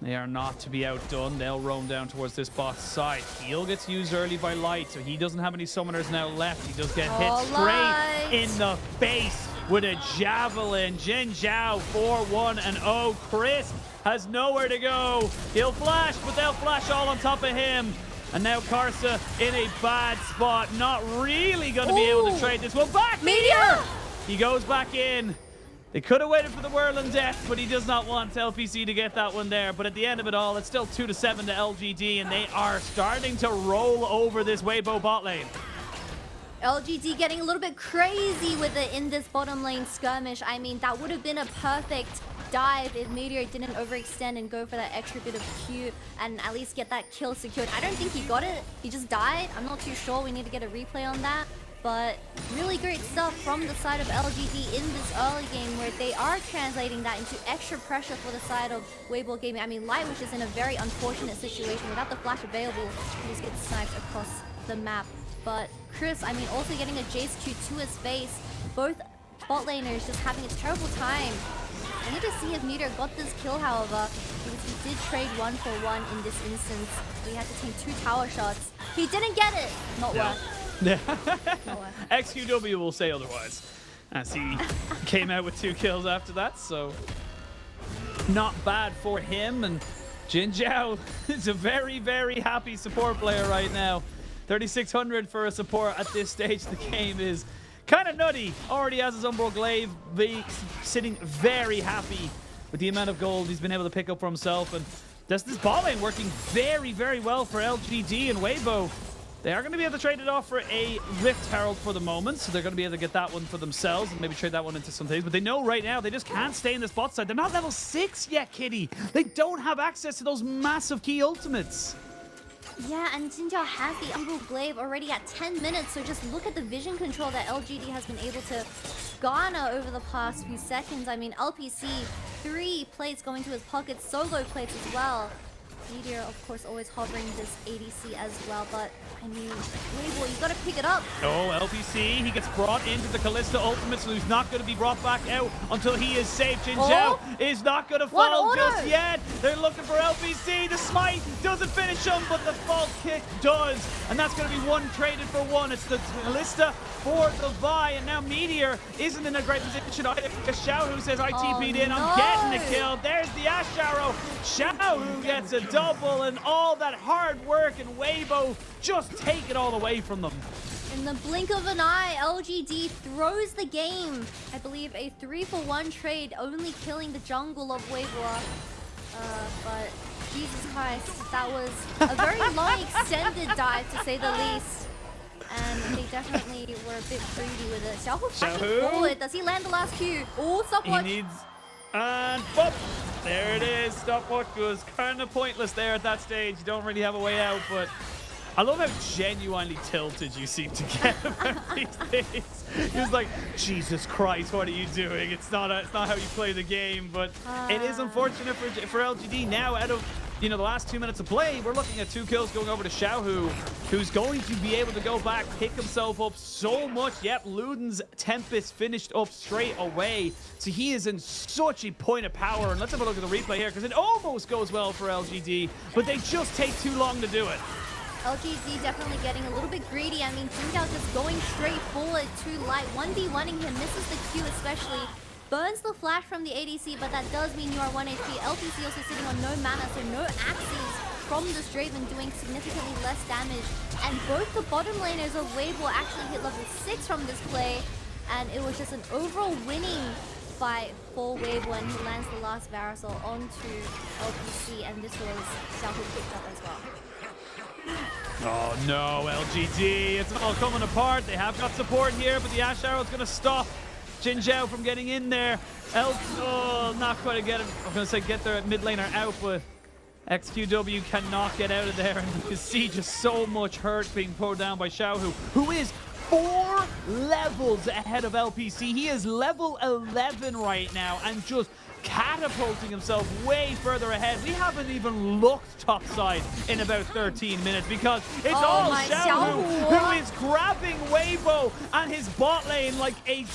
S7: they are not to be outdone. They'll roam down towards this bot side. Heal gets used early by Light, so he doesn't have any summoners now left. He does get hit straight in the face with a javelin. Jin Zhao 4-1-0. Chris has nowhere to go. He'll flash, but they'll flash all on top of him. And now Karsa in a bad spot. Not really going to be able to trade this one back. Meteor! He goes back in. They could have waited for the Whirling Death, but he does not want LPC to get that one there. But at the end of it all, it's still 2-7 to LGD, and they are starting to roll over this Weibo bot lane.
S8: LGD getting a little bit crazy with it in this bottom lane skirmish. I mean, that would have been a perfect dive if Meteor didn't overextend and go for that extra bit of Q and at least get that kill secured. I don't think he got it. He just died. I'm not too sure. We need to get a replay on that. But really great stuff from the side of LGD in this early game, where they are translating that into extra pressure for the side of Weibo Gaming. I mean, Light, which is in a very unfortunate situation without the flash available, he just gets sniped across the map. But Chris, I mean, also getting a Jace Q to his face. Both bot laners just having a terrible time. I need to see if Meteor got this kill, however, because he did trade 1-for-1 in this instance. So he had to take 2 tower shots. He didn't get it. Not worth.
S7: XQW will say otherwise, as he came out with 2 kills after that, so not bad for him. And Jin Zhao is a very, very happy support player right now. 3,600 for a support at this stage. The game is kind of nutty. Already has his Umbral Glaive, sitting very happy with the amount of gold he's been able to pick up for himself. And this bot lane working very, very well for LGD and Weibo. They are going to be able to trade it off for a Rift Herald for the moment, so they're going to be able to get that one for themselves and maybe trade that one into some things. But they know right now they just can't stay in this bot side. They're not level 6 yet, Kitty. They don't have access to those massive key ultimates.
S8: Yeah, and Jin Zhao has the Umbral Glaive already at 10 minutes, so just look at the vision control that LGD has been able to garner over the past few seconds. I mean, LPC, 3 plates going to his pockets, solo plates as well. Meteor, of course, always hovering this ADC as well, but I mean, Weibo, you gotta pick it up.
S7: Oh, LPC, he gets brought into the Kalista ultimate, so he's not going to be brought back out until he is safe. Jin Zhao is not going to fall just yet. They're looking for LPC. The smite doesn't finish him, but the fault kick does. And that's going to be 1 traded for 1. It's the Kalista for the Vi, and now Meteor isn't in a great position either. Xiao, who says, I TP'd in, I'm getting the kill. There's the Ash Arrow. Xiao, who gets a double, and all that hard work, and Weibo just take it all away from them.
S8: In the blink of an eye, LGD throws the game. I believe a 3-for-1 trade, only killing the jungle of Weibo. But Jesus Christ, that was a very long extended dive, to say the least. And they definitely were a bit greedy with it. Xiaohu flashing forward. Does he land the last Q? Oh, stopwatch.
S7: He needs... And boop! There it is. Stopwatch was kind of pointless there at that stage. You don't really have a way out, but I love how genuinely tilted you seem to get about these things. He was like, Jesus Christ, what are you doing? It's not how you play the game, but it is unfortunate for LGD now. Out of you know, the last 2 minutes of play, we're looking at 2 kills going over to Xiaohu, who's going to be able to go back, pick himself up so much. Yep, Luden's Tempest finished up straight away. So he is in such a point of power. And let's have a look at the replay here, because it almost goes well for LGD, but they just take too long to do it.
S8: LGD definitely getting a little bit greedy. I mean, Jin Jiao just going straight forward too light. 1v1ing him, misses the Q especially. Burns the flash from the ADC, but that does mean you are 1 HP. LPC also sitting on no mana, so no axes from this Draven, doing significantly less damage. And both the bottom laners of Weibo actually hit level 6 from this play. And it was just an overall winning fight for Weibo, and he lands the last Varusol onto LPC, and this was Xiaohu picked up as well.
S7: Oh no, LGD, it's all coming apart. They have got support here, but the Ash Arrow is going to stop Jin Jiao from getting in there. Not quite to get him. I'm going to say get their mid laner out, but XQW cannot get out of there. And you can see just so much hurt being poured down by Xiaohu, who is 4 levels ahead of LPC. He is level 11 right now and just catapulting himself way further ahead. We haven't even looked topside in about 13 minutes because it's all Xiaohu who is grabbing Weibo and his bot lane like a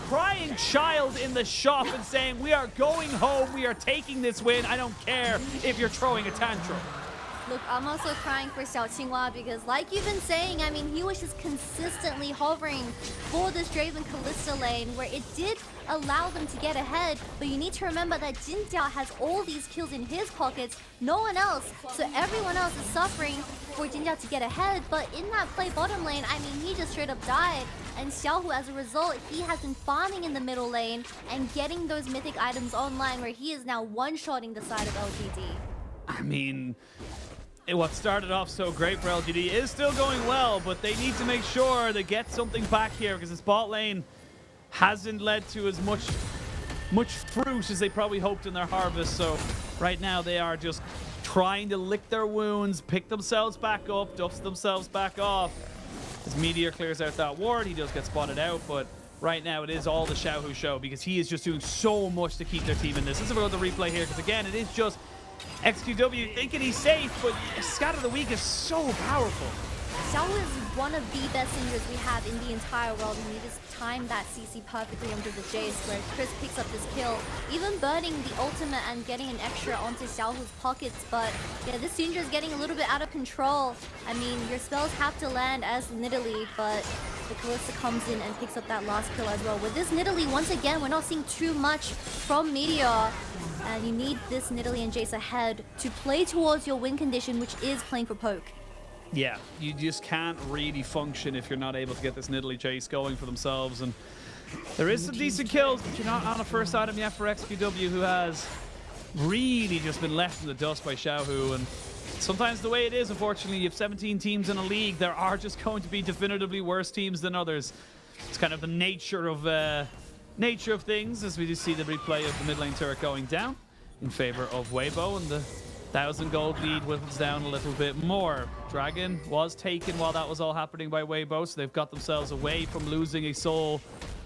S7: crying child in the shop and saying, we are going home, we are taking this win, I don't care if you're throwing a tantrum.
S8: Look, I'm also crying for Xiao Qinghua because, like you've been saying, I mean, he was just consistently hovering for this Draven Kalista lane where it did allow them to get ahead, but you need to remember that Jin Jiao has all these kills in his pockets, no one else, so everyone else is suffering for Jin Jiao to get ahead. But in that play bottom lane, I mean, he just straight up died, and Xiaohu, as a result, he has been farming in the middle lane and getting those mythic items online where he is now one-shotting the side of LGD.
S7: I mean, what started off so great for LGD is still going well, but they need to make sure they get something back here because this bot lane hasn't led to as much fruit as they probably hoped in their harvest. So right now they are just trying to lick their wounds, pick themselves back up, dust themselves back off. As Meteor clears out that ward, he does get spotted out, but right now it is all the Xiaohu show because he is just doing so much to keep their team in this. Let's about the replay here because again, it is just XQW thinking he's safe, but Scat of the Week is so powerful.
S8: Xiaohu is one of the best singers we have in the entire world, and he just timed that CC perfectly onto the Jace where Chris picks up this kill, even burning the ultimate and getting an extra onto Xiaohu's pockets. But yeah, this Syndra is getting a little bit out of control. I mean, your spells have to land as Nidalee, but the Kalista comes in and picks up that last kill as well. With this Nidalee, once again, we're not seeing too much from Meteor. And you need this Nidalee and Jace ahead to play towards your win condition, which is playing for poke.
S7: Yeah, you just can't really function if you're not able to get this Nidalee chase going for themselves. And there is some decent kills, but you're not on a first item yet for XQW, who has really just been left in the dust by Xiaohu. And sometimes the way it is, unfortunately, you have 17 teams in a league. There are just going to be definitively worse teams than others. It's kind of the nature of things, as we just see the replay of the mid lane turret going down in favor of Weibo, and the 1,000 gold lead whittles down a little bit more. Dragon was taken while that was all happening by Weibo, so they've got themselves away from losing a soul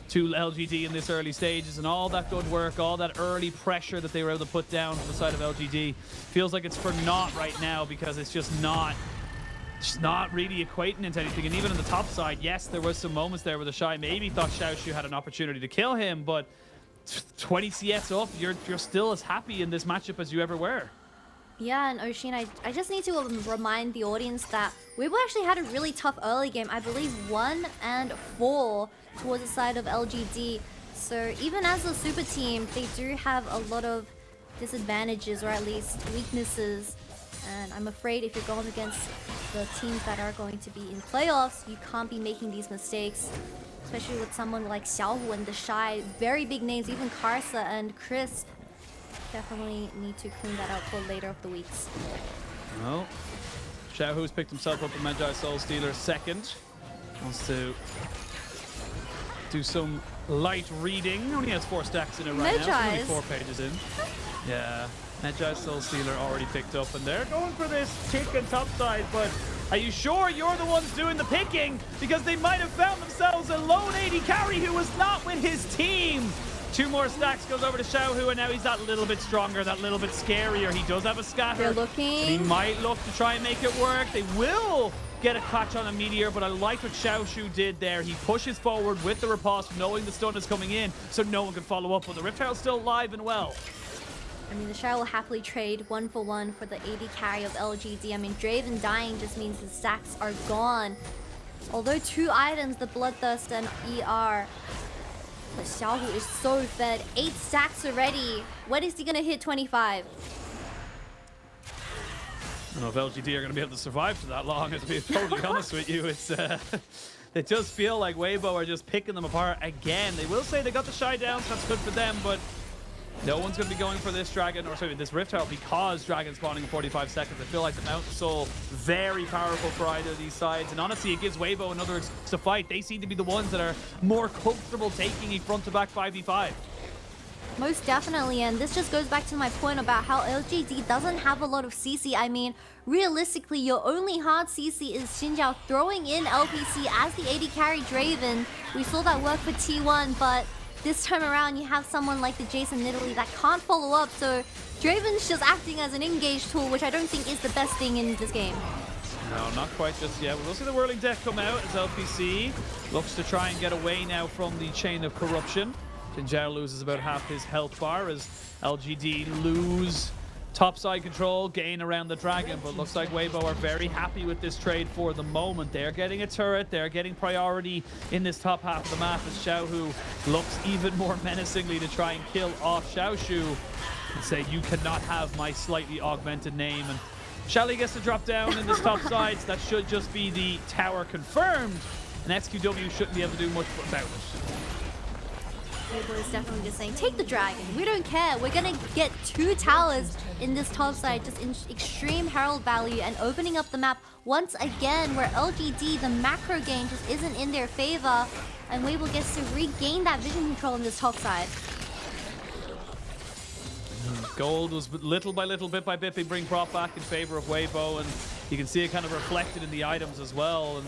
S7: to LGD in this early stages, and all that good work, all that early pressure that they were able to put down to the side of LGD feels like it's for naught right now because it's just not really equating into anything. And even on the top side, yes, there was some moments there where the Shy maybe thought Xiaoshu had an opportunity to kill him, but 20 CS up, you're still as happy in this matchup as you ever were.
S8: Yeah, and Oshin, I just need to remind the audience that Weibo actually had a really tough early game. I believe 1 and 4 towards the side of LGD. So even as a super team, they do have a lot of disadvantages, or at least weaknesses. And I'm afraid if you're going against the teams that are going to be in playoffs, you can't be making these mistakes. Especially with someone like Xiaohu and the Shy, very big names, even Karsa and Chris. Definitely need to clean that up for later of the weeks.
S7: Well, Xiaohu's picked himself up a Magi Soul Stealer second. Wants to do some light reading. Only has 4 stacks in it right now. Only 4 pages in. Yeah, Magi Soul Stealer already picked up, and they're going for this kick and top side, but are you sure you're the ones doing the picking? Because they might have found themselves a lone AD carry who was not with his team. 2 more stacks goes over to Xiaohu, and now he's that little bit stronger, that little bit scarier. He does have a scatter.
S8: They're looking.
S7: He might look to try and make it work. They will get a catch on a meteor, but I like what Xiaoshu did there. He pushes forward with the riposte, knowing the stun is coming in, so no one can follow up. But the Rift Herald's still alive and well.
S8: I mean, the Xiao will happily trade 1-for-1 for the AD carry of LGD. I mean, Draven dying just means the stacks are gone. Although 2 items, the Bloodthirst and ER. But Xiaohu is so fed. 8 stacks already. When is he gonna hit 25?
S7: I don't know if LGD are going to be able to survive for that long, to be totally honest with you. It's it does feel like Weibo are just picking them apart again. They will say they got the Shy down, so that's good for them, but no one's going to be going for this Dragon, or sorry, this Rift Herald, because Dragon spawning in 45 seconds. I feel like the Mountain Soul, very powerful for either of these sides, and honestly, it gives Weibo another to fight. They seem to be the ones that are more comfortable taking a front-to-back 5v5.
S8: Most definitely, and this just goes back to my point about how LGD doesn't have a lot of CC. I mean, realistically, your only hard CC is Xinjiao throwing in LPC as the AD carry Draven. We saw that work for T1, but this time around you have someone like the Jason Nidalee that can't follow up, so Draven's just acting as an engage tool, which I don't think is the best thing in this game.
S7: No, not quite just yet. We'll see the Whirling Death come out as LPC looks to try and get away now from the Chain of Corruption. Xinjiao loses about half his health bar as LGD lose topside control, gain around the Dragon, but looks like Weibo are very happy with this trade for the moment. They're getting a turret, they're getting priority in this top half of the map as Xiaohu looks even more menacingly to try and kill off Xiaoshu and say, you cannot have my slightly augmented name. And Shally gets to drop down in this top side, so that should just be the tower confirmed, and XQW shouldn't be able to do much about it.
S8: Weibo is definitely just saying, take the Dragon. We don't care. We're gonna get 2 towers in this top side, just in extreme herald value and opening up the map once again, where LGD, the macro game, just isn't in their favor, and Weibo gets to regain that vision control in this top side.
S7: Gold was little by little, bit by bit, they bring prop back in favor of Weibo, and you can see it kind of reflected in the items as well. And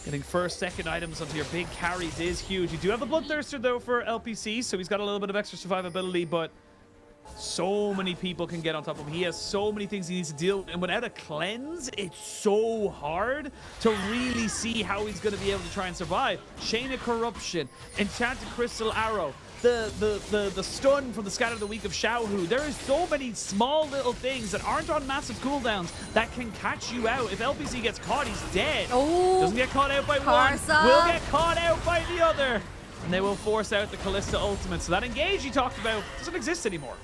S7: getting first, second items onto your big carries is huge. You do have the Bloodthirster, though, for LPC, so he's got a little bit of extra survivability, but so many people can get on top of him. He has so many things he needs to deal with, and without a cleanse, it's so hard to really see how he's going to be able to try and survive. Chain of Corruption, Enchanted Crystal Arrow, the stun from the Scatter of the Week of Xiaohu. There are so many small little things that aren't on massive cooldowns that can catch you out. If LPC gets caught, he's dead.
S8: Oh,
S7: doesn't get caught out by
S8: Karsa.
S7: one, will get caught out by the other. And they will force out the Kalista ultimate. So that engage you talked about doesn't exist anymore.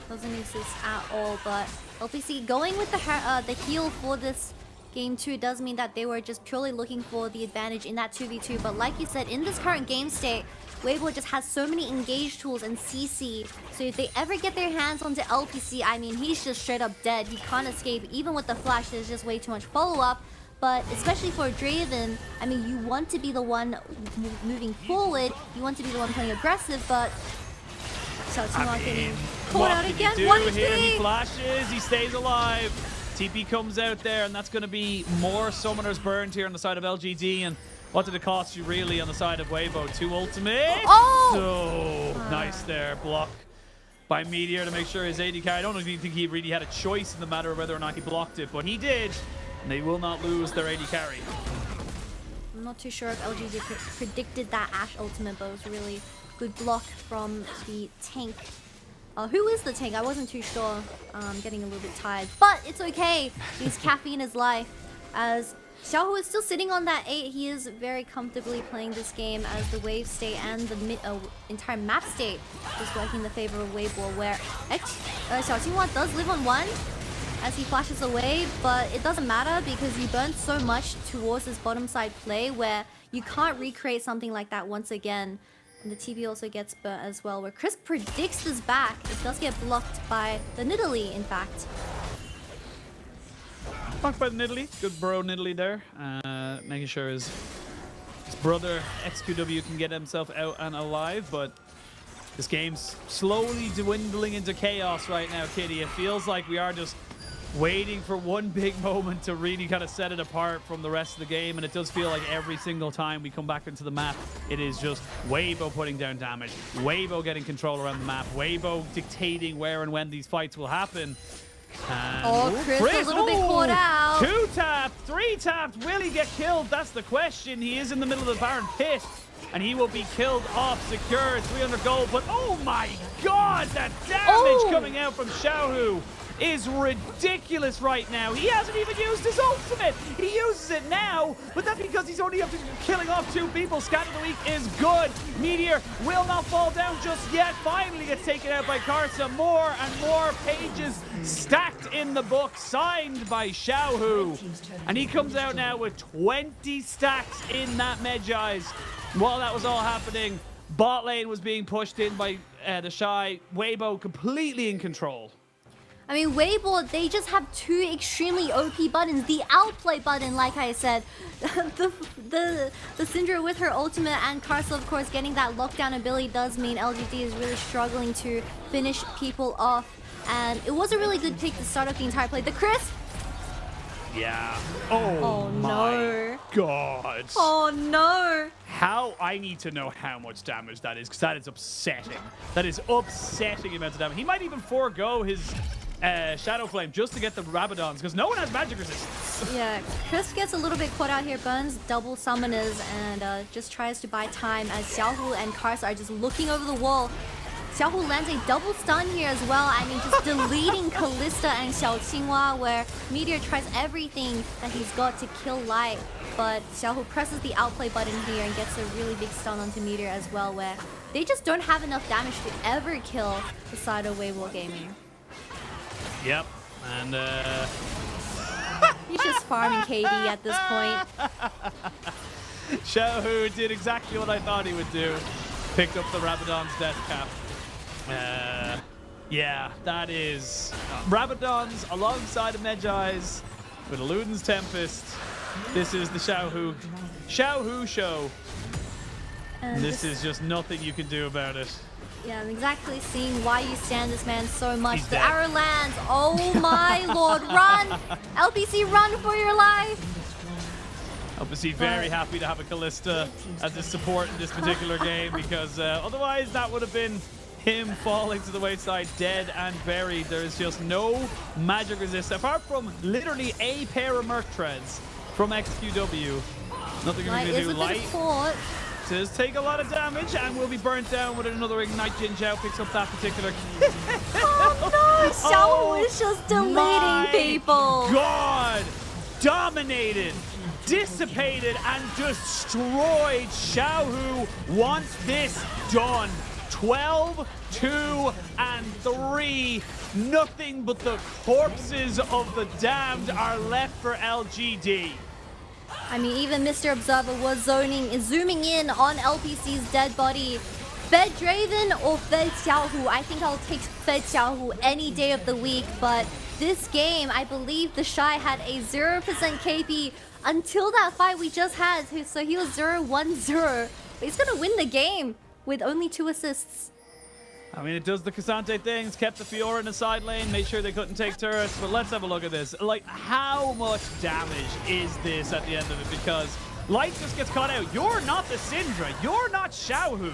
S8: Doesn't exist at all, but LPC going with the heal for this game 2 does mean that they were just purely looking for the advantage in that 2v2. But like you said, in this current game state, Weibo just has so many engage tools and CC, so if they ever get their hands onto LPC, I mean, he's just straight up dead. He can't escape. Even with the flash, there's just way too much follow-up. But especially for Draven, I mean, you want to be the one moving forward, you want to be the one playing aggressive, but
S7: I mean,
S8: caught out again.
S7: What do here? He flashes, he stays alive. TP comes out there, and that's going to be more summoners burned here on the side of LGD. And what did it cost you really on the side of Weibo? 2 ultimates.
S8: Oh!
S7: So nice there, block by Meteor to make sure his AD carry. I don't even think he really had a choice in the matter of whether or not he blocked it, but he did, and they will not lose their AD carry.
S8: I'm not too sure if LGD predicted that Ashe ultimate, but it was really good block from the tank. Who is the tank? I wasn't too sure. I'm getting a little bit tired, but it's okay. He's caffeine is life. As Xiaohu is still sitting on that 8, he is very comfortably playing this game as the wave state and the entire map state is working in the favor of Weibo, where Xiao Qinghua does live on 1 as he flashes away, but it doesn't matter because you burned so much towards this bottom side play where you can't recreate something like that once again. And the TP also gets burnt as well, where Chris predicts this back. It does get blocked by the Nidalee, in fact.
S7: Blocked by the Nidalee. Good bro Nidalee there. Making sure his brother XQW can get himself out and alive, but this game's slowly dwindling into chaos right now, Kitty. It feels like we are just waiting for one big moment to really kind of set it apart from the rest of the game, and it does feel like every single time we come back into the map, it is just Weibo putting down damage, Weibo getting control around the map, Weibo dictating where and when these fights will happen. And
S8: Chris a little bit caught out.
S7: 2 tapped, 3 tapped. Will he get killed? That's the question. He is in the middle of the Baron pit, and he will be killed off secure. 300 gold, but oh my god, that damage coming out from Xiaohu is ridiculous right now. He hasn't even used his ultimate. He uses it now, but that's because he's only up to killing off 2 people. Scat of the week is good. Meteor will not fall down just yet. Finally gets taken out by Karsa. More and more pages stacked in the book, signed by Xiaohu. And he comes out now with 20 stacks in that Medjai's. While that was all happening, bot lane was being pushed in by the Shy. Weibo completely in control.
S8: I mean, Weibo, they just have 2 extremely OP buttons. The outplay button, like I said, the Syndra with her ultimate, and Karsa, of course, getting that lockdown ability does mean LGD is really struggling to finish people off. And it was a really good pick to start off the entire play. The Chris.
S7: Yeah. Oh
S8: no.
S7: God.
S8: Oh no.
S7: I need to know how much damage that is, because that is upsetting. That is upsetting amounts of damage. He might even forego his Shadow Flame just to get the Rabadons, because no one has magic resistance.
S8: Yeah, Chris gets a little bit caught out here, burns double summoners, and just tries to buy time as Xiaohu and Karsa are just looking over the wall. Xiaohu lands a double stun here as well. I mean, just deleting Kalista and Xiao Qinghua, where Meteor tries everything that he's got to kill Light, but Xiaohu presses the outplay button here and gets a really big stun onto Meteor as well, where they just don't have enough damage to ever kill the side of Weibo Gaming.
S7: Yep, and
S8: he's just farming KD at this point.
S7: Xiaohu did exactly what I thought he would do. Picked up the Rabadon's death cap. Yeah, that is Rabadon's alongside of Medjai's with Luden's Tempest. This is the Xiaohu show.
S8: And
S7: this is just nothing you can do about it.
S8: Yeah, I'm exactly seeing why you stand this man so much.
S7: He's
S8: The
S7: dead.
S8: arrow lands. Oh my lord, run! LPC, run for your life!
S7: Obviously very happy to have a Kalista as a support in this particular game, because otherwise that would have been him falling to the wayside, dead and buried. There is just no magic resist, apart from literally a pair of Merc Treads from XQW. Nothing you're going to do. Light does take a lot of damage and will be burnt down with another Ignite. Jin Zhao picks up that particular
S8: Oh no! Xiaohu is just deleting people!
S7: God! Dominated, dissipated, and destroyed. Xiaohu wants this done. 12, 2, and 3. Nothing but the corpses of the damned are left for LGD.
S8: I mean, even Mr. Observer was zooming in on LPC's dead body. Fed Draven or Fed Xiaohu? I think I'll take Fed Xiaohu any day of the week, but this game, I believe the Shy had a 0% KP until that fight we just had, so he was 0-1-0. But he's gonna win the game with only 2 assists.
S7: I mean, it does the Cassante things, kept the Fiora in the side lane, made sure they couldn't take turrets, but let's have a look at this. Like, how much damage is this at the end of it? Because Light just gets caught out. You're not the Syndra. You're not Xiaohu.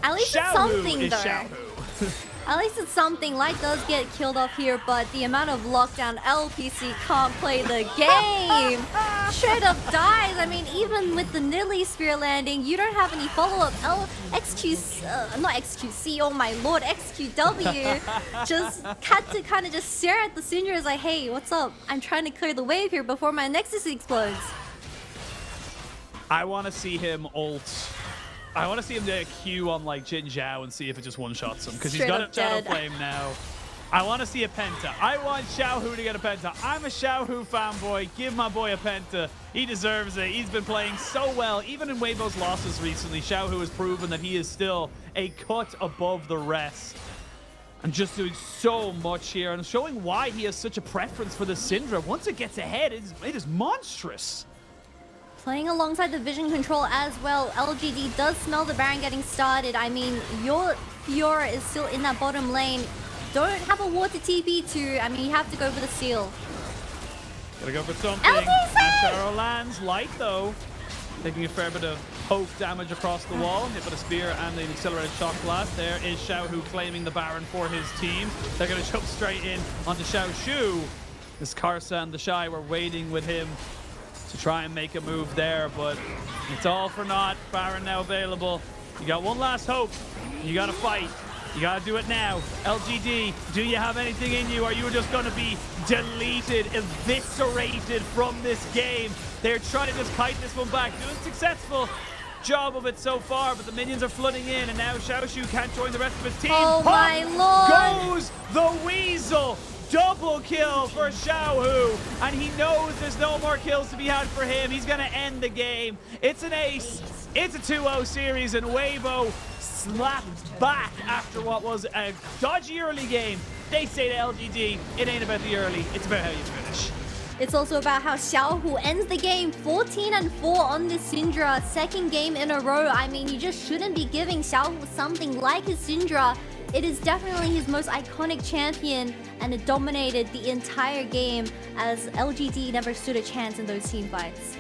S8: At least it's
S7: Xiaohu
S8: something,
S7: is
S8: though.
S7: Xiaohu.
S8: At least it's something. Light does get killed off here, but the amount of lockdown, LPC can't play the game. Straight up dies. I mean, even with the Nilly Spear landing, you don't have any follow-up. Not XQC, oh my lord, XQW. Just had to kind of just stare at the Syndra as like, hey, what's up? I'm trying to clear the wave here before my Nexus explodes.
S7: I want to see him ult. I want to see him do a Q on like Jin Zhao and see if it just one-shots him, because he's got a Shadow Flame now. I want to see a Penta. I want Xiaohu to get a Penta. I'm a Xiaohu fanboy. Give my boy a Penta. He deserves it. He's been playing so well. Even in Weibo's losses recently, Xiaohu has proven that he is still a cut above the rest. And just doing so much here and showing why he has such a preference for the Syndra. Once it gets ahead, it is monstrous.
S8: Playing alongside the vision control as well. LGD does smell the Baron getting started. I mean, your Fiora is still in that bottom lane. Don't have a ward to TP to. I mean, you have to go for the seal.
S7: Gotta go for something. And Sharo lands light though. Taking a fair bit of poke damage across the wall. Hit with a spear and the accelerated shock blast. There is Xiaohu claiming the Baron for his team. They're going to jump straight in onto Xiaoshu. This Karsa and the Shy were waiting with him to try and make a move there, but it's all for naught. Baron now available. You got one last hope. You got to fight. You gotta do it now. LGD, do you have anything in you? Or are you just gonna be deleted, eviscerated from this game? They're trying to just kite this one back. Doing a successful job of it so far, but the minions are flooding in, and now Xiaoshu can't join the rest of his team.
S8: Oh my lord!
S7: Goes the Weasel! Double kill for Xiaohu, and he knows there's no more kills to be had for him. He's gonna end the game. It's an ace. It's a 2-0 series, and Weibo slapped back after what was a dodgy early game. They say to LGD, it ain't about the early, it's about how you finish.
S8: It's also about how Xiaohu ends the game 14-4 on this Syndra. Second game in a row. I mean, you just shouldn't be giving Xiaohu something like his Syndra. It is definitely his most iconic champion, and it dominated the entire game as LGD never stood a chance in those team fights.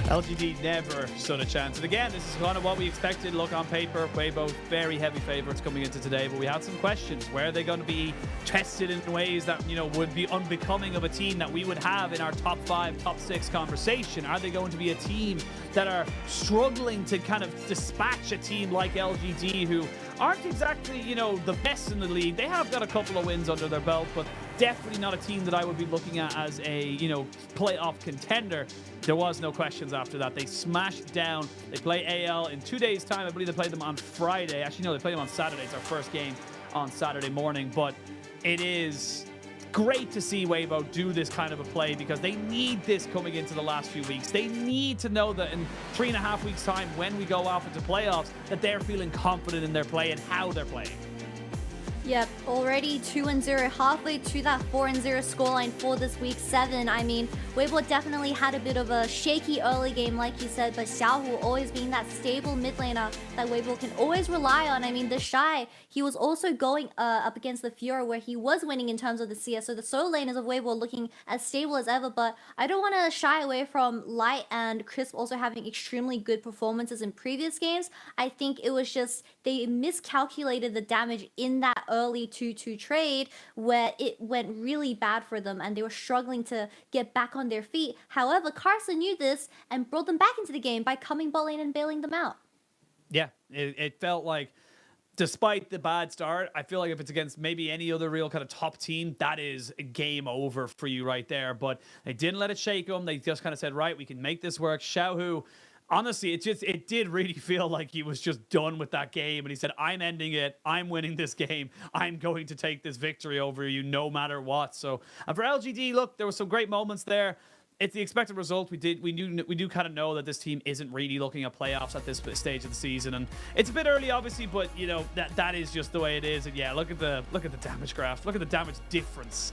S7: LGD never stood a chance. And again, this is kind of what we expected. Look, on paper, Weibo very heavy favorites coming into today, but we had some questions. Where are they going to be tested in ways that, you know, would be unbecoming of a team that we would have in our top 5, top 6 conversation? Are they going to be a team that are struggling to kind of dispatch a team like LGD, who aren't exactly, you know, the best in the league? They have got a couple of wins under their belt, but definitely not a team that I would be looking at as a, you know, playoff contender. There was no questions after that. They smashed down. They play AL in 2 days' time. I believe they played them on Friday. Actually, no, they played them on Saturday. It's our first game on Saturday morning. But it is great to see Weibo do this kind of a play, because they need this coming into the last few weeks. They need to know that in 3.5 weeks' time, when we go off into playoffs, that they're feeling confident in their play and how they're playing.
S8: Yep, already 2-0, halfway to that 4-0 scoreline for this week 7. I mean, Weibo definitely had a bit of a shaky early game, like you said, but Xiaohu always being that stable mid laner that Weibo can always rely on. I mean, the Shy, he was also going up against the Fiora, where he was winning in terms of the CS, so the solo laners of Weibo looking as stable as ever, but I don't want to shy away from Light and Crisp also having extremely good performances in previous games. I think it was just they miscalculated the damage in that early 2-2 trade, where it went really bad for them and they were struggling to get back on their feet. However, Carson knew this and brought them back into the game by coming bot lane and bailing them out.
S7: Yeah, it felt like, despite the bad start, I feel like if it's against maybe any other real kind of top team, that is a game over for you right there. But they didn't let it shake them. They just kind of said, right, we can make this work. Xiaohu, honestly, it did really feel like he was just done with that game. And he said, I'm ending it. I'm winning this game. I'm going to take this victory over you no matter what. So, and for LGD, look, there were some great moments there. It's the expected result. We do kind of know that this team isn't really looking at playoffs at this stage of the season, and it's a bit early, obviously. But you know that is just the way it is. And yeah, look at the damage graph. Look at the damage difference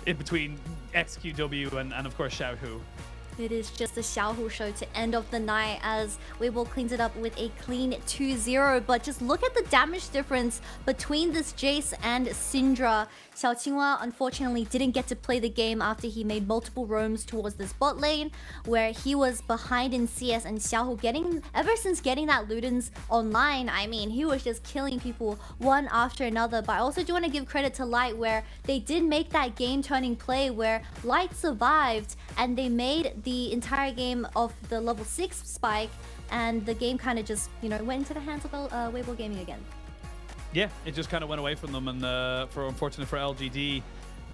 S7: in between XQW and of course Xiaohu.
S8: It is just the Xiaohu show to end off the night as Weibo cleans it up with a clean 2-0. But just look at the damage difference between this Jace and Syndra. Xiao Qinghua unfortunately didn't get to play the game after he made multiple roams towards this bot lane, where he was behind in CS, and Xiaohu ever since getting that Ludens online, I mean, he was just killing people one after another. But I also do want to give credit to Light, where they did make that game-turning play where Light survived and they made the entire game of the level 6 spike, and the game kind of just, you know, went into the hands of Weibo Gaming again. Yeah,
S7: it just kind of went away from them, and for unfortunate for LGD,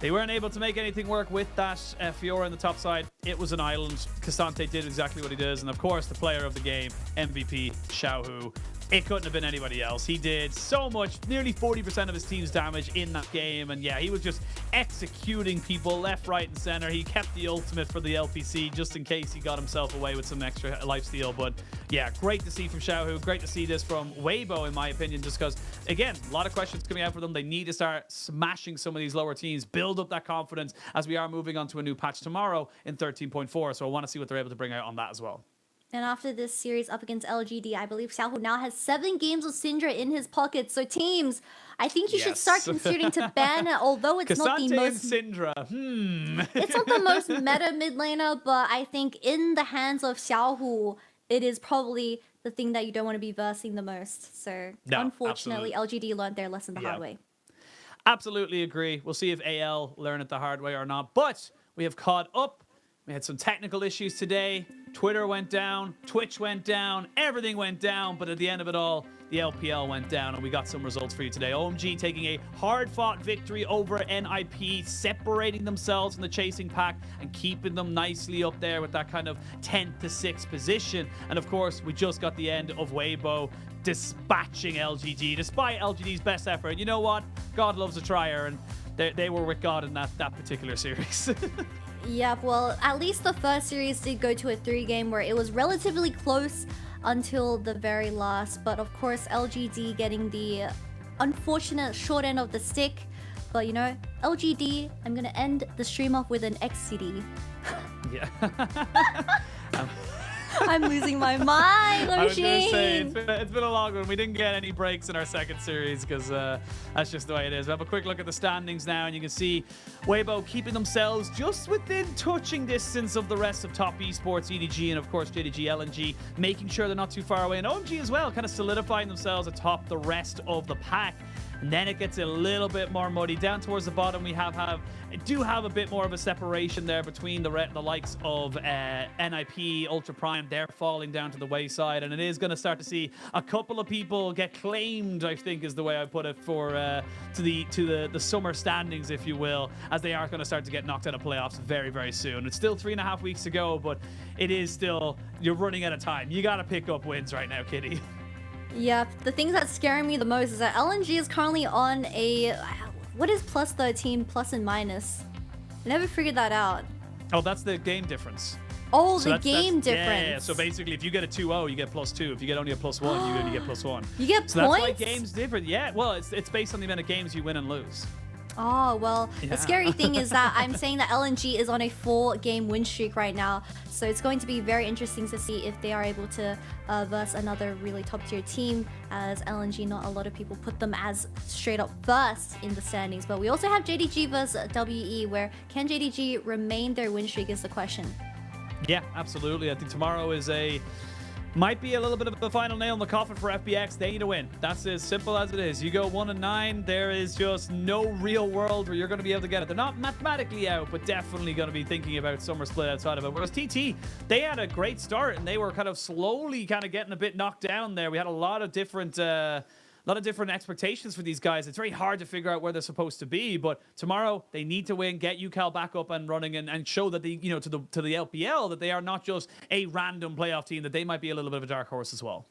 S7: they weren't able to make anything work with that Fiora in the top side. It was an island. Cassante did exactly what he does, and of course, the player of the game, MVP Xiaohu. It couldn't have been anybody else. He did so much, nearly 40% of his team's damage in that game. And yeah, he was just executing people left, right, and center. He kept the ultimate for the LPC just in case he got himself away with some extra lifesteal. But yeah, great to see from Xiaohu. Great to see this from Weibo, in my opinion, just because, again, a lot of questions coming out for them. They need to start smashing some of these lower teams, build up that confidence as we are moving on to a new patch tomorrow in 13.4. So I want to see what they're able to bring out on that as well.
S8: And after this series up against LGD, I believe Xiaohu now has 7 games of Syndra in his pocket. So teams, I think you should start considering to ban it, although it's not the most...
S7: Syndra,
S8: It's not the most meta mid laner, but I think in the hands of Xiaohu, it is probably the thing that you don't want to be versing the most. So unfortunately, LGD learned their lesson the hard way.
S7: Absolutely agree. We'll see if AL learn it the hard way or not. But we have caught up. We had some technical issues today. Twitter went down, Twitch went down, everything went down, but at the end of it all, the LPL went down, and we got some results for you today. OMG taking a hard-fought victory over NIP, separating themselves from the chasing pack and keeping them nicely up there with that kind of 10th to 6th position. And of course, we just got the end of Weibo dispatching LGD, despite LGD's best effort. You know what? God loves a trier, and they were with God in that particular series.
S8: Yeah, well, at least the first series did go to a 3-game where it was relatively close until the very last. But of course, LGD getting the unfortunate short end of the stick. But you know, LGD, I'm gonna end the stream off with an XCD.
S7: Yeah.
S8: I'm losing my mind,
S7: I was going to say,
S8: Machine.
S7: it's been a long one. We didn't get any breaks in our second series because that's just the way it is. We have a quick look at the standings now, and you can see Weibo keeping themselves just within touching distance of the rest of top esports, EDG, and of course JDG, LNG, making sure they're not too far away. And OMG as well, kind of solidifying themselves atop the rest of the pack. And then it gets a little bit more muddy. Down towards the bottom, we have a bit more of a separation there between the likes of NIP, Ultra Prime. They're falling down to the wayside, and it is going to start to see a couple of people get claimed, I think is the way I put it, for to the summer standings, if you will, as they are going to start to get knocked out of playoffs very, very soon. It's still 3.5 weeks to go, but it is still, you're running out of time. You got to pick up wins right now, Kitty.
S8: Yeah, the thing that's scaring me the most is that LNG is currently on a... What is plus 13, plus and minus? I never figured that out.
S7: Oh, that's the game difference.
S8: Oh,
S7: So
S8: the game difference.
S7: Yeah, so basically, if you get a 2-0, you get +2. If you get only a +1, you only get +1.
S8: You get
S7: so
S8: points?
S7: that's why games different. Yeah, well, it's based on the amount of games you win and lose.
S8: Oh, well,
S7: Yeah.
S8: the scary thing is that I'm saying that LNG is on a 4-game win streak right now. So it's going to be very interesting to see if they are able to verse another really top-tier team, as LNG, not a lot of people put them as straight-up first in the standings. But we also have JDG versus WE, where can JDG remain their win streak is the question.
S7: Yeah, absolutely. I think tomorrow might be a little bit of the final nail in the coffin for FBX. They need a win. That's as simple as it is. You go 1-9, there is just no real world where you're going to be able to get it. They're not mathematically out, but definitely going to be thinking about summer split outside of it. Whereas TT, they had a great start, and they were kind of slowly getting a bit knocked down there. We had a lot of different expectations for these guys. It's very hard to figure out where they're supposed to be, but tomorrow they need to win, get UCal back up and running, and show that to the LPL that they are not just a random playoff team, that they might be a little bit of a dark horse as well.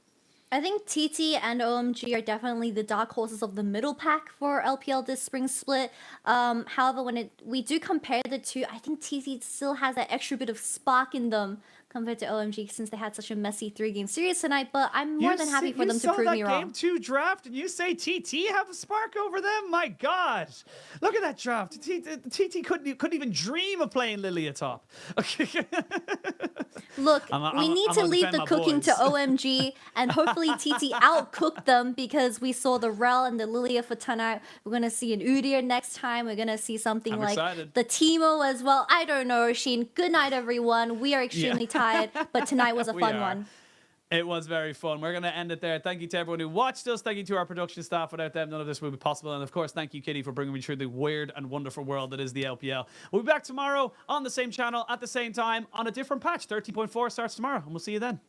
S8: I think TT and OMG are definitely the dark horses of the middle pack for LPL this spring split. However, when we do compare the two, I think TT still has that extra bit of spark in them compared to OMG, since they had such a messy 3-game series tonight. But I'm more than happy for them to prove me wrong.
S7: Game 2 draft, and you say TT have a spark over them? My gosh, look at that draft. TT couldn't even dream of playing Lily atop.
S8: Look, we need to leave the cooking to OMG, and hopefully TT outcooked them, because we saw the Rel and the Lilia for tonight. We're going to see an Udyr next time. We're going to see something like the Teemo as well. I don't know, Sheen. Good night, everyone. We are extremely tired, but tonight was a fun one.
S7: It was very fun. We're going to end it there. Thank you to everyone who watched us. Thank you to our production staff. Without them, none of this would be possible. And of course, thank you, Kitty, for bringing me through the weird and wonderful world that is the LPL. We'll be back tomorrow on the same channel at the same time on a different patch. 13.4 starts tomorrow, and we'll see you then.